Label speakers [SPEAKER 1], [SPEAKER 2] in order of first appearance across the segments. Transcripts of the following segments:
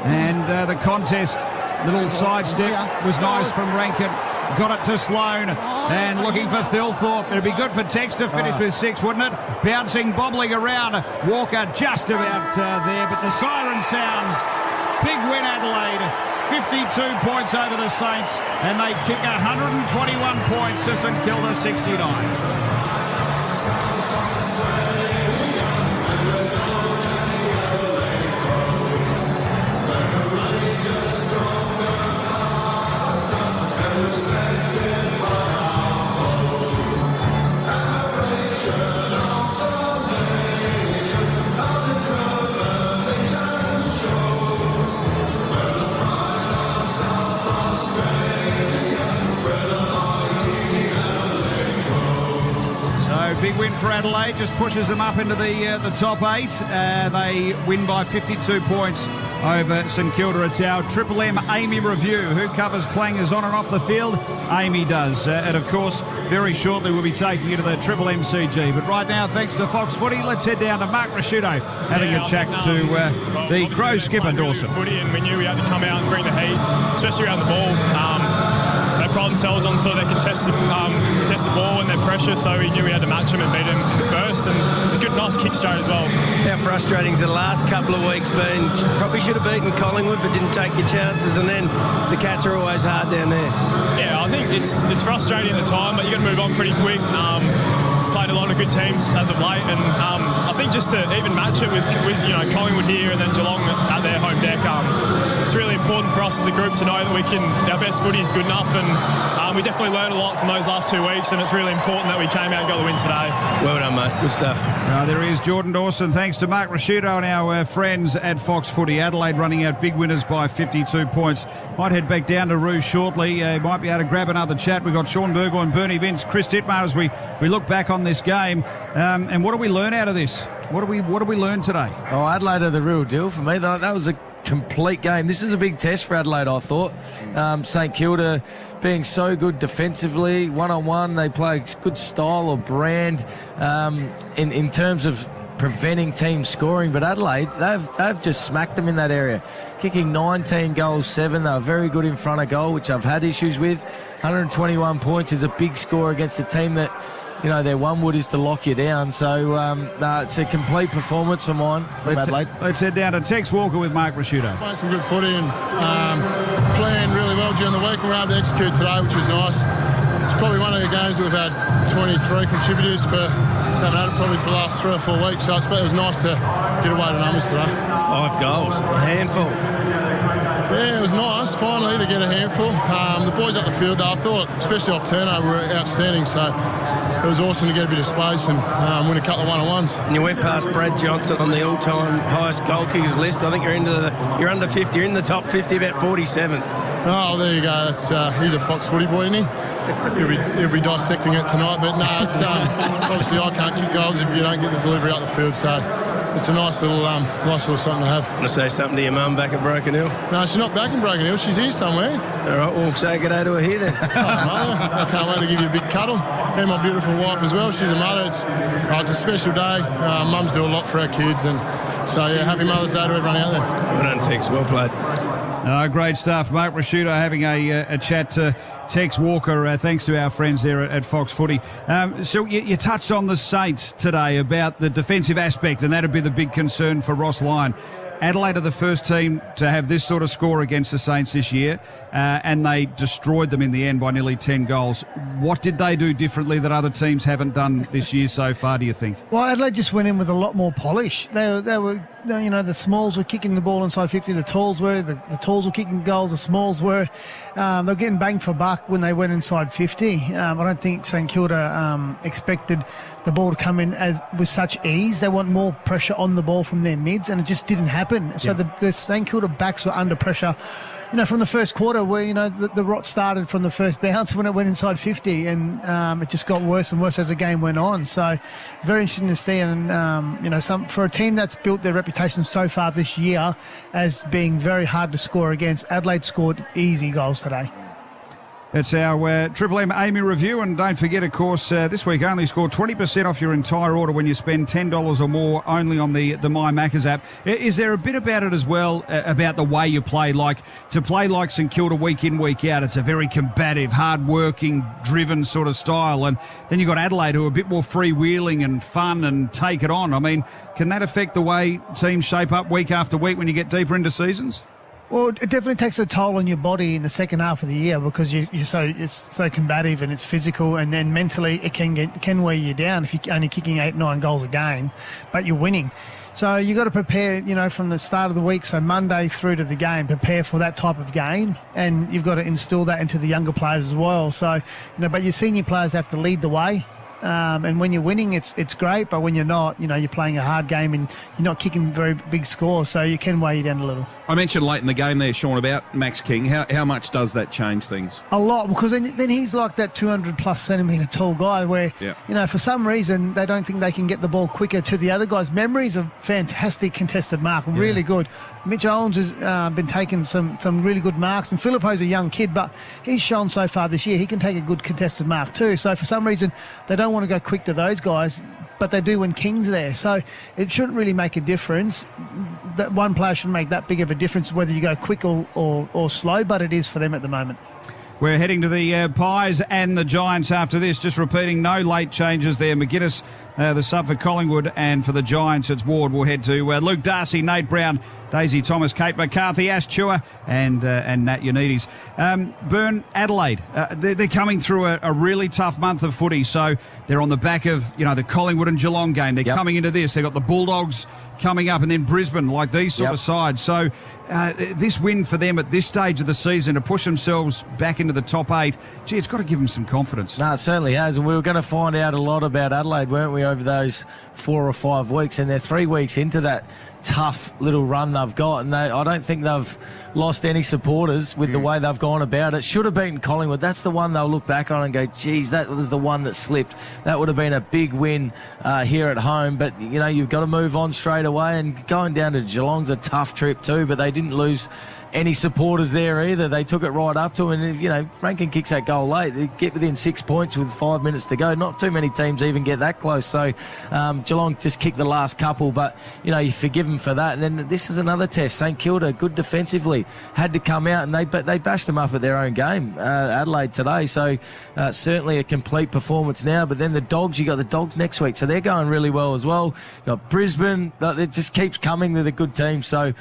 [SPEAKER 1] And the contest, little sidestep was nice from Rankin. Got it to Sloan and looking for Thilthorpe. It'd be good for Tex to finish with 6, wouldn't it? Bouncing, bobbling around. Walker just about there, but the siren sounds. Big win, Adelaide. 52 points over the Saints, and they kick 121 points to St Kilda 69. Big win for Adelaide, just pushes them up into the top 8. They win by 52 points over St Kilda. It's our Triple M Amy review. Who covers clangers on and off the field? Amy does. And of course, very shortly we'll be taking you to the Triple MCG. But right now, thanks to Fox Footy, let's head down to Mark Rasciuto having a chat to the Crow skipper, Dawson.
[SPEAKER 2] Footy, and we knew we had to come out and bring the heat, especially around the ball. They pride themselves on sort of their contested ball and their pressure, so we knew we had to match them and beat them in the first, and it was a good, nice kick straight as well.
[SPEAKER 3] How frustrating's the last couple of weeks been? Probably should have beaten Collingwood, but didn't take your chances, and then the Cats are always hard down there.
[SPEAKER 2] Yeah, I think it's frustrating at the time, but you got to move on pretty quick. We've played a lot of good teams as of late, and I think just to even match it with Collingwood here and then Geelong at their home deck, it's really important for us as a group to know that our best footy is good enough, and we definitely learned a lot from those last 2 weeks, and it's really important that we came out and got the win today.
[SPEAKER 3] Well done, mate. Good stuff.
[SPEAKER 1] There is Jordan Dawson. Thanks to Mark Rasciuto and our friends at Fox Footy. Adelaide running out big winners by 52 points. Might head back down to Rouge shortly. Might be able to grab another chat. We've got Sean Burgoyne, Bernie Vince, Chris Dittmar as we look back on this game. And what do we learn out of this? What do we learn today?
[SPEAKER 4] Oh, Adelaide are the real deal for me. That was a complete game. This is a big test for Adelaide, I thought. St Kilda being so good defensively, one-on-one, they play a good style or brand in terms of preventing teams scoring, but Adelaide, they've just smacked them in that area. Kicking 19 goals, 7. They were very good in front of goal, which I've had issues with. 121 points is a big score against a team that, their one wood is to lock you down. So it's a complete performance for mine from Adelaide.
[SPEAKER 1] Let's head down to Tex Walker with Mark Rasciuto.
[SPEAKER 5] Playing some good footy and playing really well during the week, and we were able to execute today, which was nice. It's probably one of the games that we've had 23 contributors for. Haven't had it probably for the last 3 or 4 weeks, so it was nice to get away to numbers today.
[SPEAKER 3] 5 goals, a handful.
[SPEAKER 5] Yeah, it was nice finally to get a handful. The boys up the field, though, I thought, especially off turnover, were outstanding, so it was awesome to get a bit of space and win a couple of one-on-ones.
[SPEAKER 3] And you went past Brad Johnson on the all-time highest goal kickers list. I think you're under 50. You're in the top 50, about 47.
[SPEAKER 5] Oh, there you go. He's a Fox Footy boy, isn't he? He'll be dissecting it tonight, but no, it's obviously I can't kick goals if you don't get the delivery up the field, so it's a nice little something to have.
[SPEAKER 3] Want to say something to your mum back at Broken Hill?
[SPEAKER 5] No, she's not back in Broken Hill. She's here somewhere.
[SPEAKER 3] All right, well, say good day to her here then.
[SPEAKER 5] I can't wait to give you a big cuddle. And my beautiful wife as well. She's a mother. It's a special day. Mums do a lot for our kids, and so yeah, happy Mother's Day to everyone out there.
[SPEAKER 3] Well done, Tex. Well played.
[SPEAKER 1] Great stuff. Mark Rasciuto having a chat to Tex Walker, thanks to our friends there at Fox Footy. So you touched on the Saints today about the defensive aspect, and that would be the big concern for Ross Lyon. Adelaide are the first team to have this sort of score against the Saints this year, and they destroyed them in the end by nearly 10 goals. What did they do differently that other teams haven't done this year so far, do you think?
[SPEAKER 6] Well, Adelaide just went in with a lot more polish. They were, the smalls were kicking the ball inside 50, the talls were, the talls were kicking goals, the smalls were. They were getting bang for buck when they went inside 50. I don't think St Kilda expected the ball to come in with such ease. They want more pressure on the ball from their mids, and it just didn't happen. So the St Kilda backs were under pressure, from the first quarter where, the rot started from the first bounce when it went inside 50, and it just got worse and worse as the game went on. So very interesting to see, and, for a team that's built their reputation so far this year as being very hard to score against, Adelaide scored easy goals today.
[SPEAKER 1] It's our Triple M Amy review, and don't forget, of course, this week only score 20% off your entire order when you spend $10 or more only on the My Maccas app. Is there a bit about it as well, about the way you play? Like, to play like St Kilda week in, week out, it's a very combative, hard-working, driven sort of style. And then you've got Adelaide, who are a bit more freewheeling and fun and take it on. I mean, can that affect the way teams shape up week after week when you get deeper into seasons?
[SPEAKER 6] Well, it definitely takes a toll on your body in the second half of the year because it's so combative and it's physical, and then mentally it can wear you down if you're only kicking 8-9 goals a game, but you're winning. So you got to prepare, from the start of the week, so Monday through to the game, prepare for that type of game, and you've got to instill that into the younger players as well. So, but your senior players have to lead the way. And when you're winning, it's great, but when you're not, you're playing a hard game and you're not kicking very big scores, so you can weigh you down a little.
[SPEAKER 7] I mentioned late in the game there, Sean, about Max King. How much does that change things?
[SPEAKER 6] A lot, because then he's like that 200-plus centimetre tall guy where, for some reason, they don't think they can get the ball quicker to the other guys. Memory's a fantastic contested mark, really good. Mitch Owens has been taking some really good marks, and Filippo's a young kid, but he's shown so far this year he can take a good contested mark too. So for some reason, they don't want to go quick to those guys, but they do when King's there. So it shouldn't really make a difference. That one player shouldn't make that big of a difference whether you go quick or slow, but it is for them at the moment.
[SPEAKER 1] We're heading to the Pies and the Giants after this. Just repeating, no late changes there. McGuinness, the sub for Collingwood, and for the Giants, it's Ward. We'll head to Luke Darcy, Nate Brown, Daisy Thomas, Kate McCarthy, Ash Chua, and Nat Unides. Byrne, Adelaide, they're coming through a really tough month of footy, so they're on the back of the Collingwood and Geelong game. They're coming into this. They've got the Bulldogs coming up, and then Brisbane, like these sort of sides. So this win for them at this stage of the season to push themselves back into the top 8, it's got to give them some confidence.
[SPEAKER 4] No, it certainly has, and we were going to find out a lot about Adelaide, weren't we, over those 4 or 5 weeks, and they're 3 weeks into that tough little run they've got, and I don't think they've lost any supporters with the way they've gone about it. Should have beaten Collingwood. That's the one they'll look back on and go, geez, that was the one that slipped. That would have been a big win here at home, but you've got to move on straight away, and going down to Geelong's a tough trip too, but they didn't lose any supporters there either. They took it right up to him, and Franken kicks that goal late. They get within 6 points with 5 minutes to go. Not too many teams even get that close, so Geelong just kicked the last couple, but you forgive them for that. And then this is another test. St Kilda, good defensively, had to come out, and they bashed them up at their own game, Adelaide today, so certainly a complete performance now. But then the Dogs, you got the Dogs next week, so they're going really well as well. You got Brisbane, it just keeps coming. They're the good team, so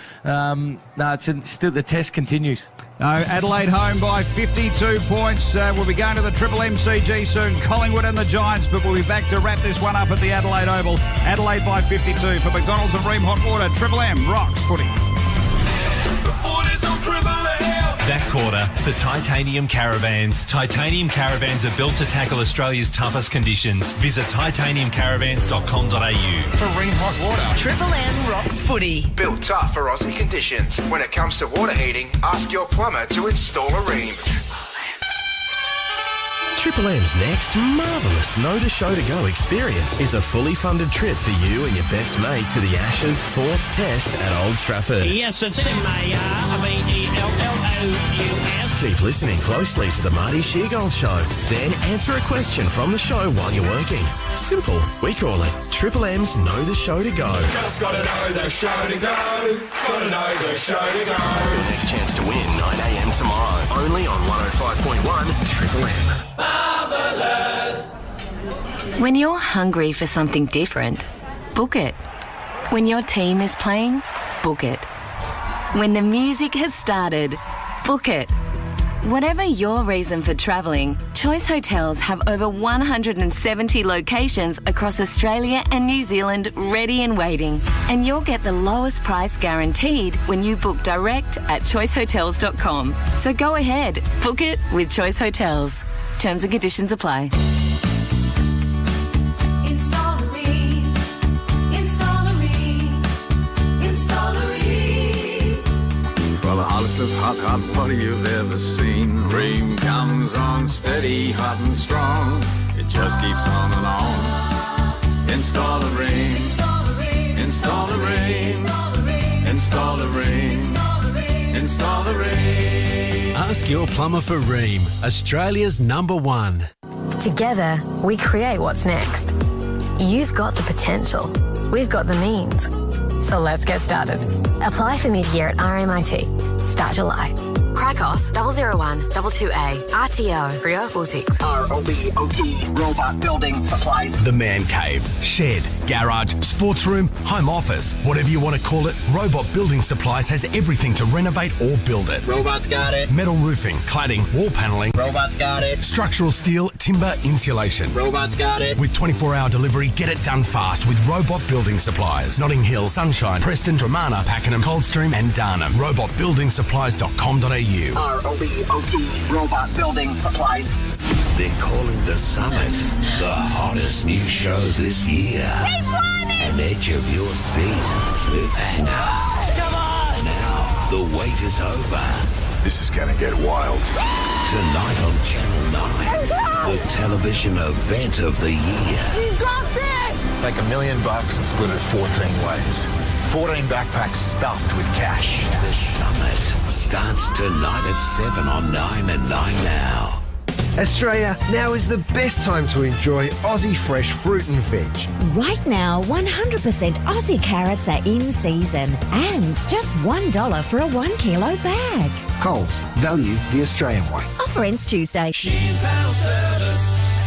[SPEAKER 4] it's still the test continues.
[SPEAKER 1] Adelaide home by 52 points. We'll be going to the Triple MCG soon, Collingwood and the Giants, but we'll be back to wrap this one up at the Adelaide Oval. Adelaide by 52 for McDonald's and Ream Hot Water. Triple M rocks footy.
[SPEAKER 8] That quarter for Titanium Caravans. Titanium Caravans are built to tackle Australia's toughest conditions. Visit titaniumcaravans.com.au.
[SPEAKER 9] For Ream Hot Water.
[SPEAKER 10] Triple M rocks footy.
[SPEAKER 9] Built tough for Aussie conditions. When it comes to water heating, ask your plumber to install a Ream.
[SPEAKER 11] Triple M's next marvellous Know the Show to Go experience is a fully funded trip for you and your best mate to the Ashes 4th Test at Old Trafford.
[SPEAKER 12] Yes, it's M-A-R-V-E-L-L-O-U-S.
[SPEAKER 11] Keep listening closely to the Marty Sheargold Show, then answer a question from the show while you're working. Simple. We call it Triple M's Know the Show to Go.
[SPEAKER 13] Just gotta know the show to go. Gotta know the show to go.
[SPEAKER 11] Your next chance to win, 9 a.m. tomorrow, only on 105.1 Triple M.
[SPEAKER 14] When you're hungry for something different, book it. When your team is playing, book it. When the music has started, book it. Whatever your reason for travelling, Choice Hotels have over 170 locations across Australia and New Zealand ready and waiting. And you'll get the lowest price guaranteed when you book direct at choicehotels.com. So go ahead, book it with Choice Hotels. Terms and conditions apply.
[SPEAKER 15] Well, the hottest of hot water you've ever seen. Ream comes on steady, hot and strong. It just keeps on and on. Install a Ream. Install a Ream. Install a Ream. Install a Ream.
[SPEAKER 12] Ask your plumber for Rheem, Australia's #1.
[SPEAKER 14] Together, we create what's next. You've got the potential. We've got the means. So let's get started. Apply for mid-year at RMIT. Start July. Cricos 001 22A RTO 3046.
[SPEAKER 16] ROBOT Robot Building Supplies.
[SPEAKER 11] The Man Cave, shed, garage, sports room, home office, whatever you want to call it, Robot Building Supplies has everything to renovate or build it.
[SPEAKER 16] Robot's got it.
[SPEAKER 11] Metal roofing, cladding, wall panelling.
[SPEAKER 16] Robot's got it.
[SPEAKER 11] Structural steel, timber, insulation.
[SPEAKER 16] Robot's got it.
[SPEAKER 11] With 24-hour delivery, get it done fast with Robot Building Supplies. Notting Hill, Sunshine, Preston, Dramana, Pakenham, Coldstream and Darnham. robotbuildingsupplies.com.au.
[SPEAKER 16] ROBOT Robot Building Supplies.
[SPEAKER 17] They're calling The Summit the hottest new show this year. An edge of your seat cliffhanger.
[SPEAKER 16] Come on!
[SPEAKER 17] Now, the wait is over.
[SPEAKER 18] This is gonna get wild.
[SPEAKER 17] Tonight on Channel 9, the television event of the year.
[SPEAKER 16] You've got this!
[SPEAKER 18] Take $1 million and split it 14 ways. 14 backpacks stuffed with cash.
[SPEAKER 17] The Summit starts tonight at 7 on 9 and 9 Now.
[SPEAKER 19] Australia, now is the best time to enjoy Aussie fresh fruit and veg.
[SPEAKER 20] Right now, 100% Aussie carrots are in season and just $1 for a 1 kilo bag.
[SPEAKER 19] Coles, value the Australian way.
[SPEAKER 20] Offer ends Tuesday.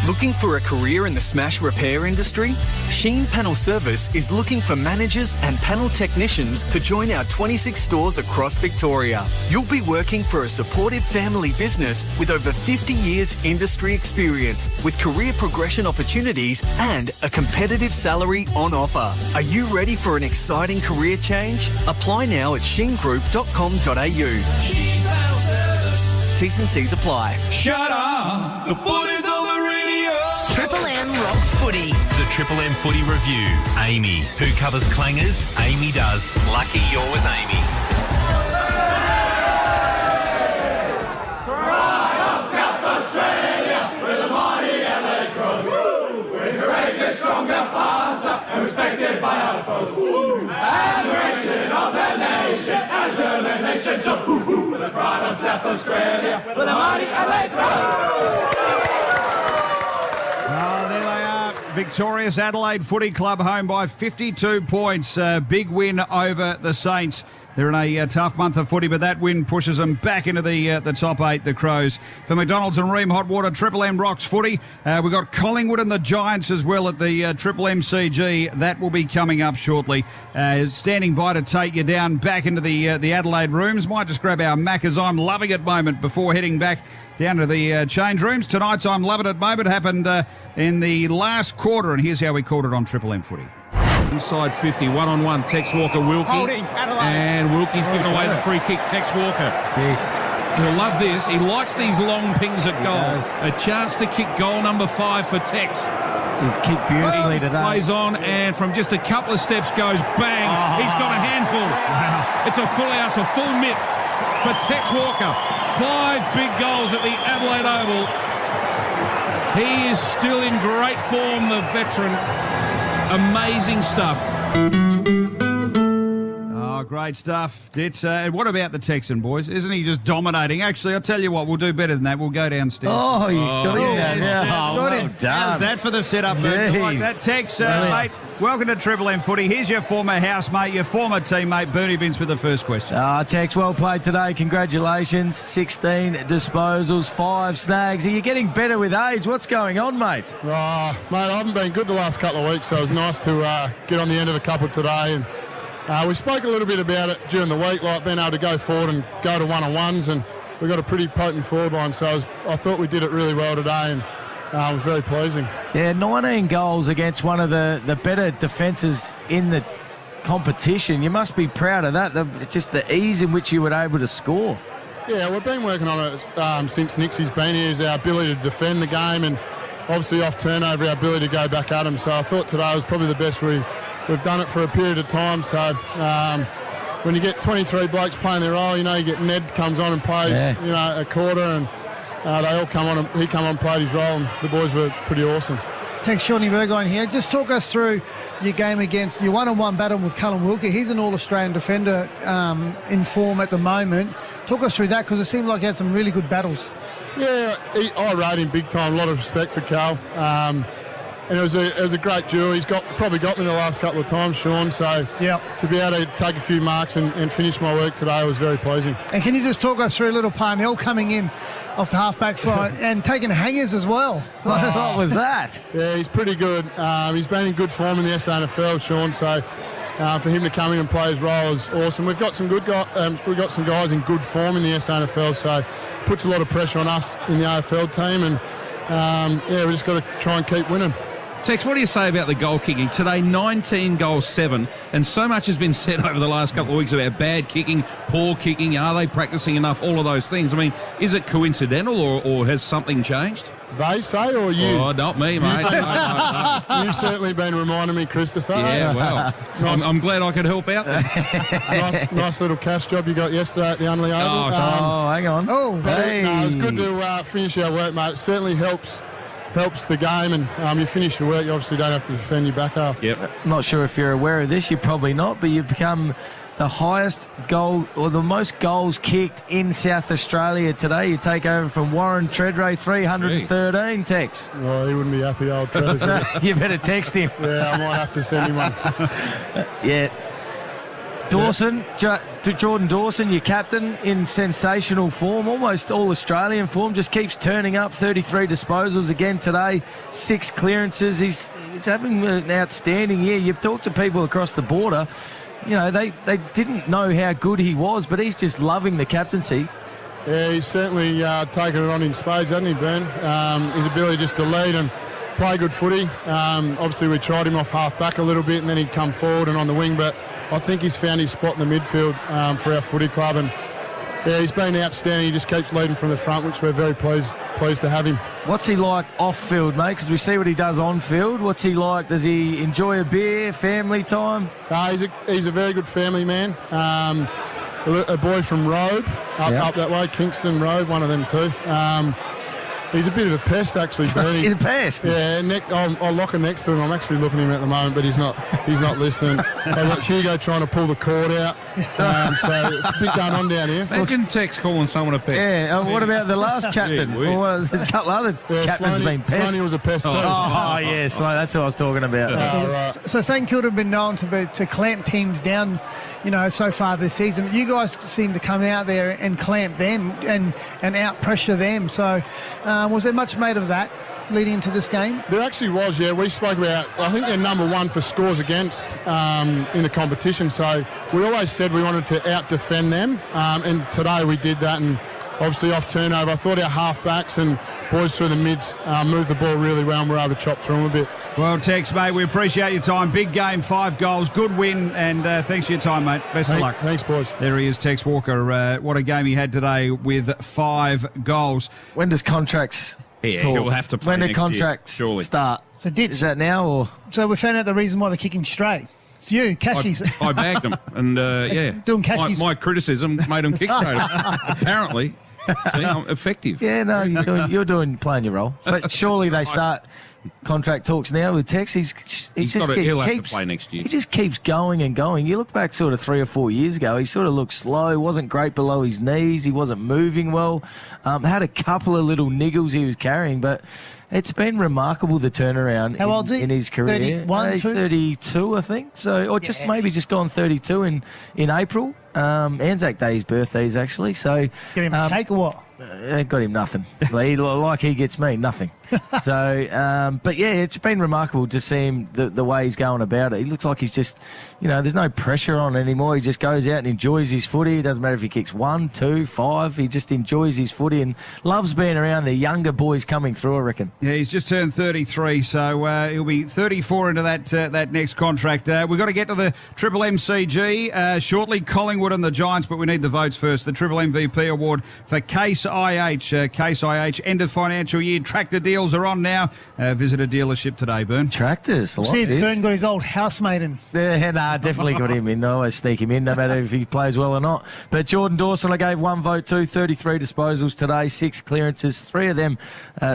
[SPEAKER 21] Looking for a career in the smash repair industry? Sheen Panel Service is looking for managers and panel technicians to join our 26 stores across Victoria. You'll be working for a supportive family business with over 50 years industry experience, with career progression opportunities and a competitive salary on offer. Are you ready for an exciting career change? Apply now at sheengroup.com.au. Sheen Panel Service. T's and C's apply.
[SPEAKER 13] Shut up! The foot is on the radio!
[SPEAKER 10] Triple M rocks footy.
[SPEAKER 8] The Triple M Footy Review. Amy. Who covers clangers? Amy does. Lucky you're with Amy.
[SPEAKER 13] Right up South Australia, where the mighty LA crows. We're courageous, stronger, faster, and respected by our foes. Admiration of the nation and determination. So, the pride of South Australia, where the mighty LA crows.
[SPEAKER 1] Victorious Adelaide Footy Club home by 52 points. Big win over the Saints. They're in a tough month of footy, but that win pushes them back into the top 8, the Crows. For McDonald's and Rheem Hot Water, Triple M rocks footy. We've got Collingwood and the Giants as well at the Triple MCG. That will be coming up shortly. Standing by to take you down back into the Adelaide rooms. Might just grab our Macca's I'm Loving It moment before heading back down to the change rooms. Tonight's I'm Loving It moment happened in the last quarter, and here's how we called it on Triple M footy.
[SPEAKER 7] Inside 50, one-on-one, Tex Walker-Wilkie.
[SPEAKER 6] Holding, Adelaide.
[SPEAKER 7] And Wilkie's given away the free kick, Tex Walker.
[SPEAKER 4] Jeez.
[SPEAKER 7] He'll love this. He likes these long pings at goal. A chance to kick goal number 5 for Tex.
[SPEAKER 4] He's kicked beautifully today.
[SPEAKER 7] Plays on, and from just a couple of steps goes bang. He's got a handful. Wow. It's a full house, a full mitt for Tex Walker. 5 big goals at the Adelaide Oval. He is still in great form, the veteran. Amazing stuff.
[SPEAKER 1] Oh, great stuff. What about the Texan, boys? Isn't he just dominating? Actually, I'll tell you what, we'll do better than that. We'll go downstairs.
[SPEAKER 4] Oh, you got him down.
[SPEAKER 1] Got him. How's that for the setup? Like that, Tex, mate. Welcome to Triple M Footy. Here's your former housemate, your former teammate, Bernie Vince, with the first question.
[SPEAKER 4] Tex, well played today. Congratulations. 16 disposals, 5 snags. Are you getting better with age? What's going on, mate?
[SPEAKER 5] Mate, I haven't been good the last couple of weeks, so it was nice to get on the end of a couple today. And we spoke a little bit about it during the week, like being able to go forward and go to one-on-ones, and we've got a pretty potent forward line, so I thought we did it really well today, and it was very pleasing.
[SPEAKER 4] Yeah, 19 goals against one of the better defences in the competition. You must be proud of that, just the ease in which you were able to score.
[SPEAKER 5] Yeah, we've been working on it since Nixie's been here, is our ability to defend the game, and obviously off turnover, our ability to go back at them. So I thought today was probably the best we've done it for a period of time. So when you get 23 blokes playing their role, you get Ned comes on and plays a quarter, and they all come on, and he come on and played his role, and the boys were pretty awesome.
[SPEAKER 6] Tex, Shawnee Burgoyne here. Just talk us through your game against your one-on-one battle with Collingwood. He's an All-Australian defender in form at the moment. Talk us through that, because it seemed like he had some really good battles.
[SPEAKER 5] Yeah, I rate him big time. A lot of respect for Carl. And it was a great duel. He's probably got me the last couple of times, Sean. So to be able to take a few marks and finish my work today was very pleasing.
[SPEAKER 6] And can you just talk us through little Parnell coming in off the halfback fly and taking hangers as well?
[SPEAKER 4] What was that?
[SPEAKER 5] Yeah, he's pretty good. He's been in good form in the SANFL, Sean. So for him to come in and play his role is awesome. We've got some good we've got some guys in good form in the SANFL, so puts a lot of pressure on us in the AFL team. And we just got to try and keep winning.
[SPEAKER 7] Tex, what do you say about the goal kicking? Today, 19 goals, 7, and so much has been said over the last couple of weeks about bad kicking, poor kicking. Are they practising enough? All of those things. I mean, is it coincidental or has something changed?
[SPEAKER 5] They say, or you?
[SPEAKER 7] Oh, not me, mate. No.
[SPEAKER 5] You've certainly been reminding me, Christopher.
[SPEAKER 7] Yeah, well, I'm glad I could help out.
[SPEAKER 5] nice little cash job you got yesterday at the Unley Oval.
[SPEAKER 4] Hang on.
[SPEAKER 6] Oh,
[SPEAKER 5] hey. No, it's good to finish our work, mate. It certainly helps the game, and you finish your work, you obviously don't have to defend your back half.
[SPEAKER 7] Yep.
[SPEAKER 4] Not sure if you're aware of this, you're probably not, but you've become the highest goal or the most goals kicked in South Australia today. You take over from Warren Treadray, 313, Tex.
[SPEAKER 5] Oh, he wouldn't be happy, old Treadray.
[SPEAKER 4] You better text him.
[SPEAKER 5] Yeah, I might have to send him one.
[SPEAKER 4] Yeah. Dawson, Jordan Dawson, your captain, in sensational form, almost all Australian form, just keeps turning up. 33 disposals again today, 6 clearances. He's having an outstanding year. You've talked to people across the border, they didn't know how good he was, but he's just loving the captaincy.
[SPEAKER 5] Yeah, he's certainly taken it on in spades, hasn't he, Ben? His ability just to lead and play good footy. Obviously, we tried him off half-back a little bit, and then he'd come forward and on the wing, but I think he's found his spot in the midfield for our footy club, and he's been outstanding. He just keeps leading from the front, which we're very pleased to have him.
[SPEAKER 4] What's he like off-field, mate? Because we see what he does on-field. What's he like? Does he enjoy a beer, family time?
[SPEAKER 5] He's a very good family man. A boy from Road, up that way, Kingston Road, one of them too. He's a bit of a pest, actually, Bernie.
[SPEAKER 4] He's a pest?
[SPEAKER 5] Yeah, I'll lock her next to him. I'm actually looking at him at the moment, but he's not listening. I've got Hugo trying to pull the cord out. So it's a bit going on down here.
[SPEAKER 7] Imagine Tex calling someone a pest.
[SPEAKER 4] Yeah, what about the last captain? There's a couple other captains been pests.
[SPEAKER 5] Sloaney was a pest too.
[SPEAKER 4] Oh, yeah, Sloaney, that's what I was talking about.
[SPEAKER 5] Right.
[SPEAKER 6] So St Kilda have been known to clamp teams down, so far this season. You guys seem to come out there and clamp them and out-pressure them. So was there much made of that leading into this game?
[SPEAKER 5] There actually was, yeah. We spoke about, I think they're number 1 for scores against in the competition. So we always said we wanted to out-defend them. And today we did that, and obviously off turnover. I thought our half-backs and boys through the mids moved the ball really well, and we're able to chop through them a bit.
[SPEAKER 1] Well, Tex, mate, we appreciate your time. Big game, 5 goals, good win, and thanks for your time, mate. Best of luck.
[SPEAKER 5] Thanks, boys.
[SPEAKER 1] There he is, Tex Walker. What a game he had today with 5 goals.
[SPEAKER 4] When does contracts
[SPEAKER 7] talk? He'll have to play
[SPEAKER 4] when do
[SPEAKER 7] next
[SPEAKER 4] contracts
[SPEAKER 7] year, surely.
[SPEAKER 4] start?
[SPEAKER 6] So
[SPEAKER 4] is that now, or?
[SPEAKER 6] So we found out the reason why they're kicking straight. It's you, Cashies.
[SPEAKER 7] I bagged him, and
[SPEAKER 6] doing Cashies.
[SPEAKER 7] My criticism made him kick straight. Apparently. See, I'm effective.
[SPEAKER 4] Yeah, no, you're playing your role. But surely they start contract talks now with Tex. He'll have to play next year. He just keeps going and going. You look back sort of 3 or 4 years ago, he sort of looked slow, wasn't great below his knees, he wasn't moving well, had a couple of little niggles he was carrying, but it's been remarkable, the turnaround in his career.
[SPEAKER 6] 31,
[SPEAKER 4] he's 32, I think. So, or maybe just gone 32 in April. Anzac Day, his birthday is actually. So
[SPEAKER 6] get him a cake or what?
[SPEAKER 4] Got him nothing. Like he gets me, nothing. So, but yeah, it's been remarkable to see him, the way he's going about it. He looks like he's just, there's no pressure on anymore. He just goes out and enjoys his footy. It doesn't matter if he kicks 1, 2, 5. He just enjoys his footy and loves being around the younger boys coming through, I reckon.
[SPEAKER 1] Yeah, he's just turned 33, so he'll be 34 into that next contract. We've got to get to the Triple MCG shortly. Collingwood and the Giants, but we need the votes first. The Triple MVP Award for Case IH. Case IH, end of financial year, tractor deal deals are on now. Visit a dealership today, Bern.
[SPEAKER 4] Tractors.
[SPEAKER 6] See if Bern got his old housemate in.
[SPEAKER 4] Yeah, definitely got him in. I always sneak him in, no matter if he plays well or not. But Jordan Dawson, I gave 1 vote to, 33 disposals today, 6 clearances, 3 of them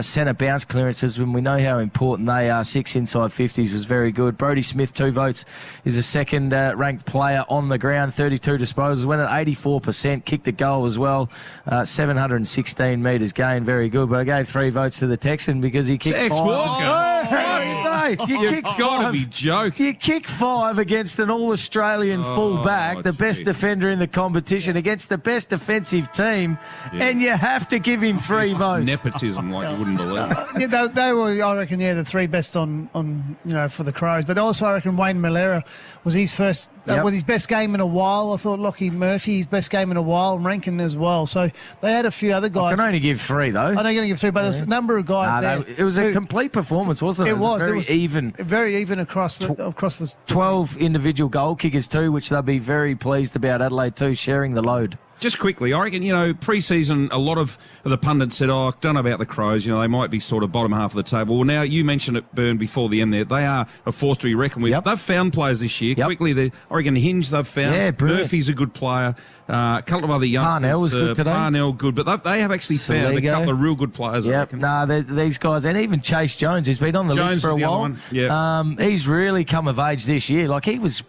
[SPEAKER 4] centre bounce clearances, when we know how important they are. 6 inside 50s was very good. Brodie Smith, 2 votes, is a second ranked player on the ground, 32 disposals, went at 84%, kicked a goal as well, 716 metres gained, very good. But I gave 3 votes to the Texan because he kicked
[SPEAKER 7] Tex
[SPEAKER 4] 5.
[SPEAKER 7] Walker.
[SPEAKER 4] Mate,
[SPEAKER 7] You've got to be joking.
[SPEAKER 4] You kick 5 against an All-Australian full-back, the best defender in the competition, against the best defensive team, and you have to give him 3 votes.
[SPEAKER 7] Nepotism like you wouldn't believe.
[SPEAKER 6] They were, I reckon, the 3 best on for the Crows. But also, I reckon Wayne Malera was his first, was his best game in a while. I thought Lockie Murphy, his best game in a while, and Rankin as well. So they had a few other guys.
[SPEAKER 4] I can only give 3, though.
[SPEAKER 6] I'm only going to give 3, but there's a number of guys there.
[SPEAKER 4] It was a complete performance, wasn't it? It was very even.
[SPEAKER 6] Very even across the
[SPEAKER 4] 12 individual goal kickers too, which they'll be very pleased about. Adelaide too, sharing the load.
[SPEAKER 7] Just quickly, I reckon, pre-season, a lot of the pundits said, I don't know about the Crows, they might be sort of bottom half of the table. Well, now, you mentioned it, Bern, before the end there. They are a force to be reckoned with. They've found players this year. Quickly, I reckon Hinge they've found.
[SPEAKER 4] Yeah, brilliant.
[SPEAKER 7] Murphy's a good player. A couple of other youngsters.
[SPEAKER 4] Parnell was good today.
[SPEAKER 7] Parnell, good. But they have actually found a couple of real good players, I reckon.
[SPEAKER 4] These guys, and even Chase Jones, who's been on the list for a while. He's really come of age this year. Like, he was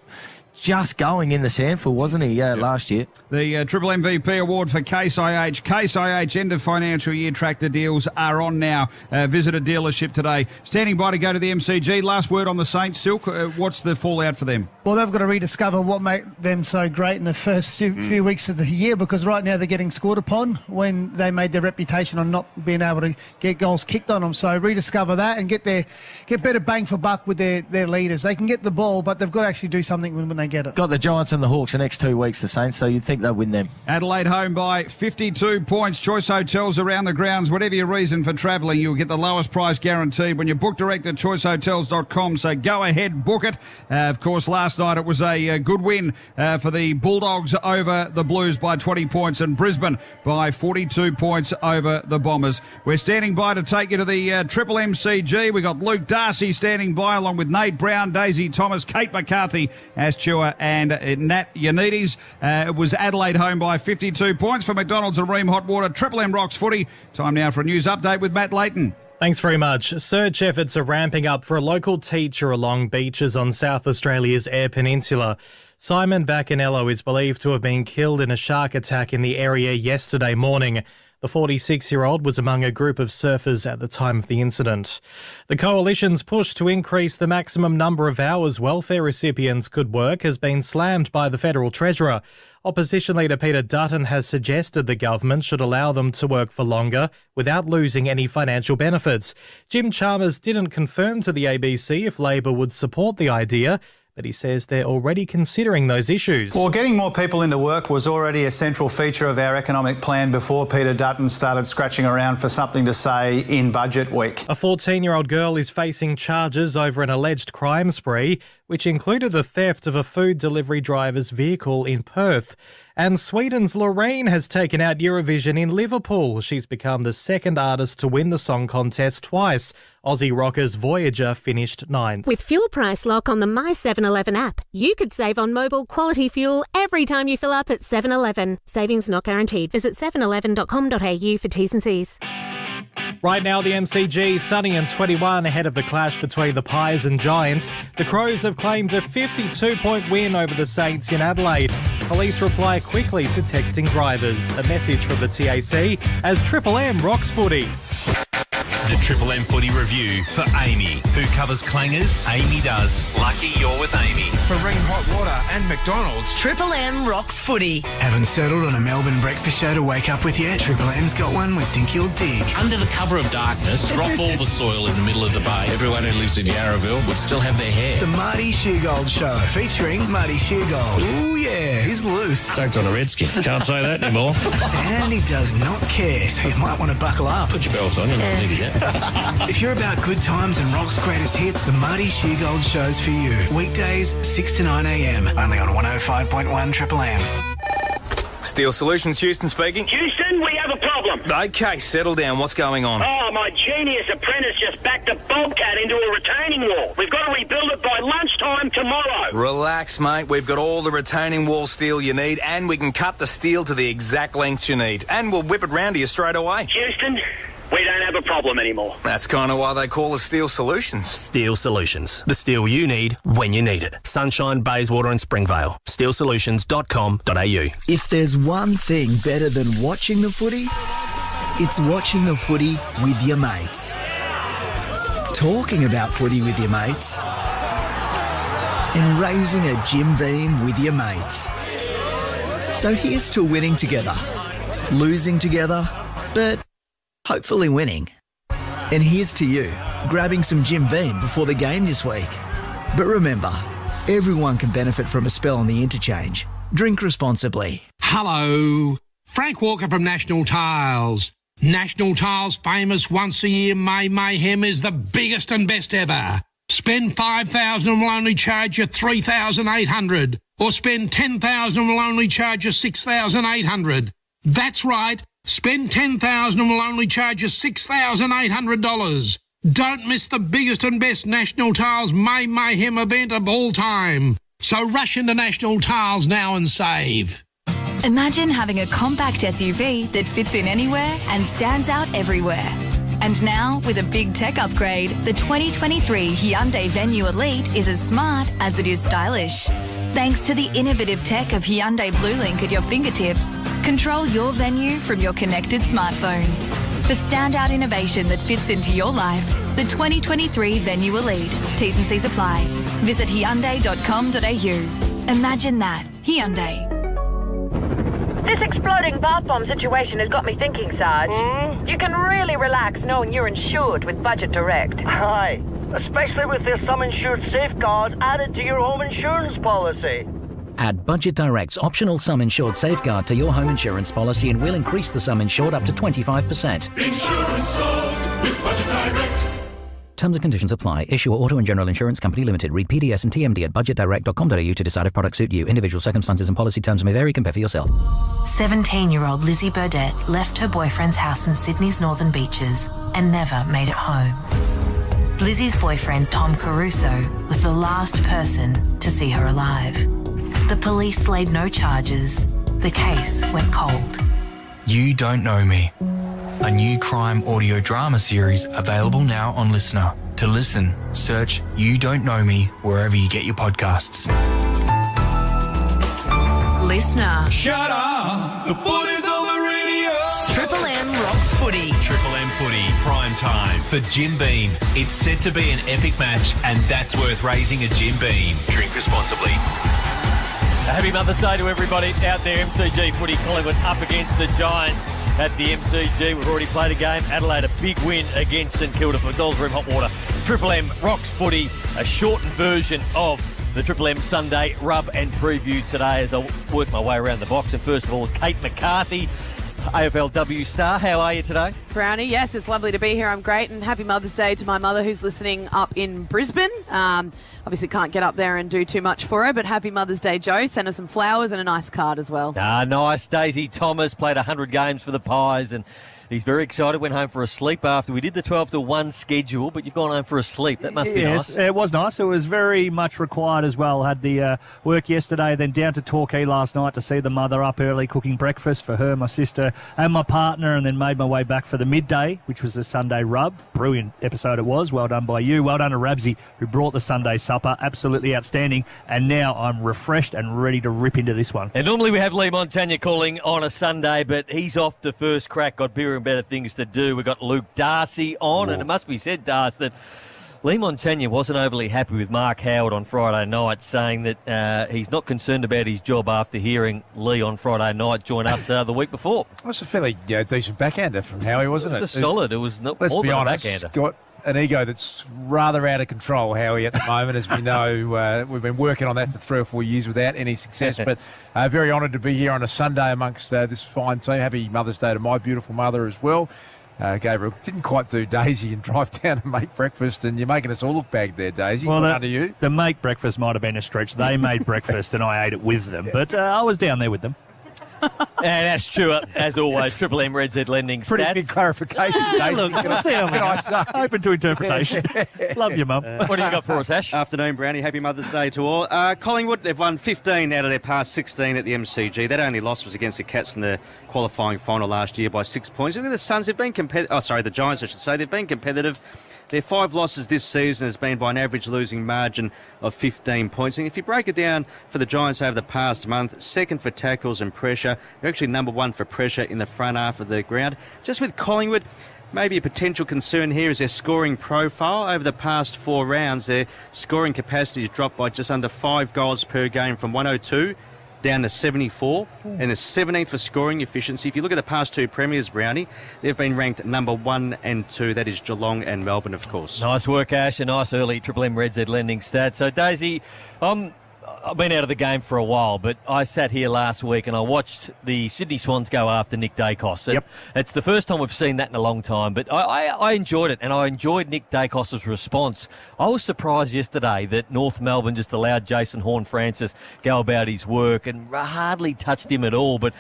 [SPEAKER 4] just going in the sandful, wasn't he, last year?
[SPEAKER 1] The Triple MVP Award for Case IH. Case IH end of financial year tractor deals are on now. Visit a dealership today. Standing by to go to the MCG. Last word on the Saints, Silk. What's the fallout for them?
[SPEAKER 6] Well, they've got to rediscover what made them so great in the first few weeks of the year, because right now they're getting scored upon when they made their reputation on not being able to get goals kicked on them. So rediscover that and get better bang for buck with their leaders. They can get the ball, but they've got to actually do something when they get it.
[SPEAKER 4] Got the Giants and the Hawks the next 2 weeks, the Saints, so you'd think they'll win them.
[SPEAKER 1] Adelaide home by 52 points. Choice hotels around the grounds. Whatever your reason for travelling, you'll get the lowest price guaranteed when you book direct at choicehotels.com. So go ahead, book it. Of course, last night it was a good win for the Bulldogs over the Blues by 20 points, and Brisbane by 42 points over the Bombers. We're standing by to take you to the Triple MCG. We got Luke Darcy standing by along with Nate Brown, Daisy Thomas, Kate McCarthy, Aschua and Nat Yanidis. It was Adelaide home by 52 points for McDonald's and Ream Hot Water. Triple M Rocks Footy. Time now for a news update with Matt Leighton.
[SPEAKER 2] Thanks very much. Search efforts are ramping up for a local teacher along beaches on South Australia's Eyre Peninsula. Simon Baccanello is believed to have been killed in a shark attack in the area yesterday morning. The 46-year-old was among a group of surfers at the time of the incident. The Coalition's push to increase the maximum number of hours welfare recipients could work has been slammed by the Federal Treasurer. Opposition leader Peter Dutton has suggested the government should allow them to work for longer without losing any financial benefits. Jim Chalmers didn't confirm to the ABC if Labor would support the idea, but he says they're already considering those issues.
[SPEAKER 22] Well, getting more people into work was already a central feature of our economic plan before Peter Dutton started scratching around for something to say in budget week.
[SPEAKER 2] A 14-year-old girl is facing charges over an alleged crime spree, which included the theft of a food delivery driver's vehicle in Perth. And Sweden's Loreen has taken out Eurovision in Liverpool. She's become the second artist to win the song contest twice. Aussie rockers Voyager finished 9th.
[SPEAKER 23] With Fuel Price Lock on the My 7-Eleven app, you could save on mobile quality fuel every time you fill up at 7-Eleven. Savings not guaranteed. Visit 7eleven.com.au for T's and C's.
[SPEAKER 2] Right now, the MCG sunny and 21 ahead of the clash between the Pies and Giants. The Crows have claimed a 52-point win over the Saints in Adelaide. Police reply quickly to texting drivers. A message from the TAC as Triple M rocks footy.
[SPEAKER 8] The Triple M Footy Review for Amy. Who covers clangers? Amy does. Lucky you're with Amy.
[SPEAKER 9] For Ream Hot Water and McDonald's.
[SPEAKER 10] Triple M rocks footy.
[SPEAKER 24] Haven't settled on a Melbourne breakfast show to wake up with yet? Triple M's got one we think you'll dig.
[SPEAKER 25] Under the cover of darkness, drop all the soil in the middle of the bay. Everyone who lives in Yarraville would still have their hair.
[SPEAKER 24] The Marty Sheargold Show, featuring Marty Sheargold. Ooh, yeah, he's loose.
[SPEAKER 25] Stoked on a redskin. Can't say that anymore.
[SPEAKER 24] And he does not care, so you might want to buckle up.
[SPEAKER 25] Put your belt on, you might need it.
[SPEAKER 24] If you're about good times and rock's greatest hits, the Marty Sheargold Show's for you. Weekdays, 6 to 9 a.m. Only on 105.1 Triple M.
[SPEAKER 3] Steel Solutions, Houston speaking.
[SPEAKER 11] Houston, we have a problem.
[SPEAKER 3] Okay, settle down. What's going on?
[SPEAKER 11] Oh, my genius apprentice just backed a bobcat into a retaining wall. We've got to rebuild it by lunchtime tomorrow.
[SPEAKER 3] Relax, mate. We've got all the retaining wall steel you need, and we can cut the steel to the exact length you need. And we'll whip it round to you straight away.
[SPEAKER 11] Houston, we don't have a problem anymore.
[SPEAKER 3] That's kind of why they call us Steel Solutions.
[SPEAKER 12] Steel Solutions. The steel you need when you need it. Sunshine, Bayswater and Springvale. SteelSolutions.com.au.
[SPEAKER 14] If there's one thing better than watching the footy, it's watching the footy with your mates. Talking about footy with your mates. And raising a Jim Beam with your mates. So here's to winning together. Losing together, but hopefully winning. And here's to you, grabbing some Jim Beam before the game this week. But remember, everyone can benefit from a spell on the interchange. Drink responsibly.
[SPEAKER 15] Hello, Frank Walker from National Tiles. National Tiles' famous once-a-year May Mayhem is the biggest and best ever. Spend $5,000 and we'll only charge you $3,800. Or spend $10,000 and we'll only charge you $6,800. That's right. Spend $10,000 and we'll only charge you $6,800. Don't miss the biggest and best National Tiles May Mayhem event of all time. So rush into National Tiles now and save.
[SPEAKER 26] Imagine having a compact SUV that fits in anywhere and stands out everywhere. And now, with a big tech upgrade, the 2023 Hyundai Venue Elite is as smart as it is stylish. Thanks to the innovative tech of Hyundai BlueLink at your fingertips, control your venue from your connected smartphone. For standout innovation that fits into your life, the 2023 Venue Elite. T's and C's apply. Visit Hyundai.com.au. Imagine that. Hyundai.
[SPEAKER 27] This exploding bath bomb situation has got me thinking, Sarge. You can really relax knowing you're insured with Budget Direct.
[SPEAKER 28] Aye, especially with their sum insured safeguards added to your home insurance policy.
[SPEAKER 29] Add Budget Direct's optional sum insured safeguard to your home insurance policy and we'll increase the sum insured up to 25%.
[SPEAKER 13] Insurance solved with Budget Direct.
[SPEAKER 29] Terms and conditions apply. Issuer Auto and General Insurance Company Limited. Read PDS and TMD at budgetdirect.com.au to decide if products suit you. Individual circumstances and policy terms may vary. Compare for yourself.
[SPEAKER 30] 17-year-old Lizzie Burdett left her boyfriend's house in Sydney's northern beaches and never made it home. Lizzie's boyfriend, Tom Caruso, was the last person to see her alive. The police laid no charges. The case went cold.
[SPEAKER 31] You Don't Know Me. A new crime audio drama series available now on Listener. To listen, search You Don't Know Me wherever you get your podcasts.
[SPEAKER 30] Listener.
[SPEAKER 13] Shut up! The footy's on the radio!
[SPEAKER 10] Triple M rocks footy.
[SPEAKER 8] Triple M footy, prime time for Jim Beam. It's set to be an epic match, and that's worth raising a Jim Beam. Drink responsibly.
[SPEAKER 32] Happy Mother's Day to everybody out there. MCG footy, Collingwood up against the Giants at the MCG. We've already played a game. Adelaide, a big win against St Kilda for Dolls Room Hot Water. Triple M rocks footy, a shortened version of the Triple M Sunday rub and preview today as I work my way around the box. And first of all, Kate McCarthy, AFLW star. How are you today?
[SPEAKER 33] Brownie, yes, it's lovely to be here. I'm great, and happy Mother's Day to my mother who's listening up in Brisbane. Obviously can't get up there and do too much for her, but happy Mother's Day, Joe. Send her some flowers and a nice card as well.
[SPEAKER 32] Nice. Daisy Thomas played 100 games for the Pies, and he's very excited. Went home for a sleep after we did the 12-1 schedule, but you've gone home for a sleep. That must be nice.
[SPEAKER 34] Yes, it was nice. It was very much required as well. Had the work yesterday, then down to Torquay last night to see the mother up early cooking breakfast for her, my sister and my partner, and then made my way back for the midday, which was the Sunday rub. Brilliant episode it was. Well done by you. Well done to Rabsy, who brought the Sunday supper. Absolutely outstanding. And now I'm refreshed and ready to rip into this one.
[SPEAKER 32] And normally we have Lee Montagna calling on a Sunday, but he's off to first crack. Got bigger and better things to do. We've got Luke Darcy on, and it must be said, Darcy, that Lee Montagna wasn't overly happy with Mark Howard on Friday night, saying that he's not concerned about his job after hearing Lee on Friday night join us the week before.
[SPEAKER 35] It was a fairly decent backhander from Howie, wasn't it?
[SPEAKER 32] It was solid. It was not
[SPEAKER 35] let's
[SPEAKER 32] more
[SPEAKER 35] be
[SPEAKER 32] than
[SPEAKER 35] honest,
[SPEAKER 32] a backhander.
[SPEAKER 35] Got an ego that's rather out of control, Howie, at the moment. As we know, we've been working on that for 3 or 4 years without any success. But very honoured to be here on a Sunday amongst this fine team. Happy Mother's Day to my beautiful mother as well. Gabriel didn't quite do Daisy and drive down and make breakfast, and you're making us all look bagged there, Daisy.
[SPEAKER 34] Well,
[SPEAKER 35] under you.
[SPEAKER 34] The make breakfast might have been a stretch. They made breakfast and I ate it with them, but I was down there with them.
[SPEAKER 32] And Ash Stewart, as always, Triple M Red Z Lending
[SPEAKER 35] Pretty
[SPEAKER 32] stats.
[SPEAKER 35] big clarification, Dave.
[SPEAKER 34] Look, we'll see how we go. Open to interpretation. Love you, Mum.
[SPEAKER 32] What do you got for us, Ash?
[SPEAKER 1] Afternoon, Brownie. Happy Mother's Day to all. Collingwood, they've won 15 out of their past 16 at the MCG. That only loss was against the Cats in the qualifying final last year by 6 points. Look at the Suns. They've been the Giants, I should say. They've been competitive. Their 5 losses this season has been by an average losing margin of 15 points. And if you break it down for the Giants over the past month, second for tackles and pressure. They're actually number 1 for pressure in the front half of the ground. Just with Collingwood, maybe a potential concern here is their scoring profile. Over the past 4 rounds, their scoring capacity has dropped by just under 5 goals per game from 102 down to 74, and the 17th for scoring efficiency. If you look at the past 2 premiers, Brownie, they've been ranked number 1 and 2. That is Geelong and Melbourne, of course.
[SPEAKER 32] Nice work, Ash. A nice early Triple M Red Z Lending stat. So, Daisy, I've been out of the game for a while, but I sat here last week and I watched the Sydney Swans go after Nick Dacos.
[SPEAKER 34] Yep.
[SPEAKER 32] It's the first time we've seen that in a long time, but I enjoyed it, and I enjoyed Nick Dacos' response. I was surprised yesterday that North Melbourne just allowed Jason Horne-Francis go about his work and hardly touched him at all, but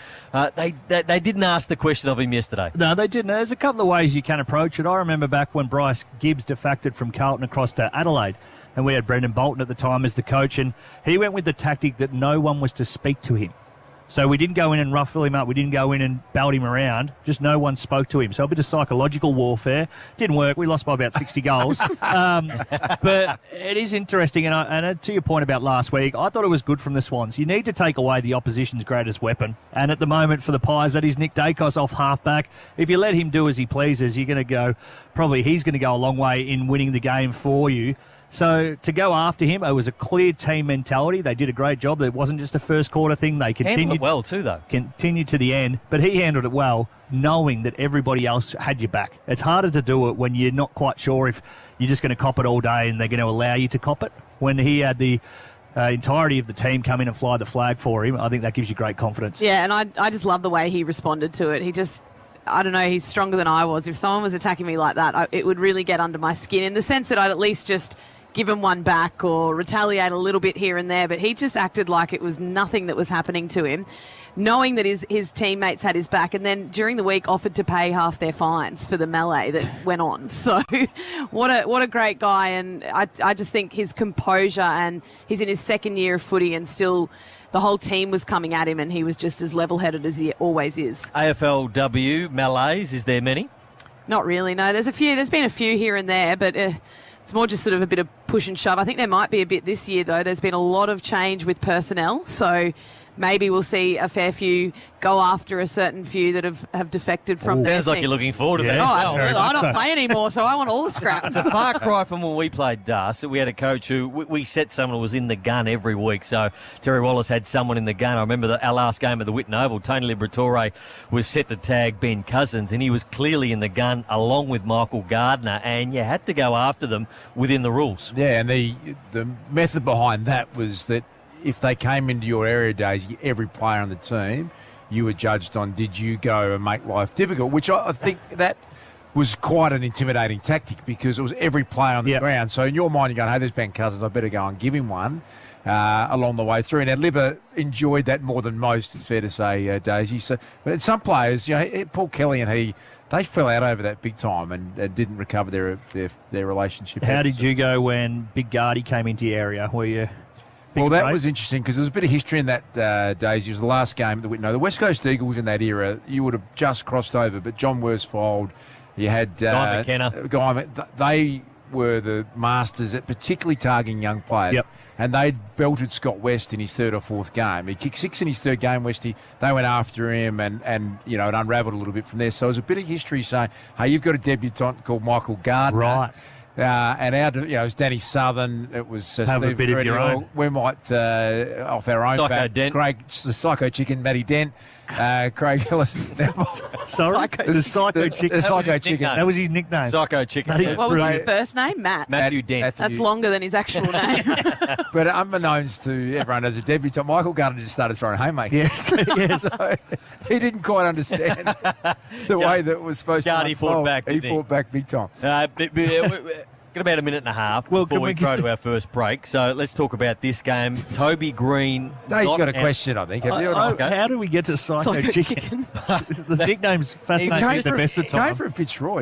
[SPEAKER 32] they didn't ask the question of him yesterday.
[SPEAKER 34] No, they didn't. There's a couple of ways you can approach it. I remember back when Bryce Gibbs defected from Carlton across to Adelaide, and we had Brendan Bolton at the time as the coach, and he went with the tactic that no one was to speak to him. So we didn't go in and ruffle him up. We didn't go in and belt him around. Just no one spoke to him. So a bit of psychological warfare. Didn't work. We lost by about 60 goals. But it is interesting. And to your point about last week, I thought it was good from the Swans. You need to take away the opposition's greatest weapon. And at the moment for the Pies, that is Nick Dacos off halfback. If you let him do as he pleases, he's going to go a long way in winning the game for you. So to go after him, it was a clear team mentality. They did a great job. It wasn't just a first quarter thing. They
[SPEAKER 32] handled it well too, though.
[SPEAKER 34] Continued to the end, but he handled it well, knowing that everybody else had your back. It's harder to do it when you're not quite sure if you're just going to cop it all day and they're going to allow you to cop it. When he had the entirety of the team come in and fly the flag for him, I think that gives you great confidence.
[SPEAKER 33] Yeah, and I just love the way he responded to it. He just... I don't know, he's stronger than I was. If someone was attacking me like that, it would really get under my skin, in the sense that I'd at least just give him one back or retaliate a little bit here and there. But he just acted like it was nothing that was happening to him, knowing that his teammates had his back, and then during the week offered to pay half their fines for the melee that went on. So what a great guy. And I just think his composure, and he's in his second year of footy and still... The whole team was coming at him, and he was just as level-headed as he always is.
[SPEAKER 32] AFLW, melees, is there many?
[SPEAKER 33] Not really, no. There's been a few here and there, but it's more just sort of a bit of push and shove. I think there might be a bit this year, though. There's been a lot of change with personnel, so maybe we'll see a fair few go after a certain few that have defected from their
[SPEAKER 32] Sounds like
[SPEAKER 33] teams.
[SPEAKER 32] you're looking forward to that.
[SPEAKER 33] Oh, absolutely. I don't play anymore, so I want all the scraps.
[SPEAKER 32] It's a far cry from when we played DAS. We had a coach who we set someone who was in the gun every week. So Terry Wallace had someone in the gun. I remember our last game at the Whitten Oval, Tony Liberatore was set to tag Ben Cousins, and he was clearly in the gun along with Michael Gardner, and you had to go after them within the rules.
[SPEAKER 35] Yeah, and the method behind that was that if they came into your area, Daisy, every player on the team, you were judged on did you go and make life difficult, which I think that was quite an intimidating tactic because it was every player on the ground. So in your mind, you're going, hey, there's Ben Cousins, I better go and give him one along the way through. Now, Libba enjoyed that more than most, it's fair to say, Daisy. So, but some players, Paul Kelly and they fell out over that big time and didn't recover their relationship.
[SPEAKER 34] How did you go when Big Gardy came into your area? Were you...
[SPEAKER 35] Well, that was interesting because there was a bit of history in that, Daisy. It was the last game at the Whitten. The West Coast Eagles in that era, you would have just crossed over, but John Worsfold, you had...
[SPEAKER 32] Guy McKenna.
[SPEAKER 35] They were the masters at particularly targeting young players.
[SPEAKER 34] Yep.
[SPEAKER 35] And they belted Scott West in his third or fourth game. He kicked 6 in his third game, Westy. They went after him and it unravelled a little bit from there. So there's a bit of history saying, hey, you've got a debutant called Michael Gardner.
[SPEAKER 34] Right.
[SPEAKER 36] And it was Danny Southern. It was
[SPEAKER 34] have
[SPEAKER 33] Steve
[SPEAKER 34] a bit of your own.
[SPEAKER 33] We might off our own
[SPEAKER 32] Psycho
[SPEAKER 33] back.
[SPEAKER 32] Dent.
[SPEAKER 33] Craig, Psycho Chicken, Matty Dent, Craig Ellis.
[SPEAKER 34] Sorry, the Psycho Chicken.
[SPEAKER 33] The Psycho
[SPEAKER 32] his
[SPEAKER 33] Chicken.
[SPEAKER 32] nickname.
[SPEAKER 33] That was his nickname.
[SPEAKER 32] Psycho Chicken.
[SPEAKER 33] That is What was his brilliant. first name? Matt.
[SPEAKER 32] Matthew Dent.
[SPEAKER 33] That's longer than his actual name. But unbeknownst to everyone as a debutant, Michael Gardner just started throwing haymakers.
[SPEAKER 34] Yes, yes.
[SPEAKER 33] So he didn't quite understand the way that it was supposed
[SPEAKER 32] Gardy
[SPEAKER 33] to
[SPEAKER 32] fought back,
[SPEAKER 33] He
[SPEAKER 32] didn't he?
[SPEAKER 33] fought back big time.
[SPEAKER 32] Got about a minute and a half before we go to our first break. So let's talk about this game. Toby Green.
[SPEAKER 35] Dave's got a question, I think.
[SPEAKER 34] How do we get to Psycho Chicken? The nickname's fascinating at the best of time.
[SPEAKER 35] He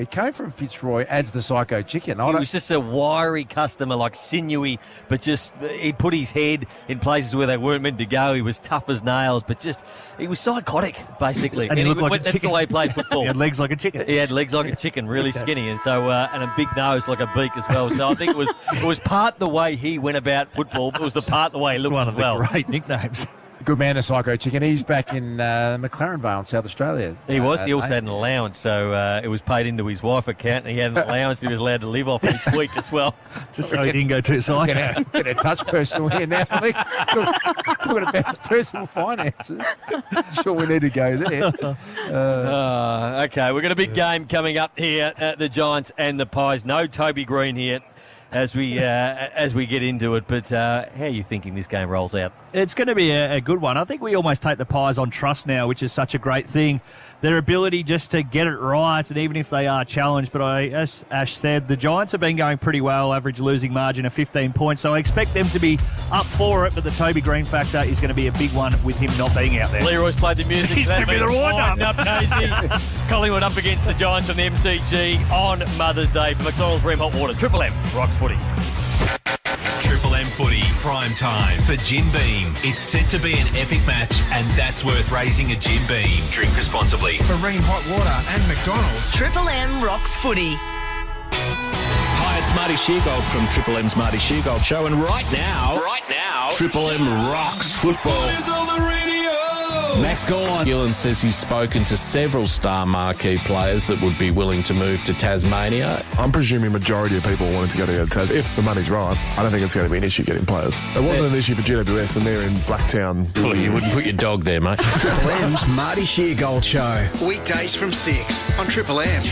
[SPEAKER 35] came from Fitzroy as the Psycho Chicken.
[SPEAKER 32] He was just a wiry customer, like sinewy, but just he put his head in places where they weren't meant to go. He was tough as nails, but just he was psychotic, basically.
[SPEAKER 34] And he looked like a
[SPEAKER 32] That's
[SPEAKER 34] chicken.
[SPEAKER 32] the way he played football.
[SPEAKER 34] He had legs like a chicken.
[SPEAKER 32] He had legs like a chicken, really skinny, and so and a big nose like a beak as well. So I think it was part the way he went about football, but it was the part the way he looked
[SPEAKER 34] one
[SPEAKER 32] as
[SPEAKER 34] of
[SPEAKER 32] well.
[SPEAKER 34] the great nicknames.
[SPEAKER 35] Good man, the Psycho Chicken. He's back in McLaren Vale in South Australia.
[SPEAKER 32] He was. He also had an allowance, so it was paid into his wife's account, and he had an allowance he was allowed to live off each week as well.
[SPEAKER 34] Just so he didn't go too psycho.
[SPEAKER 35] Get a touch personal here now. Talking about his personal finances. Sure, we need to go there.
[SPEAKER 32] Okay, we've got a big game coming up here at the Giants and the Pies. No Toby Green here as we get into it, but how are you thinking this game rolls out?
[SPEAKER 34] It's going to be a good one. I think we almost take the Pies on trust now, which is such a great thing. Their ability just to get it right, and even if they are challenged, but as Ash said, the Giants have been going pretty well, average losing margin of 15 points, so I expect them to be up for it, but the Toby Green factor is going to be a big one with him not being out there.
[SPEAKER 32] Leroy's played the music.
[SPEAKER 34] He's going to be the wind-up.
[SPEAKER 32] Collingwood up against the Giants on the MCG on Mother's Day for McDonald's Ream Hot Water. Triple M rocks footy.
[SPEAKER 8] Triple M footy, prime time for Jim Beam. It's set to be an epic match, and that's worth raising a Jim Beam. Drink responsibly.
[SPEAKER 2] For Ream Hot Water and McDonald's.
[SPEAKER 10] Triple M rocks footy.
[SPEAKER 4] Hi, it's Marty Sheargold from Triple M's Marty Sheargold Show, and right now, Triple M rocks football. Max Gorn. Gillen says he's spoken to several star marquee players that would be willing to move to Tasmania.
[SPEAKER 5] I'm presuming majority of people wanted to go to Tas. If the money's right, I don't think it's going to be an issue getting players. It wasn't an issue for GWS, and they're in Blacktown.
[SPEAKER 4] Well, you wouldn't put your dog there, mate.
[SPEAKER 14] Triple M's Marty Sheargold Show.
[SPEAKER 6] Weekdays from 6 on Triple M.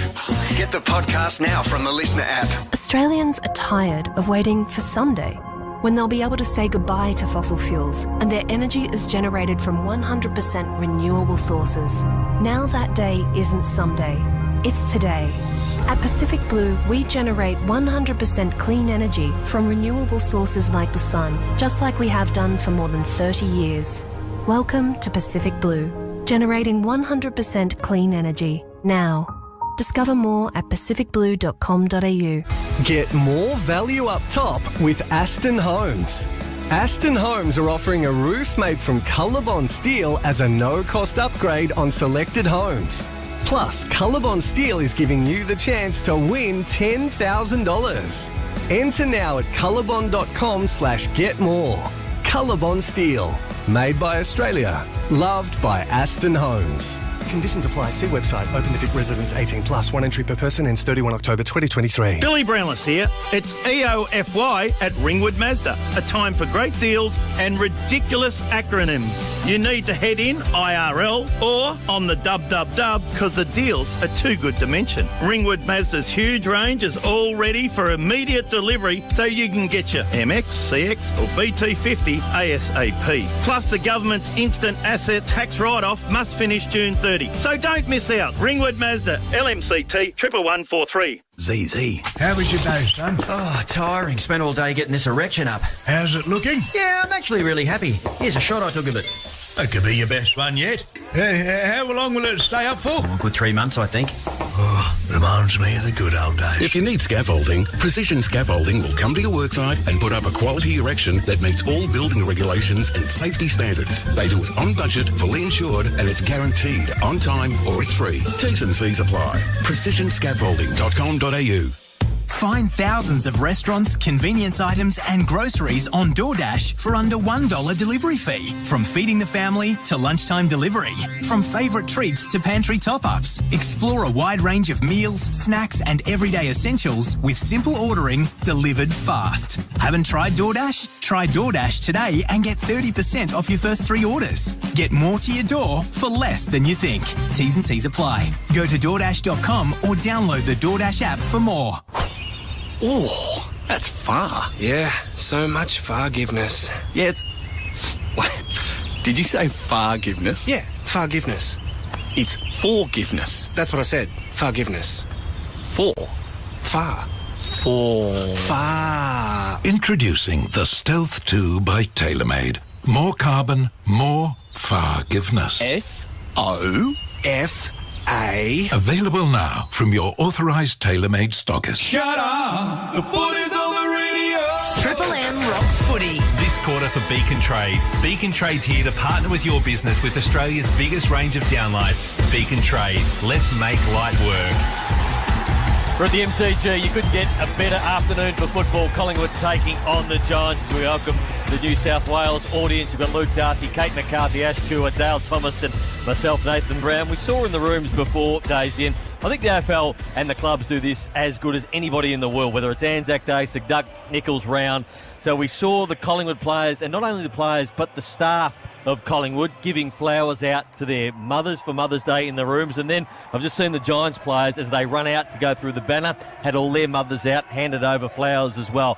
[SPEAKER 6] Get the podcast now from the Listener app.
[SPEAKER 7] Australians are tired of waiting for someday, when they'll be able to say goodbye to fossil fuels and their energy is generated from 100% renewable sources. Now that day isn't someday, it's today. At Pacific Blue, we generate 100% clean energy from renewable sources like the sun, just like we have done for more than 30 years. Welcome to Pacific Blue, generating 100% clean energy now. Discover more at pacificblue.com.au.
[SPEAKER 9] Get more value up top with Aston Homes. Aston Homes are offering a roof made from Colorbond steel as a no-cost upgrade on selected homes. Plus, Colorbond Steel is giving you the chance to win $10,000. Enter now at colorbond.com/getmore. Colorbond Steel. Made by Australia. Loved by Aston Homes.
[SPEAKER 16] Conditions apply. See website. Open to Vic residents 18+. One entry per person ends 31 October 2023.
[SPEAKER 17] Billy Brownless here. It's EOFY at Ringwood Mazda. A time for great deals and ridiculous acronyms. You need to head in IRL or on the dub because the deals are too good to mention. Ringwood Mazda's huge range is all ready for immediate delivery so you can get your MX, CX or BT50 ASAP. Plus the government's instant asset tax write-off must finish June 30. So don't miss out. Ringwood Mazda, LMCT 11143.
[SPEAKER 16] ZZ.
[SPEAKER 18] How was your day, son?
[SPEAKER 16] Oh, tiring. Spent all day getting this erection up.
[SPEAKER 18] How's it looking?
[SPEAKER 16] Yeah, I'm actually really happy. Here's a shot I took of it.
[SPEAKER 18] That could be your best one yet. How long will it stay up for?
[SPEAKER 16] A good 3 months, I think.
[SPEAKER 18] Oh, reminds me of the good old days.
[SPEAKER 19] If you need scaffolding, Precision Scaffolding will come to your worksite and put up a quality erection that meets all building regulations and safety standards. They do it on budget, fully insured, and it's guaranteed on time or it's free. T's and C's apply. PrecisionScaffolding.com.au.
[SPEAKER 20] Find thousands of restaurants, convenience items and groceries on DoorDash for under $1 delivery fee. From feeding the family to lunchtime delivery. From favourite treats to pantry top-ups. Explore a wide range of meals, snacks and everyday essentials with simple ordering delivered fast. Haven't tried DoorDash? Try DoorDash today and get 30% off your first 3 orders. Get more to your door for less than you think. T's and C's apply. Go to DoorDash.com or download the DoorDash app for more.
[SPEAKER 16] Oh, that's far.
[SPEAKER 6] Yeah, so much forgiveness.
[SPEAKER 16] Yeah, it's... Did you say forgiveness?
[SPEAKER 6] Yeah, forgiveness.
[SPEAKER 16] It's forgiveness.
[SPEAKER 6] That's what I said. Forgiveness.
[SPEAKER 16] Far.
[SPEAKER 19] Far. Introducing the Stealth 2 by TaylorMade. More carbon, more forgiveness.
[SPEAKER 6] F-O-F-A.
[SPEAKER 19] Available now from your authorised TaylorMade stockist.
[SPEAKER 13] Shut up! The footy's on the radio!
[SPEAKER 10] Triple M rocks footy.
[SPEAKER 8] This quarter for Beacon Trade. Beacon Trade's here to partner with your business with Australia's biggest range of downlights. Beacon Trade. Let's make light work.
[SPEAKER 32] We're at the MCG. You couldn't get a better afternoon for football. Collingwood taking on the Giants as we welcome the New South Wales audience. We've got Luke Darcy, Kate McCarthy, Ash Stewart, Dale Thomas and myself, Nathan Brown. We saw in the rooms before, Daisy, and I think the AFL and the clubs do this as good as anybody in the world, whether it's Anzac Day, Sir Doug Nicholls round. So we saw the Collingwood players, and not only the players, but the staff of Collingwood giving flowers out to their mothers for Mother's Day in the rooms. And then I've just seen the Giants players, as they run out to go through the banner, had all their mothers out, handed over flowers as well.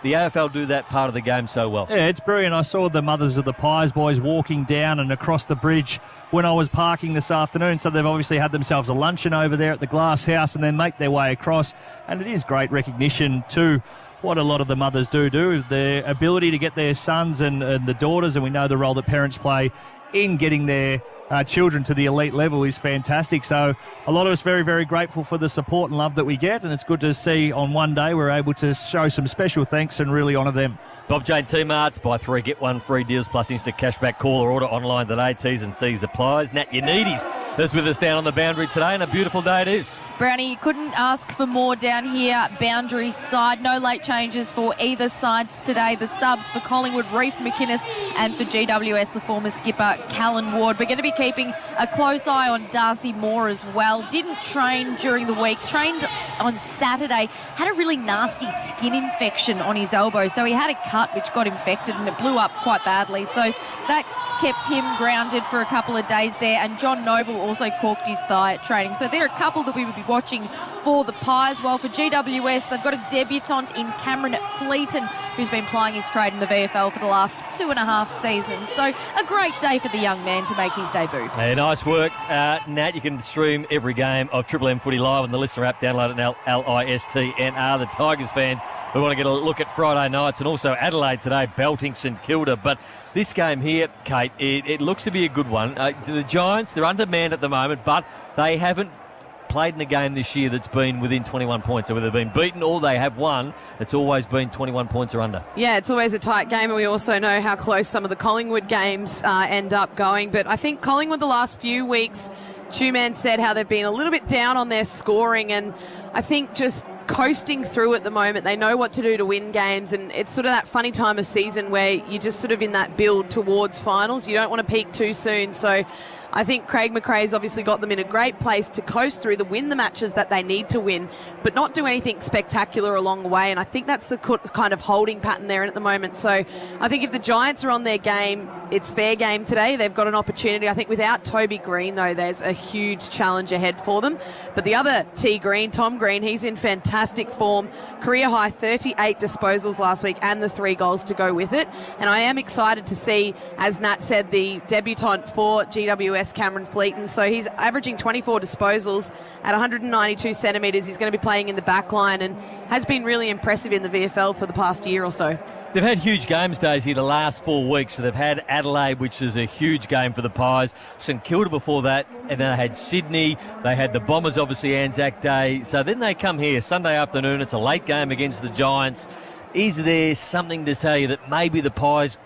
[SPEAKER 32] The AFL do that part of the game so well.
[SPEAKER 34] Yeah, it's brilliant. I saw the mothers of the Pies boys walking down and across the bridge when I was parking this afternoon. So they've obviously had themselves a luncheon over there at the Glass House and then make their way across. And it is great recognition too. What a lot of the mothers do, their ability to get their sons and the daughters, and we know the role that parents play in getting their children to the elite level is fantastic. So a lot of us very, very grateful for the support and love that we get, and it's good to see on one day we're able to show some special thanks and really honour them.
[SPEAKER 32] Bob Jane T-Marts, buy 3 get 1 free deals plus instant cashback. Call or order online today. T's and C's applies. Nat Yanides is with us down on the boundary today, and a beautiful day it is.
[SPEAKER 3] Brownie, you couldn't ask for more down here. Boundary side, no late changes for either sides today. The subs for Collingwood, Reef McInnes, and for GWS, the former skipper, Callan Ward. We're going to be keeping a close eye on Darcy Moore as well. Didn't train during the week, trained on Saturday, had a really nasty skin infection on his elbow, so he had a cut which got infected and it blew up quite badly. So that kept him grounded for a couple of days there, and John Noble also corked his thigh at training. So there are a couple that we would be watching for the Pies. Well, for GWS, they've got a debutant in Cameron Fleeton, who's been plying his trade in the VFL for the last 2.5 seasons. So a great day for the young man to make his debut.
[SPEAKER 32] Hey, nice work, Nat. You can stream every game of Triple M Footy live on the Listener app. Download it now, LISTNR. The Tigers fans, we want to get a look at Friday nights, and also Adelaide today, belting St Kilda. But this game here, Kate, it looks to be a good one. The Giants, they're undermanned at the moment, but they haven't played in a game this year that's been within 21 points. So whether they've been beaten or they have won, it's always been 21 points or under.
[SPEAKER 33] Yeah, it's always a tight game, and we also know how close some of the Collingwood games end up going. But I think Collingwood the last few weeks, Two-Man said how they've been a little bit down on their scoring, and I think just coasting through at the moment. They know what to do to win games, and it's sort of that funny time of season where you're just sort of in that build towards finals. You don't want to peak too soon, so I think Craig McRae's obviously got them in a great place to coast through, to win the matches that they need to win, but not do anything spectacular along the way, and I think that's the kind of holding pattern there at the moment. So I think if the Giants are on their game, it's fair game today. They've got an opportunity. I think without Toby Green, though, there's a huge challenge ahead for them. But the other T Green, Tom Green, he's in fantastic form. Career high 38 disposals last week and the 3 goals to go with it. And I am excited to see, as Nat said, the debutant for GWS, Cameron Fleeton. So he's averaging 24 disposals at 192 centimetres. He's going to be playing in the back line and has been really impressive in the VFL for the past year or so.
[SPEAKER 32] They've had huge games, Daisy, the last 4 weeks. So they've had Adelaide, which is a huge game for the Pies, St Kilda before that, and then they had Sydney. They had the Bombers, obviously, Anzac Day. So then they come here Sunday afternoon. It's a late game against the Giants. Is there something to tell you that maybe the Pies,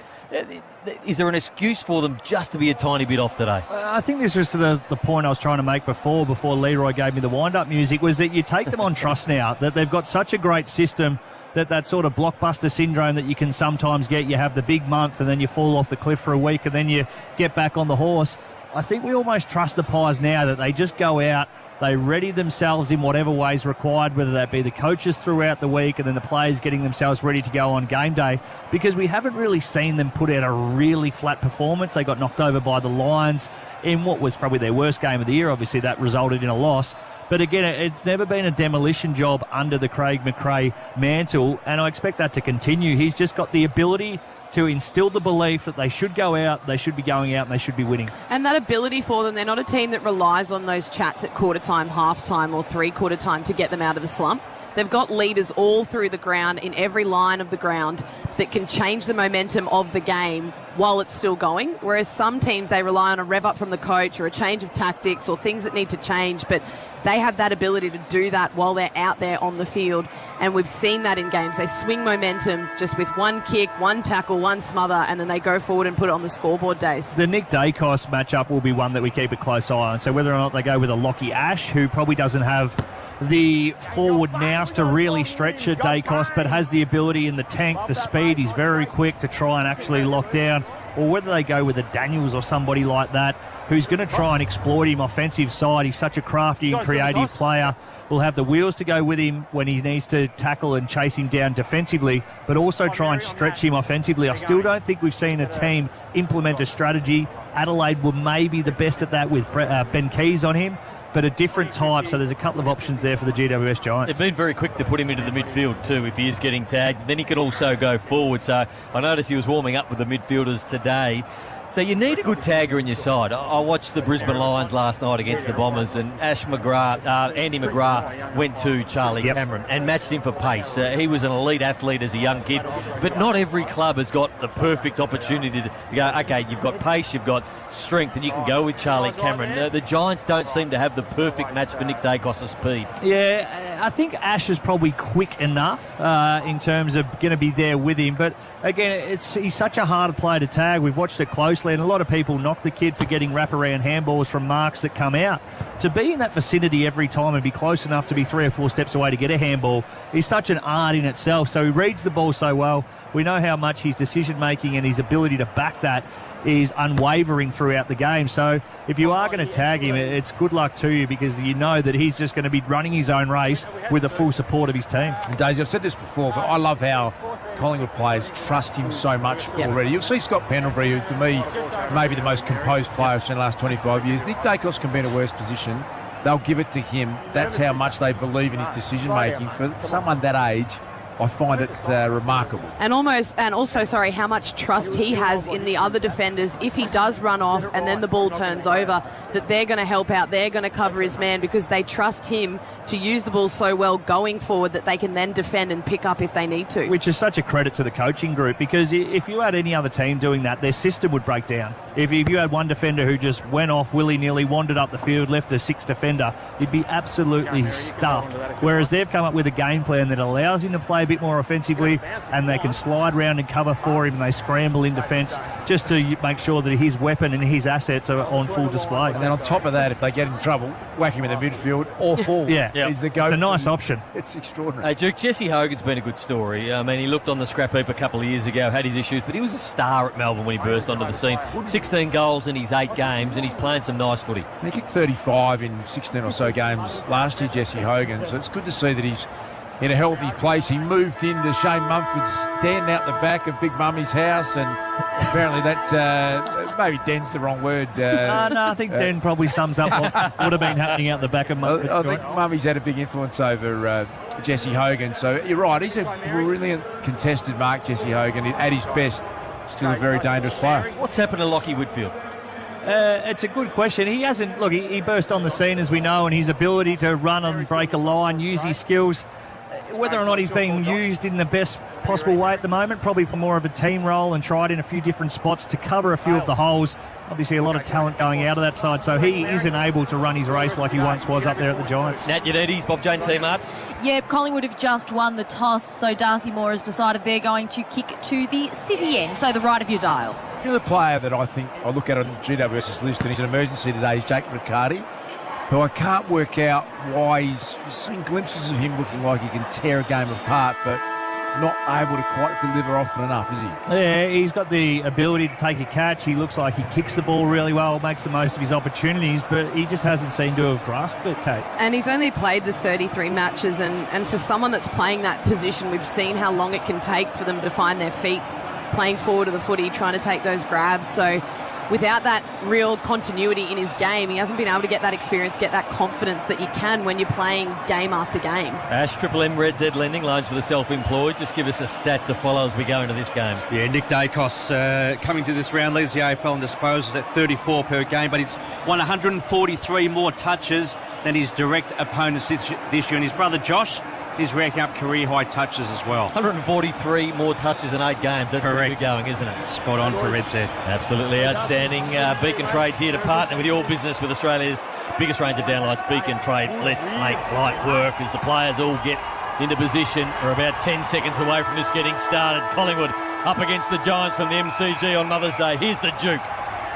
[SPEAKER 32] is there an excuse for them just to be a tiny bit off today?
[SPEAKER 34] I think this was the point I was trying to make before Leroy gave me the wind-up music, was that you take them on trust now, that they've got such a great system, that sort of blockbuster syndrome that you can sometimes get. You have the big month and then you fall off the cliff for a week and then you get back on the horse. I think we almost trust the Pies now that they just go out, they ready themselves in whatever ways required, whether that be the coaches throughout the week and then the players getting themselves ready to go on game day, because we haven't really seen them put out a really flat performance. They got knocked over by the Lions in what was probably their worst game of the year. Obviously, that resulted in a loss. But again, it's never been a demolition job under the Craig McRae mantle, and I expect that to continue. He's just got the ability to instill the belief that they should go out, they should be going out, and they should be winning.
[SPEAKER 33] And that ability for them, they're not a team that relies on those chats at quarter time, half time, or 3/4 time to get them out of the slump. They've got leaders all through the ground, in every line of the ground, that can change the momentum of the game while it's still going, whereas some teams, they rely on a rev up from the coach or a change of tactics or things that need to change, but they have that ability to do that while they're out there on the field, and we've seen that in games. They swing momentum just with one kick, one tackle, one smother, and then they go forward and put it on the scoreboard days.
[SPEAKER 34] The Nick Dacos matchup will be one that we keep a close eye on, so whether or not they go with a Lockie Ash, who probably doesn't have the forward nous to really stretch a Dacos, but has the ability in the tank, the speed, he's very quick to try and actually lock down, or whether they go with a Daniels or somebody like that who's going to try and exploit him offensive side. He's such a crafty and creative player. Will have the wheels to go with him when he needs to tackle and chase him down defensively, but also try and stretch him offensively. I still don't think we've seen a team implement a strategy. Adelaide were maybe the best at that with Ben Keys on him, but a different type, so there's a couple of options there for the GWS Giants.
[SPEAKER 32] They've been very quick to put him into the midfield too if he is getting tagged. Then he can also go forward, so I noticed he was warming up with the midfielders today. So you need a good tagger in your side. I watched the Brisbane Lions last night against the Bombers, and Andy McGrath went to Charlie Cameron and matched him for pace. He was an elite athlete as a young kid, but not every club has got the perfect opportunity to go, okay, you've got pace, you've got strength, and you can go with Charlie Cameron. The Giants don't seem to have the perfect match for Nick Dacos' speed.
[SPEAKER 34] Yeah, I think Ash is probably quick enough in terms of going to be there with him, but again, he's such a hard player to tag. We've watched it closely, and a lot of people knock the kid for getting wraparound handballs from marks that come out. To be in that vicinity every time and be close enough to be 3 or 4 steps away to get a handball is such an art in itself. So he reads the ball so well. We know how much his decision-making and his ability to back that is unwavering throughout the game. So if you are going to tag him, it's good luck to you, because you know that he's just going to be running his own race with the full support of his team.
[SPEAKER 35] And Daisy, I've said this before, but I love how Collingwood players trust him so much already. You'll see Scott Pendlebury, who to me maybe the most composed player I've seen in the last 25 years. Nick Dacos can be in a worse position. They'll give it to him. That's how much they believe in his decision-making. For someone that age, I find it remarkable.
[SPEAKER 33] And also, how much trust he has in the other defenders if he does run off and then the ball turns over, that they're going to help out, they're going to cover his man, because they trust him to use the ball so well going forward that they can then defend and pick up if they need to.
[SPEAKER 34] Which is such a credit to the coaching group, because if you had any other team doing that, their system would break down. If you had one defender who just went off willy-nilly, wandered up the field, left a 6th defender, you'd be absolutely stuffed. Whereas they've come up with a game plan that allows him to play a bit more offensively, and they can slide around and cover for him, and they scramble in defence just to make sure that his weapon and his assets are on full display.
[SPEAKER 35] And then on top of that, if they get in trouble, whack him in the midfield or forward. Is the go-to.
[SPEAKER 34] It's a nice option.
[SPEAKER 35] It's extraordinary.
[SPEAKER 32] Hey, Duke, Jesse Hogan's been a good story. I mean, he looked on the scrap heap a couple of years ago, had his issues, but he was a star at Melbourne when he burst onto the scene. 16 goals in his 8 games, and he's playing some nice footy.
[SPEAKER 35] He kicked 35 in 16 or so games last year, Jesse Hogan, so it's good to see that he's in a healthy place. He moved into Shane Mumford's den out the back of Big Mummy's house, and apparently that maybe den's the wrong word.
[SPEAKER 34] No, I think den probably sums up what would have been happening out the back of Mumford's.
[SPEAKER 35] I think Mummy's had a big influence over Jesse Hogan, so you're right, he's a brilliant contested mark, Jesse Hogan, at his best. Still a very dangerous player.
[SPEAKER 32] What's happened to Lockie Whitfield?
[SPEAKER 34] It's a good question. He hasn't... Look, he burst on the scene, as we know, and his ability to run and break a line, use his skills, whether or not he's being used in the best possible way at the moment, probably for more of a team role, and tried in a few different spots to cover a few of the holes. Obviously a lot of talent going out of that side, so he isn't able to run his race like he once was up there at the Giants.
[SPEAKER 32] Nat Yanides, Bob Jane team arts.
[SPEAKER 3] Yeah, Collingwood have just won the toss, so Darcy Moore has decided they're going to kick to the city end, so the right of your dial.
[SPEAKER 35] You know, the player that I think I look at on GWS's list, and he's an emergency today, is Jake Riccardi, who I can't work out why he's seen glimpses of him looking like he can tear a game apart, but not able to quite deliver often enough, is he?
[SPEAKER 34] Yeah, he's got the ability to take a catch. He looks like he kicks the ball really well, makes the most of his opportunities, but he just hasn't seemed to have grasped it, Kate.
[SPEAKER 33] And he's only played the 33 matches, and for someone that's playing that position, we've seen how long it can take for them to find their feet playing forward of the footy, trying to take those grabs. So without that real continuity in his game, he hasn't been able to get that experience, get that confidence that you can when you're playing game after game.
[SPEAKER 32] Ash, Triple M, Red Z Lending, loans for the self-employed. Just give us a stat to follow as we go into this game.
[SPEAKER 1] Yeah, Nick Dacos coming to this round leads the AFL in disposals at 34 per game, but he's won 143 more touches than his direct opponents this year. And his brother Josh he's racking up career-high touches as well.
[SPEAKER 32] 143 more touches in 8 games. That's where we're going, isn't it?
[SPEAKER 1] Spot on for Red Set.
[SPEAKER 32] Absolutely outstanding. Beacon Trade's here to partner with your business with Australia's biggest range of downlights. Beacon Trade, let's make light work as the players all get into position. We're about 10 seconds away from this getting started. Collingwood up against the Giants from the MCG on Mother's Day. Here's the Duke.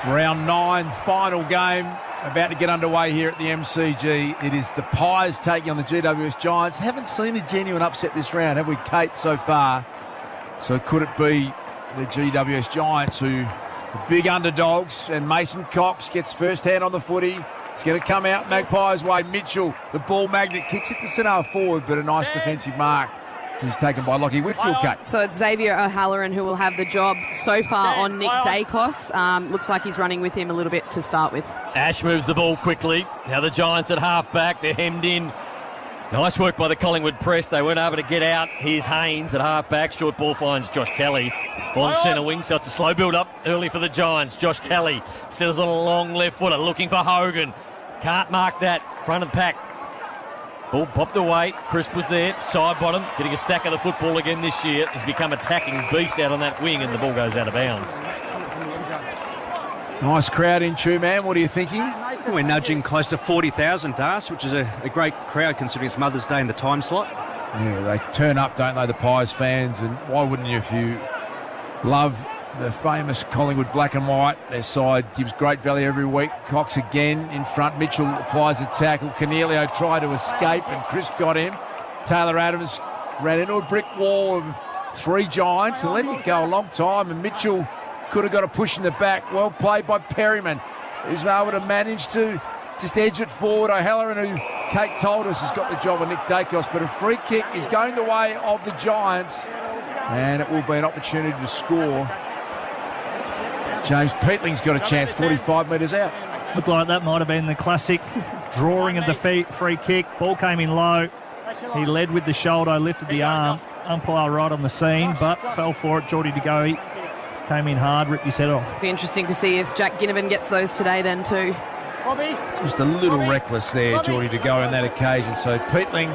[SPEAKER 35] Round 9, final game, about to get underway here at the MCG. It is the Pies taking on the GWS Giants. Haven't seen a genuine upset this round, have we, Kate, so far? So could it be the GWS Giants who are big underdogs, and Mason Cox gets first hand on the footy. He's going to come out Magpies' way. Mitchell, the ball magnet, kicks it to centre forward, but a nice defensive mark. He's taken by Lockie Whitfield, Kate.
[SPEAKER 33] So it's Xavier O'Halloran who will have the job so far on Nick Dacos. Looks like he's running with him a little bit to start with.
[SPEAKER 32] Ash moves the ball quickly. Now the Giants at half-back. They're hemmed in. Nice work by the Collingwood press. They weren't able to get out. Here's Haynes at half-back. Short ball finds Josh Kelly on centre wing. So it's a slow build-up early for the Giants. Josh Kelly settles on a long left footer, looking for Hogan. Can't mark that. Front of the pack. Ball popped away. Crisp was there. Side bottom. Getting a stack of the football again this year. He's become attacking beast out on that wing, and the ball goes out of bounds.
[SPEAKER 35] Nice crowd in too, man. What are you thinking?
[SPEAKER 1] We're nudging close to 40,000, Das, which is a great crowd considering it's Mother's Day in the time slot.
[SPEAKER 35] Yeah, they turn up, don't they, the Pies fans? And why wouldn't you if you love the famous Collingwood black and white? Their side gives great value every week. Cox again in front. Mitchell applies a tackle. Cornelio tried to escape and Crisp got him. Taylor Adams ran into a brick wall of 3 Giants and letting it go a long time, and Mitchell could have got a push in the back. Well played by Perryman, who's able to manage to just edge it forward. O'Halloran, who Kate told us has got the job of Nick Dacos, but a free kick is going the way of the Giants, and it will be an opportunity to score. James Peatling's got a chance, 45 metres out.
[SPEAKER 34] Looked like that might have been the classic drawing of the free kick. Ball came in low. He led with the shoulder, lifted the arm. Umpire right on the scene, but fell for it. Geordie De Goey came in hard, ripped his head off.
[SPEAKER 33] Be interesting to see if Jack Ginnivan gets those today then too.
[SPEAKER 35] Just a little reckless there, Geordie To Go on that occasion. So Peatling,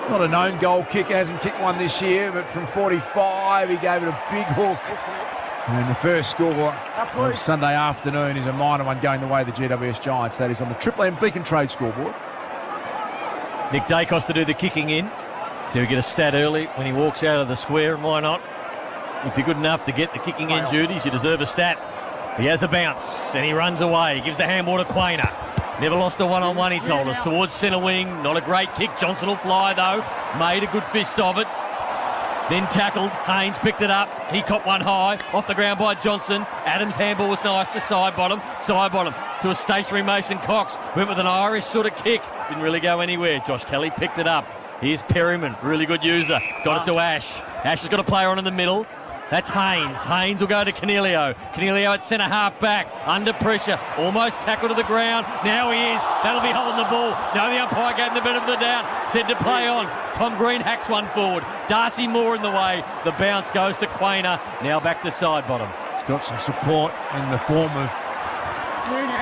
[SPEAKER 35] not a known goal kicker, hasn't kicked one this year, but from 45 he gave it a big hook. And the first score of Sunday afternoon is a minor one going the way of the GWS Giants. That is on the Triple M Beacon Trade scoreboard.
[SPEAKER 32] Nick Dacos to do the kicking in. So we get a stat early when he walks out of the square, and why not? If you're good enough to get the kicking in duties, you deserve a stat. He has a bounce, and he runs away. He gives the handball to Quainer. Never lost a one-on-one, he told us. Towards centre wing, not a great kick. Johnson will fly, though. Made a good fist of it. Then tackled. Haynes picked it up. He caught one high. Off the ground by Johnson. Adams' handball was nice to side bottom. Side bottom to a stationary Mason Cox. Went with an Irish sort of kick. Didn't really go anywhere. Josh Kelly picked it up. Here's Perryman, really good user. Got it to Ash. Ash has got a player on in the middle. That's Haynes. Haynes will go to Cornelio. Cornelio at centre half back. Under pressure. Almost tackled to the ground. Now he is. That'll be holding the ball. No, the umpire gave him the benefit of the doubt. Said to play on. Tom Green hacks one forward. Darcy Moore in the way. The bounce goes to Quainer. Now back to side bottom.
[SPEAKER 35] He's got some support in the form of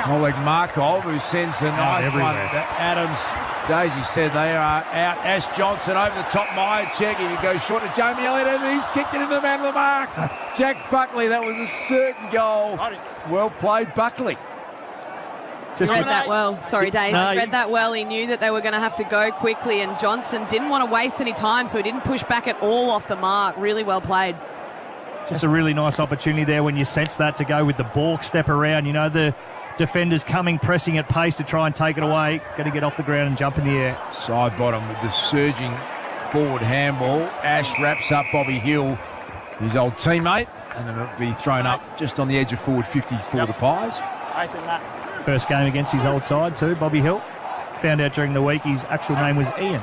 [SPEAKER 35] Oleg Markov, who sends a nice one to Adams. Daisy said they are out. Ash Johnson over the top. Myercheck. He goes short to Jamie Elliott, and he's kicked it in the man of the mark. Jack Buckley, that was a certain goal. Well played, Buckley.
[SPEAKER 33] Just read that well. Sorry, Dave. No, read that well. He knew that they were going to have to go quickly, and Johnson didn't want to waste any time, so he didn't push back at all off the mark. Really well played.
[SPEAKER 34] Just a really nice opportunity there when you sense that to go with the ball step around. You know, the defenders coming, pressing at pace to try and take it away. Got to get off the ground and jump in the air.
[SPEAKER 35] Side bottom with the surging forward handball. Ash wraps up Bobby Hill, his old teammate, and then it'll be thrown up just on the edge of forward 50 for the Pies.
[SPEAKER 34] First game against his old side too, Bobby Hill. Found out during the week his actual name was Ian.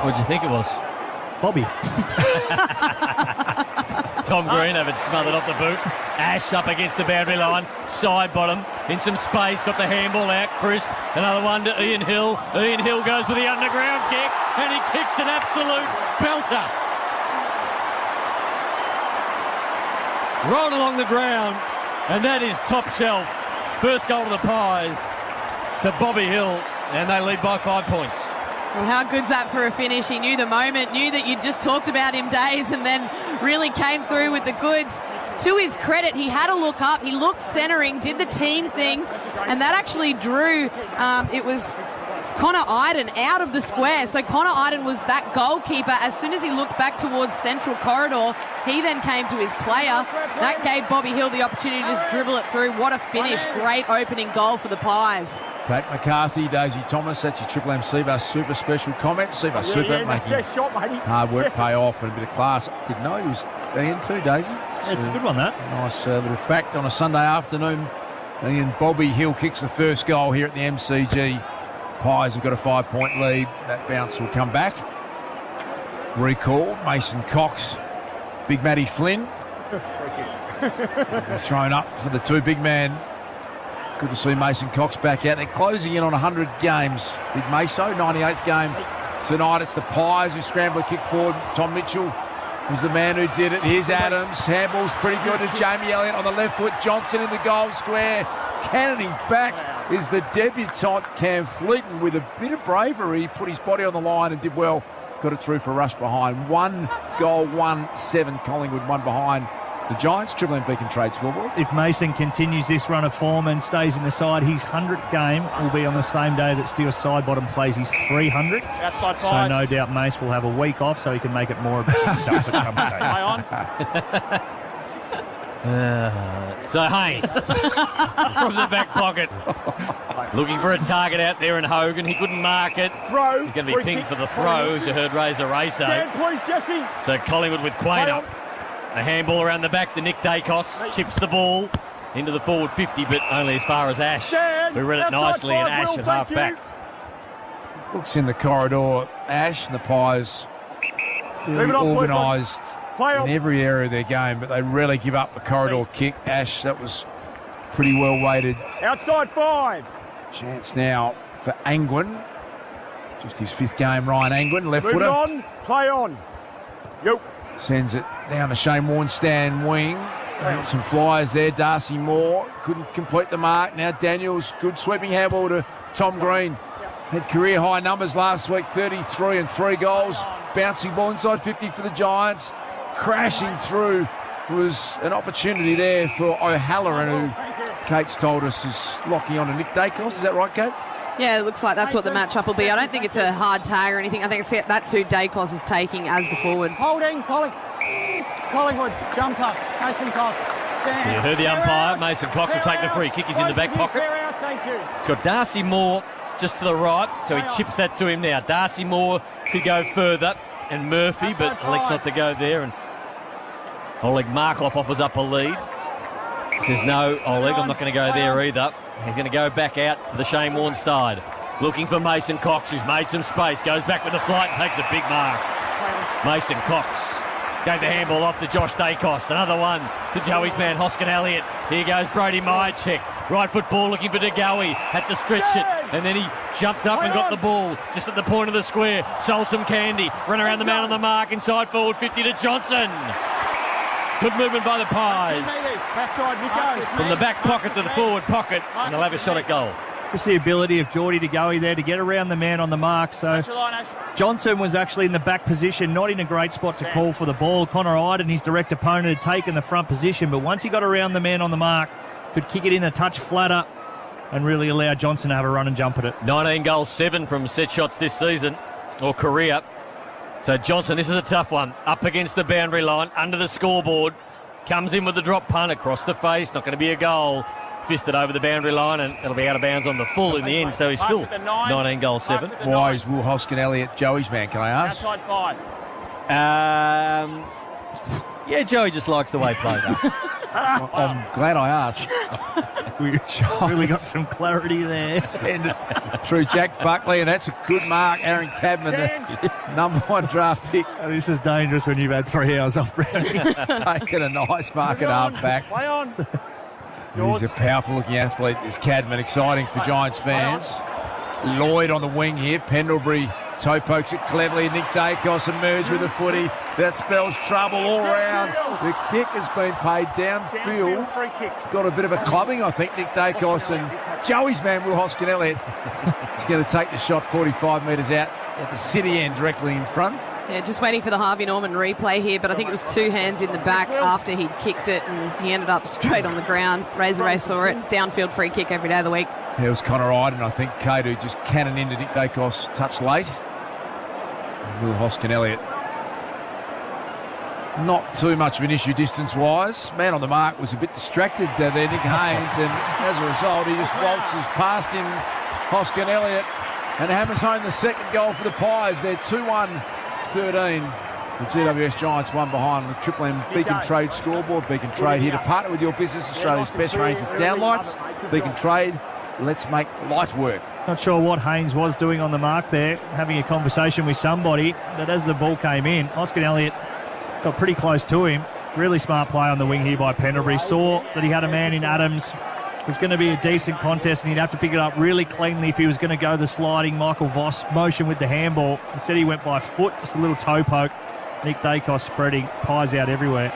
[SPEAKER 32] What'd you think it was?
[SPEAKER 34] Bobby.
[SPEAKER 32] Tom Green have it smothered off the boot. Ash up against the boundary line. Side bottom. In some space. Got the handball out. Crisp. Another one to Ian Hill. Ian Hill goes with the underground kick. And he kicks an absolute belter. Right along the ground. And that is top shelf. First goal to the Pies to Bobby Hill. And they lead by 5 points.
[SPEAKER 33] Well, how good's that for a finish? He knew the moment, knew that you just talked about him days, and then really came through with the goods. To his credit, he had a look up, he looked centering, did the team thing, and that actually drew, it was Connor Iden out of the square. So Connor Iden was that goalkeeper. As soon as he looked back towards central corridor, he then came to his player. That gave Bobby Hill the opportunity to just dribble it through. What a finish. Great opening goal for the Pies.
[SPEAKER 35] Kate McCarthy, Daisy Thomas, that's your Triple M Seabus Super special comment. Seabus Super making hard work pay off and a bit of class. Didn't know he was Ian too, Daisy.
[SPEAKER 34] Yeah, it's a good one, that.
[SPEAKER 35] Nice little fact on a Sunday afternoon. Ian Bobby Hill kicks the first goal here at the MCG. Pies have got a 5-point lead. That bounce will come back. Recall, Mason Cox, Big Matty Flynn. Thrown up for the two big man. Good to see Mason Cox back out. They're closing in on 100 games. Big Maso, 98th game tonight. It's the Pies who scramble a kick forward. Tom Mitchell was the man who did it. Here's Adams. Handball's pretty good to Jamie Elliott on the left foot. Johnson in the goal square. Cannoning back is the debutant Cam Fleeton with a bit of bravery. He put his body on the line and did well. Got it through for a rush behind. 1 goal, 1-7 Collingwood, 1 behind the Giants. Triple M Beacon Trade scoreboard.
[SPEAKER 34] If Mason continues this run of form and stays in the side, his 100th game will be on the same day that Steele Sidebottom plays his 300th.
[SPEAKER 32] Outside five.
[SPEAKER 34] So no doubt Mace will have a week off so he can make it more about himself at some stage.
[SPEAKER 32] Play on. So Haynes from the back pocket, looking for a target out there in Hogan. He couldn't mark it.
[SPEAKER 13] Throw.
[SPEAKER 32] He's going to be pinged for the throw, as you heard Razor Ray say.
[SPEAKER 13] Stand, please, Jesse.
[SPEAKER 32] So Collingwood with Quainer. A handball around the back. The Nick Dacos chips the ball into the forward 50, but only as far as Ash. We read it nicely, and Ash at half back.
[SPEAKER 35] Looks in the corridor. Ash and the Pies very organised in every area of their game, but they rarely give up a corridor kick. Ash, that was pretty well weighted.
[SPEAKER 13] Outside 5.
[SPEAKER 35] Chance now for Angwin. Just his 5th game, Ryan Angwin, left footer.
[SPEAKER 13] On, play on. Yo.
[SPEAKER 35] Sends it down to Shane Warnstand wing. Some flyers there. Darcy Moore couldn't complete the mark. Now Daniels, good sweeping handball to Tom Green. Had career high numbers last week, 33 and 3 goals. Bouncing ball inside 50 for the Giants. Crashing through was an opportunity there for O'Halloran, who Kate's told us is locking on to Nick Dacos. Is that right, Kate?
[SPEAKER 33] Yeah, it looks like that's what the matchup will be. I don't think it's a hard tag or anything. I think that's who Dacos is taking as the forward.
[SPEAKER 13] Holding, Collingwood, jumper, Mason Cox, stand.
[SPEAKER 32] So you heard the umpire. Mason Cox will take the free kick. He's in the back pocket.
[SPEAKER 13] Thank you.
[SPEAKER 32] He's got Darcy Moore just to the right, so he chips that to him now. Darcy Moore could go further, and Murphy, but elects not to go there. And Oleg Markov offers up a lead. Says, no, Oleg, I'm not going to go there either. He's going to go back out to the Shane Warne side. Looking for Mason Cox, who's made some space. Goes back with the flight and takes a big mark. Mason Cox gave the handball off to Josh Dacos. Another one to Joey's man, Hoskin Elliott. Here goes Brody Myercheck. Right foot ball looking for DeGoey. Had to stretch it. And then he jumped up and got the ball just at the point of the square. Sold some candy. Run around the man on the mark. Inside forward 50 to Johnson. Good movement by the Pies. From the back pocket to the forward pocket, and they'll have a shot at goal.
[SPEAKER 34] Just the ability of Geordie to go there to get around the man on the mark. So Johnson was actually in the back position, not in a great spot to call for the ball. Connor Iden, his direct opponent, had taken the front position, but once he got around the man on the mark, could kick it in a touch flatter and really allow Johnson to have a run and jump at it.
[SPEAKER 32] 19 goals, 7 from set shots this season, or career. So Johnson, this is a tough one. Up against the boundary line, under the scoreboard. Comes in with the drop punt across the face. Not going to be a goal. Fisted over the boundary line, and it'll be out of bounds on the full in the end. So he's still 19 goals, 7.
[SPEAKER 35] Why is Will Hoskin Elliott Joey's man, can I ask?
[SPEAKER 32] Outside 5. Yeah, Joey just likes the way played.
[SPEAKER 35] I'm glad I asked.
[SPEAKER 34] We really got some clarity there.
[SPEAKER 35] Send it through Jack Buckley, and that's a good mark. Aaron Cadman, the number 1 draft pick.
[SPEAKER 34] Oh, this is dangerous when you've had 3 hours off.
[SPEAKER 35] He's taken a nice mark at half back.
[SPEAKER 13] Play on.
[SPEAKER 35] He's a powerful-looking athlete, this Cadman. Exciting for Giants fans. Lloyd on the wing here. Pendlebury Toe pokes it cleverly. Nick Dacos emerged with a footy. That spells trouble all round. The kick has been paid downfield. Got a bit of a clubbing, I think, Nick Dacos, and Joey's man, Will Hoskin-Elliott, is going to take the shot 45 metres out at the city end, directly in front.
[SPEAKER 33] Yeah, just waiting for the Harvey Norman replay here, but I think it was 2 hands in the back after he'd kicked it, and he ended up straight on the ground. Razor Ray saw it. Downfield free kick every day of the week.
[SPEAKER 35] Yeah, it was Connor Iden, I think, Kate, who just cannon into Nick Dacos, touch late. And Will Hoskin-Elliott, not too much of an issue distance-wise. Man on the mark was a bit distracted there, Nick Haynes, and as a result, he just waltzes past him, Hoskin-Elliott, and hammers home the second goal for the Pies. They're 2-1-13. The GWS Giants one behind on the Triple M Beacon Trade scoreboard. Beacon Trade here to partner with your business, Australia's best range of downlights. Beacon Trade, let's make light work.
[SPEAKER 34] Not sure what Haynes was doing on the mark there, having a conversation with somebody, but as the ball came in, Hoskin-Elliott got pretty close to him. Really smart play on the wing here by Pendlebury. Saw that he had a man in Adams. It was going to be a decent contest and he'd have to pick it up really cleanly if he was going to go the sliding Michael Voss motion with the handball. Instead he went by foot, just a little toe poke. Nick Dacos spreading, Pies out everywhere.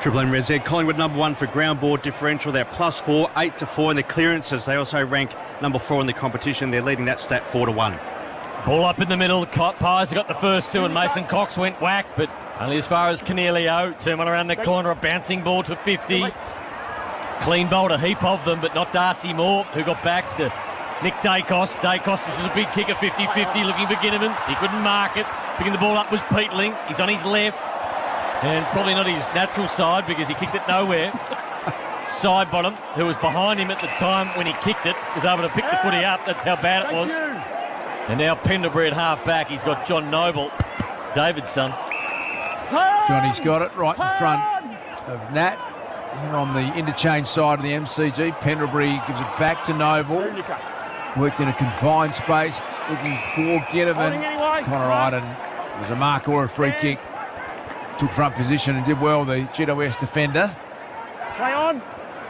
[SPEAKER 1] Triple M Red Z, Collingwood number 1 for ground ball differential. They're +4, 8-4 in the clearances. They also rank number 4 in the competition. They're leading that stat 4-1.
[SPEAKER 32] Ball up in the middle. Pies got the first 2 and Mason Cox went whack, but only as far as Cornelio. Turn one around the corner, a bouncing ball to 50. Clean bowled a heap of them, but not Darcy Moore, who got back to Nick Dacos. Dacos, this is a big kicker, 50-50, looking for Ginnivan. He couldn't mark it. Picking the ball up was Peatling. He's on his left. And it's probably not his natural side because he kicked it nowhere. Sidebottom, who was behind him at the time when he kicked it, was able to pick the footy up. That's how bad it was. And now Pendlebury at half back. He's got John Noble, David's son.
[SPEAKER 35] Johnny's got it right in front of Nat. And on the interchange side of the MCG, Pendlebury gives it back to Noble. Worked in a confined space, looking for Ginnivan. Connor Iden was a mark or a free kick. Took front position and did well, the GWS defender.
[SPEAKER 13] Play on.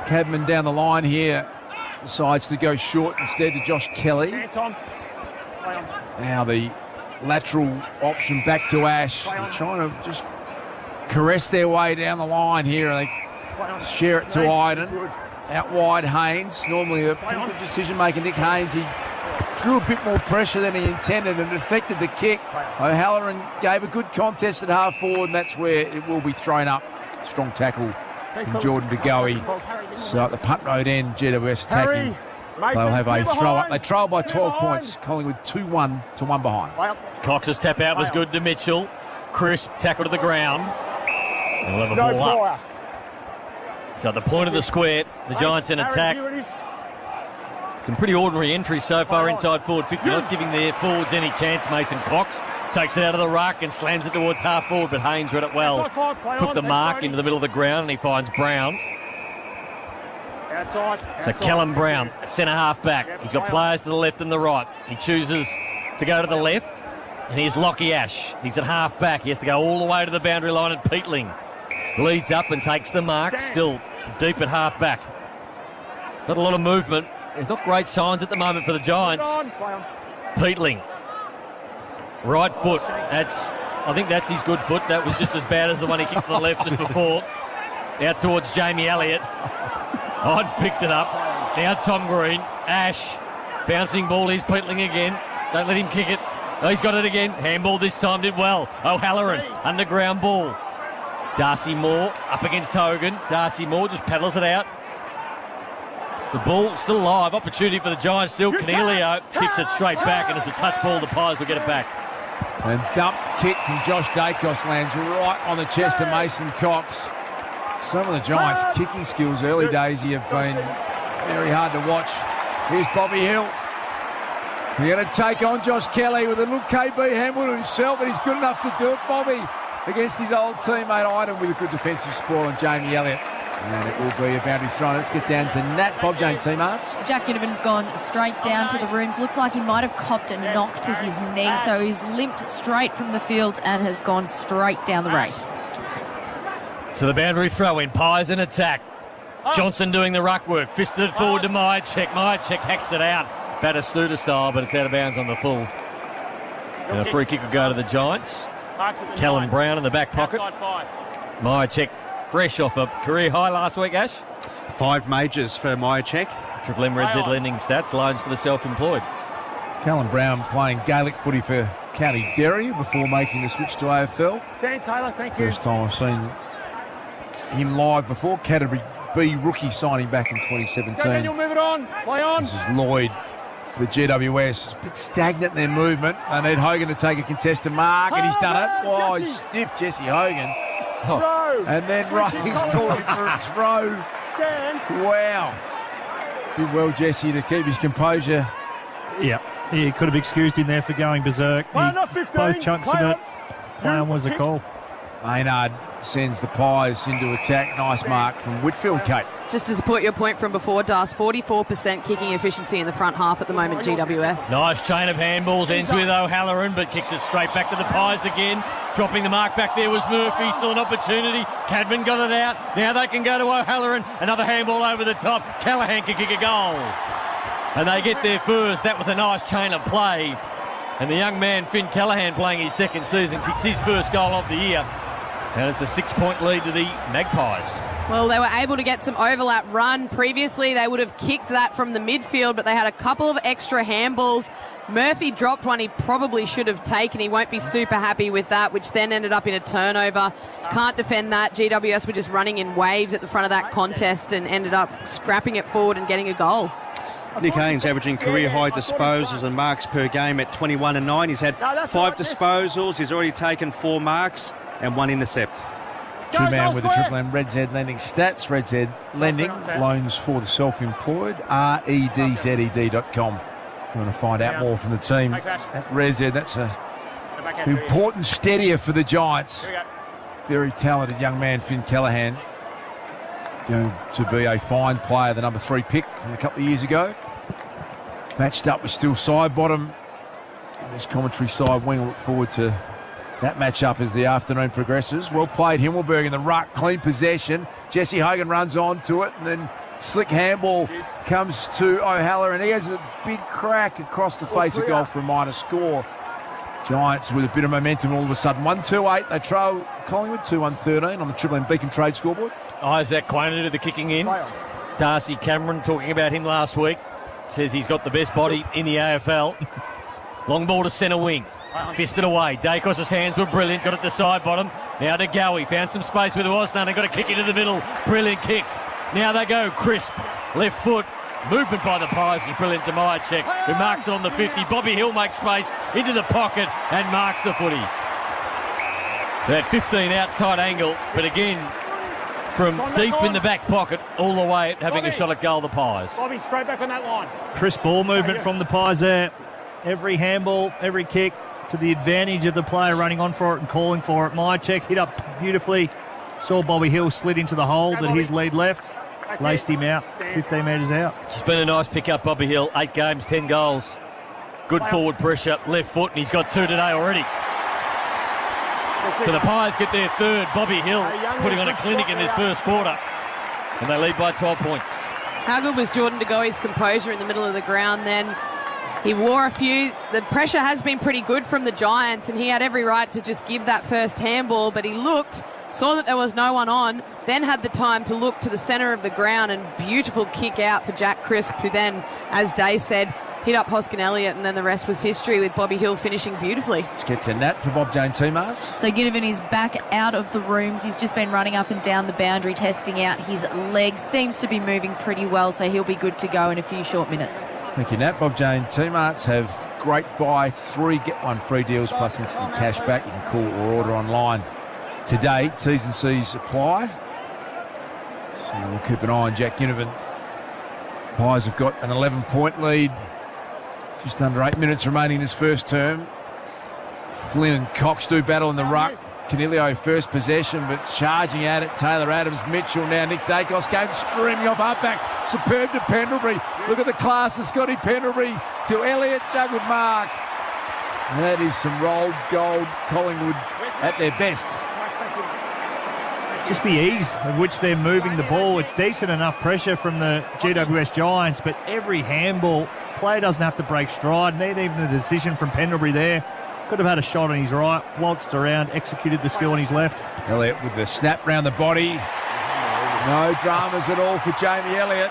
[SPEAKER 35] Cadman down the line here. Decides to go short instead to Josh Kelly. Now the lateral option back to Ash. They're trying to just caress their way down the line here. They share it to Iden. Out wide, Haynes. Normally a pretty good decision-maker, Nick Haynes. He drew a bit more pressure than he intended and affected the kick. O'Halloran gave a good contest at half forward, and that's where it will be thrown up. Strong tackle from Jordan De Goey. So at the punt road end, GWS attacking. They'll have a throw-up. They trail by 12 points. Collingwood 2-1 to 1 behind.
[SPEAKER 32] Cox's tap out was good to Mitchell. Crisp tackle to the ground. And we'll have a ball up. So at the point of the square, the Giants in attack. Some pretty ordinary entries so far inside forward 50, not giving their forwards any chance. Mason Cox takes it out of the ruck and slams it towards half forward, but Haynes read it well. Took the mark into the middle of the ground and he finds Brown. So Callum Brown, centre half back. He's got players to the left and the right. He chooses to go to the left, and here's Lockie Ash. He's at half back. He has to go all the way to the boundary line, and Peatling leads up and takes the mark, still deep at half back. Not a lot of movement. There's not great signs at the moment for the Giants. Peatling, right foot. I think that's his good foot. That was just as bad as the one he kicked to the left just before. Out towards Jamie Elliott. I'd picked it up. Now Tom Green. Ash. Bouncing ball. Here's Peatling again. Don't let him kick it. Oh, he's got it again. Handball this time did well. O'Halloran. Underground ball. Darcy Moore up against Hogan. Darcy Moore just paddles it out. The ball still alive. Opportunity for the Giants still. Cornelio kicks it straight back, and it's a touch ball. The Pies will get it back.
[SPEAKER 35] And dump kick from Josh Dacos lands right on the chest of Mason Cox. Some of the Giants' kicking skills early days here have been very hard to watch. Here's Bobby Hill. He's going to take on Josh Kelly with a little KB handball to himself, but he's good enough to do it. Bobby against his old teammate Iden with a good defensive spoil on Jamie Elliott. And it will be a boundary thrown. Let's get down to Nat. Bob Jane, team arts.
[SPEAKER 3] Jack Ginnivan's gone straight down to the rooms. Looks like he might have copped a knock to his knee, so he's limped straight from the field and has gone straight down the race.
[SPEAKER 32] So the boundary throw in. Pies in attack. Johnson doing the ruck work. Fisted it forward to Myercheck. Myercheck hacks it out. Batistuta style, but it's out of bounds on the full. And a free kick will go to the Giants. Callum Brown in the back pocket. Myercheck fresh off a career high last week, Ash.
[SPEAKER 1] 5 majors for Myercheck.
[SPEAKER 32] Triple M Red Z lending stats, loans for the self-employed.
[SPEAKER 35] Callum Brown playing Gaelic footy for County Derry before making the switch to AFL.
[SPEAKER 13] Dan Taylor, thank you.
[SPEAKER 35] First time I've seen him live before. Canterbury B rookie signing back in 2017.
[SPEAKER 13] Daniel, move it on. Play on.
[SPEAKER 35] This is Lloyd for GWS. It's a bit stagnant in their movement. They need Hogan to take a contested mark, and he's done it. Oh, he's stiff, Jesse Hogan.
[SPEAKER 13] Oh.
[SPEAKER 35] And then Ray's calling for a throw. Wow. Did well, Jesse, to keep his composure.
[SPEAKER 34] Yeah, he could have excused him there for going berserk. Both chunks of it. Playing was a call.
[SPEAKER 35] Maynard sends the Pies into attack. Nice mark from Whitfield, Kate.
[SPEAKER 33] Just to support your point from before, Das, 44% kicking efficiency in the front half at the moment, GWS.
[SPEAKER 32] Nice chain of handballs, ends with O'Halloran, but kicks it straight back to the Pies again. Dropping the mark back there was Murphy, still an opportunity. Cadman got it out. Now they can go to O'Halloran. Another handball over the top. Callaghan can kick a goal. And they get there first. That was a nice chain of play. And the young man, Finn Callaghan, playing his second season, kicks his first goal of the year. And it's a 6-point lead to the Magpies.
[SPEAKER 33] Well, they were able to get some overlap run. Previously, they would have kicked that from the midfield, but they had a couple of extra handballs. Murphy dropped one he probably should have taken. He won't be super happy with that, which then ended up in a turnover. Can't defend that. GWS were just running in waves at the front of that contest and ended up scrapping it forward and getting a goal.
[SPEAKER 1] Nick Haynes averaging career-high disposals and marks per game at 21 and 9. He's had 5 disposals. He's already taken 4 marks and 1 intercept.
[SPEAKER 35] True man with the Triple M Red Z lending stats. Red Z lending, loans for the self-employed. REDZED.com. You want to find out more from the team at Red Z. That's an important steadier for the Giants. Very talented young man, Finn Callaghan. Going to be a fine player, the number 3 pick from a couple of years ago. Matched up with still side bottom. This commentary side wing will look forward to that match-up as the afternoon progresses. Well played, Himmelberg in the ruck, clean possession. Jesse Hogan runs on to it, and then slick handball comes to O'Halloran, and he has a big crack across the face of goal for a minor score. Giants with a bit of momentum all of a sudden. 1-2-8, they trail Collingwood 2-1-13 on the Triple M Beacon Trade scoreboard.
[SPEAKER 32] Isaac Quainer to the kicking in. Darcy Cameron talking about him last week. Says he's got the best body in the AFL. Long ball to centre wing. Fisted away. Dacos' hands were brilliant. Got it to side bottom. Now to Gowie. Found some space where there was none and got a kick into the middle. Brilliant kick. Now they go. Crisp. Left foot. Movement by the Pies was brilliant to Myercheck, who marks it on the 50. Bobby Hill makes space into the pocket and marks the footy. That 15 out tight angle, but again, from deep in the back pocket, all the way having a shot at goal, the Pies.
[SPEAKER 13] Bobby, straight back on that line.
[SPEAKER 34] Crisp ball movement from the Pies there. Every handball, every kick to the advantage of the player running on for it and calling for it. Myercheck hit up beautifully. Saw Bobby Hill slid into the hole that his lead left. Laced him out, 15 metres out.
[SPEAKER 32] It's been a nice pick-up, Bobby Hill. 8 games, 10 goals. Good forward pressure, left foot, and he's got 2 today already. So the Pies get their third. Bobby Hill putting on a clinic in this first quarter. And they lead by 12 points.
[SPEAKER 33] How good was Jordan to go his composure in the middle of the ground then? He wore a few. The pressure has been pretty good from the Giants, and he had every right to just give that first handball, but he looked, saw that there was no one on, then had the time to look to the centre of the ground, and beautiful kick out for Jack Crisp, who then, as Day said, hit up Hoskin Elliott, and then the rest was history with Bobby Hill finishing beautifully.
[SPEAKER 35] Let's get to Nat for Bob Jane T-Marts.
[SPEAKER 3] So Ginnivan is back out of the rooms. He's just been running up and down the boundary, testing out his legs. Seems to be moving pretty well, so he'll be good to go in a few short minutes.
[SPEAKER 35] Thank you, Nat. Bob Jane T-Marts have great buy 3, get 1 free deals plus instant cash back. You can call or order online today. T's and C's apply. So we'll keep an eye on Jack Ginnivan. Pies have got an 11-point lead. Just under 8 minutes remaining in this first term. Flynn and Cox do battle in the ruck. Canilio first possession, but charging at it. Taylor Adams, Mitchell now. Nick Dacos game streaming off halfback. Superb to Pendlebury. Look at the class of Scotty Pendlebury to Elliott. Juggled mark. That is some rolled gold. Collingwood at their best.
[SPEAKER 34] Just the ease of which they're moving the ball. It's decent enough pressure from the GWS Giants, but every handball, player doesn't have to break stride. Need even the decision from Pendlebury there. Could have had a shot on his right, waltzed around, executed the skill on his left.
[SPEAKER 35] Elliott with the snap round the body. No dramas at all for Jamie Elliott.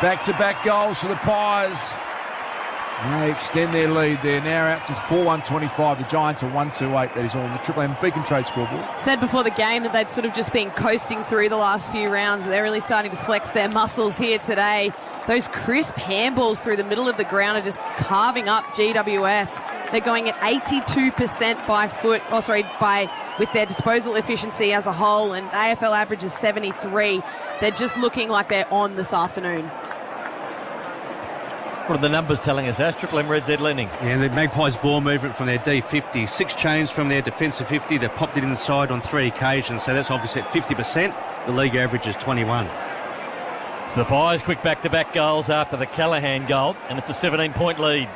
[SPEAKER 35] Back-to-back goals for the Pies. They extend their lead. They're now out to 4-1-25. The Giants are 1-2-8. That is all on the Triple M Beacon Trade scoreboard.
[SPEAKER 33] Said before the game that they'd sort of just been coasting through the last few rounds, but they're really starting to flex their muscles here today. Those crisp handballs through the middle of the ground are just carving up GWS. They're going at 82% by foot, with their disposal efficiency as a whole, and AFL average is 73. They're just looking like they're on this afternoon.
[SPEAKER 32] What are the numbers telling us, Ash? Triple M Red Z lending.
[SPEAKER 1] Yeah, the Magpies ball movement from their D50. 6 chains from their defensive 50. They've popped it inside on 3 occasions, so that's obviously at 50%. The league average is 21.
[SPEAKER 32] So the Pies quick back-to-back goals after the Callahan goal, and it's a 17-point lead.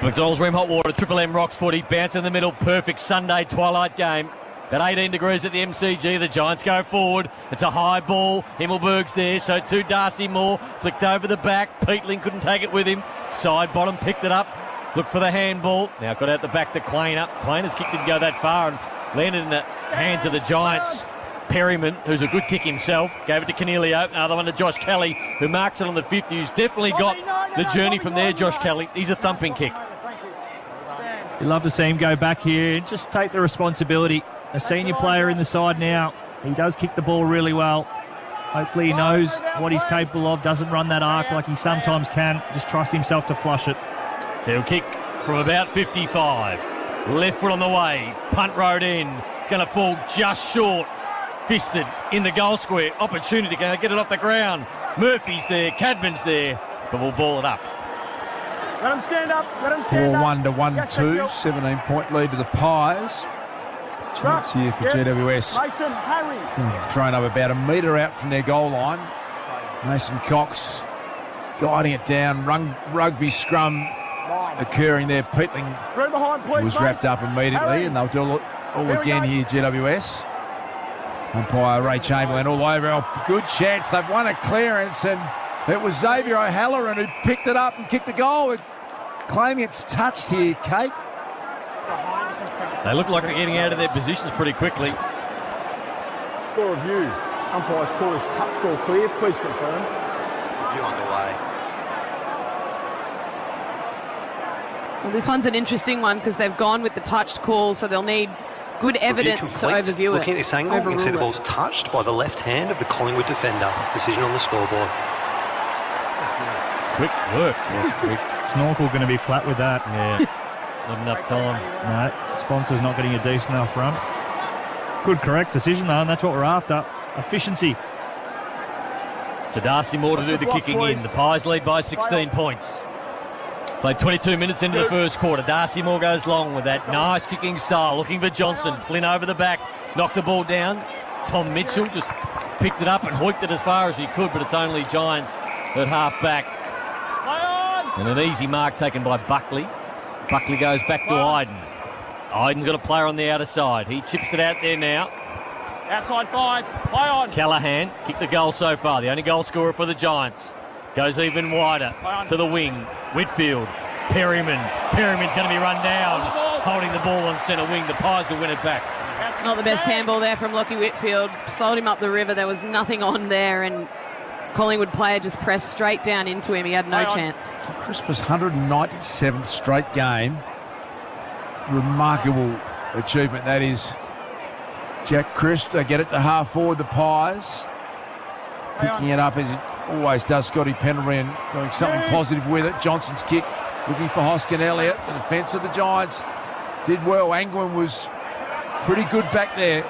[SPEAKER 32] McDonald's Rem Hot Water, Triple M Rocks footy, bounce in the middle, perfect Sunday twilight game. At 18 degrees at the MCG, the Giants go forward. It's a high ball. Himmelberg's there, so to Darcy Moore. Flicked over the back. Peatling couldn't take it with him. Side bottom, picked it up. Looked for the handball. Now got out the back to Quainer. Quainer's kick didn't go that far and landed in the hands of the Giants. Perryman, who's a good kick himself, gave it to Cornelio. Another one to Josh Kelly, who marks it on the 50. Who's definitely got the journey from there, Josh Kelly. He's a thumping kick.
[SPEAKER 34] You'd love to see him go back here and just take the responsibility. A senior player in the side now. He does kick the ball really well. Hopefully he knows what he's capable of, doesn't run that arc like he sometimes can. Just trust himself to flush it.
[SPEAKER 32] So he'll kick from about 55. Left foot on the way. Punt road in. It's going to fall just short. Fisted in the goal square. Opportunity to get it off the ground. Murphy's there. Cadman's there. But we'll ball it up.
[SPEAKER 13] Let him stand up. Let him stand
[SPEAKER 35] 4-1 to 1-2. 17-point lead to the Pies. Chance here for GWS.
[SPEAKER 13] Mason, Harry.
[SPEAKER 35] Thrown up about a metre out from their goal line. Mason Cox guiding it down. Rugby scrum occurring there. Peatling was wrapped up immediately, and they'll do it all again here, GWS. Umpire Ray Chamberlain all over. Oh, good chance. They've won a clearance, and it was Xavier O'Halloran who picked it up and kicked the goal. Claiming it's touched here, Kate.
[SPEAKER 32] They look like they're getting out of their positions pretty quickly.
[SPEAKER 13] Score review. Umpire's call is touched or clear. Please confirm.
[SPEAKER 2] Review underway.
[SPEAKER 33] Well, this one's an interesting one because they've gone with the touched call, so they'll need good evidence to overview it.
[SPEAKER 2] Looking at this angle, you can see the ball's touched by the left hand of the Collingwood defender. Decision on the scoreboard.
[SPEAKER 32] Quick work.
[SPEAKER 34] Yes, quick. Snorkel going to be flat with that.
[SPEAKER 32] Yeah. Not enough time.
[SPEAKER 34] No, sponsor's not getting a decent enough run. Good correct decision though, and that's what we're after. Efficiency.
[SPEAKER 32] So Darcy Moore to do the kicking in. The Pies lead by 16 points. Played 22 minutes into the first quarter. Darcy Moore goes long with that nice kicking style. Looking for Johnson. Flynn over the back. Knocked the ball down. Tom Mitchell just picked it up and hoiked it as far as he could, but it's only Giants at half back. And an easy mark taken by Buckley. Buckley goes back to Iden. Iden's got a player on the outer side. He chips it out there now.
[SPEAKER 13] Outside 5. Play on.
[SPEAKER 32] Callahan kicked the goal so far. The only goal scorer for the Giants. Goes even wider to the wing. Whitfield. Perryman. Perryman's going to be run down. Holding the ball on centre wing. The Pies will win it back.
[SPEAKER 33] Not the best handball there from Lockie Whitfield. Sold him up the river. There was nothing on there, and Collingwood player just pressed straight down into him. He had no chance.
[SPEAKER 35] It's a Crispus 197th straight game. Remarkable achievement that is. Jack Crisp, they get it to half forward, the Pies. Picking it up as it always does, Scotty Pendlebury, doing something positive with it. Johnson's kick, looking for Hoskin Elliott. The defence of the Giants did well. Angwin was pretty good back there.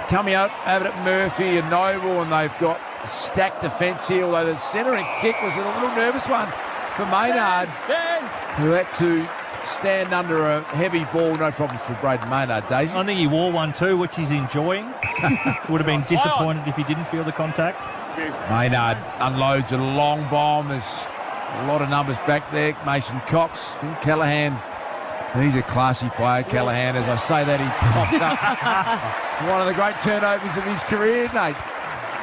[SPEAKER 35] Coming out over at Murphy and Noble, and they've got a stacked defence here, although the centering kick was a little nervous one for Maynard, who had to stand under a heavy ball. No problem for Braden Maynard, Daisy.
[SPEAKER 34] I think he wore one too, which he's enjoying. Would have been disappointed if he didn't feel the contact.
[SPEAKER 35] Maynard unloads a long bomb. There's a lot of numbers back there. Mason Cox, Finn Callahan. He's a classy player, Callahan. As I say that, he popped up one of the great turnovers of his career, Nate.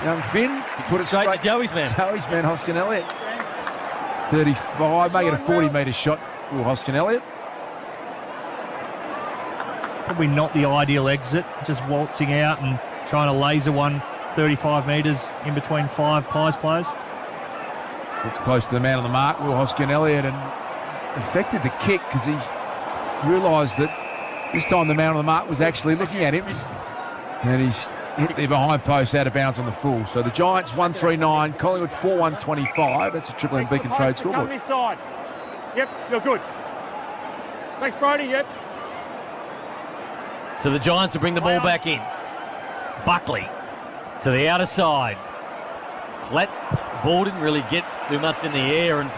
[SPEAKER 35] Young Finn, he put it
[SPEAKER 32] straight to Joey's man.
[SPEAKER 35] Joey's man, Hoskin Elliott. 35, make it a 40-metre shot. Will Hoskin-Elliott.
[SPEAKER 34] Probably not the ideal exit, just waltzing out and trying to laser one 35 metres in between 5 Pies players.
[SPEAKER 35] It's close to the man on the mark, Will Hoskin-Elliott, and affected the kick because he realised that this time the man on the mark was actually looking at him, and he's hit the behind post out of bounds on the full. So the Giants 139, Collingwood 4-1-25. That's a Triple M Beacon Trade scoreboard.
[SPEAKER 5] Come this side. Yep, you're good. Thanks, Brody. Yep.
[SPEAKER 32] So the Giants will bring the ball back in. Buckley to the outer side. Flat ball didn't really get too much in the air, and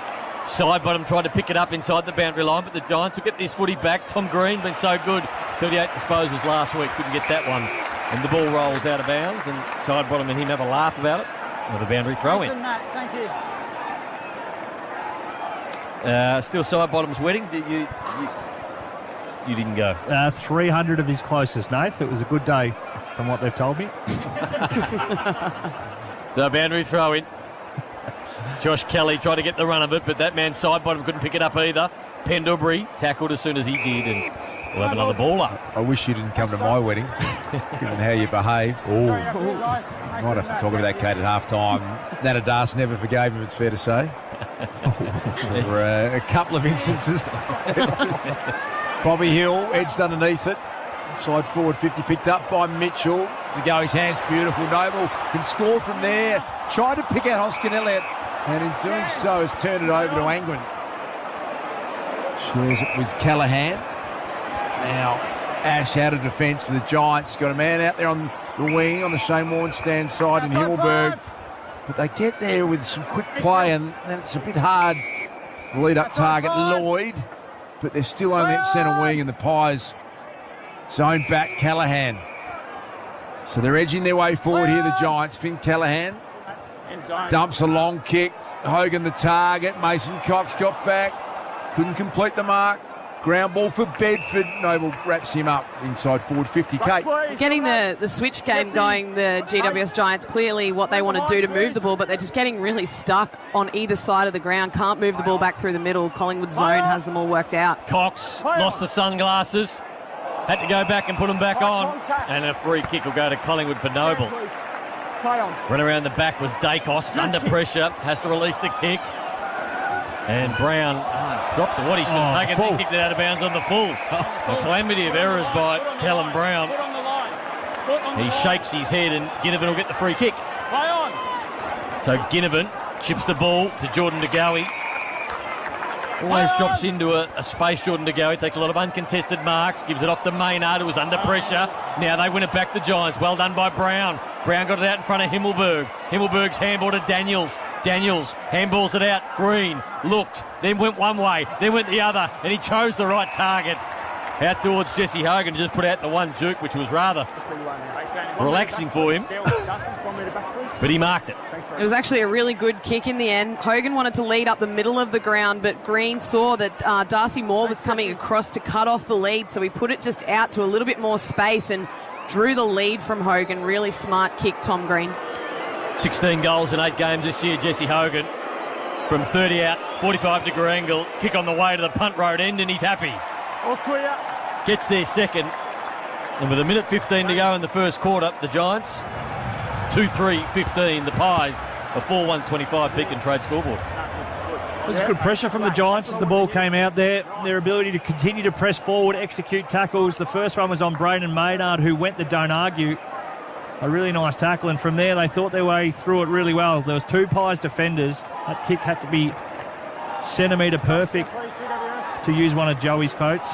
[SPEAKER 32] side bottom tried to pick it up inside the boundary line, but the Giants will get this footy back. Tom Green been so good. 38 disposals last week, couldn't get that one. And the ball rolls out of bounds, and side bottom and him have a laugh about it. With a boundary throw in.
[SPEAKER 5] Thank you.
[SPEAKER 32] Still side bottom's wedding. You didn't go.
[SPEAKER 34] 300 of his closest, Nath. It was a good day from what they've told me.
[SPEAKER 32] So boundary throw in. Josh Kelly tried to get the run of it, but that man side bottom couldn't pick it up either. Pendlebury tackled as soon as he did, and we'll have another ball up.
[SPEAKER 35] I wish you didn't come to my wedding, given how you behaved. Oh, might have to talk about that, Kate, at half-time. Nana Das never forgave him, it's fair to say. For a couple of instances. Bobby Hill edged underneath it. Side forward 50 picked up by Mitchell. To go his hands, beautiful. Noble can score from there. Tried to pick out Hoskin-Elliott, and in doing so has turned it over to Angwin. Shares it with Callaghan. Now Ash out of defence for the Giants. Got a man out there on the wing on the Shane Warnstand side in Himmelberg. But they get there with some quick play, and then it's a bit hard. Lead up target Lloyd, but they're still only at centre wing, and the Pies zone back Callaghan. So they're edging their way forward here, the Giants. Finn Callaghan dumps a long kick. Hogan the target. Mason Cox got back. Couldn't complete the mark. Ground ball for Bedford. Noble wraps him up inside forward 50. Kate.
[SPEAKER 33] Getting the switch game going, the GWS Giants, clearly what they want to do to move the ball, but they're just getting really stuck on either side of the ground. Can't move the ball back through the middle. Collingwood zone has them all worked out.
[SPEAKER 32] Cox lost the sunglasses. Had to go back and put them back on. And a free kick will go to Collingwood for Noble. Run around the back was Dacos. Under pressure. Has to release the kick. And Brown dropped what he should have taken. He kicked it out of bounds on the full. A calamity of errors by Callum Brown. He shakes his head, and Ginnivan will get the free kick. So Ginnivan chips the ball to Jordan De Goey. Always drops into a space. Jordan De Goey takes a lot of uncontested marks, gives it off to Maynard, who was under pressure. Now they win it back to Giants. Well done by Brown. Brown got it out in front of Himmelberg. Himmelberg's handball to Daniels. Daniels handballs it out. Green looked, then went one way, then went the other, and he chose the right target. Out towards Jesse Hogan, just put out the one juke, which was rather relaxing for him. But he marked it.
[SPEAKER 33] It was actually a really good kick in the end. Hogan wanted to lead up the middle of the ground, but Green saw that Darcy Moore was coming across to cut off the lead, so he put it just out to a little bit more space and drew the lead from Hogan. Really smart kick, Tom Green.
[SPEAKER 32] 16 goals in 8 games this year, Jesse Hogan. From 30 out, 45-degree angle, kick on the way to the punt road end, and he's happy.
[SPEAKER 5] All clear.
[SPEAKER 32] Gets there second. And with 1:15 to go in the first quarter, the Giants 2-3-15. The Pies a 4-1-25 Beacon Trade scoreboard.
[SPEAKER 34] It was good pressure from the Giants as the ball came out there. Their ability to continue to press forward, execute tackles. The first one was on Braden Maynard, who went the don't argue. A really nice tackle, and from there they thought their way through it really well. There was 2 Pies defenders. That kick had to be centimetre perfect, to use one of Joey's quotes.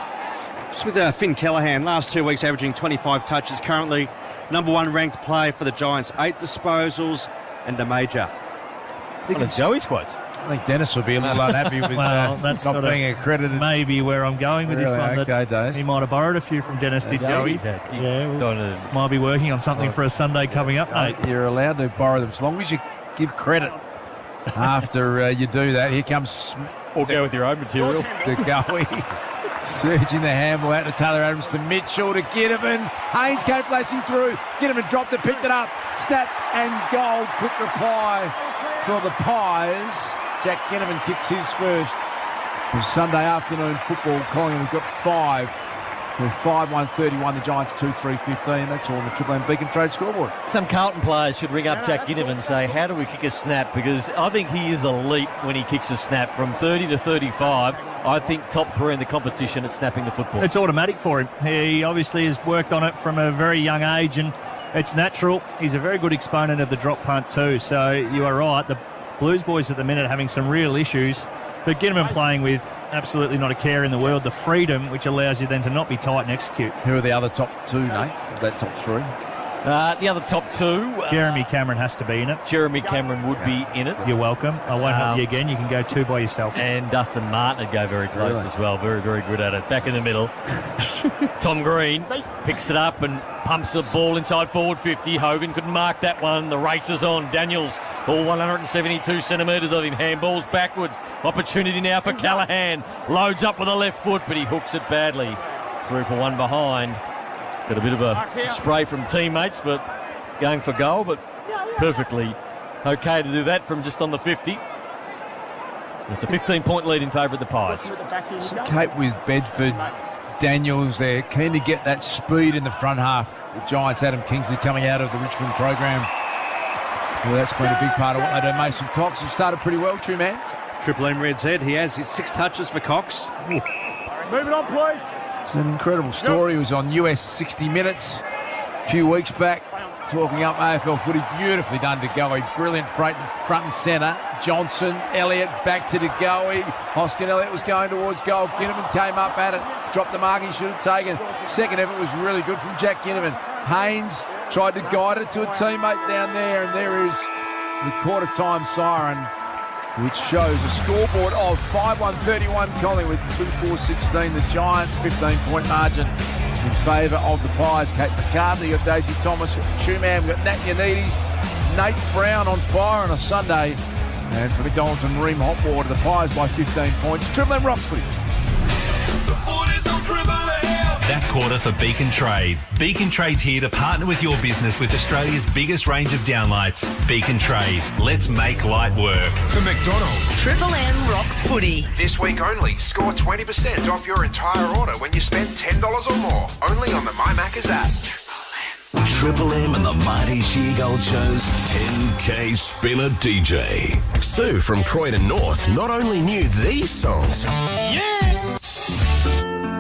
[SPEAKER 1] Just with Finn Callaghan, last 2 weeks averaging 25 touches, currently number 1 ranked player for the Giants, 8 disposals and a major.
[SPEAKER 32] One of Joey's quotes.
[SPEAKER 35] I think Dennis would be a little unhappy with
[SPEAKER 34] that's
[SPEAKER 35] not being accredited.
[SPEAKER 34] Maybe where I'm going with
[SPEAKER 35] really?
[SPEAKER 34] this one.
[SPEAKER 35] Okay, Dave.
[SPEAKER 34] He might have borrowed a few from Dennis, did Joey? Yeah, might be working on something for a Sunday coming up, mate.
[SPEAKER 35] You're allowed to borrow them as long as you give credit after you do that. Here comes...
[SPEAKER 32] Or go with your own material.
[SPEAKER 35] De Goey. Surging the handball out to Taylor Adams to Mitchell to Ginnivan. Haynes came flashing through. Ginnivan dropped it, picked it up. Snap and goal. Quick reply for the Pies. Jack Ginnivan kicks his first. It was Sunday afternoon football. Collingwood got 5. With 5-1-31, the Giants 2-3-15. That's all on the Triple M Beacon Trade scoreboard.
[SPEAKER 32] Some Carlton players should ring up Jack Ginnivan and say, how do we kick a snap? Because I think he is elite when he kicks a snap. From 30 to 35, I think top 3 in the competition at snapping the football.
[SPEAKER 34] It's automatic for him. He obviously has worked on it from a very young age, and it's natural. He's a very good exponent of the drop punt too. So you are right. The Blues boys at the minute are having some real issues. But Ginnivan playing with absolutely not a care in the world, the freedom which allows you then to not be tight and execute.
[SPEAKER 35] Who are the other top 2, Nate? That top 3?
[SPEAKER 32] The other top 2.
[SPEAKER 34] Jeremy Cameron has to be in it.
[SPEAKER 32] Jeremy Cameron would be in it.
[SPEAKER 34] You're welcome. I won't help you again. You can go 2 by yourself.
[SPEAKER 32] And Dustin Martin would go very close as well. Very, very good at it. Back in the middle. Tom Green picks it up and pumps the ball inside forward 50. Hogan couldn't mark that one. The race is on. Daniels, all 172 centimetres of him. Handballs backwards. Opportunity now for Callaghan. Loads up with the left foot, but he hooks it badly. Through for one behind. Got a bit of a spray from teammates for going for goal, but perfectly okay to do that from just on the 50. It's a 15-point lead in favour of the Pies.
[SPEAKER 35] Cape with Bedford. Daniels there, keen to get that speed in the front half. The Giants, Adam Kingsley coming out of the Richmond program. Well, that's been a big part of what they do. Mason Cox has started pretty well, true man.
[SPEAKER 1] Triple M Red Z, he has his 6 touches for Cox.
[SPEAKER 5] Move it on, please.
[SPEAKER 35] It's an incredible story. He was on US 60 Minutes a few weeks back, talking up AFL footy. Beautifully done to Goey. Brilliant front and centre. Johnson, Elliott back to Goey. Hoskin Elliott was going towards goal. Ginnivan came up at it, dropped the mark he should have taken. Second effort was really good from Jack Ginnivan. Haynes tried to guide it to a teammate down there, and there is the quarter-time siren, which shows a scoreboard of 5-1-31 Collingwood, 2-4-16 the Giants, 15-point margin in favour of the Pies. Kate McCarthy, you've got Daisy Thomas, Shoeman, we've got Nat Yanidis, Nate Brown on fire on a Sunday. And for McDonald's and Ream Hotwater, the Pies by 15 points. Triple M Rocks footy.
[SPEAKER 8] That quarter for Beacon Trade. Beacon Trade's here to partner with your business with Australia's biggest range of downlights. Beacon Trade. Let's make light work.
[SPEAKER 6] For McDonald's.
[SPEAKER 10] Triple M Rocks footy.
[SPEAKER 6] This week only, score 20% off your entire order when you spend $10 or more. Only on the My Macca's app.
[SPEAKER 4] Triple M and the Mighty She-Gold Show's 10K Spinner DJ.
[SPEAKER 6] Sue from Croydon North not only knew these songs,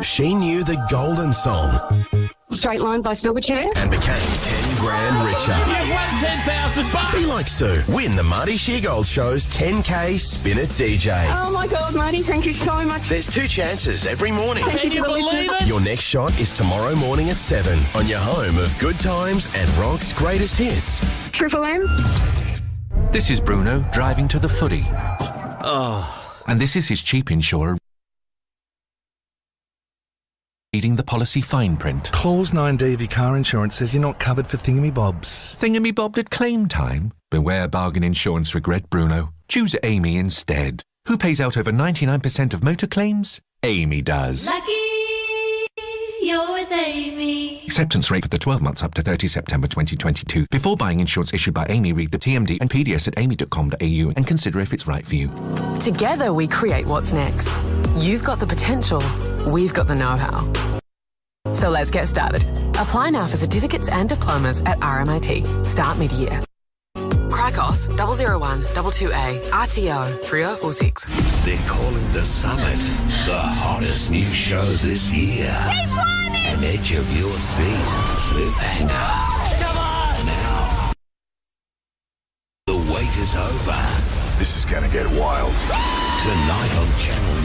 [SPEAKER 6] she knew the Golden Song.
[SPEAKER 11] Straight Line by Silverchair.
[SPEAKER 6] And became 10 grand richer.
[SPEAKER 10] You've won $10,000.
[SPEAKER 6] Be like Sue. Win the Marty Sheargold Show's 10K Spin It DJ.
[SPEAKER 11] Oh my God, Marty, thank you so much.
[SPEAKER 6] There's 2 chances every morning.
[SPEAKER 11] Thank you for listening.
[SPEAKER 6] Your next shot is tomorrow morning at 7 on your home of good times and rock's greatest hits.
[SPEAKER 11] Triple M.
[SPEAKER 12] This is Bruno driving to the footy. And this is his cheap insurer reading the policy fine print.
[SPEAKER 15] Clause 9D of your car insurance says you're not covered for thingamybobs.
[SPEAKER 12] Thingamy-bobbed at claim time? Beware bargain insurance regret, Bruno. Choose Amy instead. Who pays out over 99% of motor claims? Amy does.
[SPEAKER 21] Lucky you're with Amy.
[SPEAKER 12] Acceptance rate for the 12 months up to 30 September 2022. Before buying insurance issued by Amy, read the TMD and PDS at amy.com.au and consider if it's right for you.
[SPEAKER 22] Together we create what's next. You've got the potential, we've got the know-how. So let's get started. Apply now for certificates and diplomas at RMIT. Start mid-year. Cricos 001 22A RTO 3046.
[SPEAKER 4] They're calling the Summit the hottest new show this year.
[SPEAKER 10] Keep climbing!
[SPEAKER 4] An edge of your seat cliffhanger.
[SPEAKER 10] Come on!
[SPEAKER 4] Now, the wait is over. This is going to get wild. Tonight on Channel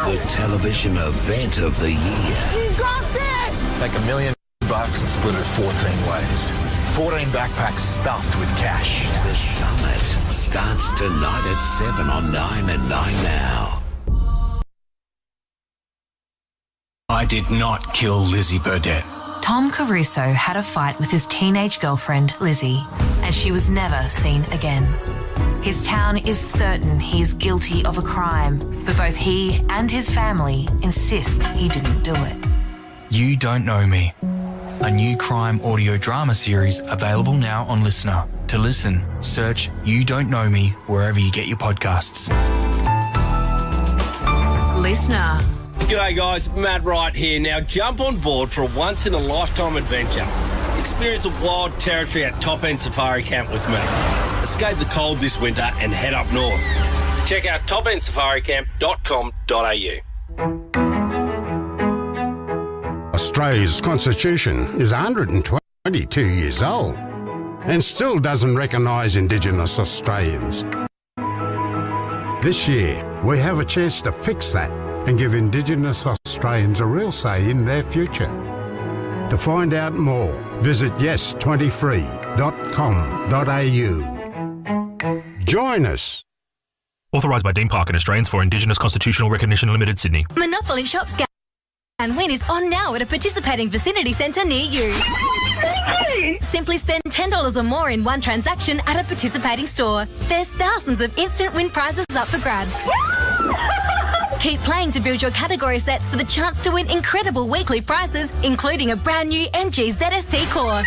[SPEAKER 4] 9, the television event of the year.
[SPEAKER 10] You got this!
[SPEAKER 23] Take $1 million and split it 14 ways. 14 backpacks stuffed with cash.
[SPEAKER 4] The Summit starts tonight at 7 on 9 and 9 Now.
[SPEAKER 24] I did not kill Lizzie Burdett.
[SPEAKER 7] Tom Caruso had a fight with his teenage girlfriend, Lizzie, and she was never seen again. His town is certain he's guilty of a crime, but both he and his family insist he didn't do it.
[SPEAKER 24] You Don't Know Me. A new crime audio drama series available now on Listener. To listen, search You Don't Know Me wherever you get your podcasts.
[SPEAKER 3] Listener.
[SPEAKER 9] G'day guys, Matt Wright here. Now jump on board for a once-in-a-lifetime adventure. Experience a wild territory at Top End Safari Camp with me. Escape the cold this winter and head up north. Check out topendsafaricamp.com.au.
[SPEAKER 14] Australia's constitution is 122 years old and still doesn't recognise Indigenous Australians. This year, we have a chance to fix that and give Indigenous Australians a real say in their future. To find out more, visit yes23.com.au. Join us.
[SPEAKER 16] Authorised by Dean Parkin, Australians for Indigenous Constitutional Recognition Limited, Sydney.
[SPEAKER 17] Monopoly Shop Scan and Win is on now at a participating Vicinity Centre near you. Simply spend $10 or more in one transaction at a participating store. There's thousands of instant win prizes up for grabs. Keep playing to build your category sets for the chance to win incredible weekly prizes, including a brand new MG ZST Core.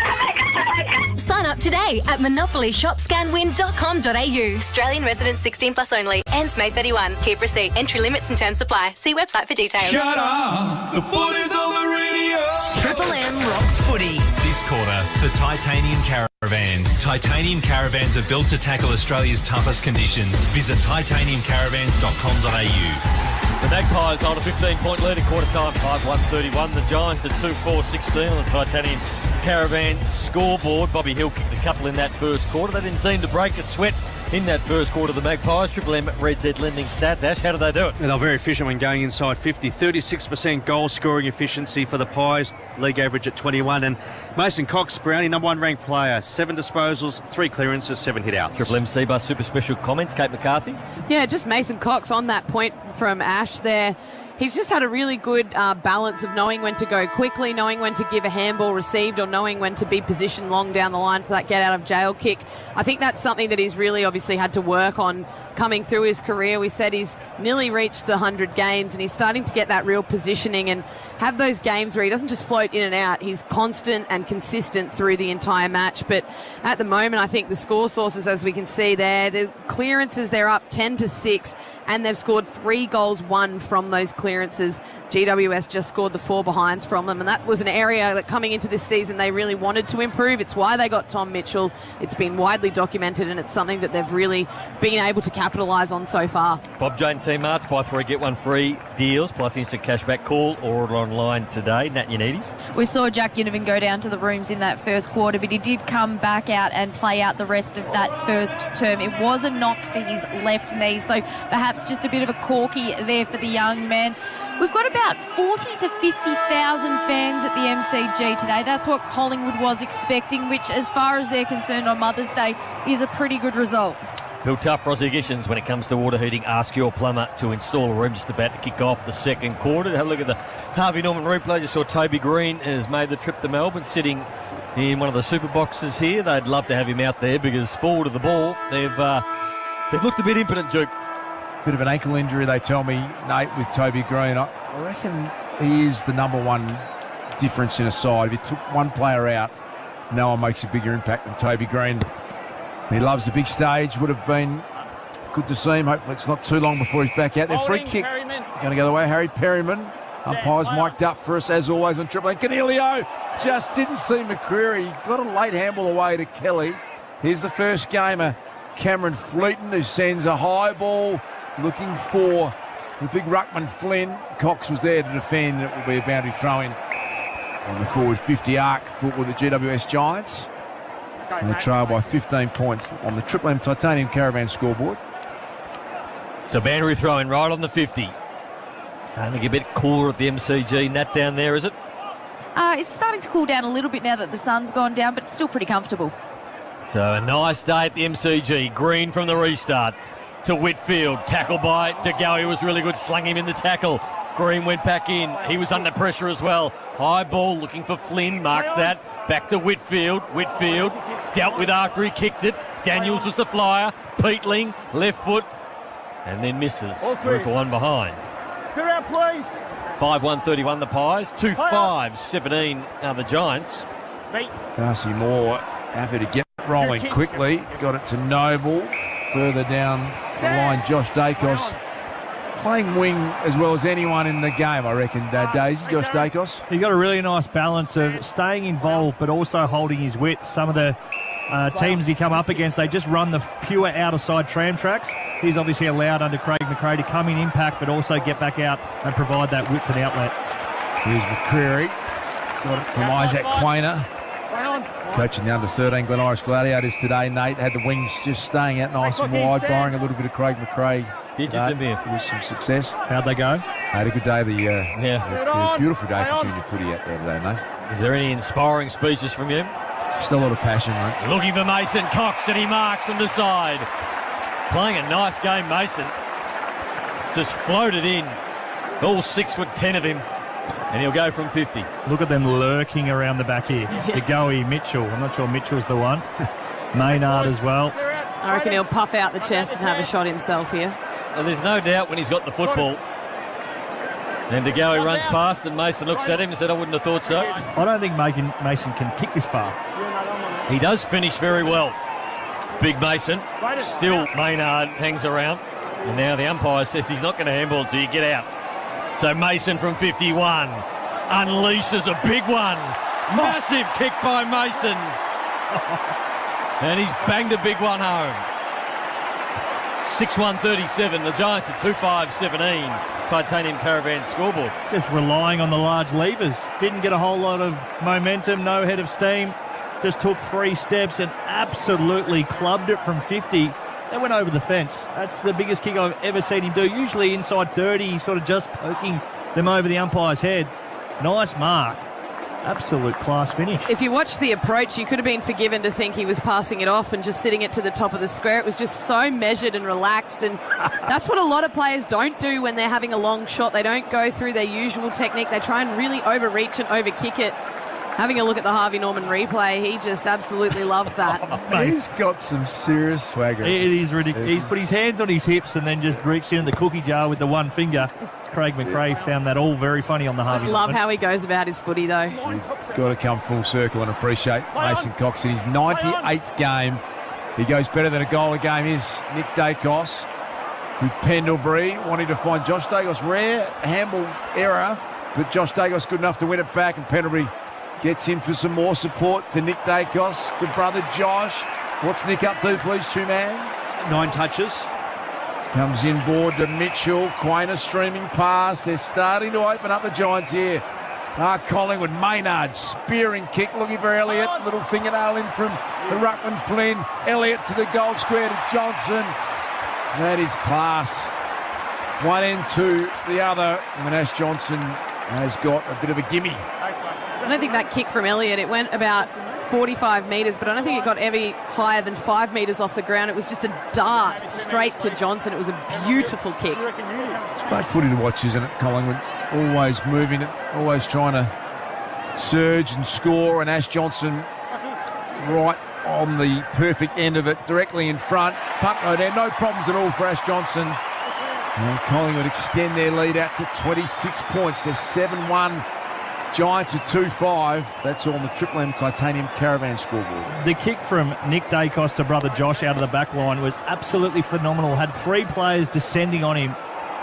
[SPEAKER 17] Sign up today at monopolyshopscanwin.com.au. Australian residents 16 plus only. Ends May 31. Keep receipt. Entry limits and terms apply. See website for details.
[SPEAKER 13] Shut up! The foot is on the radio!
[SPEAKER 3] Triple M rocks footy.
[SPEAKER 8] This quarter for Titanium Caravans. Titanium Caravans are built to tackle Australia's toughest conditions. Visit titaniumcaravans.com.au.
[SPEAKER 32] The Magpies hold a 15-point lead at quarter time, 5-1-31. The Giants at 2-4-16 on the Titanium Caravan scoreboard. Bobby Hill kicked a couple in that first quarter. They didn't seem to break a sweat in that first quarter, the Magpies. Triple M Red Z lending stats. Ash, how did they do it?
[SPEAKER 1] They were very efficient when going inside 50. 36% goal scoring efficiency for the Pies. League average at 21. And Mason Cox, Brownie, number one ranked player. 7 disposals, 3 clearances, 7 hit outs.
[SPEAKER 32] Triple M C-Bus super special comments. Kate McCarthy.
[SPEAKER 33] Yeah, just Mason Cox on that point from Ash there. He's just had a really good balance of knowing when to go quickly, knowing when to give a handball received, or knowing when to be positioned long down the line for that get out of jail kick. I think that's something that he's really obviously had to work on coming through his career. We said he's nearly reached the 100 games and he's starting to get that real positioning and have those games where he doesn't just float in and out. He's constant and consistent through the entire match. But at the moment, I think the score sources, as we can see there, the clearances, they're up 10-6 and they've scored 3 goals, 1 from those clearances. GWS just scored the 4 behinds from them, and that was an area that coming into this season they really wanted to improve. It's why they got Tom Mitchell. It's been widely documented, and it's something that they've really been able to capitalise on so far.
[SPEAKER 32] Bob Jane Team Marts, buy 3, get 1 free deals, plus instant cashback. Call or order online today. Nat Unides.
[SPEAKER 18] We saw Jack Ginnivan go down to the rooms in that first quarter, but he did come back out and play out the rest of that first term. It was a knock to his left knee, so perhaps just a bit of a corky there for the young man. We've got about 40 to 50,000 fans at the MCG today. That's what Collingwood was expecting, which, as far as they're concerned on Mother's Day, is a pretty good result.
[SPEAKER 32] Bill Tough, Rossi Gishins, when it comes to water heating, ask your plumber to install a room. Just about to kick off the second quarter. Have a look at the Harvey Norman replay. Just saw Toby Green has made the trip to Melbourne, sitting in one of the super boxes here. They'd love to have him out there because forward of the ball, they've looked a bit impotent, Duke.
[SPEAKER 35] Bit of an ankle injury, they tell me, Nate, with Toby Green. I reckon he is the number one difference in a side. If you took one player out, no one makes a bigger impact than Toby Green. He loves the big stage. Would have been good to see him. Hopefully it's not too long before he's back out there. Free kick. Going to go the way. Harry Perryman. Umpires mic'd up for us, as always, on Triple M. Canelio just didn't see McCreary. Got a late handball away to Kelly. Here's the first gamer, Cameron Fleeton, who sends a high ball looking for the big ruckman Flynn. Cox was there to defend. It will be a boundary throw-in on the forward 50 arc for the GWS Giants. They trail by 15 points on the Triple M Titanium Caravan scoreboard.
[SPEAKER 32] So boundary throw-in right on the 50. Starting to get a bit cooler at the MCG. Nat down there, is it?
[SPEAKER 18] It's starting to cool down a little bit now that the sun's gone down, but it's still pretty comfortable.
[SPEAKER 32] So a nice day at the MCG. Green from the restart to Whitfield. Tackle by DeGoey was really good. Slung him in the tackle. Green went back in. He was under pressure as well. High ball looking for Flynn. Marks that. Back to Whitfield. Whitfield dealt with after he kicked it. Daniels was the flyer. Peatling, left foot. And then misses. 3 for 1 behind.
[SPEAKER 5] Clear out, please.
[SPEAKER 32] 5-1-31 the Pies. 2-5-17 are the Giants.
[SPEAKER 35] Darcy Moore happy to get rolling quickly. Got it to Noble. Further down the line, Josh Dacos playing wing as well as anyone in the game, I reckon, Daisy, Josh Dacos.
[SPEAKER 16] He got a really nice balance of staying involved but also holding his width. Some of the teams he come up against, they just run the pure outer-side tram tracks. He's obviously allowed under Craig McRae to come in impact but also get back out and provide that width and outlet.
[SPEAKER 35] Here's McCreary. Got it from Isaac Quainer. Coaching the under-13 Glen Irish Gladiators today. Nate had the wings just staying out nice and wide, borrowing a little bit of Craig McRae.
[SPEAKER 16] Did you,
[SPEAKER 35] with some success.
[SPEAKER 16] How'd they go?
[SPEAKER 35] Had a good day. The beautiful day for junior footy out there today, mate.
[SPEAKER 32] Is there any inspiring speeches from you?
[SPEAKER 35] Just a lot of passion, mate.
[SPEAKER 32] Looking for Mason Cox, and he marks from the side. Playing a nice game, Mason. Just floated in. All 6'10" of him. And he'll go from 50.
[SPEAKER 16] Look at them lurking around the back here. DeGoey, Mitchell. I'm not sure Mitchell's the one. Maynard as well.
[SPEAKER 33] I reckon he'll puff out the chest and have a shot himself here.
[SPEAKER 32] Well, there's no doubt when he's got the football. And DeGoey runs past and Mason looks at him and said, I wouldn't have thought so.
[SPEAKER 16] I don't think Mason can kick this far.
[SPEAKER 32] He does finish very well. Big Mason. Still Maynard hangs around. And now the umpire says he's not going to handball until you get out. So Mason from 51 unleashes a big one. Massive kick by Mason. And he's banged a big one home. 6-1-37. The Giants at 2-5-17. Titanium Caravan scoreboard.
[SPEAKER 16] Just relying on the large levers. Didn't get a whole lot of momentum, no head of steam. Just took 3 steps and absolutely clubbed it from 50. That went over the fence. That's the biggest kick I've ever seen him do. Usually inside 30, sort of just poking them over the umpire's head. Nice mark. Absolute class finish.
[SPEAKER 33] If you watch the approach, you could have been forgiven to think he was passing it off and just sitting it to the top of the square. It was just so measured and relaxed, and that's what a lot of players don't do when they're having a long shot. They don't go through their usual technique. They try and really overreach and overkick it. Having a look at the Harvey Norman replay, he just absolutely loved that.
[SPEAKER 35] He's got some serious swagger.
[SPEAKER 16] It is ridiculous. He's put his hands on his hips and then just reached into the cookie jar with the one finger. Craig McRae found that all very funny on the Harvey
[SPEAKER 33] Norman. I love how he goes about his footy, though.
[SPEAKER 35] You've got to come full circle and appreciate Mason Cox in his 98th game. He goes better than a goal a game is Nick Dacos, with Pendlebury wanting to find Josh Dacos. Rare handball error, but Josh Dacos good enough to win it back, and Pendlebury gets in for some more support to Nick Dacos, to brother Josh. What's Nick up to, please, 2-man?
[SPEAKER 1] 9 touches.
[SPEAKER 35] Comes in board to Mitchell. Quainer streaming past. They're starting to open up the Giants here. Collingwood. Maynard spearing kick, looking for Elliott. Little fingernail in from the ruckman Flynn. Elliott to the goal square to Johnson. That is class. One end to the other. And Ash Johnson has got a bit of a gimme.
[SPEAKER 33] I don't think that kick from Elliott, it went about 45 metres, but I don't think it got any higher than 5 metres off the ground. It was just a dart straight to Johnson. It was a beautiful kick.
[SPEAKER 35] It's great footy to watch, isn't it, Collingwood? Always moving it, always trying to surge and score, and Ash Johnson right on the perfect end of it, directly in front. Punt no there, no problems at all for Ash Johnson. And Collingwood extend their lead out to 26 points. They're 7-1. Giants at 2-5. That's all on the Triple M Titanium Caravan scoreboard.
[SPEAKER 16] The kick from Nick Dacos to brother Josh out of the back line was absolutely phenomenal. Had 3 players descending on him.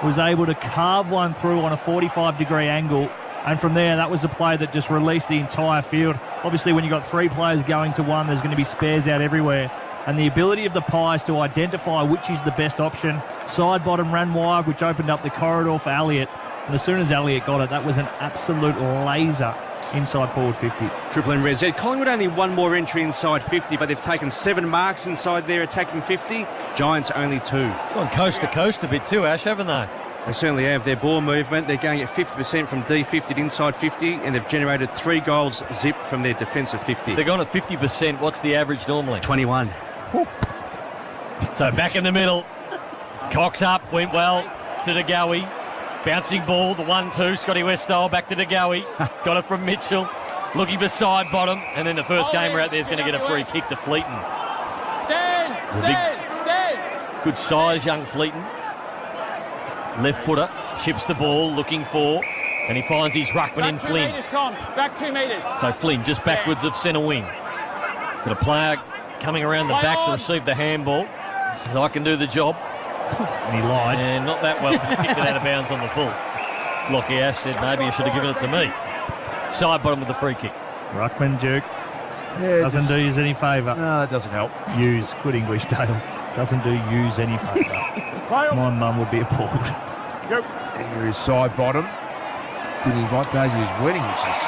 [SPEAKER 16] Was able to carve one through on a 45-degree angle. And from there, that was a play that just released the entire field. Obviously, when you've got 3 players going to one, there's going to be spares out everywhere. And the ability of the Pies to identify which is the best option. Side bottom ran wide, which opened up the corridor for Elliott. And as soon as Elliott got it, that was an absolute laser inside forward 50.
[SPEAKER 1] Triple M Res Z. Collingwood only 1 more entry inside 50, but they've taken 7 marks inside their attacking 50. Giants only 2.
[SPEAKER 32] Gone coast to coast a bit too, Ash, haven't they?
[SPEAKER 1] They certainly have. Their ball movement, they're going at 50% from D50 to inside 50, and they've generated 3 goals zip from their defensive 50.
[SPEAKER 32] They're gone at 50%. What's the average normally?
[SPEAKER 1] 21.
[SPEAKER 32] Whew. So back in the middle. Cox up, went well to DeGoey. Bouncing ball, the 1-2, Scotty West style, back to DeGoey. Got it from Mitchell. Looking for side bottom. And then the first gamer out there is going to get a free kick to Fleeton.
[SPEAKER 10] Stand!
[SPEAKER 32] Good size, young Fleeton. Left footer, chips the ball, looking for, and he finds his ruckman in Flynn.
[SPEAKER 10] Back 2 metres, Tom. Back 2 metres.
[SPEAKER 32] So Flynn just backwards of centre wing. He's got a player coming around the back to receive the handball. He says, I can do the job.
[SPEAKER 16] And he lied.
[SPEAKER 32] And not that well. Kicked it out of bounds on the full. Lockie Ash said maybe you should have given it to me. Side bottom with the free kick.
[SPEAKER 16] Ruckman, Duke.
[SPEAKER 35] Yeah,
[SPEAKER 16] doesn't do you any favour.
[SPEAKER 35] No, it doesn't help.
[SPEAKER 16] Use, good English, Dale. Doesn't do use any favour. My mum would be appalled.
[SPEAKER 35] Here is side bottom. Didn't invite Daisy his wedding, which is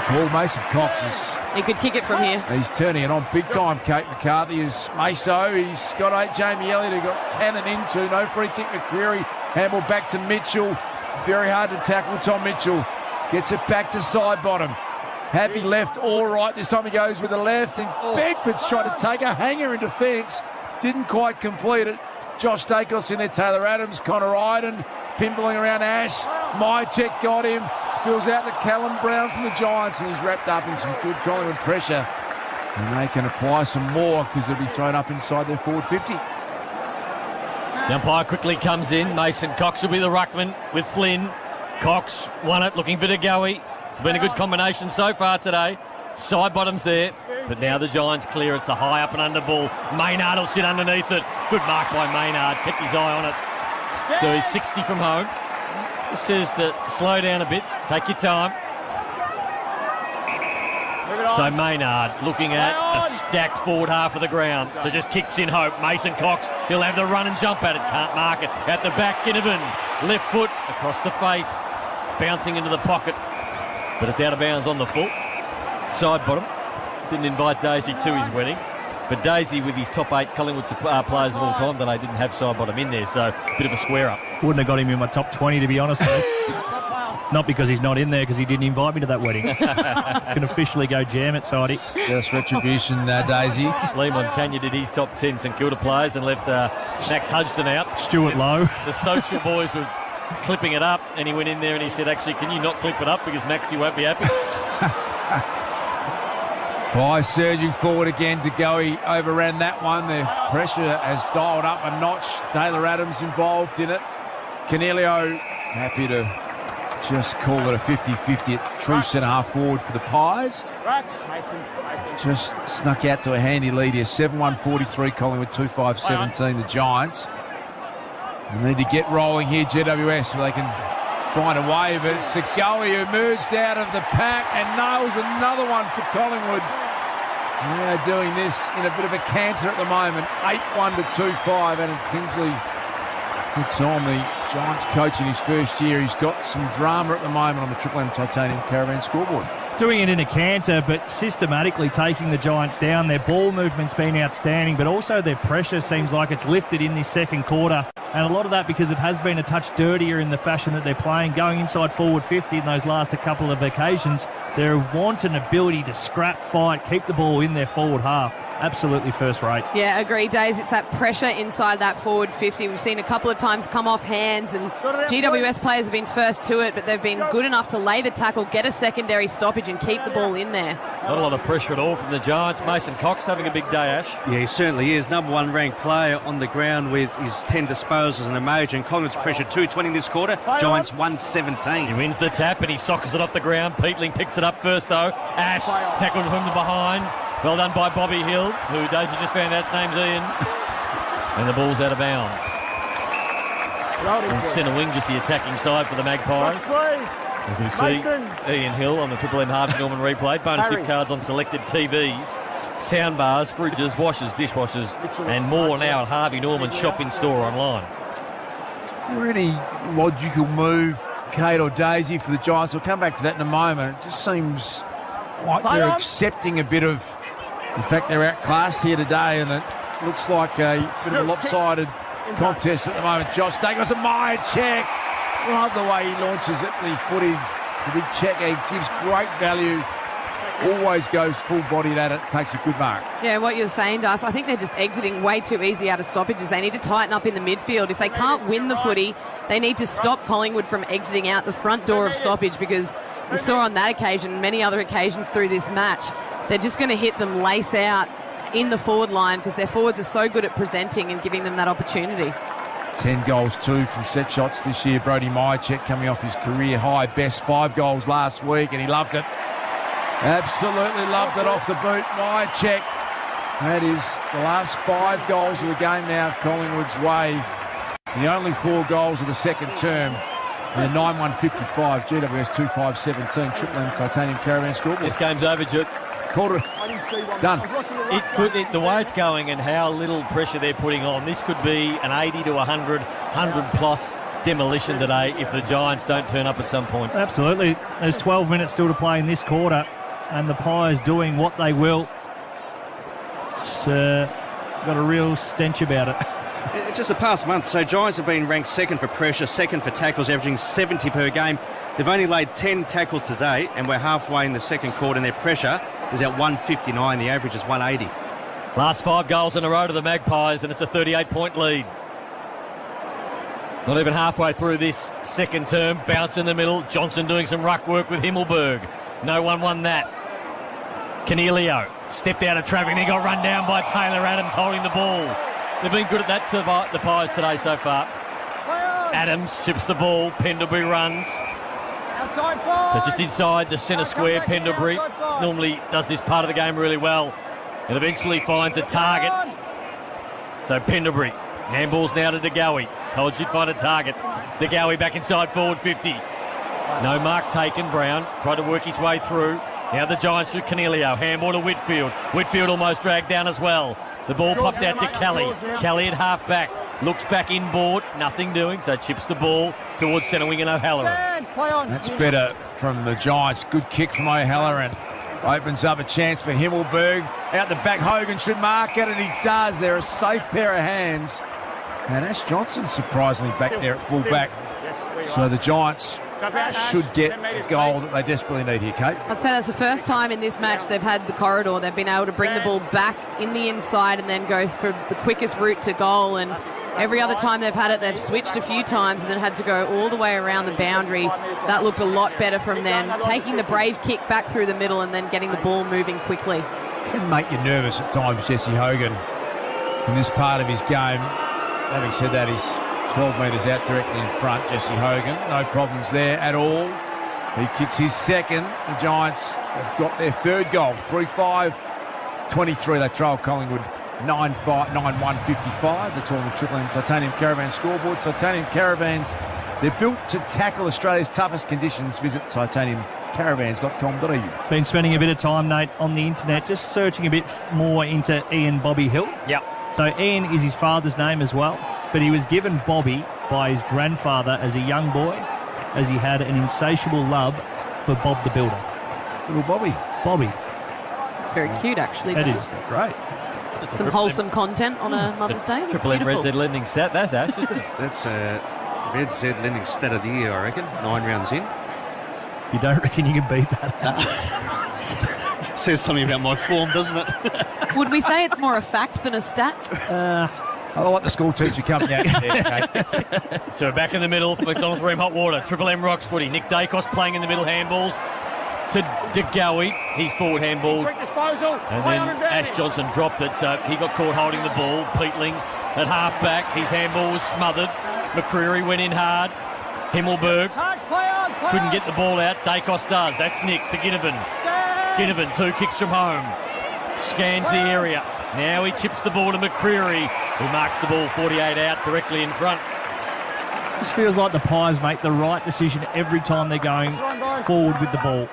[SPEAKER 35] call. Mason Cox is...
[SPEAKER 33] He could kick it from here.
[SPEAKER 35] He's turning it on big time, Kate McCarthy. Is Maso. He's got Jamie Elliott, who got Cannon into. No free kick, McCreary. Handball back to Mitchell. Very hard to tackle, Tom Mitchell. Gets it back to side bottom. Happy left, all right. This time he goes with the left. And Bedford's trying to take a hanger in defence. Didn't quite complete it. Josh Dacos in there, Taylor Adams, Connor Iden, pimpling around Ash. Mychek got him. Spills out to Callum Brown from the Giants, and he's wrapped up in some good Collingwood pressure. And they can apply some more because they'll be thrown up inside their forward 50.
[SPEAKER 32] The umpire quickly comes in. Mason Cox will be the ruckman with Flynn. Cox won it, looking for DeGoey. It's been a good combination so far today. Side bottom's there, but now the Giants clear. It's a high up and under ball. Maynard will sit underneath it. Good mark by Maynard. Kept his eye on it. So he's 60 from home. He says to slow down a bit. Take your time. So Maynard looking at a stacked forward half of the ground. So just kicks in hope. Mason Cox, he'll have the run and jump at it. Can't mark it. At the back, Ginnivan. Left foot across the face. Bouncing into the pocket. But it's out of bounds on the full. Side bottom. Didn't invite Daisy to his wedding. But Daisy, with his top 8 Collingwood players of all time, that I didn't have side bottom in there. So bit of a square up.
[SPEAKER 16] Wouldn't have got him in my top 20, to be honest, mate. Not because he's not in there, because he didn't invite me to that wedding. Can officially go jam it, Sidey.
[SPEAKER 35] Just retribution, Daisy.
[SPEAKER 32] Lee Montagna did his top 10 St Kilda players and left Max Hudson out.
[SPEAKER 16] Stuart Lowe.
[SPEAKER 32] The social boys were clipping it up, and he went in there and he said, actually, can you not clip it up because Maxie won't be happy?
[SPEAKER 35] Pies surging forward again. DeGoey overran that one. Their pressure has dialed up a notch. Taylor Adams involved in it. Canelio happy to just call it a 50-50 at true centre-half forward for the Pies. Just snuck out to a handy lead here. 7-1-43 Collingwood, 2-5-17 the Giants. They need to get rolling here, GWS, where they can find a way, but it's DeGoey who emerged out of the pack and nails another one for Collingwood. They are doing this in a bit of a canter at the moment. 8-1 to 2-5. Adam Kingsley puts on the Giants coach in his first year. He's got some drama at the moment on the Triple M Titanium Caravan scoreboard.
[SPEAKER 16] Doing it in a canter, but systematically taking the Giants down. Their ball movement's been outstanding, but also their pressure seems like it's lifted in this second quarter. And a lot of that because it has been a touch dirtier in the fashion that they're playing, going inside forward 50 in those last couple of occasions. Their want and ability to scrap, fight, keep the ball in their forward half. Absolutely first rate.
[SPEAKER 33] Yeah, agree, Days. It's that pressure inside that forward 50. We've seen a couple of times come off hands, and GWS players have been first to it, but they've been good enough to lay the tackle, get a secondary stoppage and keep the ball in there.
[SPEAKER 32] Not a lot of pressure at all from the Giants. Mason Cox having a big day, Ash.
[SPEAKER 1] Yeah, he certainly is. Number 1 ranked player on the ground with his 10 disposals and a major. And Collingwood's pressure 220 this quarter. Giants 117.
[SPEAKER 32] He wins the tap and he sockers it off the ground. Peatling picks it up first though. Ash tackled from the behind. Well done by Bobby Hill, who Daisy just found out's name's Ian. And the ball's out of bounds. And centre wing, just the attacking side for the Magpies. As we see, Ian Hill on the Triple M Harvey Norman replay. Bonus gift cards on selected TVs, soundbars, fridges, washers, dishwashers, and more now at Harvey Norman's shop in store online.
[SPEAKER 35] Is there any logical move, Kate or Daisy, for the Giants? We'll come back to that in a moment. It just seems like they're accepting a bit of the fact they're outclassed here today, and it looks like a bit of a lopsided contest at the moment. Josh Dacos, a Mychek. Love the way he launches at the footy. The big check, he gives great value. Always goes full bodied at it, takes a good mark.
[SPEAKER 33] Yeah, what you're saying, Das, I think they're just exiting way too easy out of stoppages. They need to tighten up in the midfield. If they can't win the footy, they need to stop Collingwood from exiting out the front door of stoppage, because we saw on that occasion, many other occasions through this match, they're just going to hit them lace out in the forward line because their forwards are so good at presenting and giving them that opportunity.
[SPEAKER 35] 10 goals too from set shots this year. Brody Mychek coming off his career high best, 5 goals last week, and he loved it. Absolutely loved it off the boot. Mychek That is the last 5 goals of the game now Collingwood's way. The only 4 goals of the second term. And the 9-1-55, GWS 2-5-17, Triple M Titanium Caravan scoreboard.
[SPEAKER 32] This game's over, Jude.
[SPEAKER 35] Quarter. Done.
[SPEAKER 32] The way it's going and how little pressure they're putting on, this could be an 80 to 100, 100-plus demolition today if the Giants don't turn up at some point.
[SPEAKER 16] Absolutely. There's 12 minutes still to play in this quarter, and the Pies doing what they will. It's got a real stench about it.
[SPEAKER 1] Just the past month, so Giants have been ranked second for pressure, second for tackles, averaging 70 per game. They've only laid 10 tackles today, and we're halfway in the second quarter, and their pressure is at 159. The average is 180.
[SPEAKER 32] Last 5 goals in a row to the Magpies, and it's a 38-point lead. Not even halfway through this second term. Bounce in the middle. Johnson doing some ruck work with Himmelberg. No one won that. Canelio stepped out of traffic and he got run down by Taylor Adams holding the ball. They've been good at that to the Pies today so far. Adams chips the ball. Pendlebury runs. So just inside the centre square, Pendlebury normally does this part of the game really well and eventually finds a target. So Pendlebury, handballs now to DeGoey. Told you'd find a target. DeGoey back inside forward 50. No mark taken. Brown tried to work his way through. Now the Giants through Canelio. Handball to Whitfield. Whitfield almost dragged down as well. The ball popped out to Kelly. Kelly at half back. Looks back inboard. Nothing doing. So chips the ball towards centre wing and O'Halloran.
[SPEAKER 35] That's better from the Giants. Good kick from O'Halloran. Opens up a chance for Himmelberg. Out the back, Hogan should mark it, and he does. They're a safe pair of hands. And Ash Johnson surprisingly back there at full back. So the Giants should get a goal that they desperately need here, Kate.
[SPEAKER 33] I'd say that's the first time in this match they've had the corridor. They've been able to bring the ball back in the inside and then go for the quickest route to goal. And every other time they've had it, they've switched a few times and then had to go all the way around the boundary. That looked a lot better from them. Taking the brave kick back through the middle and then getting the ball moving quickly.
[SPEAKER 35] Can make you nervous at times, Jesse Hogan, in this part of his game. Having said that, he's 12 metres out directly in front, Jesse Hogan. No problems there at all. He kicks his second. The Giants have got their third goal. 3-5-23. They trail Collingwood 9-1-55. That's all the Triple M Titanium Caravan scoreboard. Titanium Caravans, they're built to tackle Australia's toughest conditions. Visit titaniumcaravans.com.au.
[SPEAKER 16] Been spending a bit of time, Nate, on the internet, just searching a bit more into Ian Bobby Hill.
[SPEAKER 32] Yep.
[SPEAKER 16] So Ian is his father's name as well, but he was given Bobby by his grandfather as a young boy, as he had an insatiable love for Bob the Builder.
[SPEAKER 35] Little Bobby.
[SPEAKER 16] Bobby.
[SPEAKER 33] It's very cute, actually.
[SPEAKER 16] That is great.
[SPEAKER 33] Some wholesome content on a Mother's Day.
[SPEAKER 32] Triple M Red Z lending stat. That's Ash, isn't it?
[SPEAKER 1] That's Red Z lending stat of the year, I reckon. 9 rounds in.
[SPEAKER 16] You don't reckon you can beat that?
[SPEAKER 1] Says something about my form, doesn't it?
[SPEAKER 33] Would we say it's more a fact than a stat?
[SPEAKER 35] I like the school teacher coming out there, Kate.
[SPEAKER 32] So back in the middle for McDonald's Room Hot Water. Triple M Rocks footy. Nick Dacos playing in the middle, handballs to DeGoey. He's forward handball. And then Ash Johnson dropped it, so he got caught holding the ball. Peatling at half back. His handball was smothered. McCreary went in hard. Himmelberg couldn't get the ball out. Dacos does. That's Nick to Ginnivan. Ginnivan, 2 kicks from home. Scans the area. Now he chips the ball to McCreary, who marks the ball 48 out directly in front.
[SPEAKER 16] Just feels like the Pies make the right decision every time they're going forward with the ball.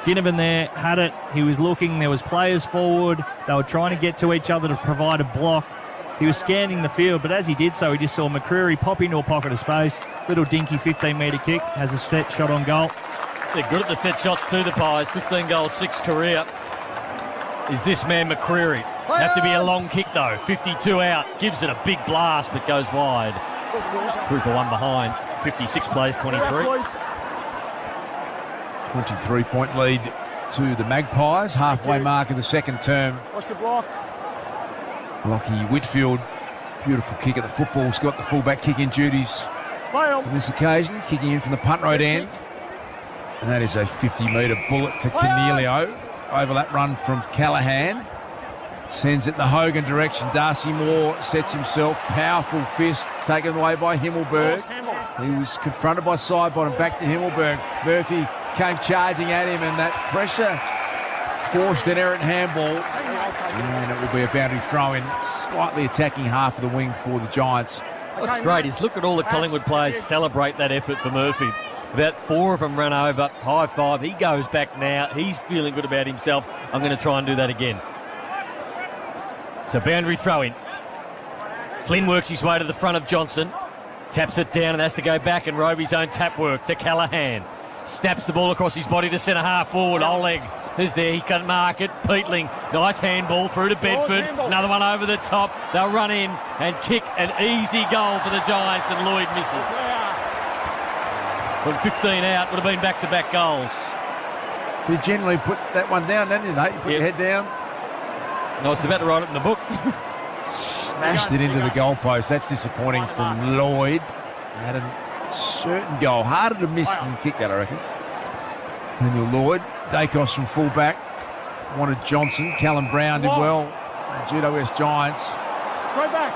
[SPEAKER 16] Ginnivan there had it. He was looking. There was players forward. They were trying to get to each other to provide a block. He was scanning the field, but as he did so, he just saw McCreary pop into a pocket of space. Little dinky 15-metre kick. Has a set shot on goal.
[SPEAKER 32] They're good at the set shots too, the Pies. 15 goals, 6 career. Is this man McCreary? Have to be a long kick though. 52 out. Gives it a big blast, but goes wide. Through for one behind. 56 plays, 23.
[SPEAKER 35] 23-point lead to the Magpies. Halfway mark of the second term.
[SPEAKER 5] What's the block?
[SPEAKER 35] Lockie Whitfield. Beautiful kick at the football. He's got the fullback kicking duties on this occasion. Kicking in from the punt road end. And that is a 50-metre bullet to Canelio. Overlap run from Callaghan. Sends it the Hogan direction. Darcy Moore sets himself. Powerful fist taken away by Himmelberg. He was confronted by Sidebottom. Back to Himmelberg. Murphy came charging at him, and that pressure forced an errant handball, and it will be a boundary throw-in, slightly attacking half of the wing for the Giants.
[SPEAKER 32] What's great is look at all the Collingwood players celebrate that effort for Murphy. About 4 of them run over, high five. He goes back now. He's feeling good about himself. I'm going to try and do that again. So boundary throw-in. Flynn works his way to the front of Johnson. Taps it down and has to go back and rove his own tap work to Callaghan. Snaps the ball across his body to centre half forward. Oleg is there. He can mark it. Peatling. Nice handball through to Bedford. Another one over the top. They'll run in and kick an easy goal for the Giants, and Lloyd misses. From 15 out, would have been back-to-back goals.
[SPEAKER 35] You generally put that one down, didn't you, Nate? You put your head down.
[SPEAKER 32] I was about to write it in the book.
[SPEAKER 35] Smashed it into the goalpost. That's disappointing from Lloyd. Had a certain goal. Harder to miss than kick that, I reckon. Daniel Lloyd. Dacos from fullback. Wanted Johnson. Callum Brown did well. GWS Giants.
[SPEAKER 5] Straight back.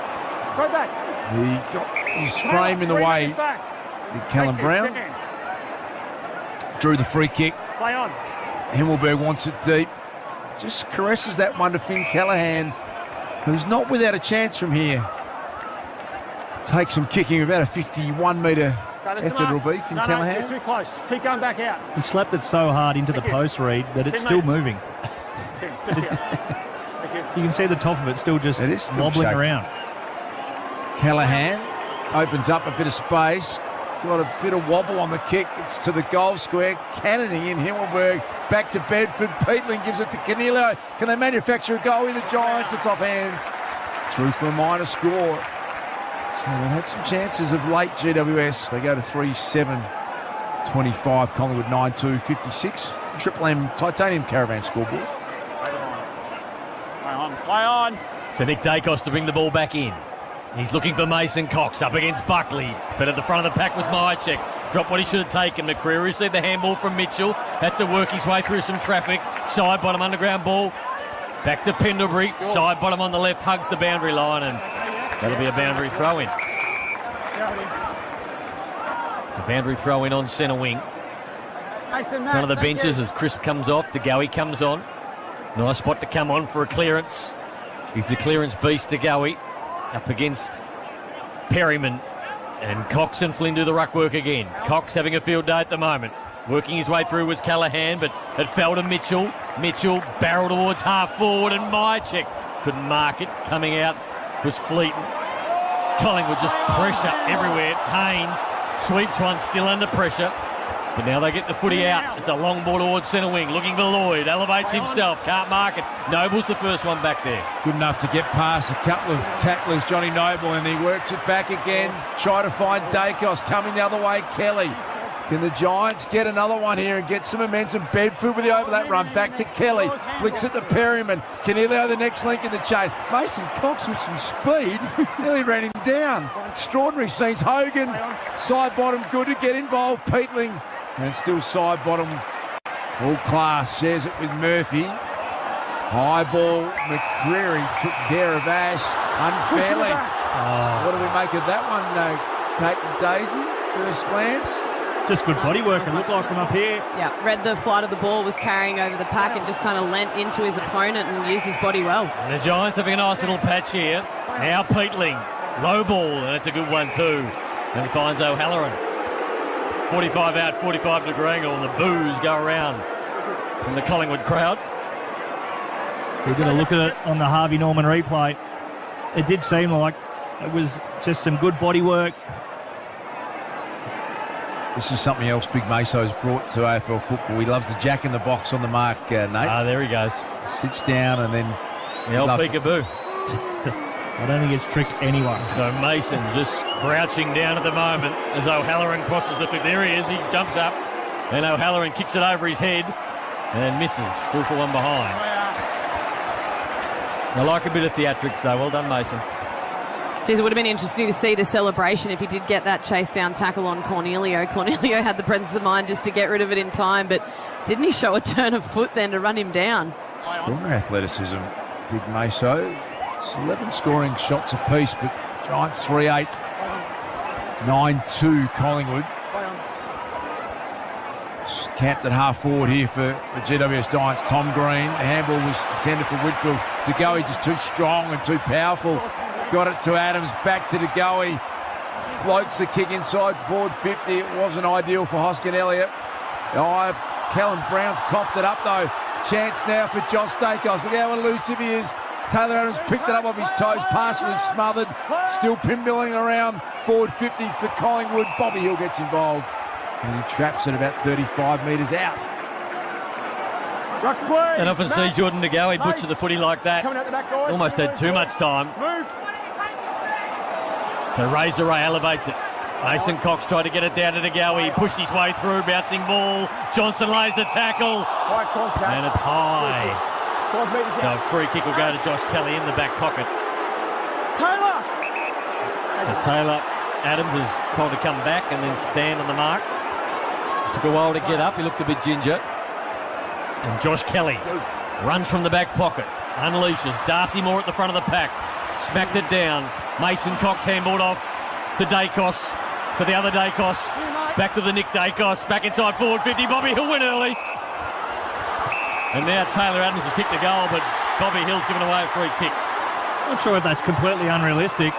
[SPEAKER 35] He got his frame in the way. Did Callum Brown. Drew the free kick.
[SPEAKER 5] Play on.
[SPEAKER 35] Himmelberg wants it deep. Just caresses that one to Finn Callaghan, who's not without a chance from here. Takes some kicking, about a 51-metre effort it'll be, Finn Callaghan.
[SPEAKER 5] You're too close. Keep going back out.
[SPEAKER 16] He slapped it so hard into the post, Reed, that it's still moving.
[SPEAKER 5] Just here.
[SPEAKER 16] You can see the top of it still just wobbling around.
[SPEAKER 35] Callaghan opens up a bit of space. Got a bit of wobble on the kick. It's to the goal square. Cannoning in Himmelberg. Back to Bedford. Peatling gives it to Canelio. Can they manufacture a goal in the Giants? It's off hands. Through for a minor score. So they've had some chances of late GWS. They go to 3-7. 25. Collingwood 9-2. 56. Triple M Titanium Caravan scoreboard.
[SPEAKER 5] Play on.
[SPEAKER 32] So Nick Dacos to bring the ball back in. He's looking for Mason Cox up against Buckley. But at the front of the pack was Myercheck. Dropped what he should have taken. McCreary received the handball from Mitchell. Had to work his way through some traffic. Side bottom underground ball. Back to Pendlebury. Side bottom on the left. Hugs the boundary line. And that'll be a boundary throw-in. It's a boundary throw-in on centre wing. Front of the benches as Crisp comes off. DeGoey comes on. Nice spot to come on for a clearance. He's the clearance beast, DeGoey. Up against Perryman, and Cox and Flynn do the ruck work again. Cox having a field day at the moment. Working his way through was Callaghan, but it fell to Mitchell. Mitchell barreled towards half forward, and Myercheck couldn't mark it. Coming out was Fleeton. Collingwood just pressure everywhere. Haynes sweeps one, still under pressure. But now they get the footy out. It's a long ball towards centre wing. Looking for Lloyd. Elevates himself. Can't mark it. Noble's the first one back there.
[SPEAKER 35] Good enough to get past a couple of tacklers, Johnny Noble, and he works it back again. Try to find Dacos. Coming the other way, Kelly. Can the Giants get another one here and get some momentum? Bedford with the overlap run. Back to Kelly. Flicks it to Perryman. Canelio the next link in the chain. Mason Cox with some speed. Nearly ran him down. Extraordinary scenes. Hogan, side bottom, good to get involved. Peatling. And still side bottom, all class, shares it with Murphy. High ball, McCreary took care of Ash unfairly. What do we make of that one, Kate and Daisy, first glance?
[SPEAKER 16] Just good body work, it looked like from up here.
[SPEAKER 33] Yeah, read the flight of the ball, was carrying over the pack and just kind of leant into his opponent and used his body well.
[SPEAKER 32] And the Giants having a nice little patch here. Now Peatling, low ball, and it's a good one too. And he finds O'Halloran. 45 out, 45 to Grangle, and the boos go around from the Collingwood crowd.
[SPEAKER 16] We're going to look at it on the Harvey Norman replay. It did seem like it was just some good body work.
[SPEAKER 35] This is something else Big Meso's brought to AFL football. He loves the jack in the box on the mark, Nate.
[SPEAKER 32] There he goes.
[SPEAKER 35] Sits down and then...
[SPEAKER 32] The old peekaboo.
[SPEAKER 16] I don't think it's tricked anyone.
[SPEAKER 32] So Mason just crouching down at the moment as O'Halloran crosses the field. There he is. He jumps up and O'Halloran kicks it over his head and misses. Still for one behind. I like a bit of theatrics though. Well done, Mason.
[SPEAKER 33] Geez, it would have been interesting to see the celebration if he did get that chase down tackle on Cornelio. Cornelio had the presence of mind just to get rid of it in time, but didn't he show a turn of foot then to run him down?
[SPEAKER 35] Extraordinary athleticism, Big Meso. It's 11 scoring shots apiece, but Giants 3-8, 9-2 Collingwood. camped at half forward here for the GWS Giants. Tom Green. The handball was intended for Whitfield. De Goey just too strong and too powerful. Got it to Adams. Back to De Goey. Floats the kick inside forward 50. It wasn't ideal for Hoskin Elliott. Callum Brown's coughed it up though. Chance now for Josh Dacos. Look how elusive he is. Taylor Adams picked it up off his toes, partially smothered. Still pinballing around forward 50 for Collingwood. Bobby Hill gets involved. And he traps it about 35 metres out.
[SPEAKER 32] And often see Jordan De Goey butcher the footy like that. Almost had too much time. So Razor Ray elevates it. Mason Cox tried to get it down to De Goey. He pushed his way through, bouncing ball. Johnson lays the tackle. And it's high. So a free kick will go to Josh Kelly in the back pocket.
[SPEAKER 5] Taylor!
[SPEAKER 32] So Taylor, Adams is told to come back and then stand on the mark. Just took a while to get up. He looked a bit ginger. And Josh Kelly runs from the back pocket. Unleashes. Darcy Moore at the front of the pack. Smacked it down. Mason Cox handballed off to Dacos. To the other Dacos. Back to the Nick Dacos. Back inside forward 50. Bobby Hill went early. And now Taylor Adams has kicked the goal, but Bobby Hill's given away a free kick.
[SPEAKER 16] Not sure if that's completely unrealistic.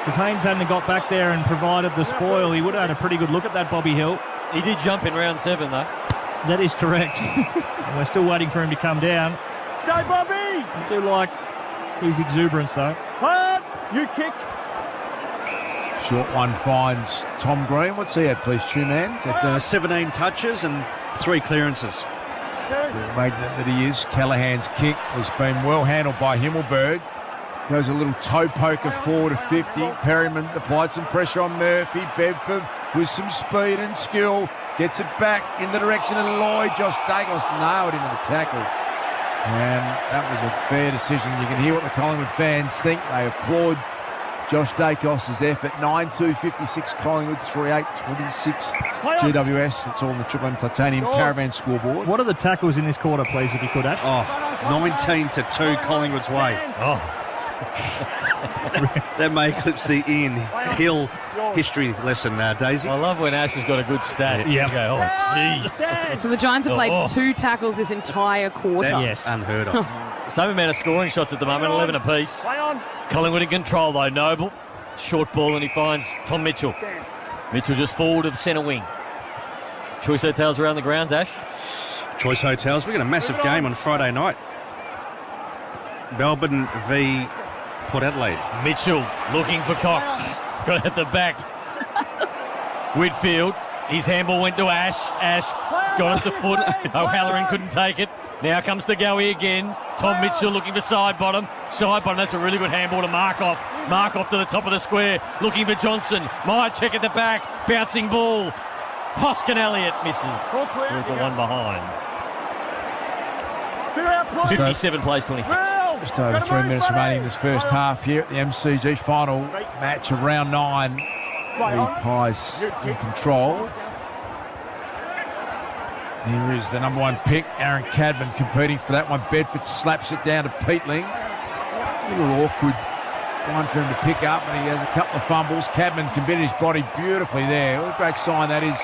[SPEAKER 16] If Haynes hadn't got back there and provided the spoil, he would have had a pretty good look at that Bobby Hill.
[SPEAKER 32] He did jump in round 7, though.
[SPEAKER 16] That is correct. And we're still waiting for him to come down.
[SPEAKER 5] Stay, Bobby!
[SPEAKER 16] I do like his exuberance, though.
[SPEAKER 5] Hard! You kick.
[SPEAKER 35] Short one finds Tom Green. What's he had, please, Two-Man?
[SPEAKER 1] He's had 17 touches and 3 clearances.
[SPEAKER 35] Magnet that he is. Callahan's kick has been well handled by Himmelberg. Goes a little toe poker forward of 50. Perryman applied some pressure on Murphy. Bedford with some speed and skill gets it back in the direction of Lloyd. Josh Dacos nailed him in the tackle. And that was a fair decision. You can hear what the Collingwood fans think. They applaud Josh Dacos' effort. 9-2-56 Collingwood, 3-8-26 GWS. That's all in the Triple M Titanium Caravan scoreboard.
[SPEAKER 16] What are the tackles in this quarter, please, if you could, Ash?
[SPEAKER 1] 19-2 Collingwood's way. That may eclipse the Ian Hill history lesson, Daisy.
[SPEAKER 32] I love when Ash has got a good stat.
[SPEAKER 16] Yeah.
[SPEAKER 32] Jeez.
[SPEAKER 33] So the Giants have played 2 tackles this entire quarter.
[SPEAKER 1] Yes, unheard of.
[SPEAKER 32] Same amount of scoring shots at the moment, 11 apiece. Collingwood in control though. Noble, short ball, and he finds Tom Mitchell. Mitchell just forward of centre wing. Choice Hotels around the grounds, Ash.
[SPEAKER 1] Choice Hotels. We've got a massive game on Friday night. Melbourne v Port Adelaide.
[SPEAKER 32] Mitchell looking for Cox. Got it at the back. Whitfield. His handball went to Ash. Ash got it to foot. O'Halloran couldn't take it. Now comes De Goey again. Tom Mitchell looking for side bottom. Side bottom, that's a really good handball to Markov. Markov to the top of the square. Looking for Johnson. Might check at the back. Bouncing ball. Hoskin Elliott misses. 3 for 1 behind. 57 plays 26.
[SPEAKER 35] Just over 3 minutes remaining in this first half here at the MCG final match of round 9. The Pies in control. Here is the number 1 pick, Aaron Cadman, competing for that one. Bedford slaps it down to Peatling. A little awkward one for him to pick up, and he has a couple of fumbles. Cadman committed his body beautifully there. What a great sign that is.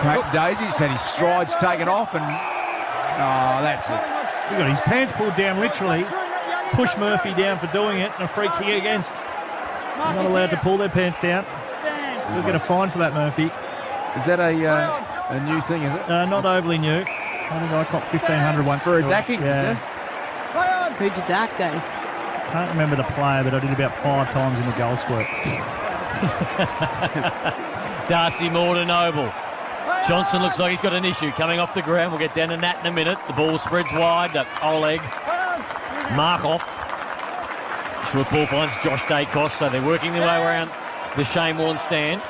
[SPEAKER 35] Crack Daisy's had his strides taken off, and that's it.
[SPEAKER 16] He got his pants pulled down, literally. Pushed Murphy down for doing it, and a free kick against. They're not allowed to pull their pants down. We'll get a fine for that, Murphy.
[SPEAKER 35] Is that a new thing, is it?
[SPEAKER 16] Not overly new. I think I caught 1,500 once.
[SPEAKER 35] For a dacking?
[SPEAKER 16] Yeah.
[SPEAKER 33] Who'd you dack, Days?
[SPEAKER 16] Can't remember the player, but I did about 5 times in the goal squirt.
[SPEAKER 32] Darcy Moore to Noble. Johnson looks like he's got an issue coming off the ground. We'll get down to Nat in a minute. The ball spreads wide to Oleg. Markov. Short ball finds Josh Dacos, so they're working their way around the Shane Warne stand.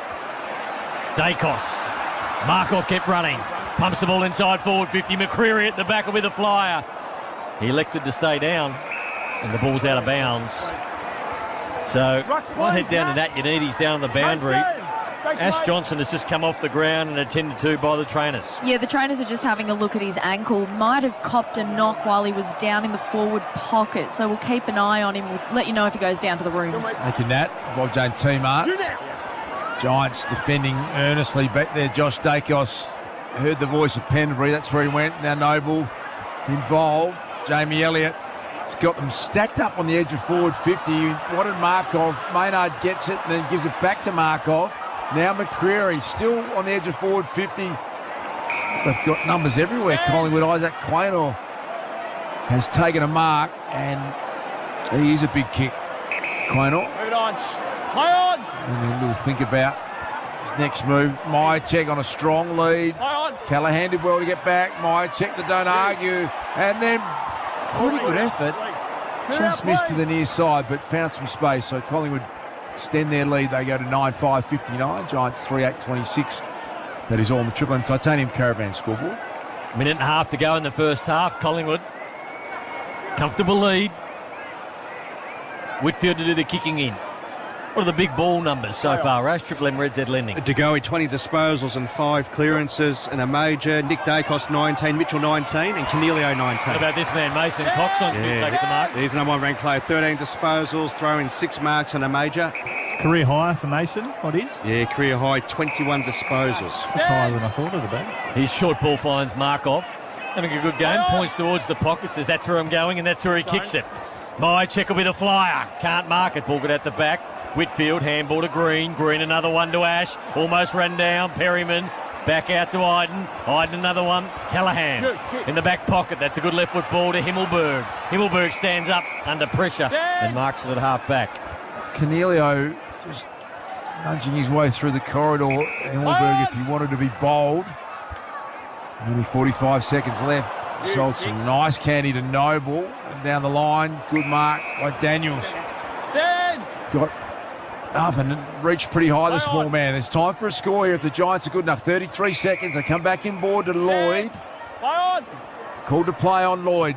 [SPEAKER 32] Dacos. Markov kept running. Pumps the ball inside forward 50. McCreary at the back with a flyer. He elected to stay down, and the ball's out of bounds. So, I'll head down to Nat Yanides down on the boundary. Ash Johnson has just come off the ground and attended to by the trainers.
[SPEAKER 18] Yeah, the trainers are just having a look at his ankle. Might have copped a knock while he was down in the forward pocket. So we'll keep an eye on him. We'll let you know if he goes down to the rooms.
[SPEAKER 35] Thank you, Nat. Bob Jane team arts. Giants defending earnestly back there. Josh Dacos heard the voice of Pendlebury. That's where he went. Now Noble involved. Jamie Elliott has got them stacked up on the edge of forward 50. He wanted Markov. Maynard gets it and then gives it back to Markov. Now McCreary still on the edge of forward 50. They've got numbers everywhere. Collingwood. Isaac Quaynor has taken a mark, and he is a big kick. Quaynor.
[SPEAKER 10] Move it on. Play on.
[SPEAKER 35] And a little think about his next move. Myercheck on a strong lead.
[SPEAKER 10] Play on.
[SPEAKER 35] Callahan did well to get back. Myercheck, they don't argue. And then pretty good effort. Just missed to the near side, but found some space. So Collingwood extend their lead. They go to 9-5-59. Giants 3-8-26. That is all on the Triple M Titanium Caravan scoreboard.
[SPEAKER 32] Minute and a half to go in the first half. Collingwood, comfortable lead. Whitfield to do the kicking in. What are the big ball numbers so far, Rash? Triple M Red Z Lending.
[SPEAKER 1] DeGoey, 20 disposals and 5 clearances and a major. Nick Dacos, 19. Mitchell, 19. And Cornelio, 19.
[SPEAKER 32] What about this man, Mason Cox on cue, takes the mark?
[SPEAKER 1] He's the number 1 ranked player. 13 disposals, throwing 6 marks and a major.
[SPEAKER 16] Career high for Mason, what is?
[SPEAKER 1] Yeah, career high, 21 disposals.
[SPEAKER 16] That's higher than I thought it'd be.
[SPEAKER 32] His short ball finds Markov. Having a good game. Points towards the pocket, says that's where I'm going, and that's where he kicks it. Myercheck will be the flyer. Can't mark it. Ball good at the back. Whitfield, handball to Green. Green another one to Ash. Almost ran down. Perryman back out to Iden. Iden another one. Callahan in the back pocket. That's a good left foot ball to Himmelberg. Himmelberg stands up under pressure and marks it at half back.
[SPEAKER 35] Cornelio just nudging his way through the corridor. Himmelberg, if he wanted to be bold. Only 45 seconds left. Sold some nice candy to Noble. And down the line, good mark by Daniels.
[SPEAKER 10] Stand.
[SPEAKER 35] Got up and reached pretty high, the small man. There's time for a score here if the Giants are good enough. 33 seconds. They come back inboard to Lloyd.
[SPEAKER 10] Play on.
[SPEAKER 35] Called to play on Lloyd.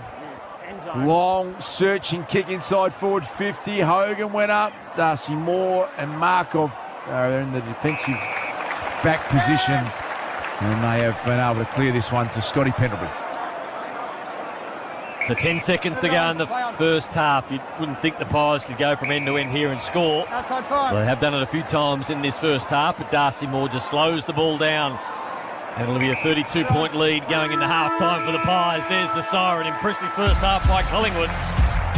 [SPEAKER 35] Long searching kick inside forward 50. Hogan went up. Darcy Moore and Markov are in the defensive back position. And they have been able to clear this one to Scotty Pendlebury.
[SPEAKER 32] So 10 seconds to go in the first half. You wouldn't think the Pies could go from end to end here and score.
[SPEAKER 10] Outside 5.
[SPEAKER 32] Well, they have done it a few times in this first half, but Darcy Moore just slows the ball down. And it'll be a 32-point lead going into half-time for the Pies. There's the siren. Impressive first half by Collingwood.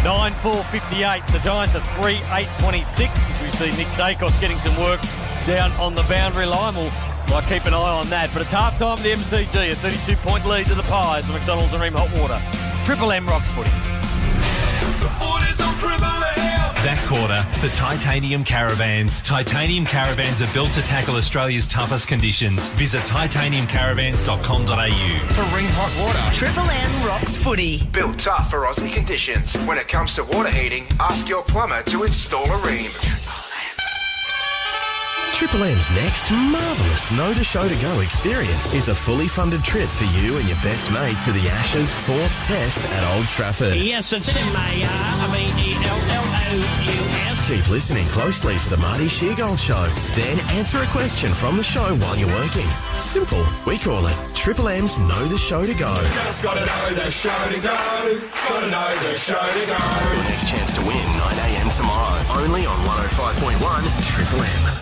[SPEAKER 32] 9-4-58. The Giants are 3-8-26 as we see Nick Dacos getting some work down on the boundary line. We'll keep an eye on that. But it's half-time at the MCG. A 32-point lead to the Pies. The McDonald's and Ream Hot Water. Triple M Rocks Footy.
[SPEAKER 8] That quarter for Titanium Caravans. Titanium Caravans are built to tackle Australia's toughest conditions. Visit titaniumcaravans.com.au.
[SPEAKER 3] For Ream Hot Water. Triple M Rocks Footy.
[SPEAKER 2] Built tough for Aussie conditions. When it comes to water heating, ask your plumber to install a Ream.
[SPEAKER 4] Triple M's next marvellous Know the Show to Go experience is a fully funded trip for you and your best mate to the Ashes 4th Test at Old Trafford.
[SPEAKER 3] Yes, it's M-A-R-V-E-L-L-O-U-S.
[SPEAKER 4] Keep listening closely to the Marty Sheargold Show, then answer a question from the show while you're working. Simple. We call it Triple M's Know the Show to Go.
[SPEAKER 13] Just gotta know the show to go. Gotta know the show to go.
[SPEAKER 4] Your next chance to win 9 a.m. tomorrow, only on 105.1 Triple M.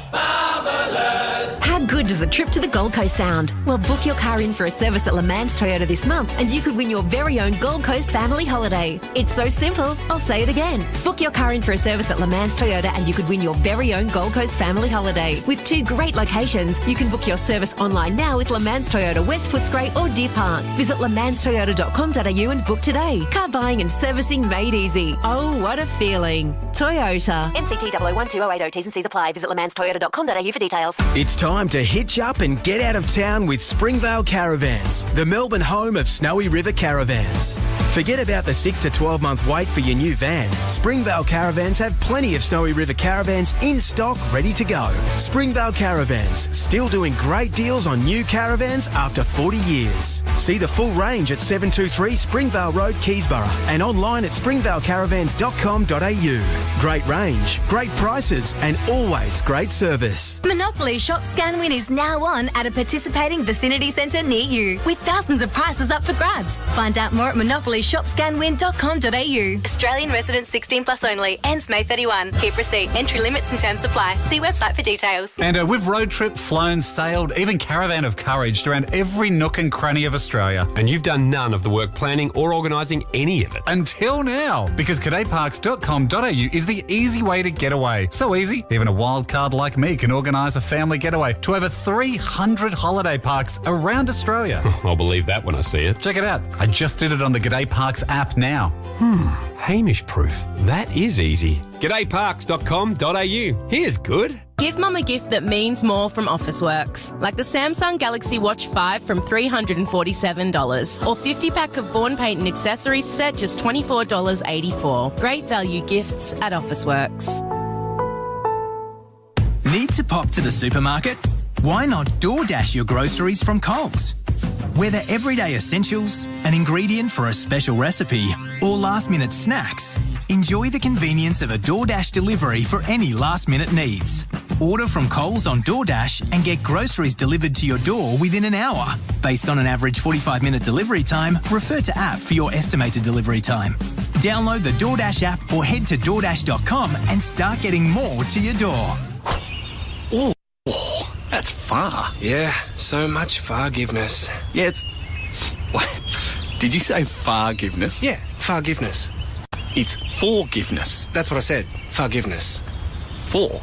[SPEAKER 6] How good does a trip to the Gold Coast sound? Well, book your car in for a service at Le Mans Toyota this month and you could win your very own Gold Coast family holiday. It's so simple, I'll say it again. Book your car in for a service at Le Mans Toyota and you could win your very own Gold Coast family holiday. With 2 great locations, you can book your service online now with Le Mans Toyota, West Footscray or Deer Park. Visit lemanstoyota.com.au and book today. Car buying and servicing made easy. Oh, what a feeling. Toyota. NCT 0012080 T's and C's apply. Visit lemanstoyota.com.au for details.
[SPEAKER 11] It's time to hitch up and get out of town with Springvale Caravans, the Melbourne home of Snowy River Caravans. Forget about the 6 to 12 month wait for your new van. Springvale Caravans have plenty of Snowy River Caravans in stock ready to go. Springvale Caravans, still doing great deals on new caravans after 40 years. See the full range at 723 Springvale Road, Keysborough and online at springvalecaravans.com.au. Great range, great prices and always great service.
[SPEAKER 17] Monopoly Shop Scan with Win is now on at a participating Vicinity Centre near you, with thousands of prizes up for grabs. Find out more at monopolyshopscanwin.com.au. Australian residents 16 plus only. Ends May 31. Keep receipt. Entry limits and terms apply. See website for details.
[SPEAKER 12] And we've road trip, flown, sailed, even caravan of courage around every nook and cranny of Australia.
[SPEAKER 15] And you've done none of the work planning or organising any of it.
[SPEAKER 12] Until now, because cadetparks.com.au is the easy way to get away. So easy, even a wild card like me can organise a family getaway to over 300 holiday parks around Australia.
[SPEAKER 15] I'll believe that when I see it.
[SPEAKER 12] Check it out. I just did it on the G'day Parks app now.
[SPEAKER 15] Hamish proof. That is easy. G'dayparks.com.au. Here's good.
[SPEAKER 19] Give Mum a gift that means more from Officeworks, like the Samsung Galaxy Watch 5 from $347, or 50-pack of Born Paint and Accessories set just $24.84. Great value gifts at Officeworks.
[SPEAKER 20] Need to pop to the supermarket? Why not DoorDash your groceries from Coles? Whether everyday essentials, an ingredient for a special recipe, or last-minute snacks, enjoy the convenience of a DoorDash delivery for any last-minute needs. Order from Coles on DoorDash and get groceries delivered to your door within an hour. Based on an average 45-minute delivery time, refer to app for your estimated delivery time. Download the DoorDash app or head to DoorDash.com and start getting more to your door.
[SPEAKER 2] Oh, that's far. Yeah, so much forgiveness.
[SPEAKER 21] Yeah, it's... What? Did you say forgiveness?
[SPEAKER 2] Yeah, forgiveness.
[SPEAKER 21] It's forgiveness.
[SPEAKER 2] That's what I said. Forgiveness.
[SPEAKER 21] For?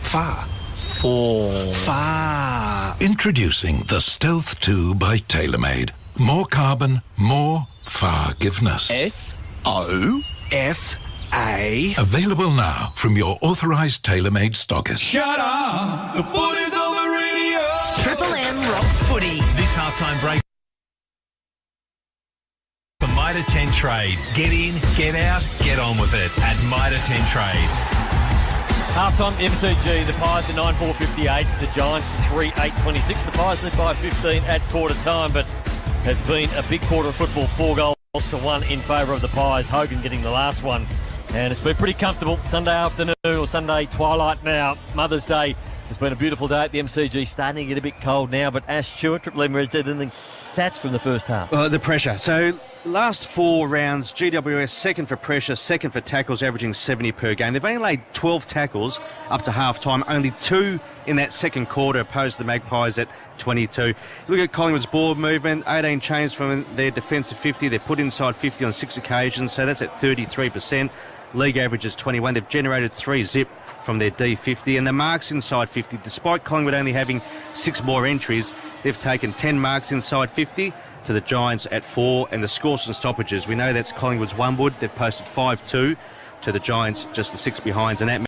[SPEAKER 2] Far.
[SPEAKER 21] For?
[SPEAKER 2] Far.
[SPEAKER 22] Introducing the Stealth 2 by TaylorMade. More carbon, more forgiveness.
[SPEAKER 2] F-O-F-A.
[SPEAKER 22] Available now from your authorised TaylorMade stockist.
[SPEAKER 13] Shut up! The foot is on the radio!
[SPEAKER 3] Triple M rocks footy.
[SPEAKER 8] This halftime break for Mitre 10 Trade. Get in, get out, get on with it at Mitre 10 Trade.
[SPEAKER 32] Half-time MCG, the Pies are 9-4-58, the Giants 3-8-26. The Pies led by 15 at quarter time, but has been a big quarter of football, 4-1 in favour of the Pies. Hogan getting the last one, and it's been pretty comfortable. Sunday afternoon or Sunday twilight now, Mother's Day. It's been a beautiful day at the MCG, starting to get a bit cold now, but Ash Stewart, Triple M, said anything stats from the first half?
[SPEAKER 1] The pressure. So last 4 rounds, GWS second for pressure, second for tackles, averaging 70 per game. They've only laid 12 tackles up to half-time, only 2 in that second quarter, opposed to the Magpies at 22. Look at Collingwood's ball movement, 18 change from their defensive 50. They're put inside 50 on 6 occasions, so that's at 33%. League average is 21. They've generated 3 zip from their D50, and the marks inside 50, despite Collingwood only having 6 more entries, they've taken 10 marks inside 50 to the Giants at 4, and the scores and stoppages, we know that's Collingwood's Onewood. They've posted 5-2 to the Giants, just the 6 behinds, and that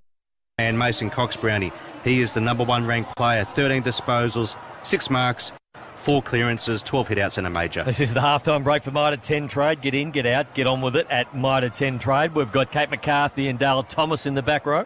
[SPEAKER 1] man, Mason Cox Brownie, he is the number 1 ranked player, 13 disposals, 6 marks, 4 clearances, 12 hit-outs and a major.
[SPEAKER 32] This is the halftime break for Mitre 10 Trade. Get in, get out, get on with it at Mitre 10 Trade. We've got Kate McCarthy and Dale Thomas in the back row.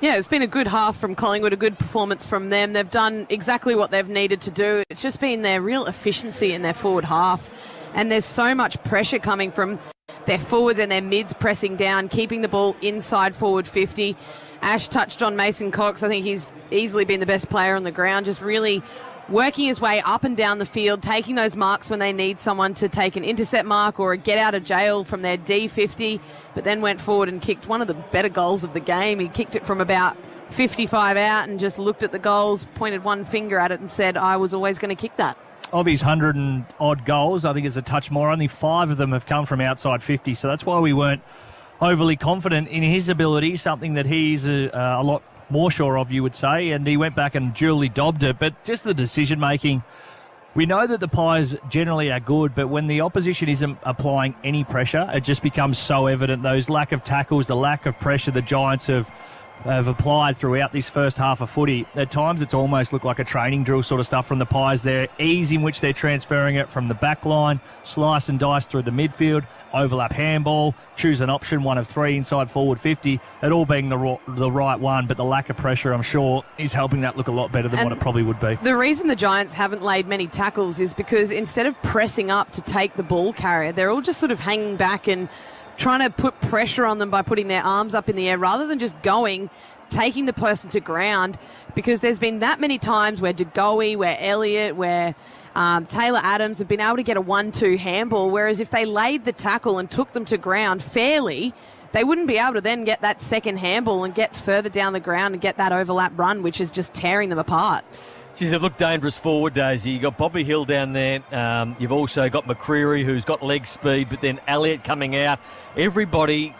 [SPEAKER 33] Yeah, it's been a good half from Collingwood, a good performance from them. They've done exactly what they've needed to do. It's just been their real efficiency in their forward half. And there's so much pressure coming from their forwards and their mids pressing down, keeping the ball inside forward 50. Ash touched on Mason Cox. I think he's easily been the best player on the ground, just really working his way up and down the field, taking those marks when they need someone to take an intercept mark or a get out of jail from their D50, but then went forward and kicked one of the better goals of the game. He kicked it from about 55 out and just looked at the goals, pointed one finger at it and said, I was always going to kick that.
[SPEAKER 16] Of his 100 and odd goals, I think it's a touch more. Only 5 of them have come from outside 50, so that's why we weren't overly confident in his ability, something that he's a lot more sure of, you would say, and he went back and duly dobbed it. But just the decision-making, we know that the Pies generally are good, but when the opposition isn't applying any pressure, it just becomes so evident. Those lack of tackles, the lack of pressure the Giants have applied throughout this first half of footy. At times it's almost looked like a training drill sort of stuff from the Pies there. Ease in which they're transferring it from the back line, slice and dice through the midfield, overlap handball, choose an option, 1 of 3 inside forward 50, it all being the right one, but the lack of pressure, I'm sure, is helping that look a lot better than what it probably would be.
[SPEAKER 33] The reason the Giants haven't laid many tackles is because instead of pressing up to take the ball carrier, they're all just sort of hanging back and trying to put pressure on them by putting their arms up in the air rather than just going, taking the person to ground, because there's been that many times where De Goey, where Elliott, where Taylor Adams have been able to get a 1-2 handball, whereas if they laid the tackle and took them to ground fairly, they wouldn't be able to then get that second handball and get further down the ground and get that overlap run, which is just tearing them apart.
[SPEAKER 32] Geez, they've looked dangerous forward, Daisy. You've got Bobby Hill down there. You've also got McCreary, who's got leg speed, but then Elliott coming out. Everybody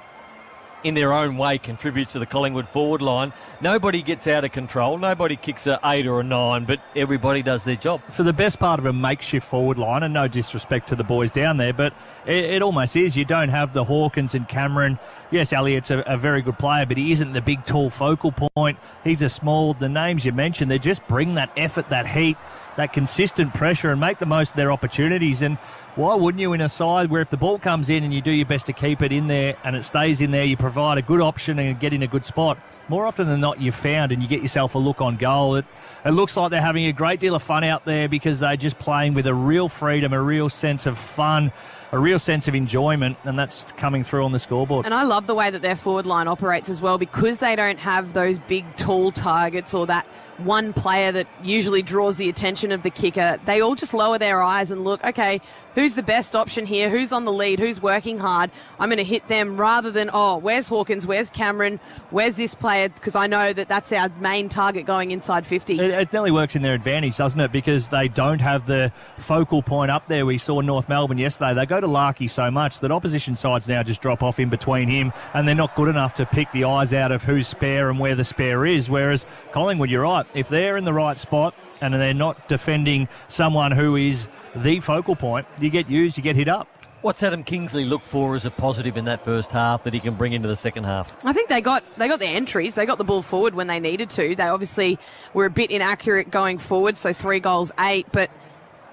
[SPEAKER 32] in their own way contributes to the Collingwood forward line. Nobody gets out of control. Nobody kicks an 8 or a 9, but everybody does their job.
[SPEAKER 16] For the best part of a makeshift forward line, and no disrespect to the boys down there, but it almost is. You don't have the Hawkins and Cameron. Yes, Elliott's a very good player, but he isn't the big, tall focal point. He's a small. The names you mentioned, they just bring that effort, that heat, that consistent pressure and make the most of their opportunities. And why wouldn't you in a side where if the ball comes in and you do your best to keep it in there and it stays in there, you provide a good option and get in a good spot, more often than not you've found and you get yourself a look on goal. It looks like they're having a great deal of fun out there because they're just playing with a real freedom, a real sense of fun, a real sense of enjoyment, and that's coming through on the scoreboard.
[SPEAKER 33] And I love the way that their forward line operates as well, because they don't have those big, tall targets or that one player that usually draws the attention of the kicker. They all just lower their eyes and look, okay, who's the best option here? Who's on the lead? Who's working hard? I'm going to hit them, rather than, where's Hawkins? Where's Cameron? Where's this player? Because I know that that's our main target going inside 50.
[SPEAKER 16] It nearly works in their advantage, doesn't it? Because they don't have the focal point up there. We saw North Melbourne yesterday. They go to Larkey so much that opposition sides now just drop off in between him, and they're not good enough to pick the eyes out of who's spare and where the spare is. Whereas Collingwood, you're right. If they're in the right spot and they're not defending someone who is the focal point, you get used, you get hit up.
[SPEAKER 32] What's Adam Kingsley look for as a positive in that first half that he can bring into the second half?
[SPEAKER 33] I think they got the entries. They got the ball forward when they needed to. They obviously were a bit inaccurate going forward, so 3 goals, 8, but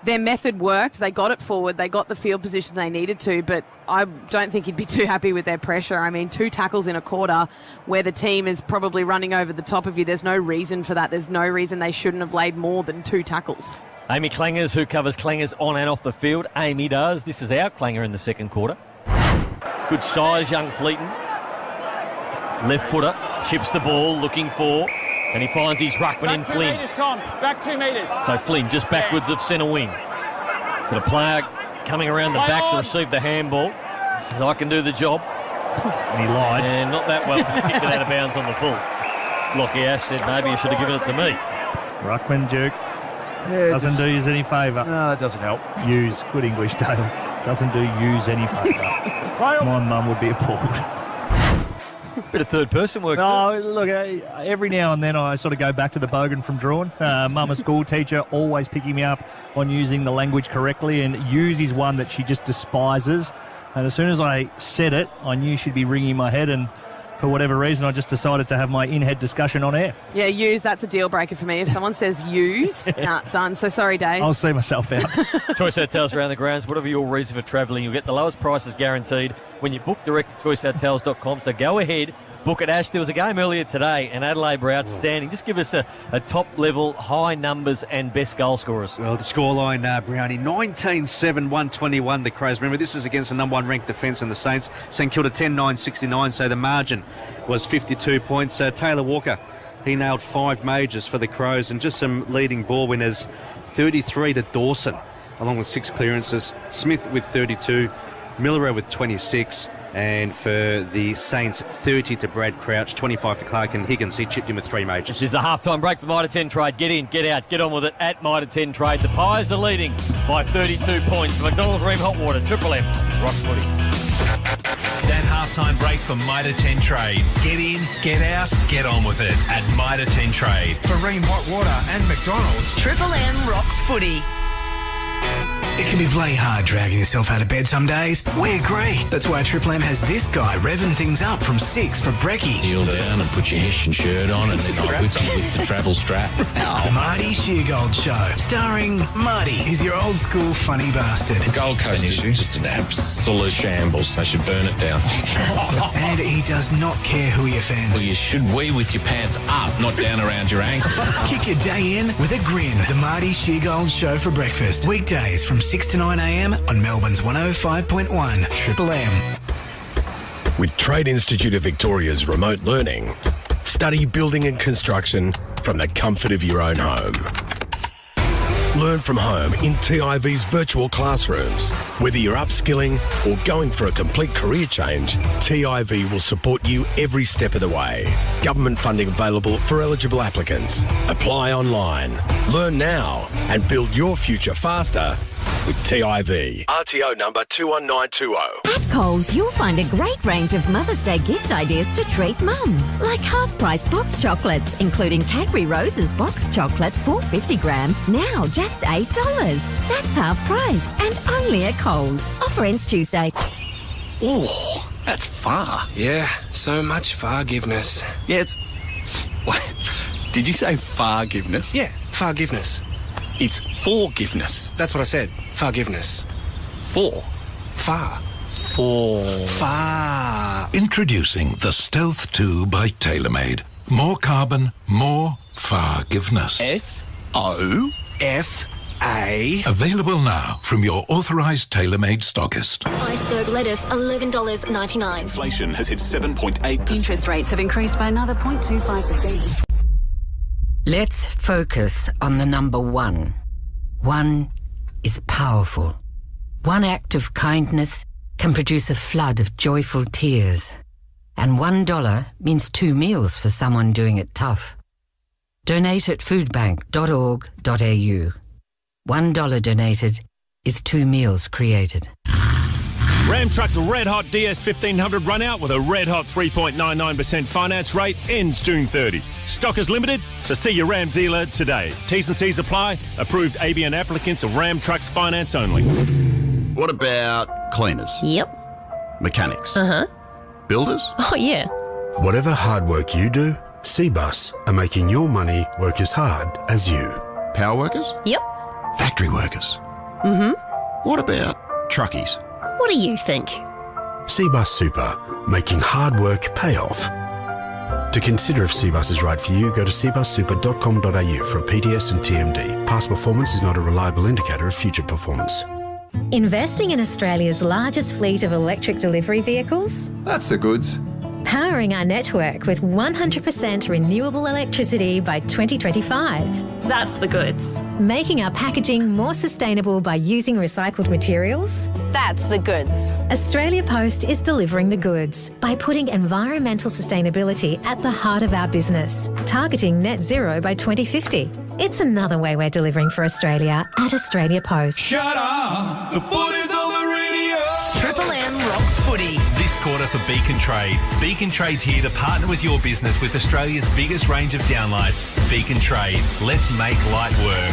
[SPEAKER 33] their method worked. They got it forward. They got the field position they needed to, but I don't think he'd be too happy with their pressure. I mean, 2 tackles in a quarter where the team is probably running over the top of you. There's no reason for that. There's no reason they shouldn't have laid more than 2 tackles.
[SPEAKER 32] Amy Clangers, who covers Clangers on and off the field. Amy does. This is our Clanger in the second quarter. Good size, young Fleeton. Left footer, chips the ball, looking for, and he finds his ruckman in Flynn.
[SPEAKER 10] Back 2 metres, Tom. Back 2 metres.
[SPEAKER 32] So Flynn just backwards of centre wing. He's got a player coming around the back to receive the handball. He says, I can do the job.
[SPEAKER 16] And he lied.
[SPEAKER 32] And not that well. He kicked it out of bounds on the full. Lockie Ash said, maybe you should have given it to me.
[SPEAKER 16] Ruckman Duke. Doesn't do you any favour.
[SPEAKER 35] No, that doesn't help.
[SPEAKER 16] Use. Good English, Dale. Doesn't do use any favour. My mum would be appalled.
[SPEAKER 32] Bit of third person work.
[SPEAKER 16] Oh, look, every now and then I sort of go back to the bogan from drawing. Mum, a school teacher, always picking me up on using the language correctly, and use is one that she just despises. And as soon as I said it, I knew she'd be ringing my head, and for whatever reason, I just decided to have my in-head discussion on air.
[SPEAKER 33] Yeah, use, that's a deal breaker for me. If someone says use, done. So sorry, Dave.
[SPEAKER 16] I'll see myself out.
[SPEAKER 32] Choice Hotels around the grounds. Whatever your reason for travelling, you'll get the lowest prices guaranteed when you book direct at choicehotels.com. So go ahead, book it. Ash, there was a game earlier today, and Adelaide were outstanding. Just give us a top-level, high numbers and best goal scorers.
[SPEAKER 1] Well, the scoreline, Brownie, 19-7, 121, the Crows. Remember, this is against the number 1 ranked defence in the Saints. St Kilda 10-9, 69, so the margin was 52 points. Taylor Walker, he nailed 5 majors for the Crows, and just some leading ball winners, 33 to Dawson, along with 6 clearances. Smith with 32, Miller with 26. And for the Saints, 30 to Brad Crouch, 25 to Clark, and Higgins, he chipped in with 3 majors.
[SPEAKER 32] This is a half-time break for Mitre 10 Trade. Get in, get out, get on with it at Mitre 10 Trade. The Pies are leading by 32 points. McDonald's Ream Hot Water, Triple M, Rock Footy.
[SPEAKER 8] That halftime break for Mitre 10 Trade. Get in, get out, get on with it at Mitre 10 Trade.
[SPEAKER 3] For Ream Hot Water and McDonald's,
[SPEAKER 5] Triple M rocks footy.
[SPEAKER 11] It can be bloody hard dragging yourself out of bed some days. We agree. That's why Triple M has this guy revving things up from 6 for brekkie.
[SPEAKER 7] Kneel down and put your Hessian shirt on and then I whip you with the travel strap.
[SPEAKER 11] The Marty Sheargold Show, starring Marty. He's your old school funny bastard.
[SPEAKER 7] The Gold Coast is just an absolute shambles. They should burn it down.
[SPEAKER 11] And he does not care who he offends.
[SPEAKER 7] Well, you should wee with your pants up, not down around your ankles.
[SPEAKER 11] Kick your day in with a grin. The Marty Sheargold Show for breakfast. Weekdays from 6 to 9 a.m. on Melbourne's 105.1 Triple M.
[SPEAKER 9] With Trade Institute of Victoria's remote learning, study building and construction
[SPEAKER 7] from the comfort of your own home. Learn from home in TIV's virtual classrooms. Whether you're upskilling or going for a complete career change, TIV will support you every step of the way. Government funding available for eligible applicants. Apply online. Learn now and build your future faster with TIV. RTO number 21920.
[SPEAKER 4] At Coles, you'll find a great range of Mother's Day gift ideas to treat Mum. Like half-price box chocolates, including Cadbury Roses box chocolate 450 gram, now just $8. That's half price and only at Coles. Offer ends Tuesday.
[SPEAKER 21] Oh, that's far.
[SPEAKER 2] Yeah, so much forgiveness.
[SPEAKER 21] Yeah, it's... What? Did you say forgiveness?
[SPEAKER 2] Yeah, forgiveness.
[SPEAKER 21] It's forgiveness.
[SPEAKER 2] That's what I said. Forgiveness.
[SPEAKER 21] For?
[SPEAKER 2] Far.
[SPEAKER 21] For?
[SPEAKER 2] Far.
[SPEAKER 22] Introducing the Stealth 2 by TaylorMade. More carbon, more forgiveness.
[SPEAKER 2] F-O-F-A.
[SPEAKER 22] Available now from your authorised TaylorMade stockist.
[SPEAKER 17] Iceberg lettuce, $11.99.
[SPEAKER 6] Inflation has hit 7.8%.
[SPEAKER 9] Interest rates have increased by another 0.25%.
[SPEAKER 14] Let's focus on the number one. One is powerful. One act of kindness can produce a flood of joyful tears. And $1 means 2 meals for someone doing it tough. Donate at foodbank.org.au. $1 donated is 2 meals created.
[SPEAKER 18] Ram Truck's Red Hot DS 1500 run out with a red hot 3.99% finance rate ends June 30. Stock is limited, so see your Ram dealer today. T's and C's apply. Approved ABN applicants of Ram Trucks finance only.
[SPEAKER 6] What about cleaners?
[SPEAKER 19] Yep.
[SPEAKER 6] Mechanics?
[SPEAKER 19] Builders?
[SPEAKER 6] Oh,
[SPEAKER 19] yeah.
[SPEAKER 6] Whatever hard work you do, Cbus are making your money work as hard as you. Power workers?
[SPEAKER 19] Yep.
[SPEAKER 6] Factory workers? What about truckies?
[SPEAKER 19] What do you think?
[SPEAKER 6] Cbus Super, making hard work pay off. To consider if Cbus is right for you, go to cbussuper.com.au for a PDS and TMD. Past performance is not a reliable indicator of future performance.
[SPEAKER 23] Investing in Australia's largest fleet of electric delivery vehicles?
[SPEAKER 6] That's the goods.
[SPEAKER 23] Powering our network with 100% renewable electricity by 2025.
[SPEAKER 24] That's the goods.
[SPEAKER 23] Making our packaging more sustainable by using recycled materials.
[SPEAKER 24] That's the goods.
[SPEAKER 23] Australia Post is delivering the goods by putting environmental sustainability at the heart of our business, targeting net zero by 2050. It's another way we're delivering for Australia at Australia Post.
[SPEAKER 13] Shut up! The foot is on the radio!
[SPEAKER 8] Triple M rocks footy. This quarter for Beacon Trade. Beacon Trade's here to partner with your business with Australia's biggest range of downlights. Beacon Trade. Let's make light work.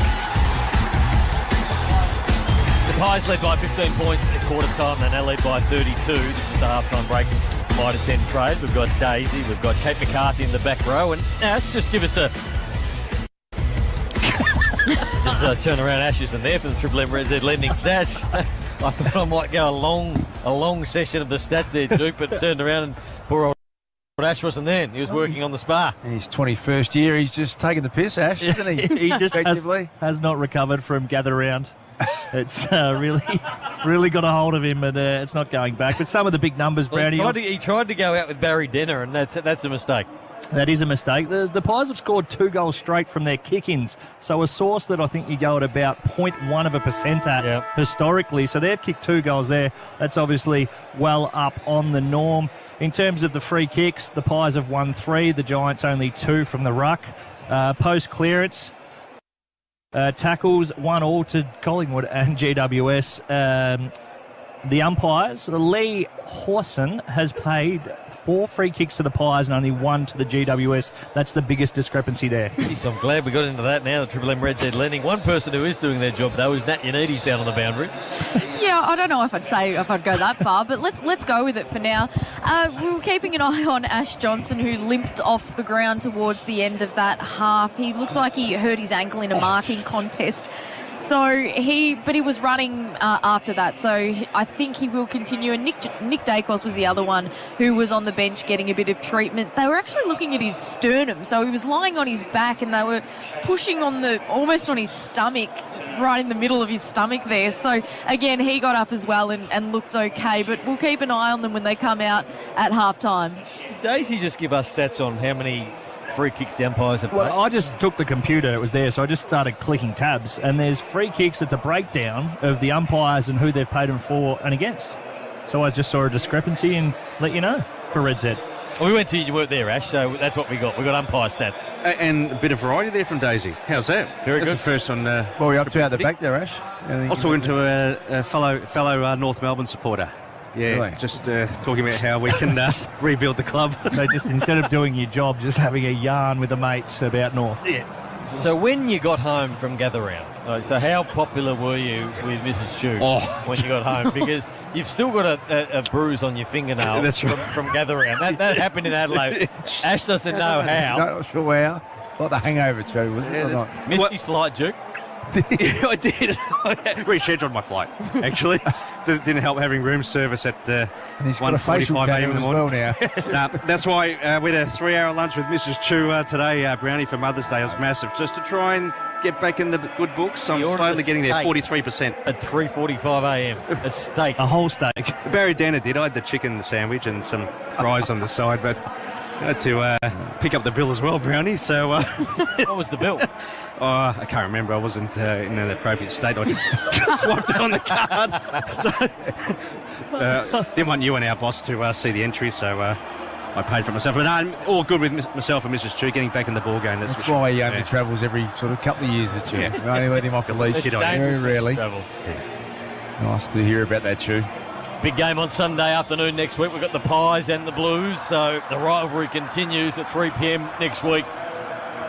[SPEAKER 32] The Pies led by 15 points at quarter time and they lead by 32. This is the half-time break for Mitre 10 Trade. We've got Daisy, we've got Kate McCarthy in the back row. And Ash, just give us a... just turn around Ashes in there for the Triple M Red Z lending stats. I thought I might go a long session of the stats there, Duke, but turned around and poor old Ash wasn't there. He was working on the spar.
[SPEAKER 35] In his 21st year, he's just taking the piss, Ash, isn't he?
[SPEAKER 16] He just has not recovered from gather round. It's really got a hold of him, and it's not going back. But some of the big numbers, Brownie.
[SPEAKER 32] He tried to go out with Barry Denner, and that's a mistake.
[SPEAKER 16] That is a mistake. The Pies have scored 2 goals straight from their kick-ins, so a source that I think you go at about 0.1% at historically. So they've kicked 2 goals there. That's obviously well up on the norm. In terms of the free kicks, the Pies have won 3, the Giants only 2 from the ruck. Post-clearance, tackles 1-1 to Collingwood and GWS. The umpires, Lee Hawson has played 4 free kicks to the Pies and only 1 to the GWS. That's the biggest discrepancy there.
[SPEAKER 32] Jeez, I'm glad we got into that now, the Triple M Red Z lending. One person who is doing their job, though, is Nat Yanidis down on the boundary.
[SPEAKER 25] Yeah, I don't know if I'd go that far, but let's go with it for now. We were keeping an eye on Ash Johnson, who limped off the ground towards the end of that half. He looks like he hurt his ankle in a marking contest. So he was running after that. So I think he will continue. And Nick Dacos was the other one who was on the bench getting a bit of treatment. They were actually looking at his sternum. So he was lying on his back and they were pushing almost on his stomach, right in the middle of his stomach there. So again, he got up as well and looked okay. But we'll keep an eye on them when they come out at half time.
[SPEAKER 32] Did Daisy just give us stats on how free kicks the umpires have
[SPEAKER 16] Well,
[SPEAKER 32] played?
[SPEAKER 16] I just took the computer, it was there, so I just started clicking tabs, and there's free kicks. It's a breakdown of the umpires and who they've paid them for and against. So I just saw a discrepancy and let you know for Red Z.
[SPEAKER 32] Well, we went to, you weren't there, Ash, so that's what we got. We got umpire stats.
[SPEAKER 1] And a bit of variety there from Daisy. How's that?
[SPEAKER 32] Very
[SPEAKER 1] That's
[SPEAKER 32] good.
[SPEAKER 1] the first on...
[SPEAKER 35] What were you up to out the back there, Ash?
[SPEAKER 1] I was talking to a fellow North Melbourne supporter. Yeah,
[SPEAKER 35] Really?
[SPEAKER 1] just talking about how we can rebuild the club.
[SPEAKER 16] So just instead of doing your job, just having a yarn with the mates about North.
[SPEAKER 1] Yeah.
[SPEAKER 32] So when you got home from gather round, so how popular were you with Mrs. Chu when you got home? Because you've still got a bruise on your fingernail from gather round. That happened in Adelaide. Ash doesn't know how.
[SPEAKER 35] Not sure how. It's like the hangover, Chu, wasn't it?
[SPEAKER 32] Missed his flight, Duke.
[SPEAKER 1] I did. I rescheduled my flight, actually. Didn't help having room service at
[SPEAKER 35] he's got a facial
[SPEAKER 1] 1:45 a.m. in the morning.
[SPEAKER 35] now.
[SPEAKER 1] That's why we had a 3-hour lunch with Mrs. Chu today, Brownie, for Mother's Day. It was massive, just to try and get back in the good books. I'm slowly getting there, 43%.
[SPEAKER 32] At 3:45 a.m. A steak.
[SPEAKER 16] A whole steak.
[SPEAKER 1] Barry Danner did. I had the chicken sandwich and some fries on the side, but I had to pick up the bill as well, Brownie. So
[SPEAKER 32] what was the bill?
[SPEAKER 1] I can't remember. I wasn't in an appropriate state. I just swiped it on the card. So didn't want you and our boss to see the entry, so I paid for it myself. But no, all good with myself and Mrs. Chu getting back in the ball game.
[SPEAKER 35] That's why he only travels every sort of couple of years, at Chu. I only let him off the leash very rarely. Nice to hear about that, Chu.
[SPEAKER 32] Big game on Sunday afternoon next week. We've got the Pies and the Blues, so the rivalry continues at 3 p.m. next week.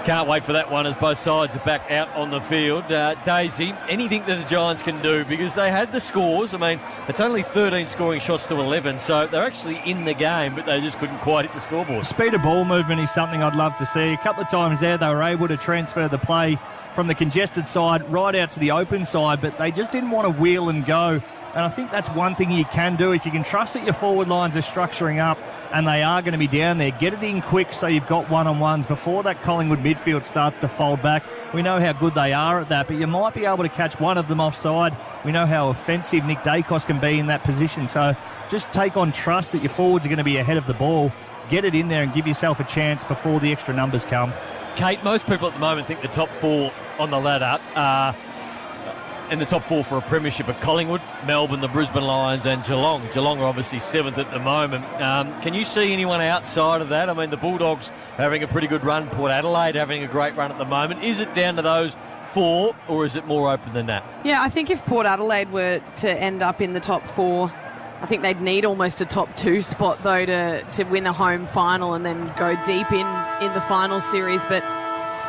[SPEAKER 32] Can't wait for that one as both sides are back out on the field. Daisy, anything that the Giants can do, because they had the scores. I mean, it's only 13 scoring shots to 11, so they're actually in the game, but they just couldn't quite hit the scoreboard.
[SPEAKER 16] Speed of ball movement is something I'd love to see. A couple of times there, they were able to transfer the play from the congested side right out to the open side, but they just didn't want to wheel and go. And I think that's one thing you can do. If you can trust that your forward lines are structuring up and they are going to be down there, get it in quick so you've got one-on-ones before that Collingwood midfield starts to fold back. We know how good they are at that, but you might be able to catch one of them offside. We know how offensive Nick Dacos can be in that position. So just take on trust that your forwards are going to be ahead of the ball. Get it in there and give yourself a chance before the extra numbers come.
[SPEAKER 32] Kate, most people at the moment think the top four on the ladder are in the top four for a premiership are Collingwood, Melbourne, the Brisbane Lions and Geelong. Geelong are obviously 7th at the moment. Can you see anyone outside of that? I mean, the Bulldogs having a pretty good run, Port Adelaide having a great run at the moment. Is it down to those four or is it more open than that?
[SPEAKER 3] Yeah, I think if Port Adelaide were to end up in the top four, I think they'd need almost a top 2 spot, though, to win a home final and then go deep in the final series. But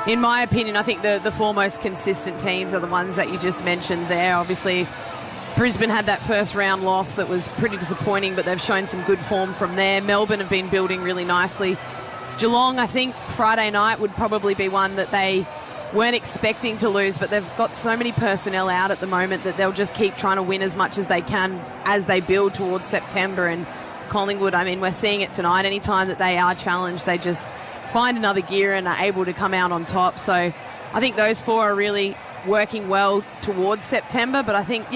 [SPEAKER 3] in my opinion, I think the four most consistent teams are the ones that you just mentioned there. Obviously, Brisbane had that first round loss that was pretty disappointing, but they've shown some good form from there. Melbourne have been building really nicely. Geelong, I think Friday night would probably be one that they weren't expecting to lose, but they've got so many personnel out at the moment that they'll just keep trying to win as much as they can as they build towards September. And Collingwood, I mean, we're seeing it tonight. Anytime that they are challenged, they just find another gear and are able to come out on top. So I think those four are really working well towards September. But I think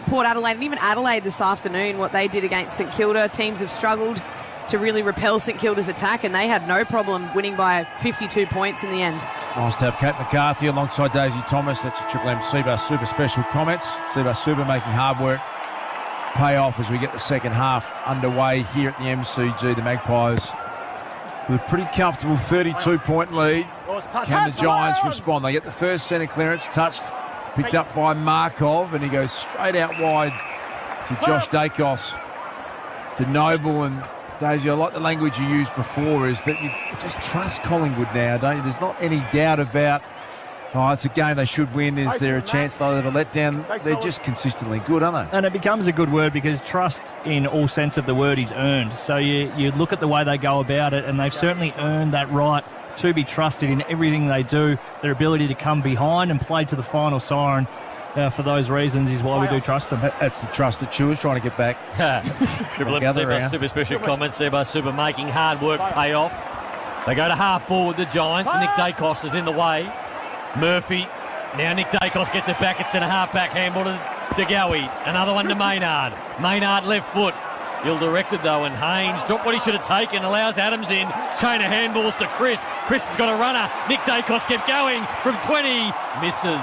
[SPEAKER 3] Port Adelaide and even Adelaide this afternoon, what they did against St Kilda, teams have struggled to really repel St Kilda's attack, and they had no problem winning by 52 points in the end.
[SPEAKER 35] Nice to have Kate McCarthy alongside Daisy Thomas. That's a Triple M CBUS Super special comments. CBUS Super making hard work pay off as we get the second half underway here at the MCG. The Magpies with a pretty comfortable 32-point lead. Can the Giants respond? They get the first centre clearance, touched, picked up by Markov, and he goes straight out wide to Josh Dacos, to Noble. And Daisy, I like the language you used before, is that you just trust Collingwood now, don't you? There's not any doubt about, it's a game they should win. Is there a chance they'll have a letdown? They're just consistently good, aren't they?
[SPEAKER 16] And it becomes a good word because trust in all sense of the word is earned. So you look at the way they go about it, and they've certainly earned that right to be trusted in everything they do. Their ability to come behind and play to the final siren for those reasons is why we do trust them.
[SPEAKER 35] That's the trust that Chew is trying to get back.
[SPEAKER 32] Triple M CBUS Super special comments. CBUS Super making hard work pay off. They go to half forward, the Giants. Nick Dacos is in the way. Murphy. Now Nick Dacos gets it back at centre half, back handball to DeGoey. Another one to Maynard. Maynard left foot. Ill-directed though, and Haynes dropped what he should have taken, allows Adams in. Chain of handballs to Crisp. Chris has got a runner. Nick Dacos kept going from 20. Misses.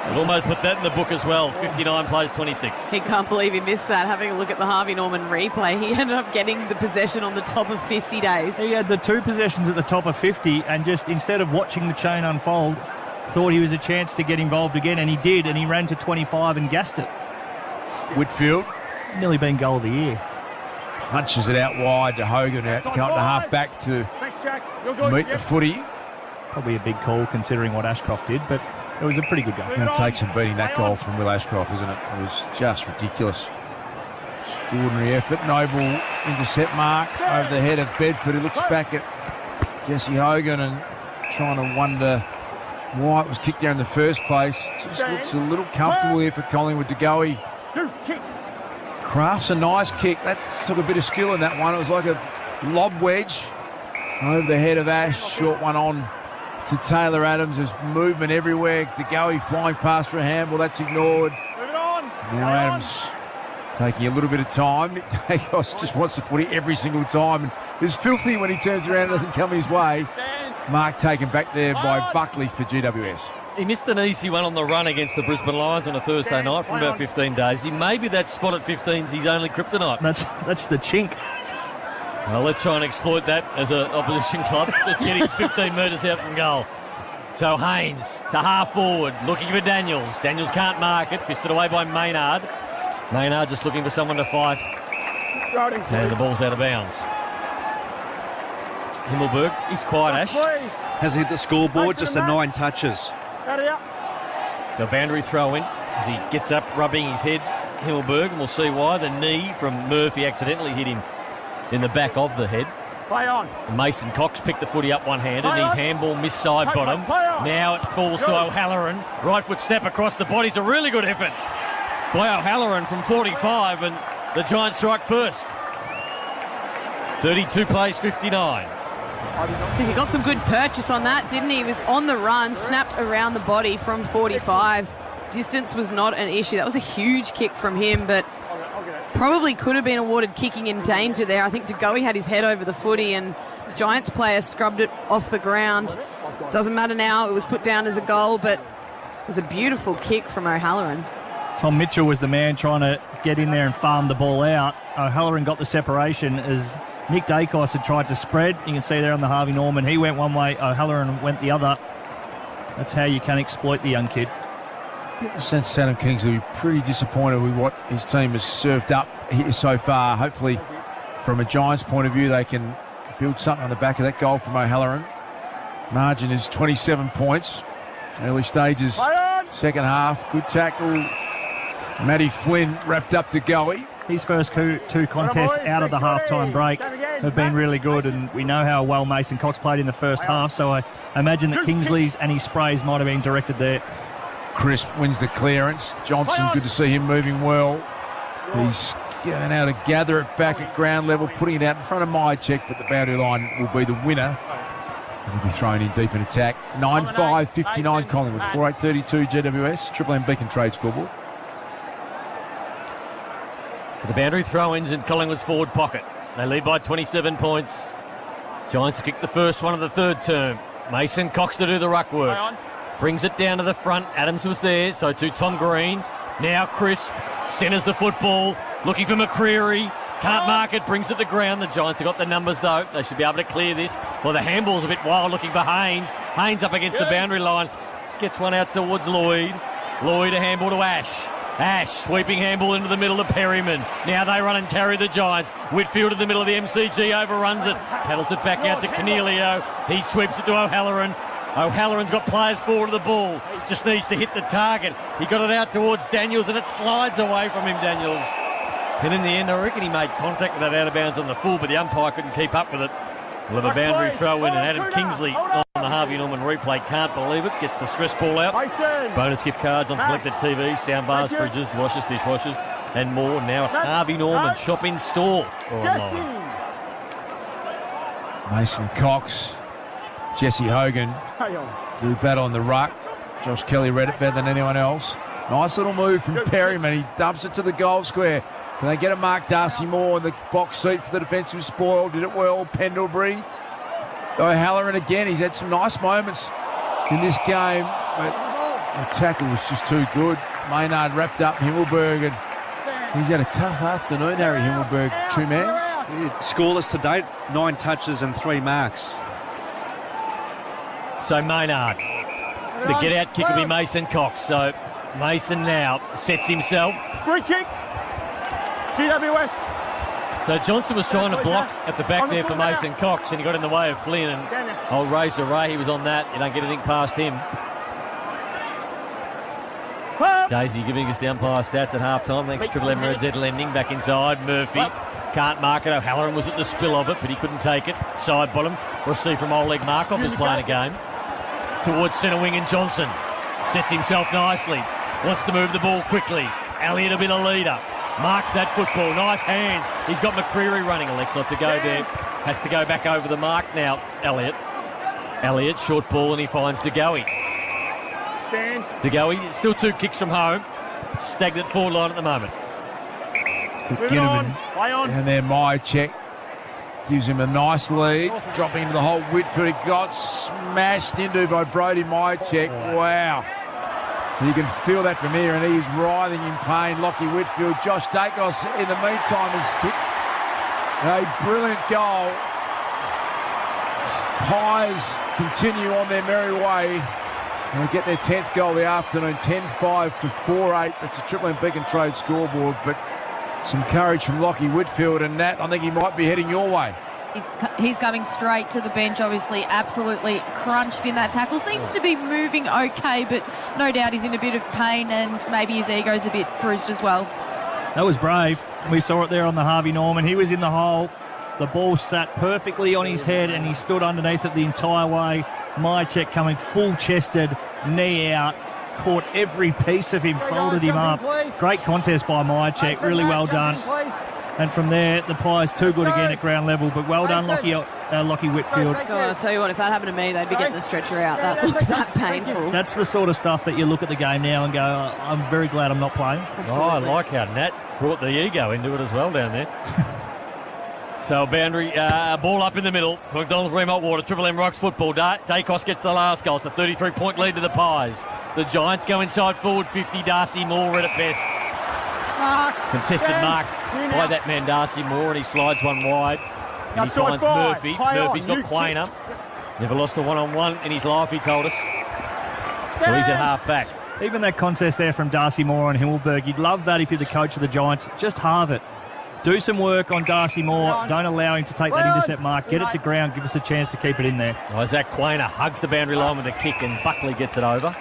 [SPEAKER 32] We'll almost put that in the book as well. 59 plays 26.
[SPEAKER 3] He can't believe he missed that. Having a look at the Harvey Norman replay, he ended up getting the possession on the top of 50 days.
[SPEAKER 16] He had the 2 possessions at the top of 50 and just, instead of watching the chain unfold, thought he was a chance to get involved again, and he did, and he ran to 25 and gassed it.
[SPEAKER 35] Whitfield.
[SPEAKER 16] Nearly been goal of the year.
[SPEAKER 35] Punches it out wide to Hogan, out to come to half back to meet the footy.
[SPEAKER 16] Probably a big call considering what Ashcroft did, but it was a pretty good goal.
[SPEAKER 35] It takes some beating, that goal from Will Ashcroft, isn't it? It was just ridiculous. Extraordinary effort. Noble intercept mark over the head of Bedford, who looks back at Jesse Hogan and trying to wonder why it was kicked there in the first place. Just looks a little comfortable here for Collingwood to go. He crafts a nice kick. That took a bit of skill in that one. It was like a lob wedge over the head of Ash. Short one on to Taylor Adams. There's movement everywhere. DeGoey flying past for a handball. That's ignored. Now Adams taking a little bit of time. Nick Dacos just wants the footy every single time. And it's filthy when he turns around and doesn't come his way. Mark taken back there by Buckley for GWS.
[SPEAKER 32] He missed an easy one on the run against the Brisbane Lions on a Thursday night from about 15 days. Maybe that spot at 15's his only kryptonite.
[SPEAKER 16] That's the chink.
[SPEAKER 32] Well, let's try and exploit that as an opposition club. Just getting 15 metres out from goal. So Haynes to half forward, looking for Daniels. Daniels can't mark it. Fisted away by Maynard. Maynard just looking for someone to fight. And the ball's out of bounds. Himmelberg, he's quiet, Ash.
[SPEAKER 1] Has hit the scoreboard, just the 9 touches.
[SPEAKER 32] So boundary throw in as he gets up, rubbing his head, Himmelberg, and we'll see why. The knee from Murphy accidentally hit him in the back of the head.
[SPEAKER 13] Play on.
[SPEAKER 32] And Mason Cox picked the footy up one-handed. His handball missed side bottom. Now it falls to O'Halloran. Right foot step across the body's a really good effort by O'Halloran from 45, and the Giants strike first. 32 plays 59.
[SPEAKER 3] He got some good purchase on that, didn't he? He was on the run, snapped around the body from 45. Distance was not an issue. That was a huge kick from him, but probably could have been awarded kicking in danger there. I think DeGoey had his head over the footy and Giants player scrubbed it off the ground. Doesn't matter now. It was put down as a goal, but it was a beautiful kick from O'Halloran.
[SPEAKER 16] Tom Mitchell was the man trying to get in there and farm the ball out. O'Halloran got the separation as Nick Dacos had tried to spread. You can see there on the Harvey Norman. He went one way, O'Halloran went the other. That's how you can exploit the young kid.
[SPEAKER 35] I get the sense Adam Kingsley will be pretty disappointed with what his team has served up here so far. Hopefully, from a Giants point of view, they can build something on the back of that goal from O'Halloran. Margin is 27 points. Early stages, second half. Good tackle. Matty Flynn wrapped up to Goey.
[SPEAKER 16] His first 2 contests out of the halftime break have been really good, and we know how well Mason Cox played in the first half, so I imagine that Kingsley's and his sprays might have been directed there.
[SPEAKER 35] Crisp wins the clearance. Johnson, good to see him moving well. He's going out to gather it back at ground level, putting it out in front of Mychek, but the boundary line will be the winner. He'll be thrown in deep in attack. 9-5-59 Collingwood, 4-8-32 GWS, Triple M Beacon Trade scoreboard.
[SPEAKER 32] So the boundary throw-ins in Collingwood's forward pocket. They lead by 27 points. Giants will kick the first one of the third term. Mason Cox to do the ruck work. Brings it down to the front. Adams was there, so to Tom Green. Now Crisp centres the football, looking for McCreary. Can't mark it, brings it to ground. The Giants have got the numbers though. They should be able to clear this. Well, the handball's a bit wild, looking for Haynes. Haynes up against the boundary line. Just gets one out towards Lloyd. Lloyd a handball to Ash. Ash sweeping handball into the middle of Perryman. Now they run and carry the Giants. Whitfield in the middle of the MCG overruns it. Paddles it back out to Cornelio. He sweeps it to O'Halloran. O'Halloran's got players forward of the ball. Just needs to hit the target. He got it out towards Daniels and it slides away from him, Daniels. And in the end, I reckon he made contact with that out of bounds on the full, but the umpire couldn't keep up with it. We'll have a boundary throw in, and Adam Kingsley on the Harvey Norman replay can't believe it. Gets the stress ball out. Bonus gift cards on selected TVs, soundbars, fridges, washers, dishwashers, and more. Now at Harvey Norman, shop in store or online.
[SPEAKER 35] Mason Cox, Jesse Hogan do battle on the ruck. Josh Kelly read it better than anyone else. Nice little move from Perryman. He dumps it to the goal square. Can they get a mark? Darcy Moore in the box seat for the defensive spoil. Did it well. Pendlebury. O'Halloran again. He's had some nice moments in this game, but the tackle was just too good. Maynard wrapped up Himmelberg, and he's had a tough afternoon, Harry Himmelberg. Two man.
[SPEAKER 1] Scoreless to date, 9 touches and 3 marks.
[SPEAKER 32] So Maynard. The get-out kick will be Mason Cox. So Mason now sets himself.
[SPEAKER 5] Free kick. GWS.
[SPEAKER 32] So Johnson was trying to block at the back there for Mason Cox, and he got in the way of Flynn, and old Razor Ray, he was on that. You don't get anything past him. Daisy giving us the umpire stats at half-time. Thanks to Triple M Red Z Lending. Back inside, Murphy. Can't mark it. O'Halloran was at the spill of it, but he couldn't take it. Side bottom. We'll see from Old Leg Markov is playing a game. Towards centre wing, and Johnson sets himself nicely. Wants to move the ball quickly. Elliott a bit of leader. Marks that football. Nice hands. He's got McCreary running. Elects not to go there. Has to go back over the mark now, Elliott. Elliott, short ball, and he finds DeGoey. DeGoey, still 2 kicks from home. Stagnant forward line at the moment.
[SPEAKER 35] Ginneman. And then Myercheck gives him a nice lead. Dropping into the hole. Whitfield, he got smashed into by Brodie Myercheck. Wow. You can feel that from here, and he's writhing in pain. Lockie Whitfield. Josh Dacos, in the meantime, has kicked a brilliant goal. Pies continue on their merry way. And they get their 10th goal of the afternoon, 10-5 to 4-8. That's a Triple M Beacon Trade scoreboard, but some courage from Lockie Whitfield, and Nat, I think he might be heading your way.
[SPEAKER 25] He's coming straight to the bench, obviously absolutely crunched in that tackle. Seems to be moving okay, but no doubt he's in a bit of pain, and maybe his ego's a bit bruised as well.
[SPEAKER 16] That was brave. We saw it there on the Harvey Norman. He was in the hole. The ball sat perfectly on his head, and he stood underneath it the entire way. Myercheck coming full-chested, knee out, caught every piece of him, folded him up. Great contest by Myercheck, really well done. And from there, the Pies too good again at ground level, but well done, Lockie Whitfield.
[SPEAKER 3] God, I'll tell you what, if that happened to me, they'd be getting the stretcher out. That looks that painful.
[SPEAKER 16] That's the sort of stuff that you look at the game now and go, I'm very glad I'm not playing.
[SPEAKER 32] Absolutely. Oh, I like how Nat brought the ego into it as well down there. So boundary, ball up in the middle for McDonald's Rem Hot Water. Triple M Rocks football. Dacos gets the last goal. It's a 33-point lead to the Pies. The Giants go inside forward 50. Darcy Moore at best. Contested mark by that man Darcy Moore, and he slides one wide. And he finds Murphy. Murphy's got Quainer. Never lost a one-on-one in his life, he told us. So he's at half-back.
[SPEAKER 16] Even that contest there from Darcy Moore and Himmelberg, you'd love that if you're the coach of the Giants. Just halve it. Do some work on Darcy Moore. Don't allow him to take that intercept mark. Get it to ground. Give us a chance to keep it in there.
[SPEAKER 32] Isaac Quainer hugs the boundary line with a kick, and Buckley gets it over.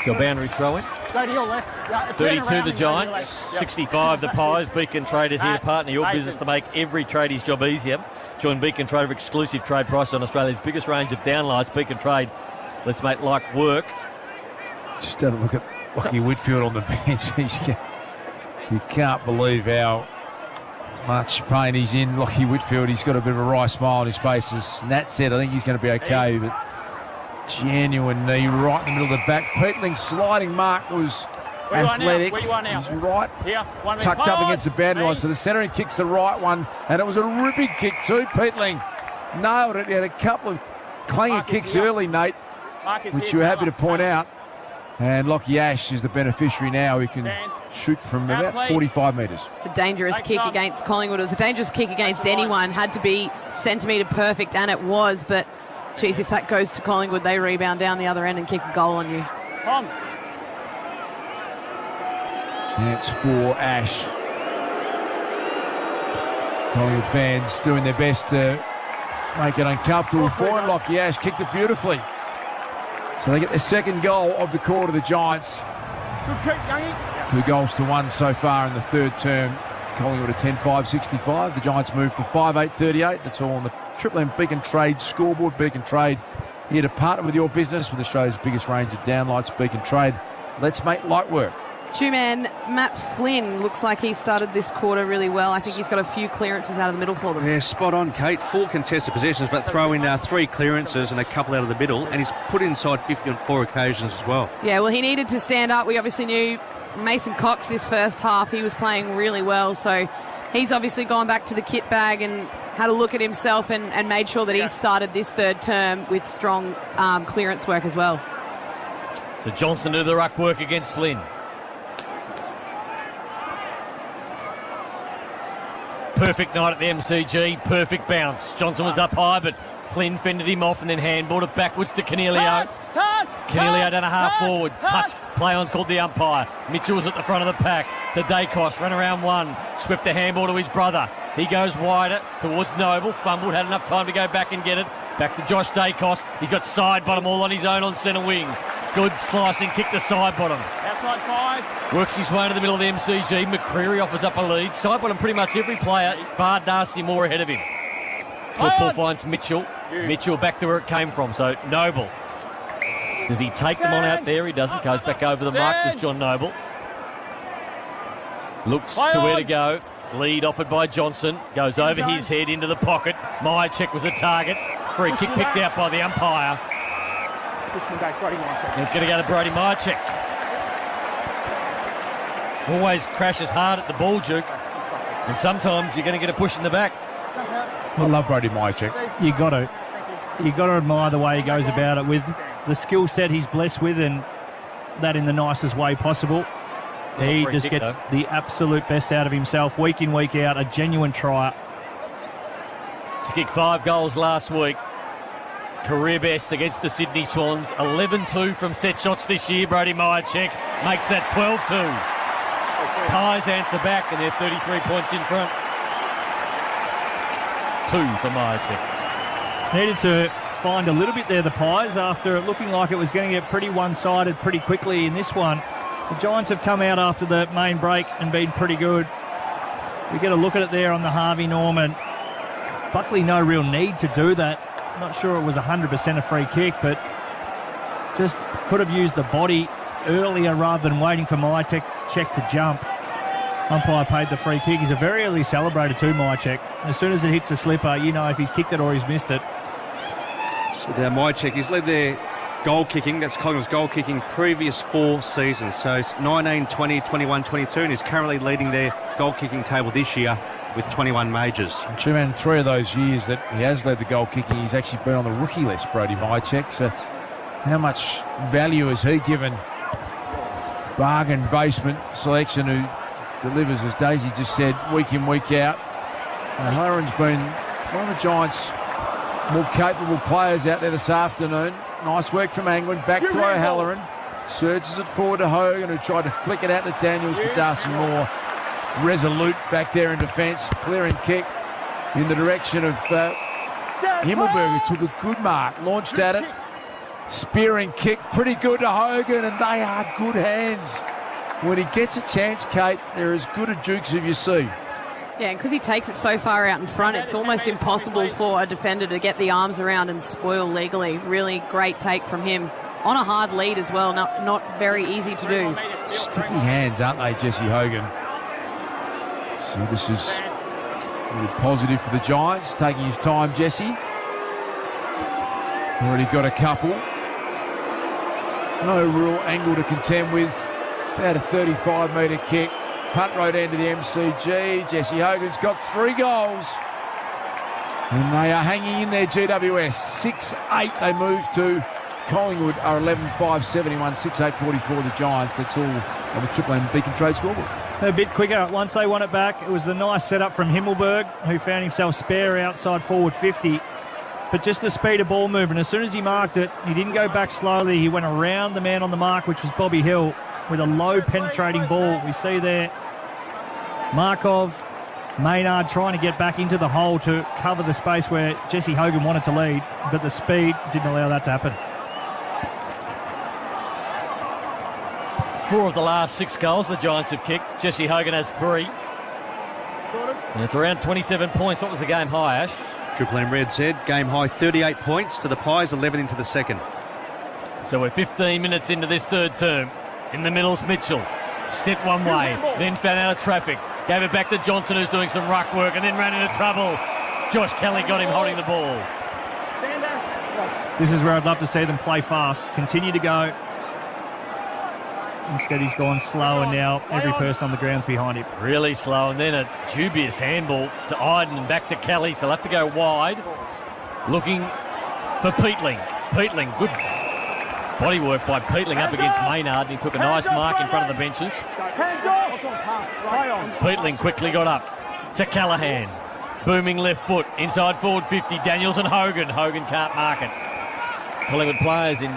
[SPEAKER 32] So boundary throw-in. 32 the Giants, 65 the Pies. Beacon Trade is here to partner your business to make every tradie's job easier. Join Beacon Trade for exclusive trade prices on Australia's biggest range of downlights. Beacon Trade, let's make like work.
[SPEAKER 35] Just have a look at Lockie Whitfield on the bench. You can't believe how much pain he's in. Lockie Whitfield, he's got a bit of a wry smile on his face. As Nat said, I think he's going to be okay, but genuine knee right in the middle of the back. Petling's sliding mark was athletic. He's right, tucked up against the boundary line. So the centering kicks the right one, and it was a ripping kick too. Peatling nailed it. He had a couple of clanging kicks early, Nate, which you were happy to point out. And Lockie Ash is the beneficiary now. He can shoot from about 45 metres.
[SPEAKER 3] It's a dangerous kick against Collingwood. It was a dangerous kick against anyone. Had to be centimetre perfect, and it was, but geez, if that goes to Collingwood, they rebound down the other end and kick a goal on you.
[SPEAKER 35] Chance for Ash. Collingwood fans doing their best to make it uncomfortable for him. Lockie Ash kicked it beautifully. So they get their second goal of the quarter, the Giants. 2-1 so far in the third term. Collingwood at 10-5-65. The Giants move to 5-8-38. That's all on the Triple M Beacon Trade scoreboard. Beacon Trade here to partner with your business with Australia's biggest range of downlights. Beacon Trade, let's make light work.
[SPEAKER 3] Two-man Matt Flynn looks like he started this quarter really well. I think he's got a few clearances out of the middle for them.
[SPEAKER 1] Yeah, spot on, Kate. 4 contested possessions, but throw in 3 clearances and a couple out of the middle, and he's put inside 50 on 4 occasions as well.
[SPEAKER 3] Yeah, well, he needed to stand up. We obviously knew Mason Cox this first half. He was playing really well, so he's obviously gone back to the kit bag and had a look at himself and made sure that he started this third term with strong clearance work as well.
[SPEAKER 32] So Johnson do the ruck work against Flynn. Perfect night at the MCG, perfect bounce. Johnson was up high, but Flynn fended him off and then handballed it backwards to Canelio. Canelio down a half forward. Touch. Play on's called the umpire. Mitchell was at the front of the pack. The Dacos ran around one. Swept the handball to his brother. He goes wider towards Noble. Fumbled, had enough time to go back and get it. Back to Josh Dacos. He's got side bottom all on his own on centre wing. Good slicing kick to side bottom.
[SPEAKER 5] Outside 5.
[SPEAKER 32] Works his way into the middle of the MCG. McCreary offers up a lead. Side bottom pretty much every player, bar Darcy Moore ahead of him. Short ball finds Mitchell. Mitchell back to where it came from. So Noble. Does he take them on out there? He doesn't. Goes back over the mark. Just John Noble. Looks to where to go. Lead offered by Johnson. Goes over his head into the pocket. Myercheck was a target. Free kick picked out by the umpire. And it's going to go to Brody Myercheck. Always crashes hard at the ball, Duke. And sometimes you're going to get a push in the back.
[SPEAKER 35] I love Brody Myercheck.
[SPEAKER 16] You got to admire the way he goes about it with the skill set he's blessed with, and that in the nicest way possible. He just gets the absolute best out of himself week in, week out, a genuine tryer.
[SPEAKER 32] To kick 5 goals last week. Career best against the Sydney Swans. 11-2 from set shots this year. Brody Myercheck makes that 12-2. Pies answer back, and they're 33 points in front. 2 for Myercheck.
[SPEAKER 16] Needed to find a little bit there, the Pies, after it looking like it was going to get pretty one-sided pretty quickly in this one. The Giants have come out after the main break and been pretty good. We get a look at it there on the Harvey Norman. Buckley, no real need to do that. Not sure it was 100% a free kick, but just could have used the body earlier rather than waiting for Myercheck to jump. Umpire paid the free kick. He's a very early celebrator too, Myercheck. As soon as it hits the slipper, you know if he's kicked it or he's missed it.
[SPEAKER 1] So Myercheck, he's led their goal kicking. That's Collingwood's goal kicking previous 4 seasons. So it's 19, 20, 21, 22, and he's currently leading their goal kicking table this year with 21 majors.
[SPEAKER 35] Two-man, 3 of those years that he has led the goal kicking, he's actually been on the rookie list, Brody Myercheck. So how much value has he given bargain basement selection who delivers, as Daisy just said, week in, week out? O'Halloran's been one of the Giants' more capable players out there this afternoon. Nice work from Angwin. Back to O'Halloran. Surges it forward to Hogan, who tried to flick it out to Daniels, but Darcy Moore resolute back there in defence. Clearing kick in the direction of Himmelberg, who took a good mark, launched at it. Spearing kick, pretty good to Hogan, and they are good hands. When he gets a chance, Kate, they're as good a Dukes as you see.
[SPEAKER 3] Yeah, and because he takes it so far out in front, it's almost impossible for a defender to get the arms around and spoil legally. Really great take from him. On a hard lead as well, not very easy to do.
[SPEAKER 35] Sticky hands, aren't they, Jesse Hogan? So this is really positive for the Giants, taking his time, Jesse. Already got a couple. No real angle to contend with. About a 35-metre kick. Punt road end to the MCG. Jesse Hogan's got 3 goals. And they are hanging in there, GWS. 6-8 they move to. Collingwood are 11-5, 71, 6-8, 44 the Giants. That's all on the Triple M Beacon Trade scoreboard.
[SPEAKER 16] A bit quicker once they won it back. It was a nice setup from Himmelberg, who found himself spare outside forward 50. But just the speed of ball movement. As soon as he marked it, he didn't go back slowly. He went around the man on the mark, which was Bobby Hill, with a low penetrating ball. We see there Markov, Maynard trying to get back into the hole to cover the space where Jesse Hogan wanted to lead, but the speed didn't allow that to happen.
[SPEAKER 32] 4 of the last 6 goals the Giants have kicked. Jesse Hogan has 3. And it's around 27 points. What was the game high, Ash?
[SPEAKER 1] Triple M Red said game high 38 points to the Pies, 11 into the second.
[SPEAKER 32] So we're 15 minutes into this third term. In the middle's Mitchell. Stepped one way, then found out of traffic. Gave it back to Johnson, who's doing some ruck work, and then ran into trouble. Josh Kelly got him holding the ball.
[SPEAKER 16] This is where I'd love to see them play fast. Continue to go. Instead, he's gone slow, and now every person on the ground's behind him.
[SPEAKER 32] Really slow, and then a dubious handball to Iden and back to Kelly, so he'll have to go wide. Looking for Peatling. Peatling, good body work by Peatling up against Maynard, and he took a nice mark in front of the benches. Peatling quickly got up to Callaghan. Booming left foot, inside forward 50, Daniels and Hogan. Hogan can't mark it. Collingwood players in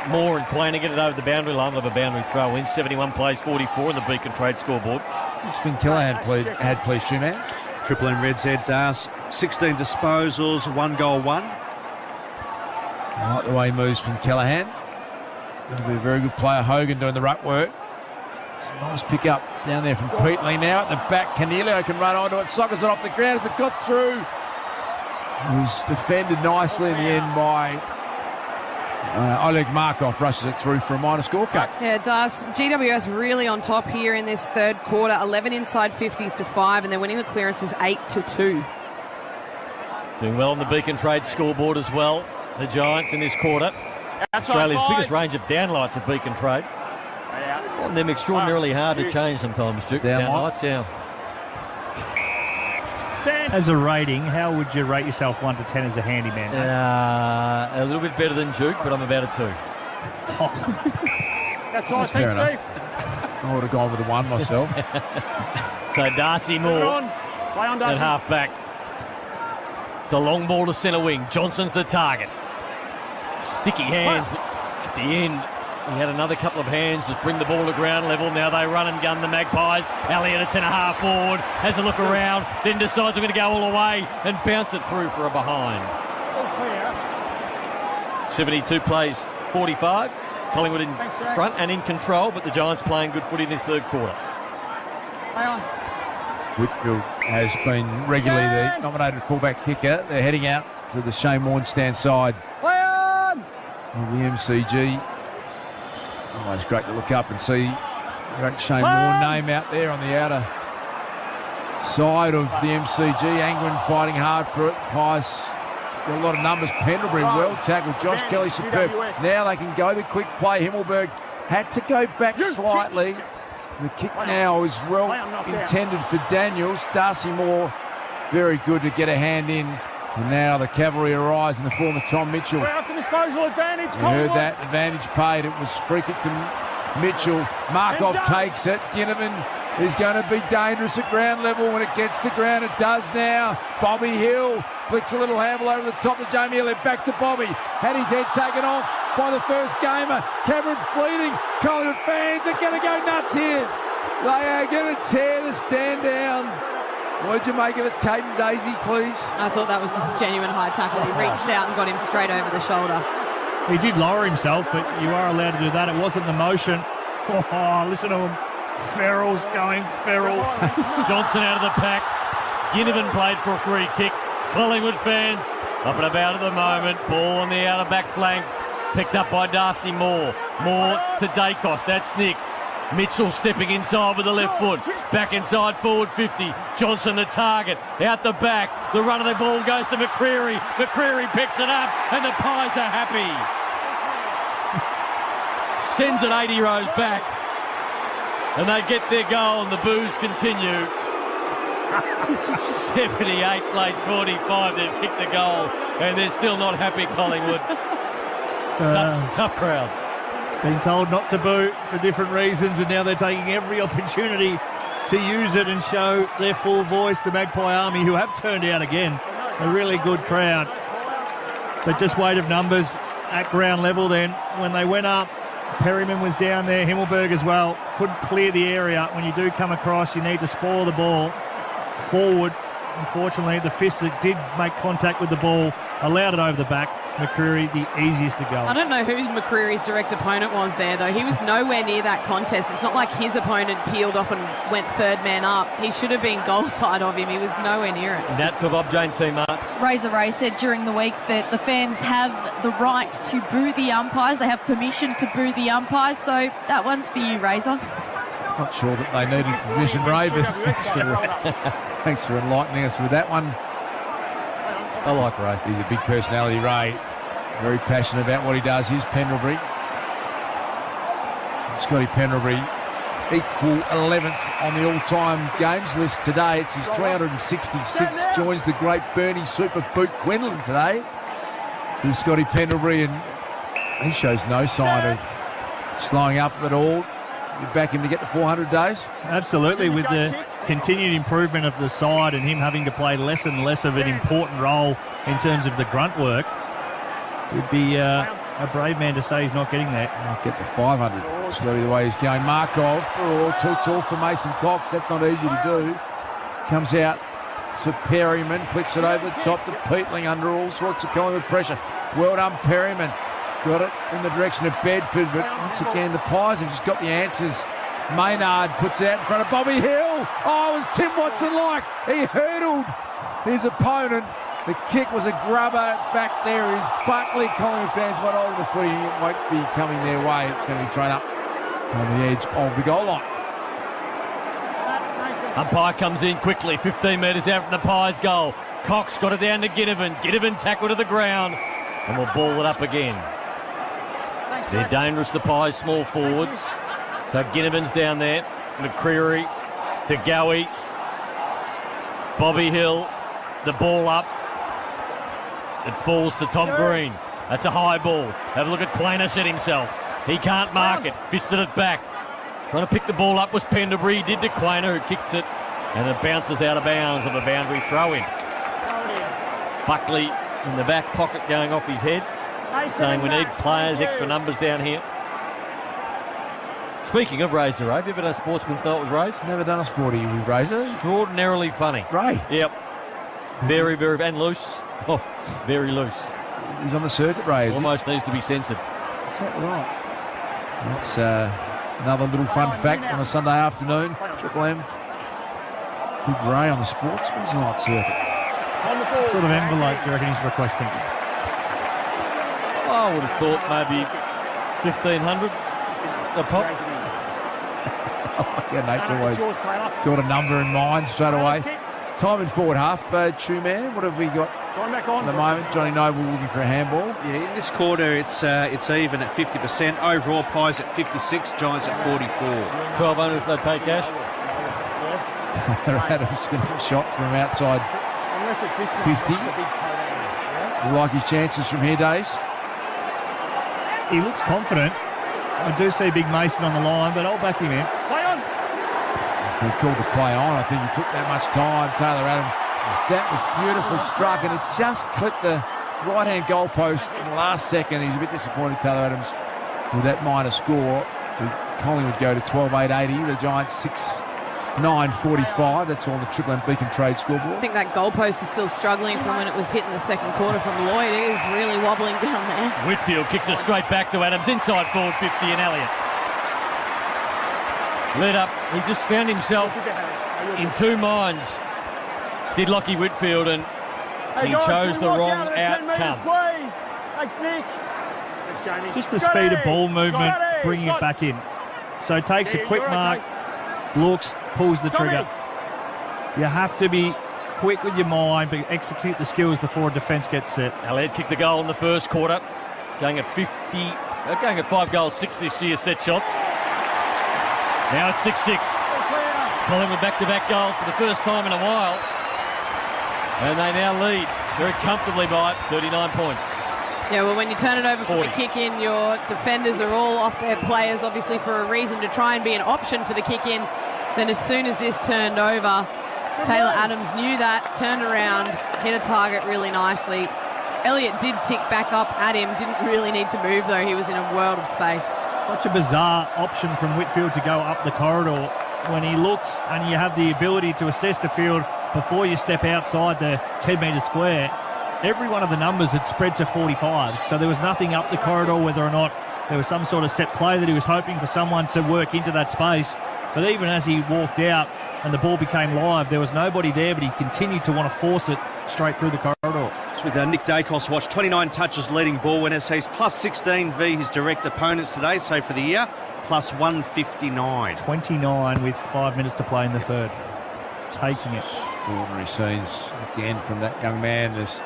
[SPEAKER 32] Moore and Quayne to get it over the boundary line. We'll have a boundary throw in. 71 plays 44 in the Beacon Trade scoreboard.
[SPEAKER 35] What's Finn Callaghan had, please, Two-Man?
[SPEAKER 1] Triple M Reds Ed Das, 16 disposals, 1 goal, 1.
[SPEAKER 35] I like the way he moves from Callaghan. That'll be a very good player. Hogan doing the ruck work. Nice pick up down there from Peatling now at the back. Canelio can run onto it, sockets it off the ground as it got through. It was defended nicely in the end by Oleg Markov, rushes it through for a minor scorecard.
[SPEAKER 3] Yeah, it does. GWS really on top here in this third quarter. 11 inside 50s to 5, and they're winning the clearances 8-2.
[SPEAKER 32] Doing well on the Beacon Trade scoreboard as well. The Giants in this quarter. Australia's biggest range of downlights at Beacon Trade. And them extraordinarily hard to change sometimes, Duke. Downlights, yeah.
[SPEAKER 16] As a rating, how would you rate yourself 1 to 10 as a handyman?
[SPEAKER 32] A little bit better than Duke, but I'm about a 2.
[SPEAKER 5] That's all,
[SPEAKER 35] Fair
[SPEAKER 5] thanks,
[SPEAKER 35] enough.
[SPEAKER 5] Steve.
[SPEAKER 35] I would have gone with a 1 myself.
[SPEAKER 32] So Darcy Moore
[SPEAKER 5] Play on,
[SPEAKER 32] at
[SPEAKER 5] Darcy.
[SPEAKER 32] half back. It's a long ball to centre wing. Johnson's the target. Sticky hands, but at the end, he had another couple of hands to bring the ball to ground level. Now they run and gun the Magpies. Elliott at centre half forward, has a look around, then decides we're going to go all the way and bounce it through for a behind. 72 plays 45. Collingwood in front and in control, but the Giants playing good footy in this third quarter.
[SPEAKER 35] Whitfield has been regularly the nominated fullback kicker. They're heading out to the Shane Warnstand side of the MCG. Always great to look up and see the great Shane Moore name out there on the outer side of the MCG. Angwin fighting hard for it. Pies got a lot of numbers. Pendlebury well tackled. Josh Kelly superb. Now they can go the quick play. Himmelberg had to go back slightly. The kick now is well intended for Daniels. Darcy Moore very good to get a hand in. And now the cavalry arise in the form of Tom Mitchell.
[SPEAKER 5] After disposal advantage,
[SPEAKER 35] You heard that advantage paid. It was free kick to Mitchell. Markov takes it. Ginnivan is going to be dangerous at ground level when it gets to ground. It does now. Bobby Hill flicks a little handle over the top of Jamie Elliott. Back to Bobby. Had his head taken off by the first gamer. Cameron Fleeting. Collingwood fans are going to go nuts here. They are going to tear the stand down. What did you make of it, Caden Daisy, please?
[SPEAKER 3] I thought that was just a genuine high tackle. He reached out and got him straight over the shoulder.
[SPEAKER 16] He did lower himself, but you are allowed to do that. It wasn't the motion. Oh, listen to him. Farrell's going feral.
[SPEAKER 32] Johnson out of the pack. Ginnivan played for a free kick. Collingwood fans up and about at the moment. Ball on the outer back flank. Picked up by Darcy Moore. Moore to Dacos. That's Nick. Mitchell stepping inside with the left foot. Back inside forward 50. Johnson the target. Out the back. The run of the ball goes to McCreary. McCreary picks it up and the Pies are happy. Sends it 80 rows back. And they get their goal and the boos continue. 78 plays 45. They've kicked the goal and they're still not happy, Collingwood. Tough crowd.
[SPEAKER 16] Being told not to boo for different reasons, and now they're taking every opportunity to use it and show their full voice. The Magpie Army, who have turned out again, a really good crowd. But just weight of numbers at ground level then. When they went up, Perryman was down there, Himmelberg as well. Couldn't clear the area. When you do come across, you need to spoil the ball forward. Unfortunately, the fist that did make contact with the ball allowed it over the back. McCreary, the easiest to go.
[SPEAKER 3] I don't know who McCreary's direct opponent was there, though. He was nowhere near that contest. It's not like his opponent peeled off and went third man up. He should have been goal side of him. He was nowhere near it.
[SPEAKER 32] And that for Bob Jane T. Marks.
[SPEAKER 25] Razor Ray said during the week that the fans have the right to boo the umpires. They have permission to boo the umpires. So that one's for you, Razor.
[SPEAKER 35] Not sure that they needed permission, Ray, but thanks for enlightening us with that one.
[SPEAKER 32] I like Ray.
[SPEAKER 35] He's a big personality, Ray. Very passionate about what he does. Here's Pendlebury. Scotty Pendlebury, equal 11th on the all-time games list today. It's his 366. Joins the great Bernie Super Boot Quinlan today. This is Scotty Pendlebury, and he shows no sign of slowing up at all. You back him to get to 400 days?
[SPEAKER 16] Absolutely, with the continued improvement of the side and him having to play less and less of an important role in terms of the grunt work. Would be a brave man to say he's not getting there.
[SPEAKER 35] Might get to 500. It's really the way he's going. Markov, too tall for Mason Cox. That's not easy to do. Comes out to Perryman, flicks it over the top to Peatling under all sorts of Collingwood pressure. Well done, Perryman. Got it in the direction of Bedford, but once again, the Pies have just got the answers. Maynard puts it out in front of Bobby Hill. Oh, it was Tim Watson-like. He hurdled his opponent. The kick was a grubber back there. Is Buckley. Collingwood fans won't hold the footy. It won't be coming their way. It's going to be thrown up on the edge of the goal line.
[SPEAKER 32] Umpire comes in quickly, 15 metres out from the Pies' goal. Cox got it down to Ginnivan. Ginnivan tackled to the ground, and we'll ball it up again. They're dangerous, the Pies, small forwards. So Ginnivan's down there. McCreary to Gowie. Bobby Hill, the ball up. It falls to Tom Green. That's a high ball. Have a look at Quainer set himself. He can't mark it. Fisted it back. Trying to pick the ball up was Pendlebury. He did to Quainer, who kicks it. And it bounces out of bounds of a boundary throw-in. Buckley in the back pocket going off his head. Saying we need players, extra numbers down here. Speaking of Razor, Ray, have you ever done a sportsman's night with Rays?
[SPEAKER 35] Never done a sporty with Razor.
[SPEAKER 32] Extraordinarily funny.
[SPEAKER 35] Ray?
[SPEAKER 32] Yep. Very, very, and loose. Oh, very loose.
[SPEAKER 35] He's on the circuit, Ray,
[SPEAKER 32] almost needs to be censored.
[SPEAKER 35] Is that right? That's another little fun fact on a Sunday afternoon. Triple M. Big Ray on the sportsman's night circuit.
[SPEAKER 16] What sort of envelope do you reckon he's requesting?
[SPEAKER 32] I would have thought maybe 1,500 a pop.
[SPEAKER 35] Yeah, Nate's always got a number in mind straight away. Time in forward half. Two man, what have we got at the moment? Johnny Noble looking for a handball.
[SPEAKER 1] Yeah, in this quarter it's even at 50%. Overall, Pies at 56, Giants at 44.
[SPEAKER 32] 1,200 if they pay cash.
[SPEAKER 35] Taylor Adams going to have a shot from outside 50. You like his chances from here, Days?
[SPEAKER 16] He looks confident. I do see Big Mason on the line, but I'll back him in.
[SPEAKER 5] Play on.
[SPEAKER 35] He's been called to play on. I think he took that much time. Taylor Adams, that was beautifully struck, and it just clipped the right-hand goalpost in the last second. He's a bit disappointed, Taylor Adams, with that minor score. Collingwood go to 12,880. The Giants 6,945. That's on the Triple M Beacon Trade scoreboard.
[SPEAKER 3] I think that goalpost is still struggling from when it was hit in the second quarter from Lloyd. It is really wobbling down there.
[SPEAKER 32] Whitfield kicks it straight back to Adams. Inside forward 50 and Elliott. Lit up. He just found himself in two minds. Did Lockie Whitfield, and he chose the wrong outcome.
[SPEAKER 5] Thanks, Nick. Thanks, Jamie.
[SPEAKER 16] Just the speed of ball movement, bringing it back in. So takes a quick mark, looks, pulls the trigger. You have to be quick with your mind, but execute the skills before a defence gets set.
[SPEAKER 32] Elliott kicked the goal in the first quarter, going at 5 goals, 6 this year set shots. Now it's 6-6. Collingwood back-to-back goals for the first time in a while. And they now lead very comfortably by 39 points.
[SPEAKER 3] Yeah, well, when you turn it over from
[SPEAKER 32] 40.
[SPEAKER 3] the kick-in, your defenders are all off their players, obviously for a reason, to try and be an option for the kick-in. Then as soon as this turned over, Taylor Adams knew that, turned around, hit a target really nicely. Elliott did tick back up at him, didn't really need to move, though. He was in a world of space.
[SPEAKER 16] Such a bizarre option from Whitfield to go up the corridor when he looks and you have the ability to assess the field before you step outside the 10-metre square. Every one of the numbers had spread to 45s, so there was nothing up the corridor, whether or not there was some sort of set play that he was hoping for someone to work into that space. But even as he walked out and the ball became live, there was nobody there, but he continued to want to force it straight through the corridor.
[SPEAKER 1] It's with Nick Dacos watch, 29 touches leading ball winners. He's plus 16 v his direct opponents today, so for the year, plus 159.
[SPEAKER 16] 29 with 5 minutes to play in the third. Taking it.
[SPEAKER 35] Extraordinary scenes again from that young man. There's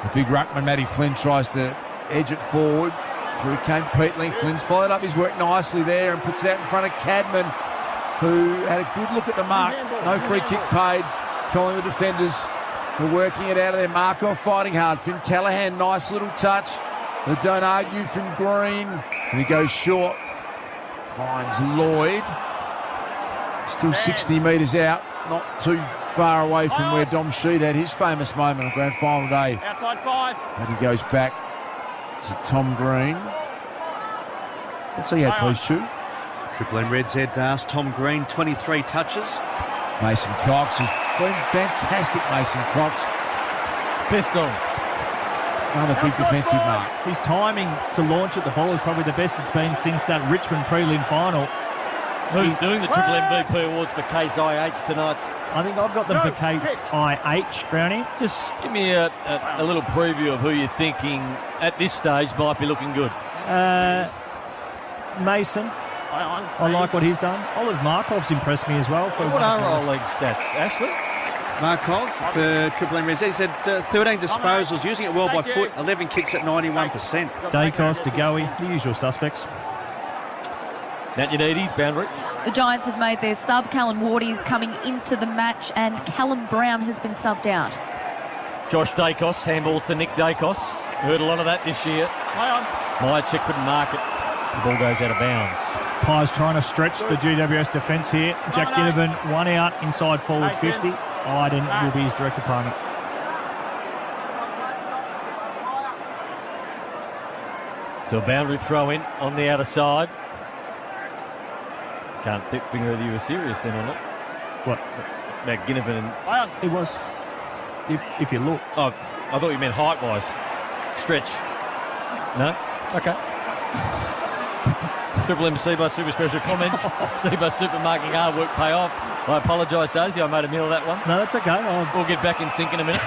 [SPEAKER 35] the big ruckman, Matty Flynn, tries to edge it forward. Through came Peatling. Flynn's followed up his work nicely there and puts it out in front of Cadman, who had a good look at the mark. No free kick paid. Collingwood defenders were working it out of their mark off, fighting hard. Finn Callaghan, nice little touch. They don't argue from Green. And he goes short. Finds Lloyd. Still 60 metres out. Not too far away from where Dom Sheed had his famous moment on grand final day.
[SPEAKER 5] Outside 5.
[SPEAKER 35] But he goes back to Tom Green. What's he had, please, Chew?
[SPEAKER 1] Triple M Reds head asked Tom Green, 23 touches.
[SPEAKER 35] Mason Cox has been fantastic, Mason Cox.
[SPEAKER 16] Best on.
[SPEAKER 35] Another big defensive mark.
[SPEAKER 16] His timing to launch at the ball is probably the best it's been since that Richmond prelim final.
[SPEAKER 32] Who's doing the Triple MVP Awards for Case IH tonight?
[SPEAKER 16] I think I've got them for Case IH, Brownie.
[SPEAKER 32] Just give me a little preview of who you're thinking at this stage might be looking good.
[SPEAKER 16] Mason. I like what he's done. Olive Markov's impressed me as well.
[SPEAKER 32] What are Oleg's stats, Ashley?
[SPEAKER 1] Markov for Triple M Reds. He's had 13 disposals, using it well by foot, 11 kicks at 91%.
[SPEAKER 16] Dacos, DeGoey, the usual suspects.
[SPEAKER 32] Nat Yanides, boundary.
[SPEAKER 25] The Giants have made their sub. Callum Wardy's coming into the match, and Callum Brown has been subbed out.
[SPEAKER 32] Josh Dacos, handballs to Nick Dacos. Heard a lot of that this year. Myercheck couldn't mark it. The ball goes out of bounds.
[SPEAKER 16] Pies trying to stretch the GWS defence here. Jack Ginnivan, one out, inside forward 50. Iden will be his direct opponent.
[SPEAKER 32] So a boundary throw in on the outer side. Can't figure whether you were serious then or not.
[SPEAKER 16] What?
[SPEAKER 32] About Ginnivan and...
[SPEAKER 16] It was. If you look.
[SPEAKER 32] Oh, I thought you meant height-wise. Stretch. No? Okay. Triple M Seabus Super Special comments. Seabus Supermarket hard work pay off. I apologise, Daisy. I made a meal of that one.
[SPEAKER 16] No, that's okay.
[SPEAKER 32] We'll get back in sync in a minute.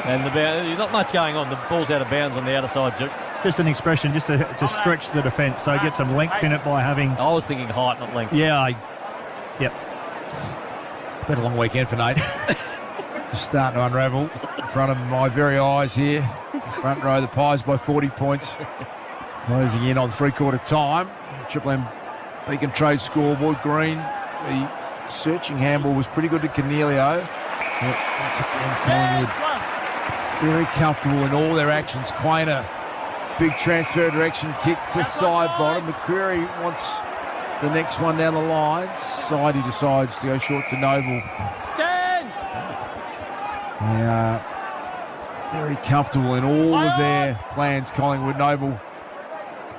[SPEAKER 32] And not much going on. The ball's out of bounds on the outer side, Duke.
[SPEAKER 16] Just an expression, just to stretch the defence, so get some length in it by having...
[SPEAKER 32] I was thinking height, not length.
[SPEAKER 16] Yeah, yep.
[SPEAKER 35] Been a long weekend for Nate. Just starting to unravel in front of my very eyes here. Front row, the Pies by 40 points. Closing in on three-quarter time. Triple M Beacon Trade scoreboard. Green, the searching handball was pretty good to Cornelio. Once again, Collingwood very comfortable in all their actions. Quainer, big transfer direction kick to side bottom. McCreary wants the next one down the line. Sidey decides to go short to Noble.
[SPEAKER 5] Stand!
[SPEAKER 35] They are very comfortable in all of their plans, Collingwood. Noble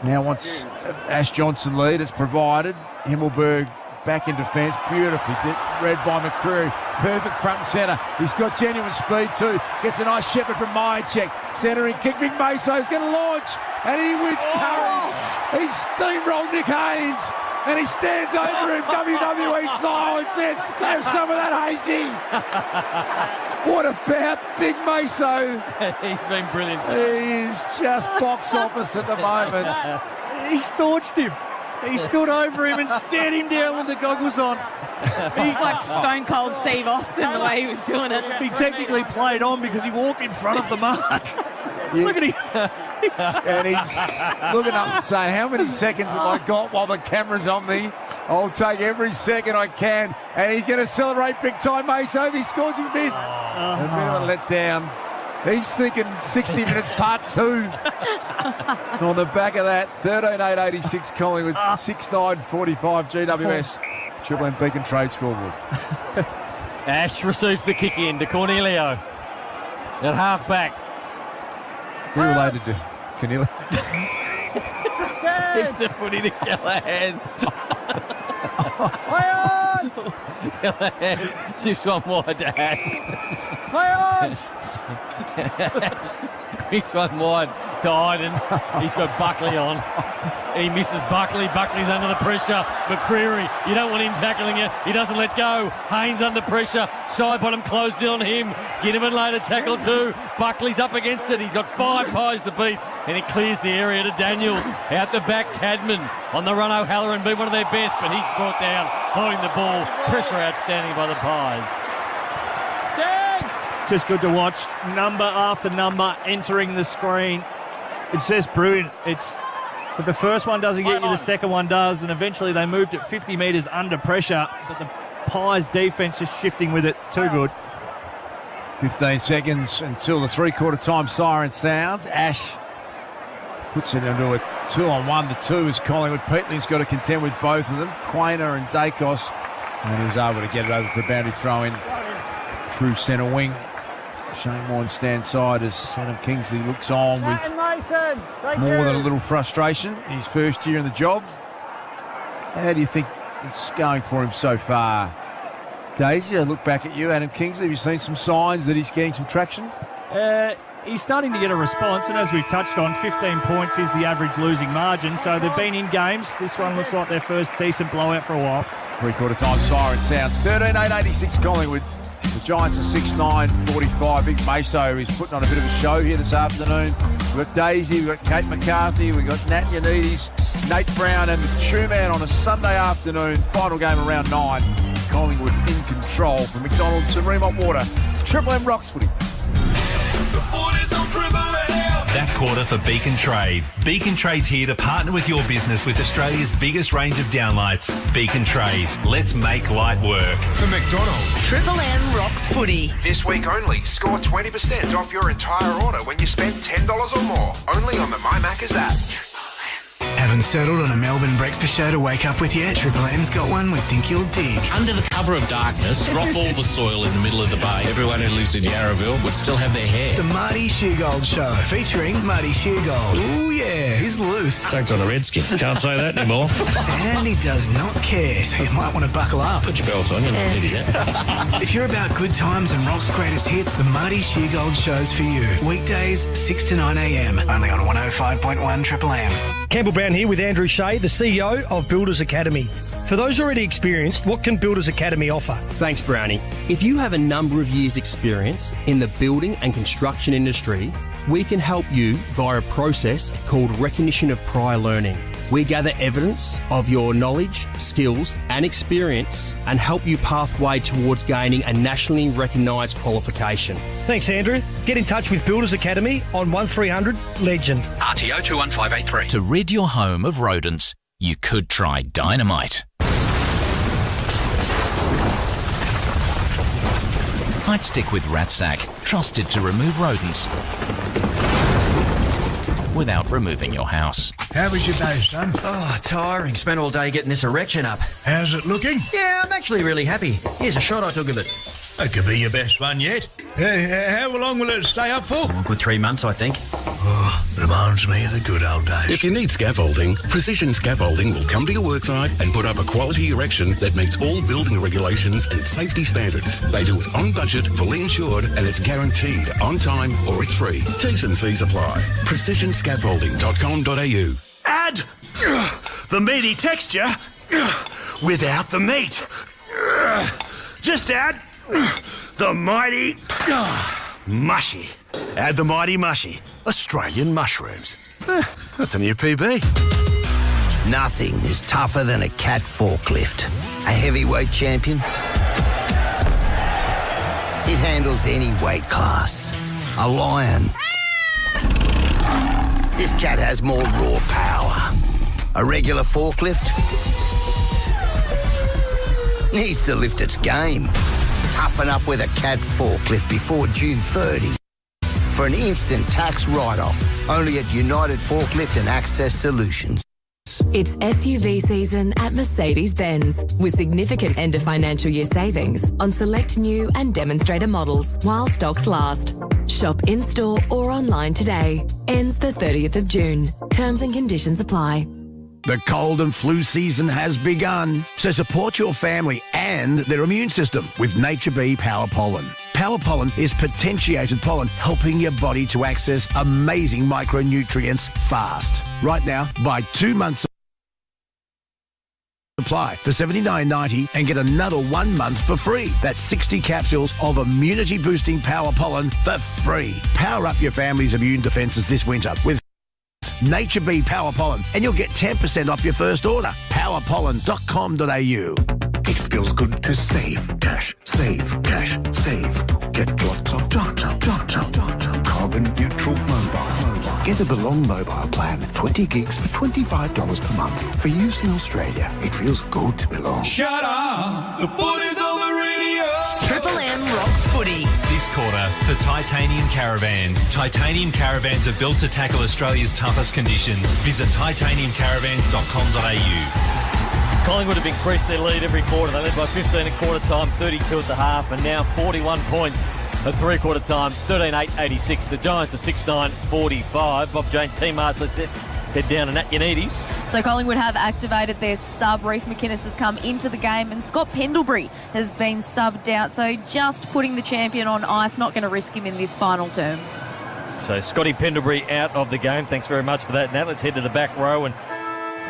[SPEAKER 35] now wants Ash Johnson lead. It's provided. Himmelberg back in defence. Beautifully read by McCreary. Perfect front and centre. He's got genuine speed too. Gets a nice shepherd from Myercheck. Centering kick. Big Meso's going to launch. And he with courage. He's steamrolled Nick Haynes. And he stands over him. WWE style and says, have some of that, Hazy. What about Big Meso?
[SPEAKER 32] He's been brilliant.
[SPEAKER 35] He is just box office at the moment.
[SPEAKER 16] He staunched him. He stood over him and stared him down with the goggles on.
[SPEAKER 3] Like Stone Cold Steve Austin, the way he was doing it.
[SPEAKER 16] He technically played on because he walked in front of the mark.
[SPEAKER 35] Yeah.
[SPEAKER 16] Look at him.
[SPEAKER 35] And he's looking up and saying, how many seconds have I got while the camera's on me? I'll take every second I can. And he's going to celebrate big time, Meso. He scores his miss. A bit of a letdown. He's thinking 60 minutes part 2. On the back of that, 13.886 Collingwood, 6.945 GWS. Triple M Beacon Trade scoreboard.
[SPEAKER 32] Ash receives the kick in to Cornelio. At half back.
[SPEAKER 35] Is he related to Canilla?
[SPEAKER 32] Gives the footy to Callaghan. Callaghan zips one wide to Ash. Kicks one wide to Iden. He's got Buckley on. He misses Buckley. Buckley's under the pressure. McCreary, you don't want him tackling you. He doesn't let go. Haynes under pressure. Side bottom closed in on him. Ginnivan later tackle too. Buckley's up against it. He's got 5 pies to beat, and he clears the area to Daniels. Out the back, Cadman on the run. O'Halloran been one of their best, but he's brought down, holding the ball. Pressure outstanding by the Pies.
[SPEAKER 16] Just good to watch. Number after number entering the screen. It's just brilliant. But the first one doesn't get you, the second one does, and eventually they moved it 50 metres under pressure, but the Pies defence just shifting with it. Too good.
[SPEAKER 35] 15 seconds until the three-quarter time siren sounds. Ash puts it into a 2-on-1. The 2 is Collingwood. Peatling's got to contend with both of them, Quainer and Dacos, and he was able to get it over for a boundary throw-in. True centre wing. Shane Warne stands side as Adam Kingsley looks on with more than a little frustration. His first year in the job. How do you think it's going for him so far? Daisy, I look back at you, Adam Kingsley. Have you seen some signs that he's getting some traction?
[SPEAKER 16] He's starting to get a response, and as we've touched on, 15 points is the average losing margin, so they've been in games. This one looks like their first decent blowout for a while.
[SPEAKER 35] Three-quarter time siren sounds. 13-8-86 Collingwood. The Giants are 6-9-45. Big Meso is putting on a bit of a show here this afternoon. We've got Daisy, we've got Kate McCarthy, we've got Nat Yanidis, Nate Brown and the Two-Man on a Sunday afternoon. Final game around 9. Collingwood in control from McDonald's and Remont Water. Triple M Rocks footy.
[SPEAKER 8] That quarter for Beacon Trade. Beacon Trade's here to partner with your business with Australia's biggest range of downlights. Beacon Trade. Let's make light work.
[SPEAKER 2] For McDonald's.
[SPEAKER 17] Triple M Rocks Footy.
[SPEAKER 2] This week only, score 20% off your entire order when you spend $10 or more. Only on the My Macca's app.
[SPEAKER 4] Haven't settled on a Melbourne breakfast show to wake up with yet? Triple M's got one we think you'll dig.
[SPEAKER 7] Under the cover of darkness, drop all the soil in the middle of the bay. Everyone who lives in Yarraville would still have their hair.
[SPEAKER 4] The Marty Sheargold Show, featuring Marty Sheargold. Ooh, yeah, he's loose.
[SPEAKER 7] Takes on a redskin. Can't say that anymore.
[SPEAKER 4] And he does not care, so you might want to buckle up.
[SPEAKER 7] Put your belt on, you know what it is.
[SPEAKER 4] If you're about good times and rock's greatest hits, the Marty Sheargold Show's for you. Weekdays, 6 to 9 a.m, only on 105.1 Triple M.
[SPEAKER 10] Campbell Brown here with Andrew Shea, the CEO of Builders Academy. For those already experienced, what can Builders Academy offer?
[SPEAKER 11] Thanks, Brownie. If you have a number of years' experience in the building and construction industry, we can help you via a process called recognition of prior learning. We gather evidence of your knowledge, skills and experience and help you pathway towards gaining a nationally recognised qualification.
[SPEAKER 10] Thanks, Andrew. Get in touch with Builders Academy on 1300 Legend.
[SPEAKER 12] RTO 21583. To rid your home of rodents, you could try dynamite. I'd stick with Ratsack, trusted to remove rodents without removing your house.
[SPEAKER 15] How was your day, son?
[SPEAKER 20] Oh, tiring. Spent all day getting this erection up.
[SPEAKER 15] How's it looking?
[SPEAKER 20] Yeah, I'm actually really happy. Here's a shot I took of it.
[SPEAKER 15] That could be your best one yet. How long will it stay up for?
[SPEAKER 20] A good 3 months, I think.
[SPEAKER 15] Oh, reminds me of the good old days.
[SPEAKER 22] If you need scaffolding, Precision Scaffolding will come to your worksite and put up a quality erection that meets all building regulations and safety standards. They do it on budget, fully insured, and it's guaranteed on time or it's free. T's and C's apply. PrecisionScaffolding.com.au.
[SPEAKER 15] Add the meaty texture without the meat. Just add the mighty mushy. Add the mighty mushy Australian mushrooms. That's a new PB.
[SPEAKER 26] Nothing is tougher than a cat forklift. A heavyweight champion. It handles any weight class. A lion. This cat has more raw power. A regular forklift needs to lift its game. Toughen up with a cat forklift before June 30 for an instant tax write-off. Only at United Forklift and Access Solutions.
[SPEAKER 27] It's SUV season at Mercedes-Benz with significant end of financial year savings on select new and demonstrator models while stocks last. Shop in-store or online today. Ends the 30th of June. Terms and conditions apply.
[SPEAKER 28] The cold and flu season has begun, so support your family and their immune system with Nature Bee Power Pollen. Power Pollen is potentiated pollen, helping your body to access amazing micronutrients fast. Right now, buy 2 months supply for $79.90 and get another 1 month for free. That's 60 capsules of immunity-boosting Power Pollen for free. Power up your family's immune defences this winter with Nature Bee Power Pollen, and you'll get 10% off your first order. powerpollen.com.au.
[SPEAKER 22] It feels good to save cash, save cash, save. Get lots of data. Carbon neutral mobile. Get a Belong mobile plan, 20 gigs for $25 per month. For use in Australia, it feels good to belong.
[SPEAKER 8] Shut up! The footy's on the radio!
[SPEAKER 17] Triple M rocks footy.
[SPEAKER 8] This quarter for Titanium Caravans. Titanium Caravans are built to tackle Australia's toughest conditions. Visit titaniumcaravans.com.au.
[SPEAKER 32] Collingwood have increased their lead every quarter. They led by 15 at quarter time, 32 at the half, and now 41 points at three-quarter time, 13-8-86. The Giants are 6-9-45. Bob Jane, team march, let's head down and at Yanidis.
[SPEAKER 25] So Collingwood have activated their sub. Reef McInnes has come into the game and Scott Pendlebury has been subbed out. So just putting the champion on ice, not going to risk him in this final term.
[SPEAKER 32] So Scotty Pendlebury out of the game. Thanks very much for that. Now let's head to the back row and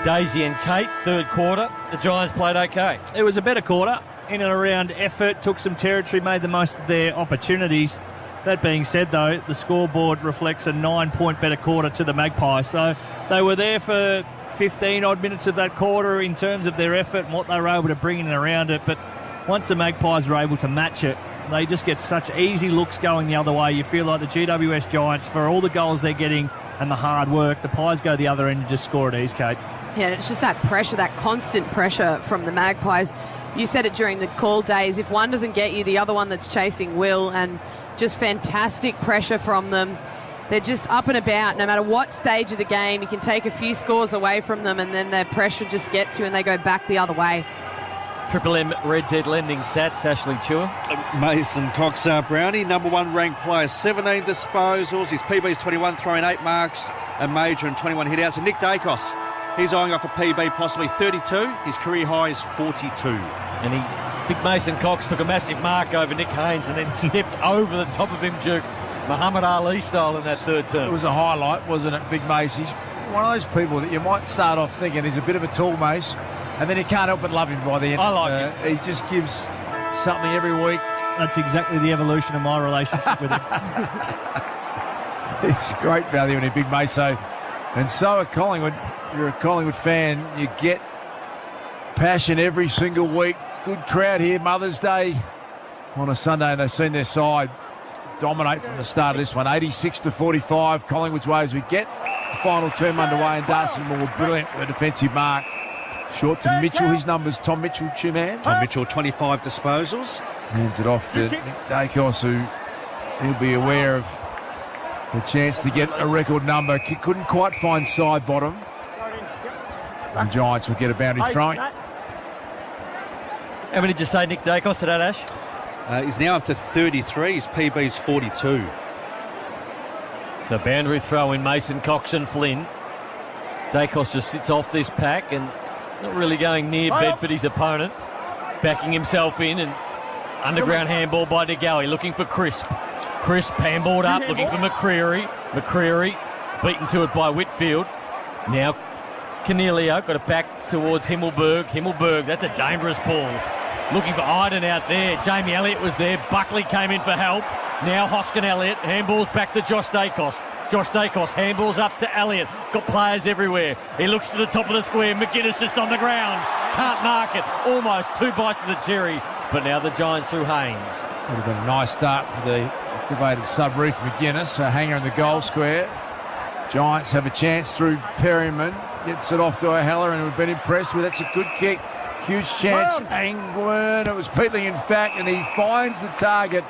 [SPEAKER 32] Daisy and Kate, third quarter. The Giants played okay.
[SPEAKER 16] It was a better quarter. In and around effort, took some territory, made the most of their opportunities. That being said, though, the scoreboard reflects a 9-point better quarter to the Magpies. So they were there for 15-odd minutes of that quarter in terms of their effort and what they were able to bring in and around it. But once the Magpies were able to match it, they just get such easy looks going the other way. You feel like the GWS Giants, for all the goals they're getting and the hard work, the Pies go the other end and just score at ease, Kate.
[SPEAKER 3] Yeah, it's just that pressure, that constant pressure from the Magpies. You said it during the call days. If one doesn't get you, the other one that's chasing will, and just fantastic pressure from them. They're just up and about no matter what stage of the game. You can take a few scores away from them and then their pressure just gets you and they go back the other way.
[SPEAKER 32] Triple M Red Z lending stats, Ashley Chua.
[SPEAKER 1] Mason Cox, Brownie, number one ranked player, 17 disposals. His PB's 21, throwing 8 marks, a major and 21 hitouts. And Nick Dacos, he's eyeing off a PB, possibly 32. His career high is 42.
[SPEAKER 32] And Big Mason Cox took a massive mark over Nick Haynes and then stepped over the top of him, Duke, Muhammad Ali style in that third term.
[SPEAKER 35] It was a highlight, wasn't it, Big Mace? He's one of those people that you might start off thinking he's a bit of a tall Mace, and then you can't help but love him by the end.
[SPEAKER 32] I like him.
[SPEAKER 35] He just gives something every week.
[SPEAKER 16] That's exactly the evolution of my relationship with him.
[SPEAKER 35] He's great value in a Big Mace. And so are Collingwood. You're a Collingwood fan, you get passion every single week. Good crowd here, Mother's Day on a Sunday, and they've seen their side dominate from the start of this one. 86-45, Collingwood's way as we get the final term underway, and Darcy Moore brilliant with a defensive mark. Short to Mitchell, his numbers, Tom Mitchell, Chuman.
[SPEAKER 1] Tom Mitchell, 25 disposals.
[SPEAKER 35] Hands it off to Nick Dacos, who he'll be aware of the chance to get a record number. Couldn't quite find side bottom. And Giants will get a boundary throwing.
[SPEAKER 32] How many did you say Nick Dacos at that, Ash?
[SPEAKER 1] He's now up to 33. His PB's 42.
[SPEAKER 32] So boundary throw in Mason Cox and Flynn. Dacos just sits off this pack and not really going near Bedford, his opponent. Backing himself in and underground handball by DeGoey, looking for Crisp. Crisp handballed up, looking for McCreary. McCreary beaten to it by Whitfield. Now Cornelio got it back towards Himmelberg. Himmelberg, that's a dangerous ball. Looking for Iden out there. Jamie Elliott was there. Buckley came in for help. Now Hoskin Elliott. Handballs back to Josh Dacos. Josh Dacos handballs up to Elliott. Got players everywhere. He looks to the top of the square. McGuinness just on the ground. Can't mark it. Almost 2 bites of the cherry. But now the Giants through Haynes.
[SPEAKER 35] Would have been a nice start for the activated sub-Reef McGuinness. A hanger in the goal square. Giants have a chance through Perryman. Gets it off to O'Halloran, and we've been impressed with. That's a good kick. Huge chance. Angwin. It was Peatling, in fact, and he finds the target,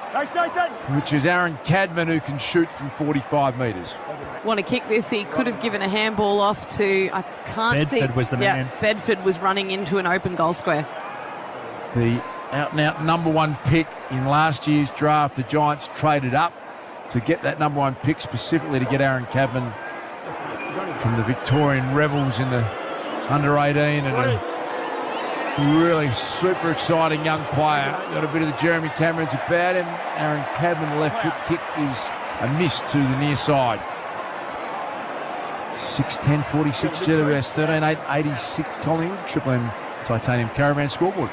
[SPEAKER 35] which is Aaron Cadman, who can shoot from 45 metres.
[SPEAKER 3] Want to kick this? He could have given a handball off to, I can't see.
[SPEAKER 16] Bedford was the man.
[SPEAKER 3] Bedford was running into an open goal square.
[SPEAKER 35] The out-and-out number one pick in last year's draft. The Giants traded up to get that number one pick, specifically to get Aaron Cadman from the Victorian Rebels in the under-18, and Really super exciting young player. Got a bit of the Jeremy Camerons about him. Aaron Cadman, left foot kick is a miss to the near side. 6:10:46 GWS, 13:8:86 Collingwood. Triple M Titanium Caravan scoreboard.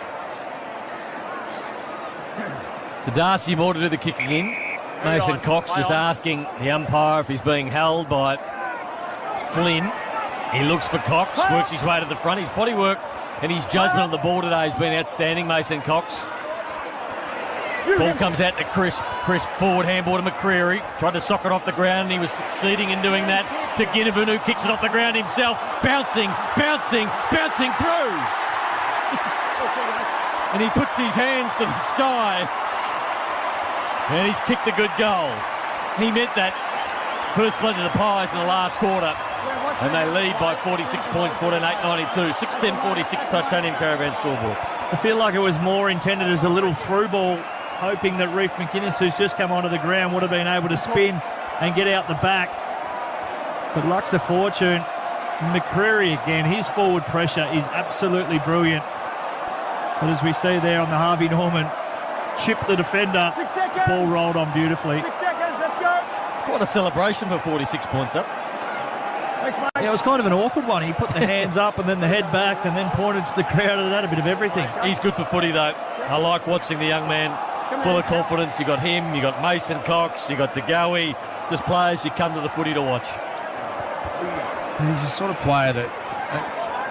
[SPEAKER 32] So Darcy Moore to do the kicking in. Mason Cox just asking the umpire if he's being held by Flynn. He looks for Cox, works his way to the front. His body work and his judgment on the ball today has been outstanding, Mason Cox. Ball comes out to Crisp. Crisp forward handball to McCreary. Tried to sock it off the ground and he was succeeding in doing that. To Ginnivan, who kicks it off the ground himself. Bouncing through. And he puts his hands to the sky. And he's kicked a good goal. He meant that first blood to the Pies in the last quarter. And they lead by 46 points, 14:8:92. 6:10:46 Titanium Caravan scoreboard.
[SPEAKER 16] I feel like it was more intended as a little through ball, hoping that Reef McInnes, who's just come onto the ground, would have been able to spin and get out the back. But luck's a fortune. McCreary again, his forward pressure is absolutely brilliant. But as we see there on the Harvey Norman, chip the defender, ball rolled on beautifully.
[SPEAKER 25] 6 seconds, let's go.
[SPEAKER 32] What a celebration for 46 points up.
[SPEAKER 16] Yeah, it was kind of an awkward one. He put the hands up and then the head back and then pointed to the crowd and had a bit of everything.
[SPEAKER 32] He's good for footy though. I like watching the young man, full of confidence. You got him, you got Mason Cox, you got DeGoey, just players you come to the footy to watch.
[SPEAKER 35] And he's a sort of player that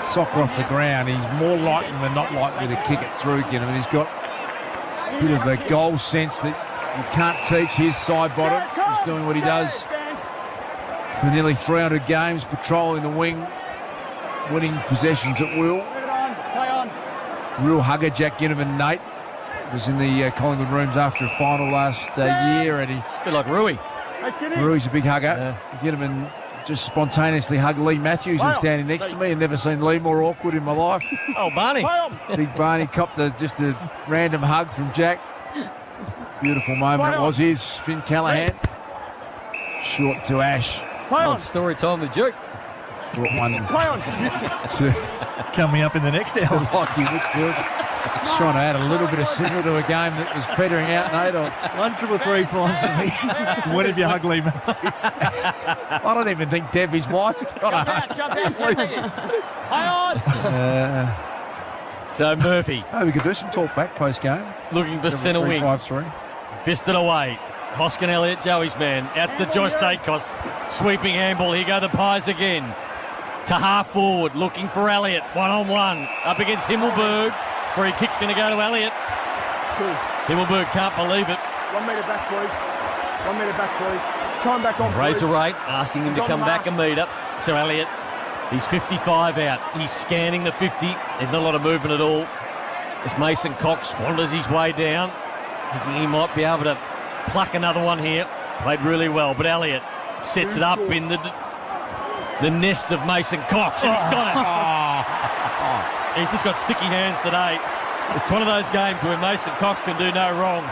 [SPEAKER 35] soccer off the ground, he's more likely than not likely to kick it through again. I mean, he's got a bit of a goal sense that you can't teach his side bottom. He's doing what he does for nearly 300 games, patrolling the wing, winning possessions at will. Real hugger, Jack Ginnivan. Nate was in the Collingwood rooms after a final last year, and he
[SPEAKER 32] a bit like Rui.
[SPEAKER 35] Rui's a big hugger. Ginnivan just spontaneously hugged Lee Matthews, who's standing next to me, and never seen Lee more awkward in my life.
[SPEAKER 32] Oh, Barney.
[SPEAKER 35] Big Barney copped just a random hug from Jack. Beautiful moment it was his. Finn Callahan. Short to Ash.
[SPEAKER 32] On story time with Duke.
[SPEAKER 35] Short one.
[SPEAKER 16] Coming up in the next hour.
[SPEAKER 35] Lockie Whitfield. Just trying to add a little bit of sizzle to a game that was petering out, Nate.
[SPEAKER 16] 1-3-3 flies to me. When have you hugged Lee Matthews?
[SPEAKER 35] I don't even think Debbie's wife's got a hug.
[SPEAKER 32] So Murphy.
[SPEAKER 35] Oh, we could do some talk back post game.
[SPEAKER 32] Looking for centre wing.
[SPEAKER 35] 5-3.
[SPEAKER 32] Fisted away. Hoskin Elliott, Joey's man. Out to Josh Dacos. Sweeping handball. Here go the Pies again. To half forward. Looking for Elliott. 1-on-1. Up against Himmelberg. Free kick's going to go to Elliott. Himmelberg can't believe it.
[SPEAKER 25] 1 metre back, please. 1 metre back, please. Time back on,
[SPEAKER 32] Razor rate, asking him to come back a metre. So Elliott, he's 55 out. He's scanning the 50. There's not a lot of movement at all. As Mason Cox wanders his way down, thinking he might be able to pluck another one here. Played really well, but Elliott sets it up in the nest of Mason Cox, and he's got it. He's just got sticky hands today. It's one of those games where Mason Cox can do no wrong.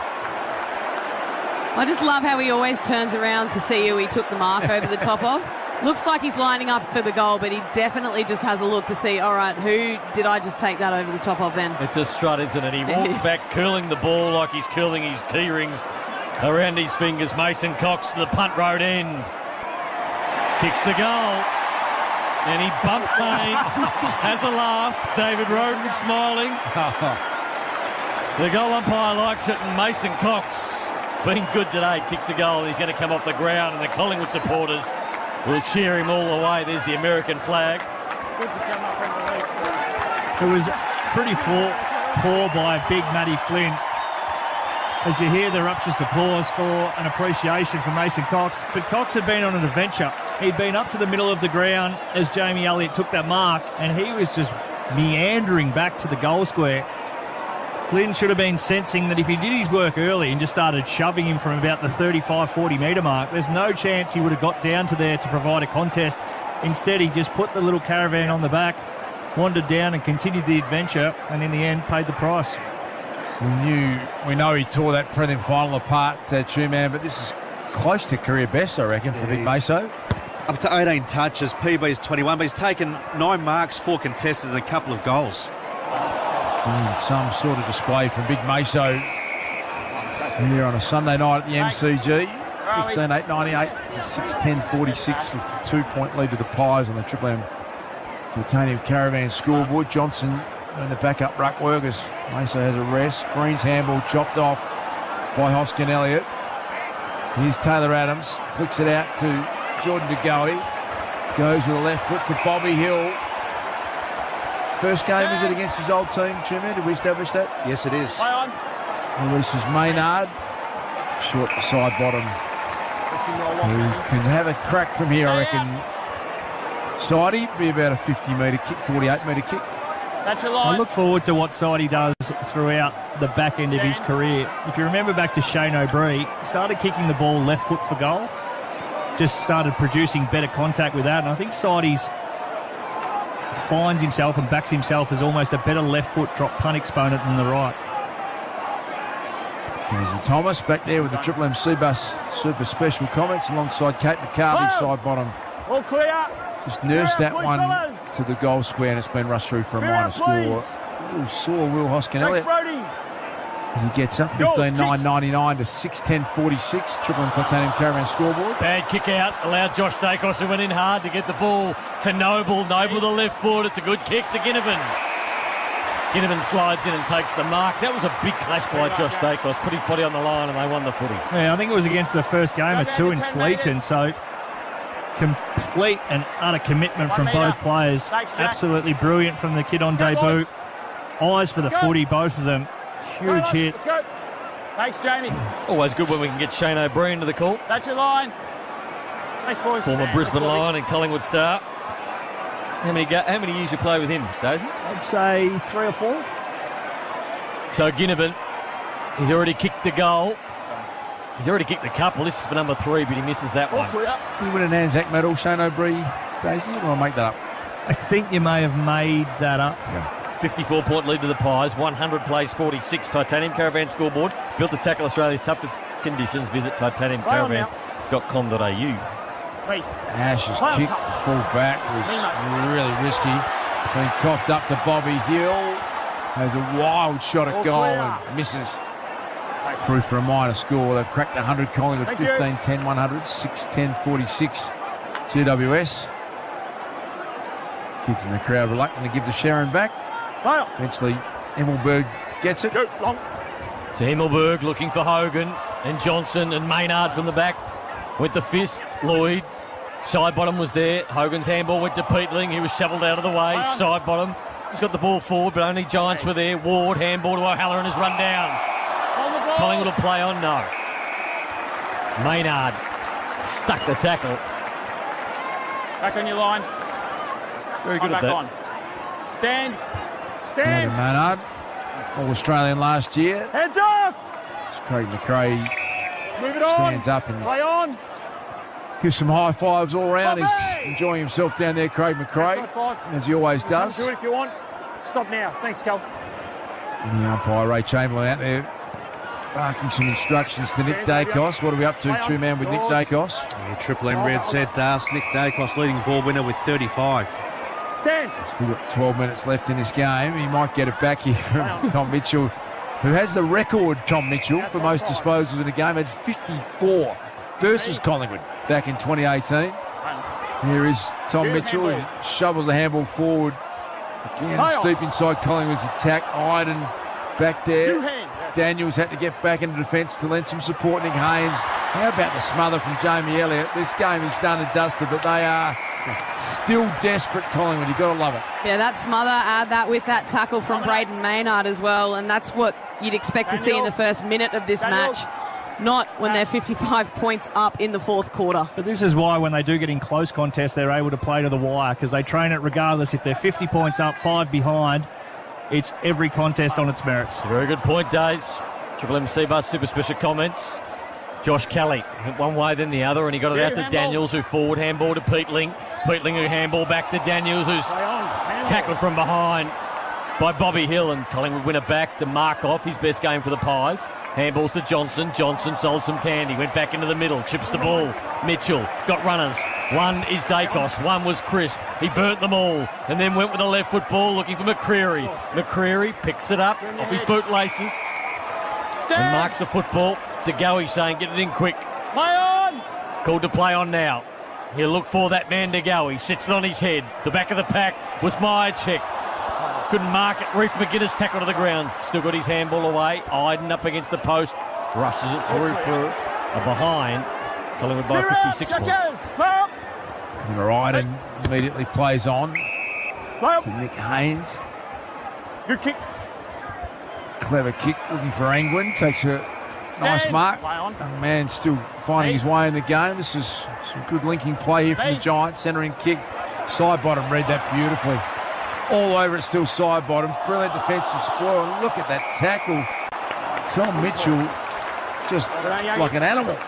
[SPEAKER 3] I just love how he always turns around to see who he took the mark over the top of. Looks like he's lining up for the goal, but he definitely just has a look to see, all right, who did I just take that over the top of then?
[SPEAKER 32] It's a strut, isn't it? He walks back, curling the ball like he's curling his key rings around his fingers. Mason Cox to the punt road end. Kicks the goal. And he bumps Lane, has a laugh. David Roden smiling. The goal umpire likes it, and Mason Cox, being good today, kicks the goal. He's going to come off the ground, and the Collingwood supporters will cheer him all the way. There's the American flag.
[SPEAKER 16] It was pretty poor by big Matty Flynn. As you hear the rapturous applause for an appreciation for Mason Cox. But Cox had been on an adventure. He'd been up to the middle of the ground as Jamie Elliott took that mark, and he was just meandering back to the goal square. Flynn should have been sensing that if he did his work early and just started shoving him from about the 35-40 metre mark, there's no chance he would have got down to there to provide a contest. Instead, he just put the little caravan on the back, wandered down and continued the adventure, and in the end paid the price.
[SPEAKER 35] We know he tore that prelim final apart, Two-Man, but this is close to career best, I reckon, for Big Meso.
[SPEAKER 1] Up to 18 touches, PB's 21, but he's taken 9 marks, 4 contested and a couple of goals.
[SPEAKER 35] And some sort of display from Big Meso here on a Sunday night at the MCG. 15-8-98 to 6-10-46, 52-point lead to the Pies on the Triple M Titanium Caravan scoreboard. Johnson in the backup ruck work as Meso has a rest. Green's handball chopped off by Hoskin Elliott. Here's Taylor Adams, flicks it out to Jordan De Goey. Goes with the left foot to Bobby Hill. First game, is it against his old team, Truman? Did we establish that?
[SPEAKER 1] Yes, it is.
[SPEAKER 35] Releases Maynard. Short side bottom. Who can have a crack from here, I reckon. Sidey, be about a 50-metre kick, 48-metre kick.
[SPEAKER 16] I look forward to what Sidey does throughout the back end of his career. If you remember back to Shane O'Brien, started kicking the ball left foot for goal. Just started producing better contact with that. And I think Sidey's finds himself and backs himself as almost a better left foot drop punt exponent than the right.
[SPEAKER 35] Casey Thomas back there with the Triple M Bus super special comments alongside Kate McCarthy, side bottom.
[SPEAKER 5] All clear.
[SPEAKER 35] Just nursed that
[SPEAKER 5] push,
[SPEAKER 35] one
[SPEAKER 5] fellas.
[SPEAKER 35] to the goal square and it's been rushed through for a minor score. Ooh, sore Will Hoskin Elliott as he gets up 15-9-99 to 6-10-46. Triple M Titanium Caravan scoreboard.
[SPEAKER 32] Bad kick out, allowed Josh Dacos, who went in hard to get the ball to Noble. Noble the left foot, it's a good kick to Ginnivan. Ginnivan slides in and takes the mark. That was a big clash by Josh Dacos. Put his body on the line and they won the footy.
[SPEAKER 16] Yeah, I think it was against the first game or two in Fleeton, so complete and utter commitment from both players. Absolutely brilliant from the kid on debut. Eyes for the footy, both of them. Huge hit.
[SPEAKER 5] Let's go. Thanks, Jamie.
[SPEAKER 32] Always good when we can get Shane O'Brien to the call.
[SPEAKER 5] That's your line. Thanks, boys.
[SPEAKER 32] Former Brisbane Lion and Collingwood star. How many years you play with him, Daisy?
[SPEAKER 16] I'd say 3 or 4.
[SPEAKER 32] So Ginnivan, he's already kicked the goal. He's already kicked the couple. This is for number 3, but he misses that one.
[SPEAKER 35] He win an Anzac medal, Shane O'Brien, Daisy, or I'll make that up?
[SPEAKER 16] I think you may have made that up.
[SPEAKER 35] Yeah.
[SPEAKER 32] 54-point lead to the Pies. 100 plays 46. Titanium Caravan scoreboard. Built to tackle Australia's toughest conditions. Visit titaniumcaravans.com.au.
[SPEAKER 35] Ash's kick full back was really risky. Being coughed up to Bobby Hill. Has a wild shot at goal and misses. Through for a minor score. They've cracked 100. Collingwood 15-10, 100, 6-10-46. GWS. Kids in the crowd reluctant to give the Sharon back. Eventually, Himmelberg gets it.
[SPEAKER 32] So Himmelberg looking for Hogan and Johnson and Maynard from the back. Went the fist, Lloyd. Side bottom was there. Hogan's handball went to Peatling. He was shovelled out of the way. Side bottom. He's got the ball forward, but only Giants were there. Ward, handball to O'Halloran has run down. Collingwood will play on, no. Maynard stuck the tackle.
[SPEAKER 5] Back on your line.
[SPEAKER 32] Very good at that.
[SPEAKER 5] Stand.
[SPEAKER 35] Adam Maynard, All-Australian last year.
[SPEAKER 5] Heads off.
[SPEAKER 35] Craig McRae
[SPEAKER 5] Move it on.
[SPEAKER 35] stands up and
[SPEAKER 5] play on.
[SPEAKER 35] gives some high fives all around. He's enjoying himself down there, Craig McRae, as he always does.
[SPEAKER 5] Do it if you want. Stop now. Thanks, Cal.
[SPEAKER 35] And the umpire, Ray Chamberlain, out there barking some instructions to Nick Dacos. What are we up to, two-man with Nick Dacos?
[SPEAKER 1] Yeah, Triple M Red set Nick Dacos leading ball winner with 35.
[SPEAKER 5] Stand.
[SPEAKER 35] Still got 12 minutes left in this game. He might get it back here from Tom Mitchell, who has the record, Tom Mitchell, for most disposals in a game at 54 versus Collingwood back in 2018. Here is Tom Mitchell, who shovels the handball forward. Again, steep inside Collingwood's attack. Iden back there. Daniels had to get back into defence to lend some support. Nick Haynes. How about the smother from Jamie Elliott? This game is done and dusted, but they are still desperate, Collingwood. You've got to love it.
[SPEAKER 3] Yeah, that smother, add that with that tackle from Braden Maynard as well, and that's what you'd expect to see in the first minute of this match. Not when they're 55 points up in the fourth quarter.
[SPEAKER 16] But this is why when they do get in close contests, they're able to play to the wire, because they train it regardless. If they're 50 points up, 5 behind, it's every contest on its merits.
[SPEAKER 32] Very good point, Days. Triple M Bus super special comments. Josh Kelly went one way then the other, and he got it out to Daniels, who forward handball to Peatling. Peatling who handball back to Daniels, who's tackled from behind by Bobby Hill, and Collingwood win it back to mark off his best game for the Pies. Handballs to Johnson. Johnson sold some candy, went back into the middle, chips the ball. Mitchell got runners, One is Dacos, one was Crisp. He burnt them all and then went with a left foot ball looking for McCreary. McCreary picks it up off his bootlaces and marks the football. De Goey saying, get it in quick. Play on! Called to play on now. He'll look for that man De Goey. Sits it on his head. The back of the pack was Myercheck. Couldn't mark it. Reef McGuinness tackled to the ground. Still got his handball away. Iden up against the post. Rushes it through for a behind. Collingwood by 56 points.
[SPEAKER 35] Iden immediately plays on to Nick Haynes.
[SPEAKER 5] Good kick.
[SPEAKER 35] Clever kick looking for Angwin. Takes a nice mark. Young man still finding his way in the game. This is some good linking play here from the Giants. Centering kick. Side bottom, read that beautifully. All over it, still side bottom. Brilliant defensive spoil. And look at that tackle. Tom Mitchell, just like an animal.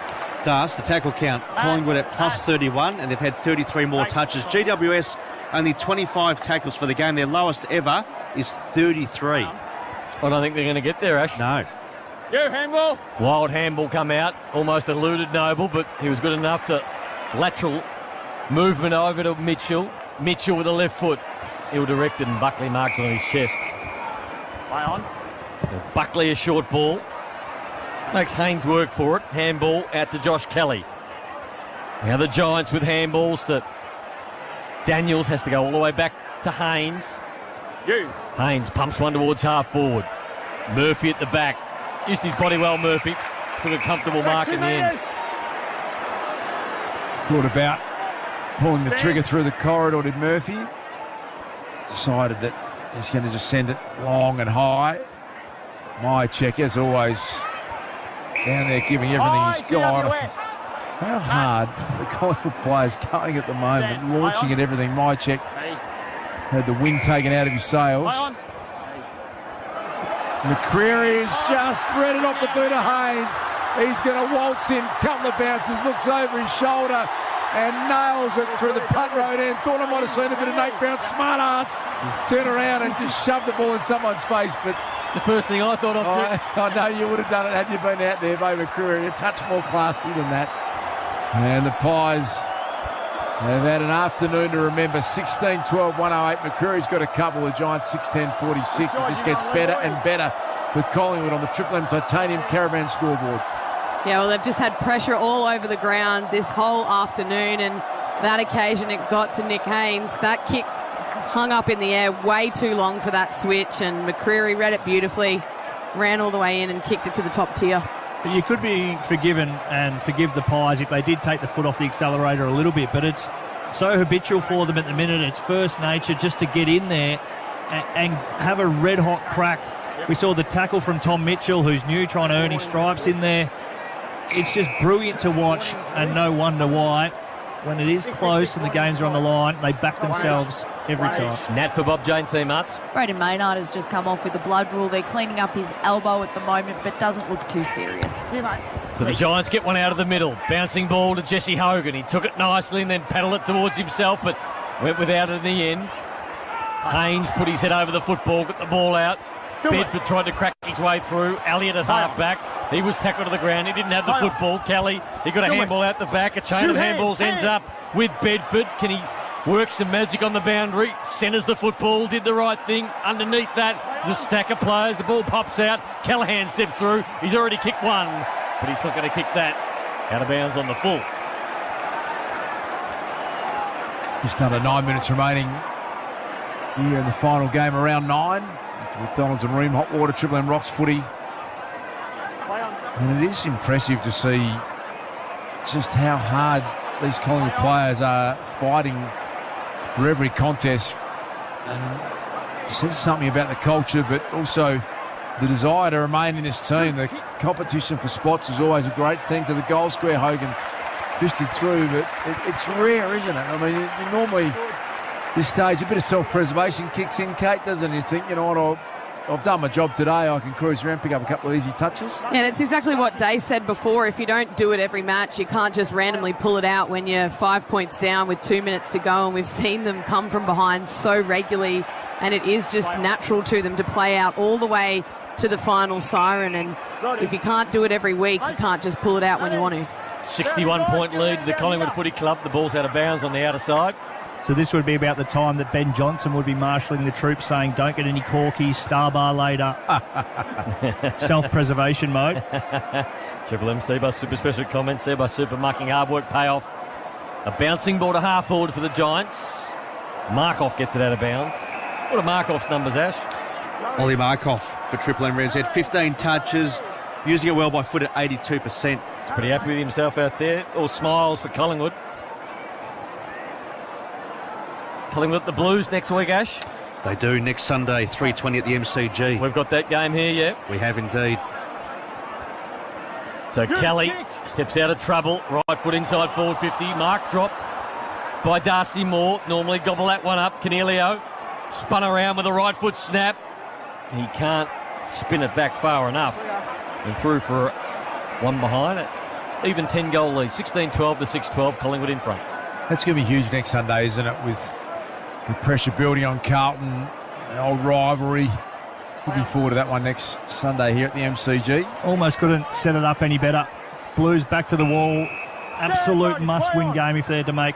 [SPEAKER 1] The tackle count, Collingwood at plus 31, and they've had 33 more touches. GWS only 25 tackles for the game. Their lowest ever is 33.
[SPEAKER 32] I don't think they're going to get there, Ash.
[SPEAKER 1] No.
[SPEAKER 5] You handball.
[SPEAKER 32] Wild handball come out, almost eluded Noble, but he was good enough to lateral movement over to Mitchell. Mitchell with a left foot. Ill-directed, and Buckley marks on his chest.
[SPEAKER 5] Play on.
[SPEAKER 32] So Buckley a short ball. Makes Haynes work for it. Handball out to Josh Kelly. Now the Giants with handballs to Daniels. Has to go all the way back to Haynes. Haynes pumps one towards half forward. Murphy at the back. Used his body well, Murphy. Took a comfortable mark in the end.
[SPEAKER 35] Thought about pulling the trigger through the corridor, did Murphy. Decided that he's going to just send it long and high. Myercheck, as always, down there giving everything he's got. How hard the Collingwood players going at the moment, launching at everything. Myercheck had the wind taken out of his sails. McCreary has just read it off the boot of Haynes. He's going to waltz in, couple of bounces, looks over his shoulder and nails it through the punt road end. Thought I might have seen a bit of Nate Brown, smart ass, turn around and just shove the ball in someone's face. But
[SPEAKER 32] the first thing I thought of.
[SPEAKER 35] I know you would have done it had you been out there, by McCreary. A touch more classy than that. And the Pies have had an afternoon to remember. 16-12, 108. McCreary's got a couple. The Giants 6-10, 46. It just gets better and better for Collingwood on the Triple M Titanium Caravan scoreboard.
[SPEAKER 3] Yeah, well, they've just had pressure all over the ground this whole afternoon, and that occasion it got to Nick Haynes. That kick hung up in the air way too long for that switch, and McCreary read it beautifully, ran all the way in and kicked it to the top tier.
[SPEAKER 16] You could be forgiven and forgive the Pies if they did take the foot off the accelerator a little bit, but it's so habitual for them at the minute. It's first nature just to get in there and have a red-hot crack. We saw the tackle from Tom Mitchell, who's new, trying to earn his stripes in there. It's just brilliant to watch, and no wonder why. When it is close and the games are on the line, they back themselves every time.
[SPEAKER 32] Nat for Bob Jane, team Arts.
[SPEAKER 25] Braden Maynard has just come off with the blood rule. They're cleaning up his elbow at the moment, but doesn't look too serious.
[SPEAKER 32] So the Giants get one out of the middle. Bouncing ball to Jesse Hogan. He took it nicely and then paddled it towards himself, but went without it in the end. Haynes put his head over the football, got the ball out. Bedford tried to crack his way through. Elliott at half-back. He was tackled to the ground. He didn't have the football. Kelly, he got a handball out the back. A chain of handballs ends up with Bedford. Can he work some magic on the boundary? Centres the football, did the right thing. Underneath that, there's a stack of players. The ball pops out. Callahan steps through. He's already kicked one, but he's not going to kick that. Out of bounds on the full.
[SPEAKER 35] Just under 9 minutes remaining here in the final game, around 9. McDonald's and Ream Hot Water, Triple M Rocks footy. And it is impressive to see just how hard these Collingwood players are fighting for every contest. And it says something about the culture, but also the desire to remain in this team. The competition for spots is always a great thing. To the goal square, Hogan fisted through, but it's rare, isn't it? I mean, you normally, this stage, a bit of self-preservation kicks in, Kate, doesn't it? You think, you know what, I've done my job today. I can cruise around, pick up a couple of easy touches.
[SPEAKER 3] And it's exactly what Day said before. If you don't do it every match, you can't just randomly pull it out when you're 5 points down with 2 minutes to go. And we've seen them come from behind so regularly, and it is just natural to them to play out all the way to the final siren. And if you can't do it every week, you can't just pull it out when you want to.
[SPEAKER 32] 61-point lead to the Collingwood Footy Club. The ball's out of bounds on the outer side.
[SPEAKER 16] So this would be about the time that Ben Johnson would be marshalling the troops, saying, don't get any corkies, star bar later. Self-preservation mode.
[SPEAKER 32] Triple M Seabus super special comments there by Super marking hard work payoff. A bouncing ball to half forward for the Giants. Markov gets it out of bounds. What are Markov's numbers, Ash?
[SPEAKER 1] Ollie Markov for Triple M Reds. He had 15 touches, using it well by foot at 82%.
[SPEAKER 32] He's pretty happy with himself out there. All smiles for Collingwood. Collingwood at the Blues next week, Ash.
[SPEAKER 1] They do next Sunday, 3:20 at the MCG.
[SPEAKER 32] We've got that game here, yeah.
[SPEAKER 1] We have indeed.
[SPEAKER 32] So Kelly steps out of trouble. Right foot inside forward 50. Mark dropped by Darcy Moore. Normally gobble that one up. Canelio spun around with a right foot snap. He can't spin it back far enough. And threw for one behind it. Even 10-goal lead. 16-12 to 6-12. Collingwood in front.
[SPEAKER 35] That's going to be huge next Sunday, isn't it? With pressure building on Carlton, the old rivalry. Looking forward to that one next Sunday here at the MCG.
[SPEAKER 16] Almost couldn't set it up any better. Blues back to the wall. Absolute must-win game if they're to make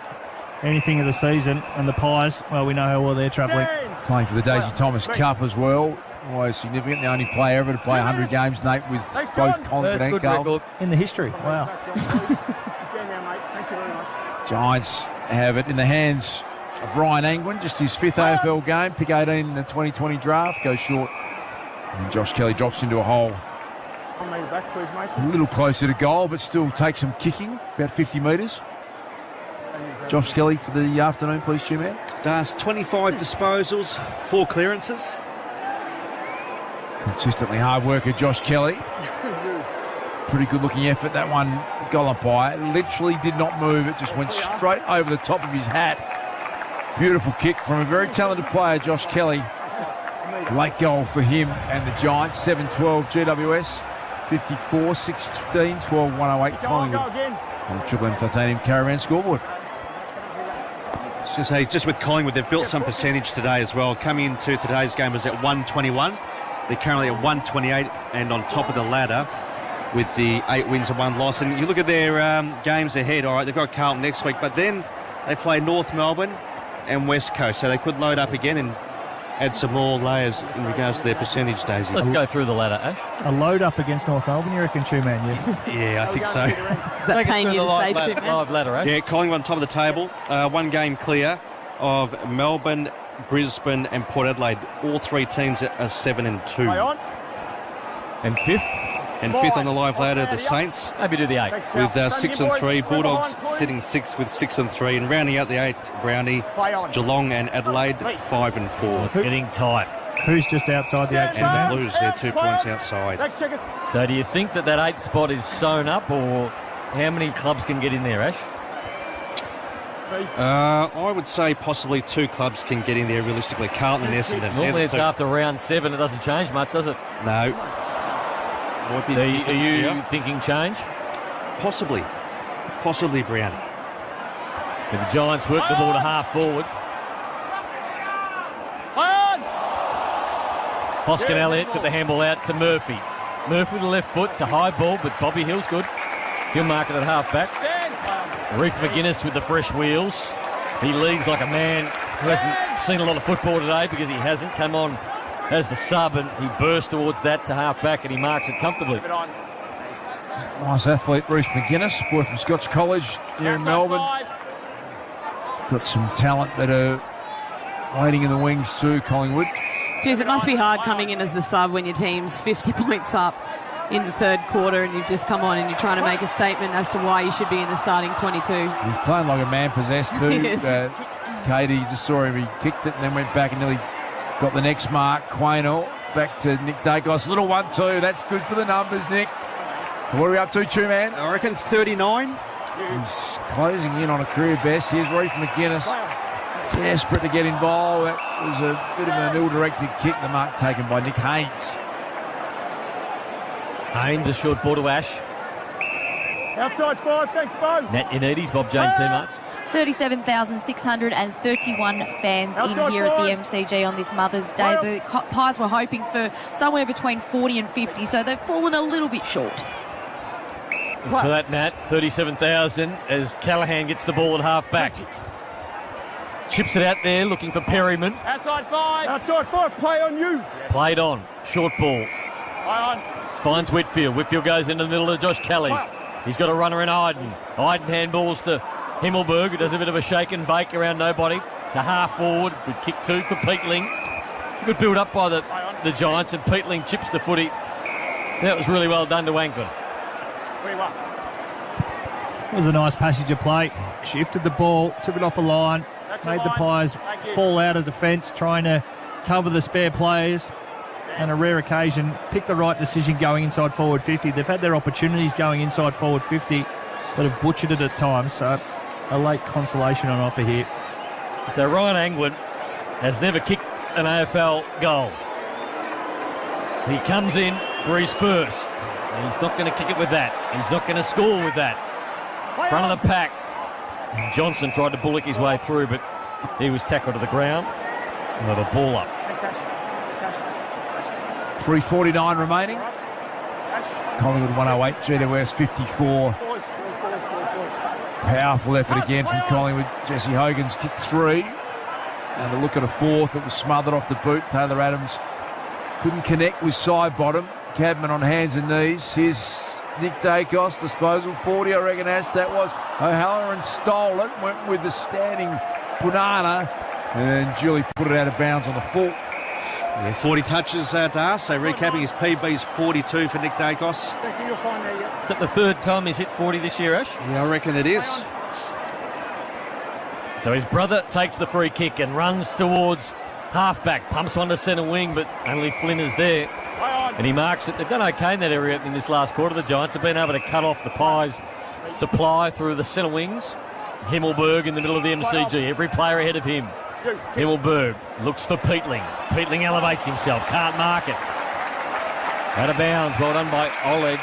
[SPEAKER 16] anything of the season. And the Pies, well, we know how well they're travelling.
[SPEAKER 35] Playing for the Daisy Thomas Cup as well. Always significant. The only player ever to play 100 games, Nate, with both Collingwood and Carlton.
[SPEAKER 16] In the history. Wow.
[SPEAKER 35] Giants have it in the hands of Ryan Angwin, just his 5th AFL game, pick 18 in the 2020 draft, goes short. And Josh Kelly drops into a hole. A little closer to goal, but still takes some kicking, about 50 metres. Josh Kelly for the afternoon, please, Chairman.
[SPEAKER 1] Does 25 disposals, 4 clearances.
[SPEAKER 35] Consistently hard worker, Josh Kelly. Pretty good looking effort, that one, goal umpire. Literally did not move, it just went straight over the top of his hat. Beautiful kick from a very talented player, Josh Kelly. Late goal for him and the Giants. 7-12 GWS. 54-16, 12-108 Collingwood. On the Triple M Titanium Caravan scoreboard.
[SPEAKER 1] Just with Collingwood, they've built some percentage today as well. Coming into today's game was at 121. They're currently at 128 and on top of the ladder with the 8 wins and 1 loss. And you look at their games ahead, all right, they've got Carlton next week, but then they play North Melbourne and West Coast, so they could load up again and add some more layers in regards to their percentage, Daisy.
[SPEAKER 32] Let's go through the ladder, Ash.
[SPEAKER 16] A load up against North Melbourne, you reckon, Two-Man?
[SPEAKER 1] Yeah, I think so.
[SPEAKER 3] Is that paying you to say, Two-Man?
[SPEAKER 32] Live ladder, Ash.
[SPEAKER 1] Yeah, Collingwood on top of the table, 1 game clear of Melbourne, Brisbane and Port Adelaide. All 3 teams are 7-2.
[SPEAKER 32] And 5th?
[SPEAKER 1] And 5th on the live ladder, the Saints.
[SPEAKER 32] Maybe do the 8th.
[SPEAKER 1] With 6-3. Bulldogs sitting 6th with 6-3. And rounding out the 8th, Brownie, Geelong and Adelaide, 5-4.
[SPEAKER 32] It's getting tight.
[SPEAKER 16] Who's just outside the 8th?
[SPEAKER 1] And the Blues, they're 2 points outside.
[SPEAKER 32] So do you think that 8th spot is sewn up, or how many clubs can get in there, Ash?
[SPEAKER 1] I would say possibly 2 clubs can get in there realistically. Carlton and Essendon.
[SPEAKER 32] Normally it's after round 7. It doesn't change much, does it?
[SPEAKER 1] No.
[SPEAKER 32] Are you thinking change?
[SPEAKER 1] Possibly, Brownie.
[SPEAKER 32] So the Giants work the ball to half forward. Hoskin Elliott got the handball out to Murphy. Murphy with the left foot. It's a high ball, but Bobby Hill's good. He'll mark it at half back. Reef McGuinness with the fresh wheels. He leads like a man who hasn't seen a lot of football today, because he hasn't come on as the sub, and he burst towards that to half back and he marks it comfortably.
[SPEAKER 35] Nice athlete, Reef McGuinness, boy from Scotch College here in Melbourne. Got some talent that are waiting in the wings too, Collingwood.
[SPEAKER 3] Jeez, it must be hard coming in as the sub when your team's 50 points up in the 3rd quarter and you've just come on and you're trying to make a statement as to why you should be in the starting 22.
[SPEAKER 35] He's playing like a man possessed too.
[SPEAKER 3] Yes.
[SPEAKER 35] Katie just saw him, he kicked it and then went back and nearly got the next mark. Quaynor back to Nick Dacos. Little 1-2. That's good for the numbers, Nick. What are we up to, Two-Man?
[SPEAKER 1] I reckon 39.
[SPEAKER 35] He's closing in on a career best. Here's Reef McGuinness. Desperate to get involved. That was a bit of an ill-directed kick. The mark taken by Nick Haynes.
[SPEAKER 32] Haynes, a short ball to Ash.
[SPEAKER 5] Outside 5, thanks, Bo.
[SPEAKER 32] Nat Yanidis, Bob Jane too much.
[SPEAKER 25] 37,631 fans in here at the MCG on this Mother's Day. The Pies were hoping for somewhere between 40 and 50, so they've fallen a little bit short. Thanks
[SPEAKER 32] for that, Nat. 37,000 as Callaghan gets the ball at half back. Chips it out there, looking for Perryman.
[SPEAKER 5] Outside 5. Outside 5. Play on you.
[SPEAKER 32] Played on. Short ball.
[SPEAKER 5] Play on.
[SPEAKER 32] Finds Whitfield. Whitfield goes into the middle of Josh Kelly. He's got a runner in Iden. Iden handballs to Himmelberg, who does a bit of a shake and bake around nobody. To half forward. Good kick two for Peatling. It's a good build up by the Giants, and Peatling chips the footy. That was really well done to Anglin.
[SPEAKER 16] It was a nice passage of play. Shifted the ball, took it off a line, made the Pies fall out of defence, trying to cover the spare players. And a rare occasion, picked the right decision going inside forward 50. They've had their opportunities going inside forward 50, but have butchered it at times. So a late consolation on offer here.
[SPEAKER 32] So Ryan Angwin has never kicked an AFL goal. He comes in for his first. And he's not going to kick it with that. He's not going to score with that. Front of the pack. Johnson tried to bullock his way through, but he was tackled to the ground. We'll have a ball up.
[SPEAKER 35] 3:49 remaining. Collingwood 108, GWS 54. Powerful effort again from Collingwood. Jesse Hogan's kicked three. And a look at a fourth that was smothered off the boot. Taylor Adams couldn't connect with side bottom. Cadman on hands and knees. Here's Nick Dacos, disposal 40, I reckon, Ash. That was O'Halloran stole it, went with the standing Punana, and Julie put it out of bounds on the full.
[SPEAKER 1] Yeah, 40 touches to us, so recapping his PB's 42 for Nick Dacos.
[SPEAKER 32] Is that the third time he's hit 40 this year, Ash?
[SPEAKER 1] Yeah, I reckon it is.
[SPEAKER 32] So his brother takes the free kick and runs towards halfback, pumps one to centre wing, but only Flynn is there. And he marks it. They've done okay in that area in this last quarter. The Giants have been able to cut off the Pies' supply through the centre wings. Himmelberg in the middle of the MCG. Every player ahead of him. Himmelberg looks for Peatling. Peatling elevates himself. Can't mark it. Out of bounds. Well done by Oleg.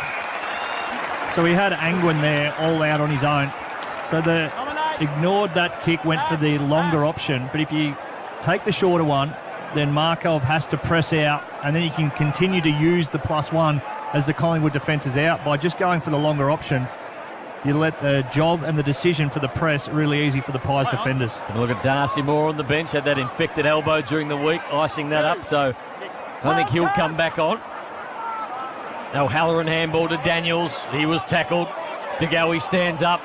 [SPEAKER 16] So he had Angwin there all out on his own. So the ignored that kick, went for the longer option. But if you take the shorter one, then Markov has to press out, and then you can continue to use the +1 as the Collingwood defence is out. By just going for the longer option, you let the job and the decision for the press really easy for the Pies defenders.
[SPEAKER 32] So look at Darcy Moore on the bench, had that infected elbow during the week, icing that up, so I think he'll come back on. O'Halloran handball to Daniels, he was tackled. DeGoey stands up,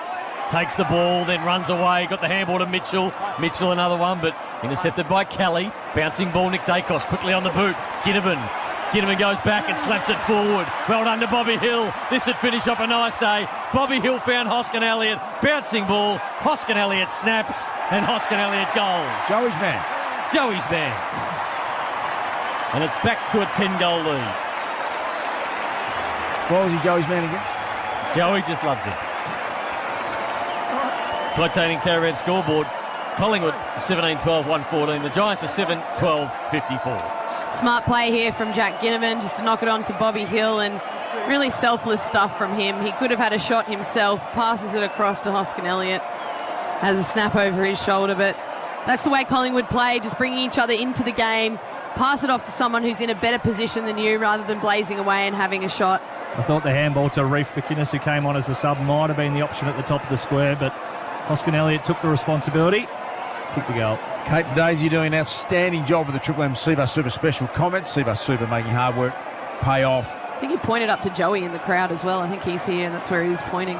[SPEAKER 32] takes the ball, then runs away, got the handball to Mitchell. Mitchell another one, but intercepted by Kelly. Bouncing ball, Nick Dacos quickly on the boot. Ginnivan goes back and slaps it forward. Well done to Bobby Hill. This would finish off a nice day. Bobby Hill found Hoskin Elliott. Bouncing ball. Hoskin Elliott snaps, and Hoskin Elliott goals.
[SPEAKER 35] Joey's man.
[SPEAKER 32] Joey's man. And it's back to a 10-goal lead.
[SPEAKER 35] Why was he Joey's man again?
[SPEAKER 32] Joey just loves him. Titanium Caravan scoreboard. Collingwood 17-12, 114. The Giants are 7-12, 54.
[SPEAKER 3] Smart play here from Jack Ginnivan just to knock it on to Bobby Hill, and really selfless stuff from him. He could have had a shot himself, passes it across to Hoskin Elliott, has a snap over his shoulder, but that's the way Collingwood play, just bringing each other into the game, pass it off to someone who's in a better position than you rather than blazing away and having a shot.
[SPEAKER 16] I thought the handball to Reef McInnes, who came on as the sub, might have been the option at the top of the square, but Hoskin Elliott took the responsibility. Kick the goal.
[SPEAKER 35] Kate and Daisy doing an outstanding job with the Triple M Seabus Super special comments. Seabus Super making hard work pay off.
[SPEAKER 3] I think he pointed up to Joey in the crowd as well. I think he's here, and that's where he's pointing.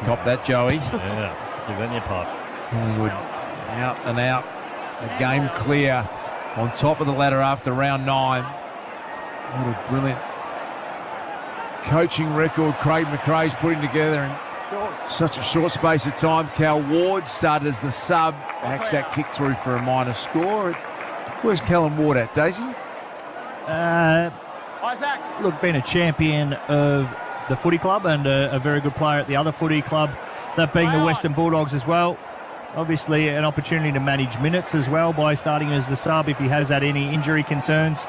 [SPEAKER 35] Cop that, Joey.
[SPEAKER 32] Yeah, stick that in your pipe.
[SPEAKER 35] Collingwood out and out. The game clear on top of the ladder after round 9. What a brilliant coaching record Craig McRae's putting together in such a short space of time. Cal Ward started as the sub, hacks that kick through for a minor score. Where's Callum Ward at, Daisy?
[SPEAKER 16] Look, been a champion of the footy club and a very good player at the other footy club, that being the Western Bulldogs as well. Obviously an opportunity to manage minutes as well by starting as the sub if he has had any injury concerns.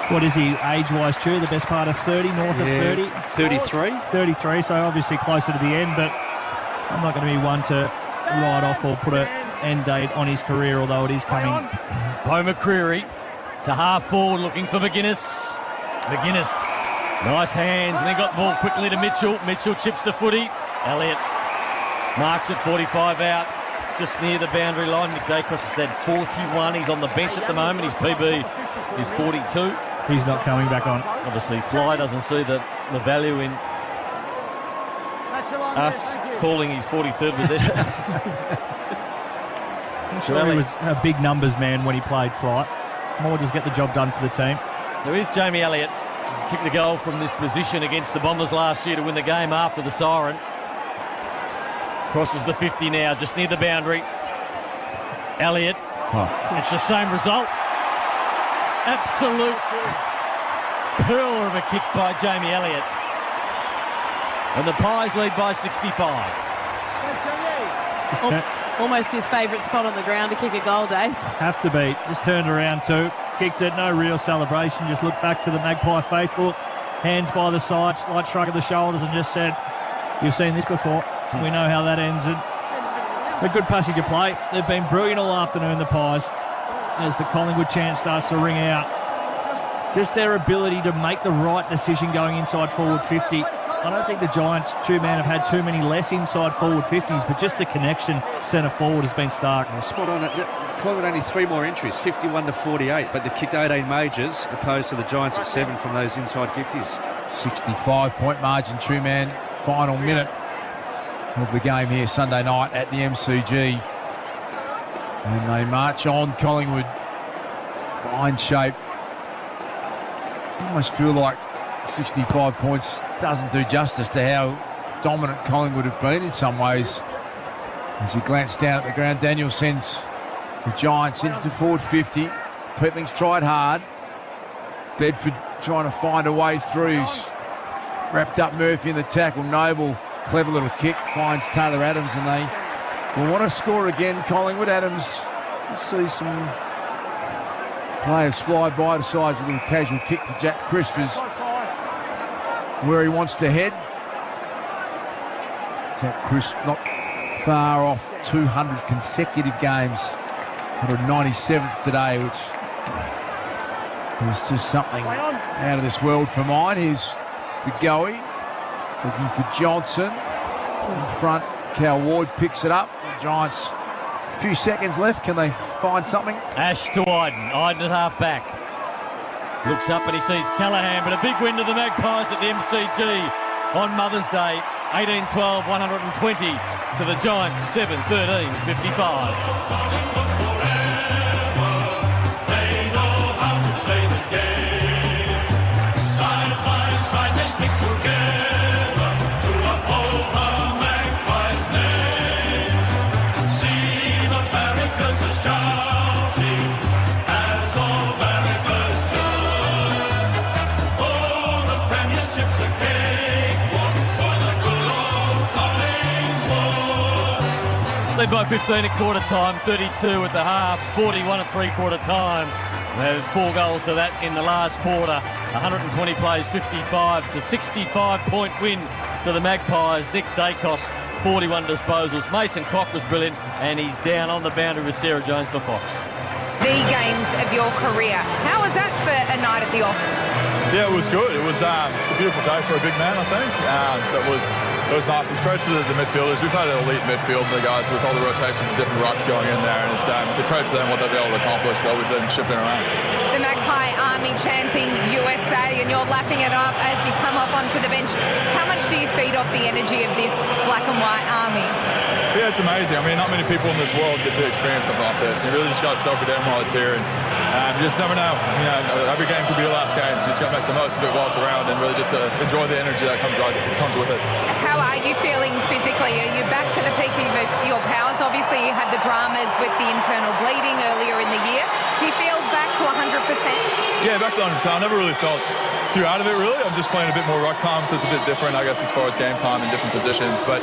[SPEAKER 16] What is he age-wise, Chu? The best part of 30, north of 30?
[SPEAKER 1] 33.
[SPEAKER 16] 33, so obviously closer to the end, but I'm not going to be one to write off or put an end date on his career, although it is coming.
[SPEAKER 32] Bo McCreary to half forward looking for McGuinness. McGuinness Nice hands, and then got the ball quickly to Mitchell. Mitchell chips the footy. Elliott marks at 45 out, just near the boundary line. Nick Dacos has said 41. He's on the bench at the moment. His PB is 42.
[SPEAKER 16] He's not coming back on.
[SPEAKER 32] Obviously, Fly doesn't see the value in us calling his 43rd position.
[SPEAKER 16] I'm sure he was a big numbers man when he played Fly. More just get the job done for the team.
[SPEAKER 32] So here's Jamie Elliott. Kicked the goal from this position against the Bombers last year to win the game after the siren. Crosses the 50 now, just near the boundary. Elliott. It's the same result. Absolute pearl of a kick by Jamie Elliott. And the Pies lead by 65.
[SPEAKER 3] Almost his favourite spot on the ground to kick a goal, Days.
[SPEAKER 16] Have to be. Just turned around too. Kicked it, no real celebration. Just looked back to the Magpie faithful. Hands by the side, slight shrug of the shoulders, and just said, "You've seen this before. We know how that ends." And a good passage of play. They've been brilliant all afternoon, the Pies, as the Collingwood chant starts to ring out. Just their ability to make the right decision going inside forward 50. I don't think the Giants, two-man, have had too many less inside forward 50s, but just the connection centre forward has been stark.
[SPEAKER 1] Spot on. Collingwood only 3 more entries, 51 to 48, but they've kicked 18 majors, opposed to the Giants at 7 from those inside 50s.
[SPEAKER 35] 65-point margin, two-man, final minute of the game here Sunday night at the MCG. And they march on. Collingwood, fine shape. I almost feel like 65 points doesn't do justice to how dominant Collingwood have been in some ways. As you glance down at the ground, Daniel sends the Giants into forward 50. Peatling's tried hard. Bedford trying to find a way through. He's wrapped up Murphy in the tackle. Noble, clever little kick, finds Taylor Adams, and they will want to score again. Collingwood. Adams, you see some players fly by, decides a little casual kick to Jack Crispers where he wants to head. Jack Crisp not far off 200 consecutive games, 197th today, which is just something out of this world for mine. Here's the Goey looking for Johnson in front. Cal Ward picks it up. The Giants, a few seconds left. Can they find something?
[SPEAKER 32] Ash to Iden. Iden at half back. Looks up and he sees Callaghan, but a big win to the Magpies at the MCG on Mother's Day. 18-12, 120 to the Giants, 7-13, 55. Led by 15 at quarter time, 32 at the half, 41 at three-quarter time. There's 4 goals to that in the last quarter. 120 plays, 55 to 65-point win to the Magpies. Nick Dacos, 41 disposals. Mason Cock was brilliant, and he's down on the boundary with Sarah Jones for Fox.
[SPEAKER 2] The games of your career. How was that for a night at the office?
[SPEAKER 6] Yeah, it was good. It was it's a beautiful day for a big man, I think. So it was nice. It's great to the midfielders. We've had an elite midfield, the guys with all the rotations of different rucks going in there, and it's a credit to them what they've been able to accomplish while we've been shifting around.
[SPEAKER 2] The Magpie Army chanting USA, and you're lapping it up as you come up onto the bench. How much do you feed off the energy of this black and white army?
[SPEAKER 6] Yeah, it's amazing. I mean, not many people in this world get to experience something like this. You really just got to soak it in while it's here, and you just never know. You know, every game could be your last game, so you just got to make the most of it while it's around, and really just to enjoy the energy that comes with it.
[SPEAKER 2] How are you feeling physically? Are you back to the peak of your powers? Obviously, you had the dramas with the internal bleeding earlier in the year. Do you feel back to 100%?
[SPEAKER 6] Yeah, back to 100%. I never really felt too out of it, really. I'm just playing a bit more ruck time, so it's a bit different, I guess, as far as game time in different positions. But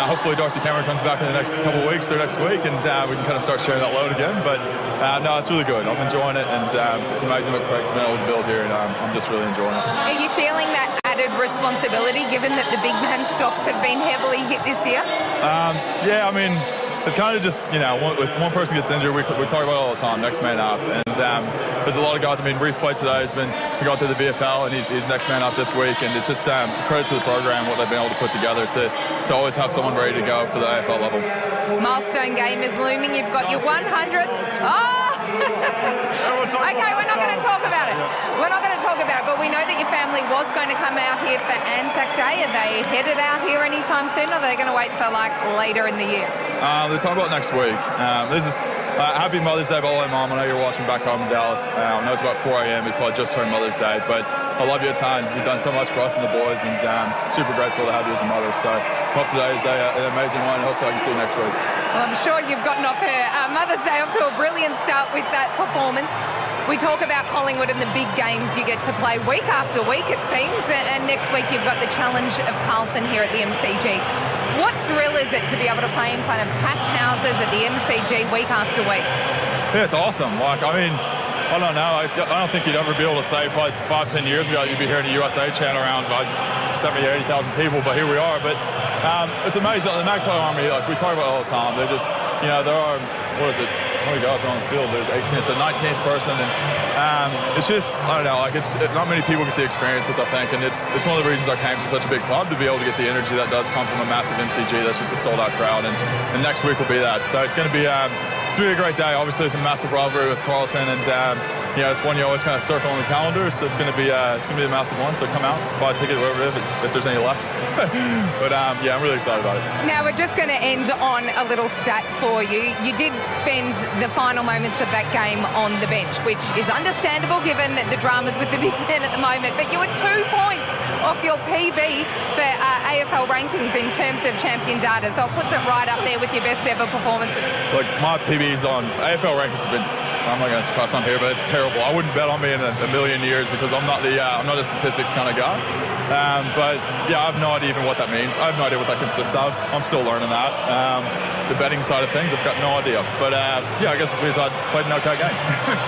[SPEAKER 6] hopefully Darcy Cameron comes back in the next couple of weeks or next week, and we can kind of start sharing that load again. But no, it's really good. I'm enjoying it, and it's amazing what Craig's been able to build here, and I'm just really enjoying it.
[SPEAKER 2] Are you feeling that added responsibility, given that the big man stocks have been heavily hit this year?
[SPEAKER 6] Yeah, I mean, it's kind of just, you know, if one person gets injured, we talk about it all the time, next man up. And there's a lot of guys. I mean, Reef played today. He's been he got through the VFL, and he's next man up this week. And it's just it's a credit to the program, what they've been able to put together to always have someone ready to go for the AFL level.
[SPEAKER 2] Milestone game is looming. You've got your 100th. Oh! Okay, we're not going to talk about it. We're not going to talk about it, but we know that your family was going to come out here for Anzac Day. Are they headed out here anytime soon, or are they going to wait for later in the year?
[SPEAKER 6] They're talking about next week. This is happy Mother's Day, by the way, Mom. I know you're watching back home in Dallas. I know it's about 4 a.m. We probably just turned Mother's Day, but I love you a ton. You've done so much for us and the boys, and super grateful to have you as a mother. So hope today is an amazing one. Hopefully I can see you next week.
[SPEAKER 2] Well, I'm sure you've gotten off her Mother's Day off to a brilliant start with that performance. We talk about Collingwood and the big games you get to play week after week, it seems, and next week you've got the challenge of Carlton here at the MCG. What thrill is it to be able to play in front of packed houses at the MCG week after week?
[SPEAKER 6] Yeah, it's awesome. I don't know. I don't think you'd ever be able to say probably 5-10 years ago you'd be hearing the USA chant around about 70,000-80,000 people, but here we are. But it's amazing. The Magpie Army, we talk about it all the time. They're just, there are, what is it? How many guys are on the field? There's 18. It's a 19th person, and it's just, I don't know. Not many people get to experience this, I think, and it's one of the reasons I came to such a big club, to be able to get the energy that does come from a massive MCG. That's just a sold-out crowd, and next week will be that. So it's going to be a great day. Obviously, it's a massive rivalry with Carlton, and it's one you always kind of circle on the calendar. So it's going to be a massive one. So come out, buy a ticket, wherever if there's any left. But I'm really excited about it.
[SPEAKER 2] Now we're just going to end on a little stat for you. You did spend the final moments of that game on the bench, which is understandable given the dramas with the big men at the moment. But you were 2 points off your PB for AFL rankings in terms of champion data. So it puts it right up there with your best ever performances.
[SPEAKER 6] Look, my PB's on AFL rankings have been, I'm not going to cuss on here, but it's terrible. I wouldn't bet on me in a million years because I'm not the statistics kind of guy. But yeah, I have no idea even what that means. I have no idea what that consists of. I'm still learning that. The betting side of things, I've got no idea. But I guess this means I played an okay game.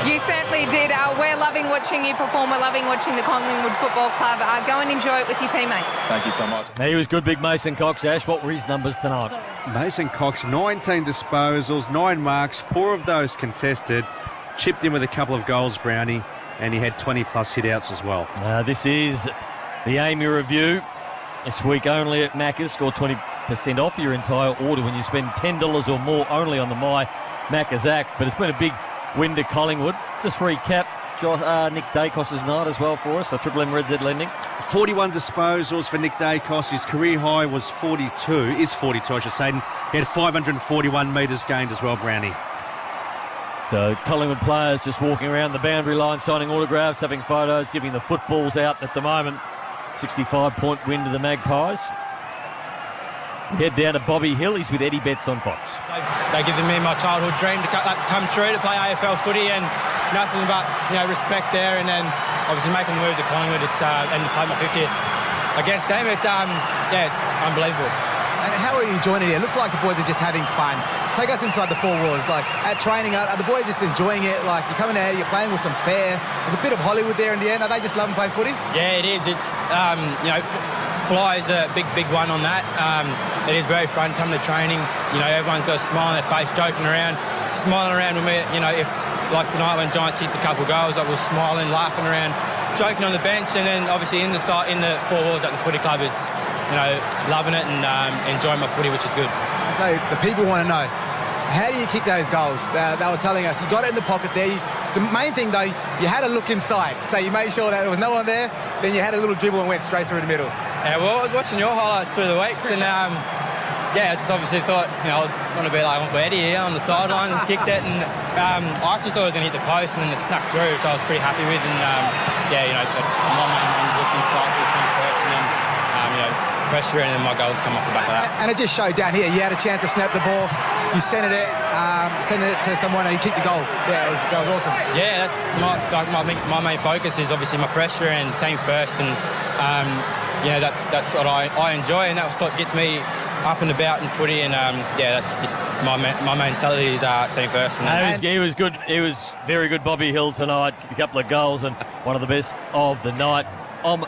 [SPEAKER 2] You certainly did. We're loving watching you perform. We're loving watching the Collingwood Football Club. Go and enjoy it with your teammate.
[SPEAKER 6] Thank you so much.
[SPEAKER 32] He was good, big Mason Cox. Ash, what were his numbers tonight?
[SPEAKER 1] Mason Cox, 19 disposals, 9 marks, 4 of those contested. Chipped in with a couple of goals, Brownie, and he had 20-plus hit-outs as well.
[SPEAKER 32] This is the Amy review. This week only at Macca's. Score 20% off your entire order when you spend $10 or more only on the My Macca's app. But it's been a big win to Collingwood. Just recap, Nick Dacos' night as well for us for Triple M Red Z Lending.
[SPEAKER 1] 41 disposals for Nick Dacos. His career high was 42, I should say. And he had 541 metres gained as well, Brownie.
[SPEAKER 32] So Collingwood players just walking around the boundary line, signing autographs, having photos, giving the footballs out at the moment. 65-point win to the Magpies. Head down to Bobby Hill. He's with Eddie Betts on Fox.
[SPEAKER 4] They've given me my childhood dream to come true, to play AFL footy, and nothing but respect there. And then obviously making the move to Collingwood and to play my 50th against them, it's unbelievable.
[SPEAKER 7] And how are you joining here? It looks like the boys are just having fun. Take us inside the 4 walls. At training, are the boys just enjoying it? You're coming out, you're playing with some flair. There's a bit of Hollywood there in the end. Are they just loving playing footy?
[SPEAKER 4] Yeah, it is. It's, fly is a big one on that. It is very fun coming to training. Everyone's got a smile on their face, joking around, smiling around when we, if like tonight when Giants kicked a couple of goals, I was smiling, laughing around, joking on the bench, and then obviously in the 4 walls at the footy club, it's loving it and enjoying my footy, which is good.
[SPEAKER 7] So the people want to know, how do you kick those goals? They were telling us you got it in the pocket there. The main thing though, you had a look inside, so you made sure that there was no one there. Then you had a little dribble and went straight through the middle.
[SPEAKER 4] Yeah, well, I was watching your highlights through the weeks, and I just obviously thought I want to be like Eddie here on the sideline and kicked it, and I actually thought I was going to hit the post and then it snuck through, which I was pretty happy with. And that's my main one, look inside for the team first, and then pressure, and then my goals come off the back of that.
[SPEAKER 7] And it just showed down here. You had a chance to snap the ball. You sent it to someone and he kicked the goal. Yeah, that was awesome.
[SPEAKER 4] Yeah, that's my main focus is obviously my pressure and team first, and that's what I enjoy, and that's what gets me up and about in footy, and that's just my mentality is team first.
[SPEAKER 32] And he was good. He was very good, Bobby Hill tonight. A couple of goals and one of the best of the night. I'm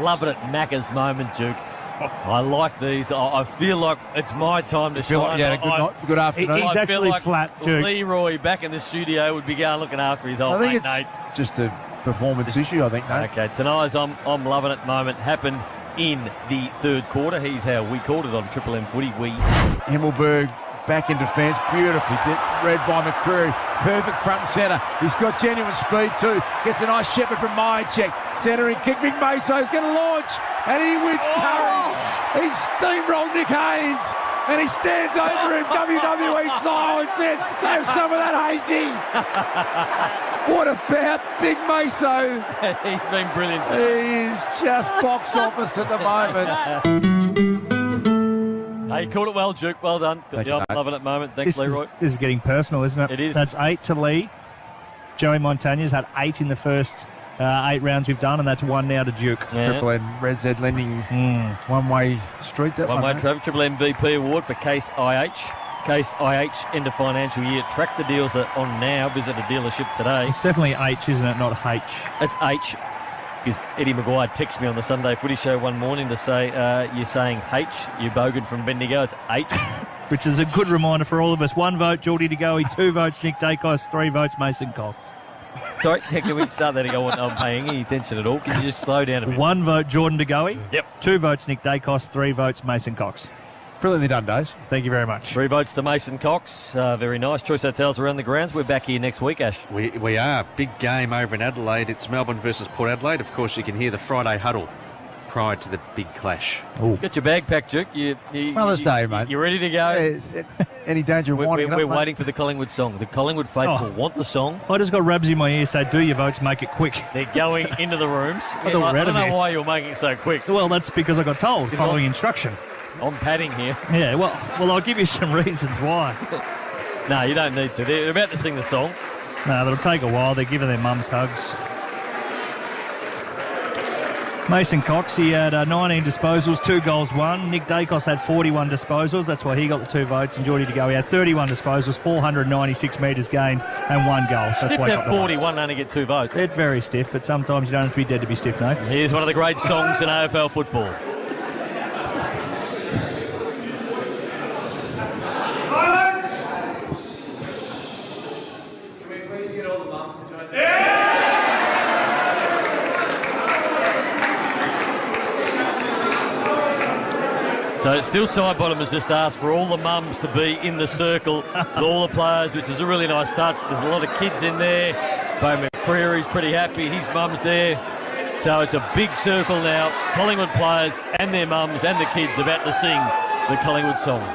[SPEAKER 32] loving it, Macca's moment, Duke. I like these. I feel like it's my time to shine.
[SPEAKER 35] Good afternoon.
[SPEAKER 16] He's actually flat, Duke.
[SPEAKER 32] Leroy back in the studio would be going looking after his old mate, Nate.
[SPEAKER 35] Just a performance issue, I think, Nate.
[SPEAKER 32] Okay, tonight's I'm loving it moment happened in the third quarter. Here's how we called it on Triple M Footy.
[SPEAKER 35] Himmelberg back in defence, beautifully read by McCreary. Perfect front and centre. He's got genuine speed too. Gets a nice shepherd from Myercheck. Centering kick. Big Meso's going to launch. And he with courage. He steamrolled Nick Haynes. And he stands over him. WWE style and says, have some of that, Hazy. What about Big Meso?
[SPEAKER 32] He's been brilliant.
[SPEAKER 35] He is just box office at the moment.
[SPEAKER 32] Hey, called it well, Duke. Well done.
[SPEAKER 35] Thank
[SPEAKER 32] I'm
[SPEAKER 35] you,
[SPEAKER 32] loving it moment. Thanks, Leroy.
[SPEAKER 16] This is getting personal, isn't it?
[SPEAKER 32] It is.
[SPEAKER 16] That's 8 to Lee. Joey Montagna's had 8 in the first 8 rounds we've done, and that's 1 now to Duke.
[SPEAKER 35] Triple M Red Z Lending one-way street. That
[SPEAKER 32] one-way traffic. Triple MVP award for Case IH. Case IH end of financial year. Track the deals that are on now. Visit a dealership today.
[SPEAKER 16] It's definitely H, isn't it? Not H.
[SPEAKER 32] It's H. Because Eddie Maguire texted me on the Sunday Footy Show one morning to say, you're saying H, you bogan from Bendigo, it's H.
[SPEAKER 16] Which is a good reminder for all of us. 1 vote, Geordie De Goey, 2 votes, Nick Dacos, 3 votes, Mason Cox.
[SPEAKER 32] Sorry, can we start that again? I wasn't paying any attention at all. Can you just slow down a bit?
[SPEAKER 16] 1 vote, Jordan De Goey.
[SPEAKER 32] Yep.
[SPEAKER 16] 2 votes, Nick Dacos, 3 votes, Mason Cox.
[SPEAKER 35] Brilliantly done, Days.
[SPEAKER 16] Thank you very much.
[SPEAKER 32] 3 votes to Mason Cox. Very nice. Choice Hotels around the grounds. We're back here next week, Ash.
[SPEAKER 1] We are. Big game over in Adelaide. It's Melbourne versus Port Adelaide. Of course, you can hear the Friday huddle prior to the big clash.
[SPEAKER 32] Ooh. Get your bag packed, Duke.
[SPEAKER 35] Mother's Day, mate.
[SPEAKER 32] You ready to go?
[SPEAKER 35] Any danger of winding
[SPEAKER 32] We're waiting for the Collingwood song. The Collingwood faithful want the song.
[SPEAKER 16] I just got Rabs in my ear say, do your votes, make it quick.
[SPEAKER 32] They're going into the rooms. I don't know why you're making it so quick.
[SPEAKER 16] Well, that's because I got told, following instruction.
[SPEAKER 32] I'm padding here.
[SPEAKER 16] Yeah, well, I'll give you some reasons why.
[SPEAKER 32] No, you don't need to. They're about to sing the song.
[SPEAKER 16] No, that'll take a while. They're giving their mums hugs. Mason Cox, he had 19 disposals, 2 goals, 1. Nick Dacos had 41 disposals. That's why he got the 2 votes. And Geordie De Goey had 31 disposals, 496 metres gained, and 1 goal. So
[SPEAKER 32] Stiff to have 41 only get 2 votes.
[SPEAKER 16] It's very stiff, but sometimes you don't have to be dead to be stiff, Nathan.
[SPEAKER 32] Here's one of the great songs in AFL football. So it's still side bottom has just asked for all the mums to be in the circle with all the players, which is a really nice touch. There's a lot of kids in there. Bo McCreary's pretty happy. His mum's there. So it's a big circle now. Collingwood players and their mums and the kids about to sing the Collingwood song.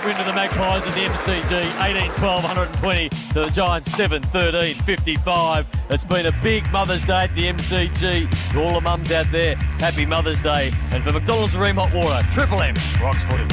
[SPEAKER 32] Win to the Magpies at the MCG, 18-12, 120 to the Giants, 7-13, 55. It's been a big Mother's Day at the MCG. To all the mums out there, happy Mother's Day. And for McDonald's Ream Hot Water, Triple M, rocks footy.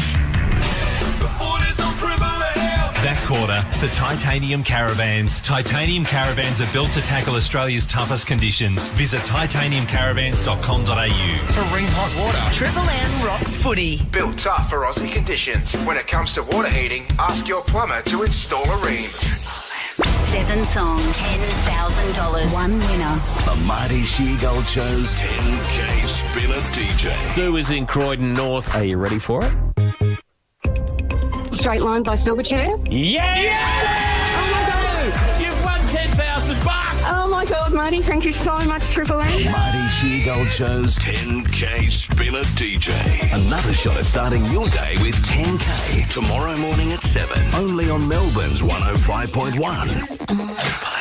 [SPEAKER 8] That quarter for Titanium Caravans. Titanium Caravans are built to tackle Australia's toughest conditions. Visit titaniumcaravans.com.au.
[SPEAKER 9] For Ring Hot Water,
[SPEAKER 17] Triple M rocks footy.
[SPEAKER 9] built tough for Aussie conditions. When it comes to water heating, ask your plumber to install a Ream.
[SPEAKER 17] 7 songs, $10,000. 1 winner.
[SPEAKER 22] The Marty Sheargold Show's 10K Spinner DJ.
[SPEAKER 10] Sue is in Croydon North. Are you ready for it?
[SPEAKER 11] Straight Line by Silverchair.
[SPEAKER 32] Yeah!
[SPEAKER 11] Oh my God!
[SPEAKER 32] You've won $10,000.
[SPEAKER 11] Oh my God, Marty, thank you so much, Triple M.
[SPEAKER 22] Marty Sheargold Show's 10K Spinner DJ. Another shot at starting your day with 10K tomorrow morning at 7. Only on Melbourne's 105.1.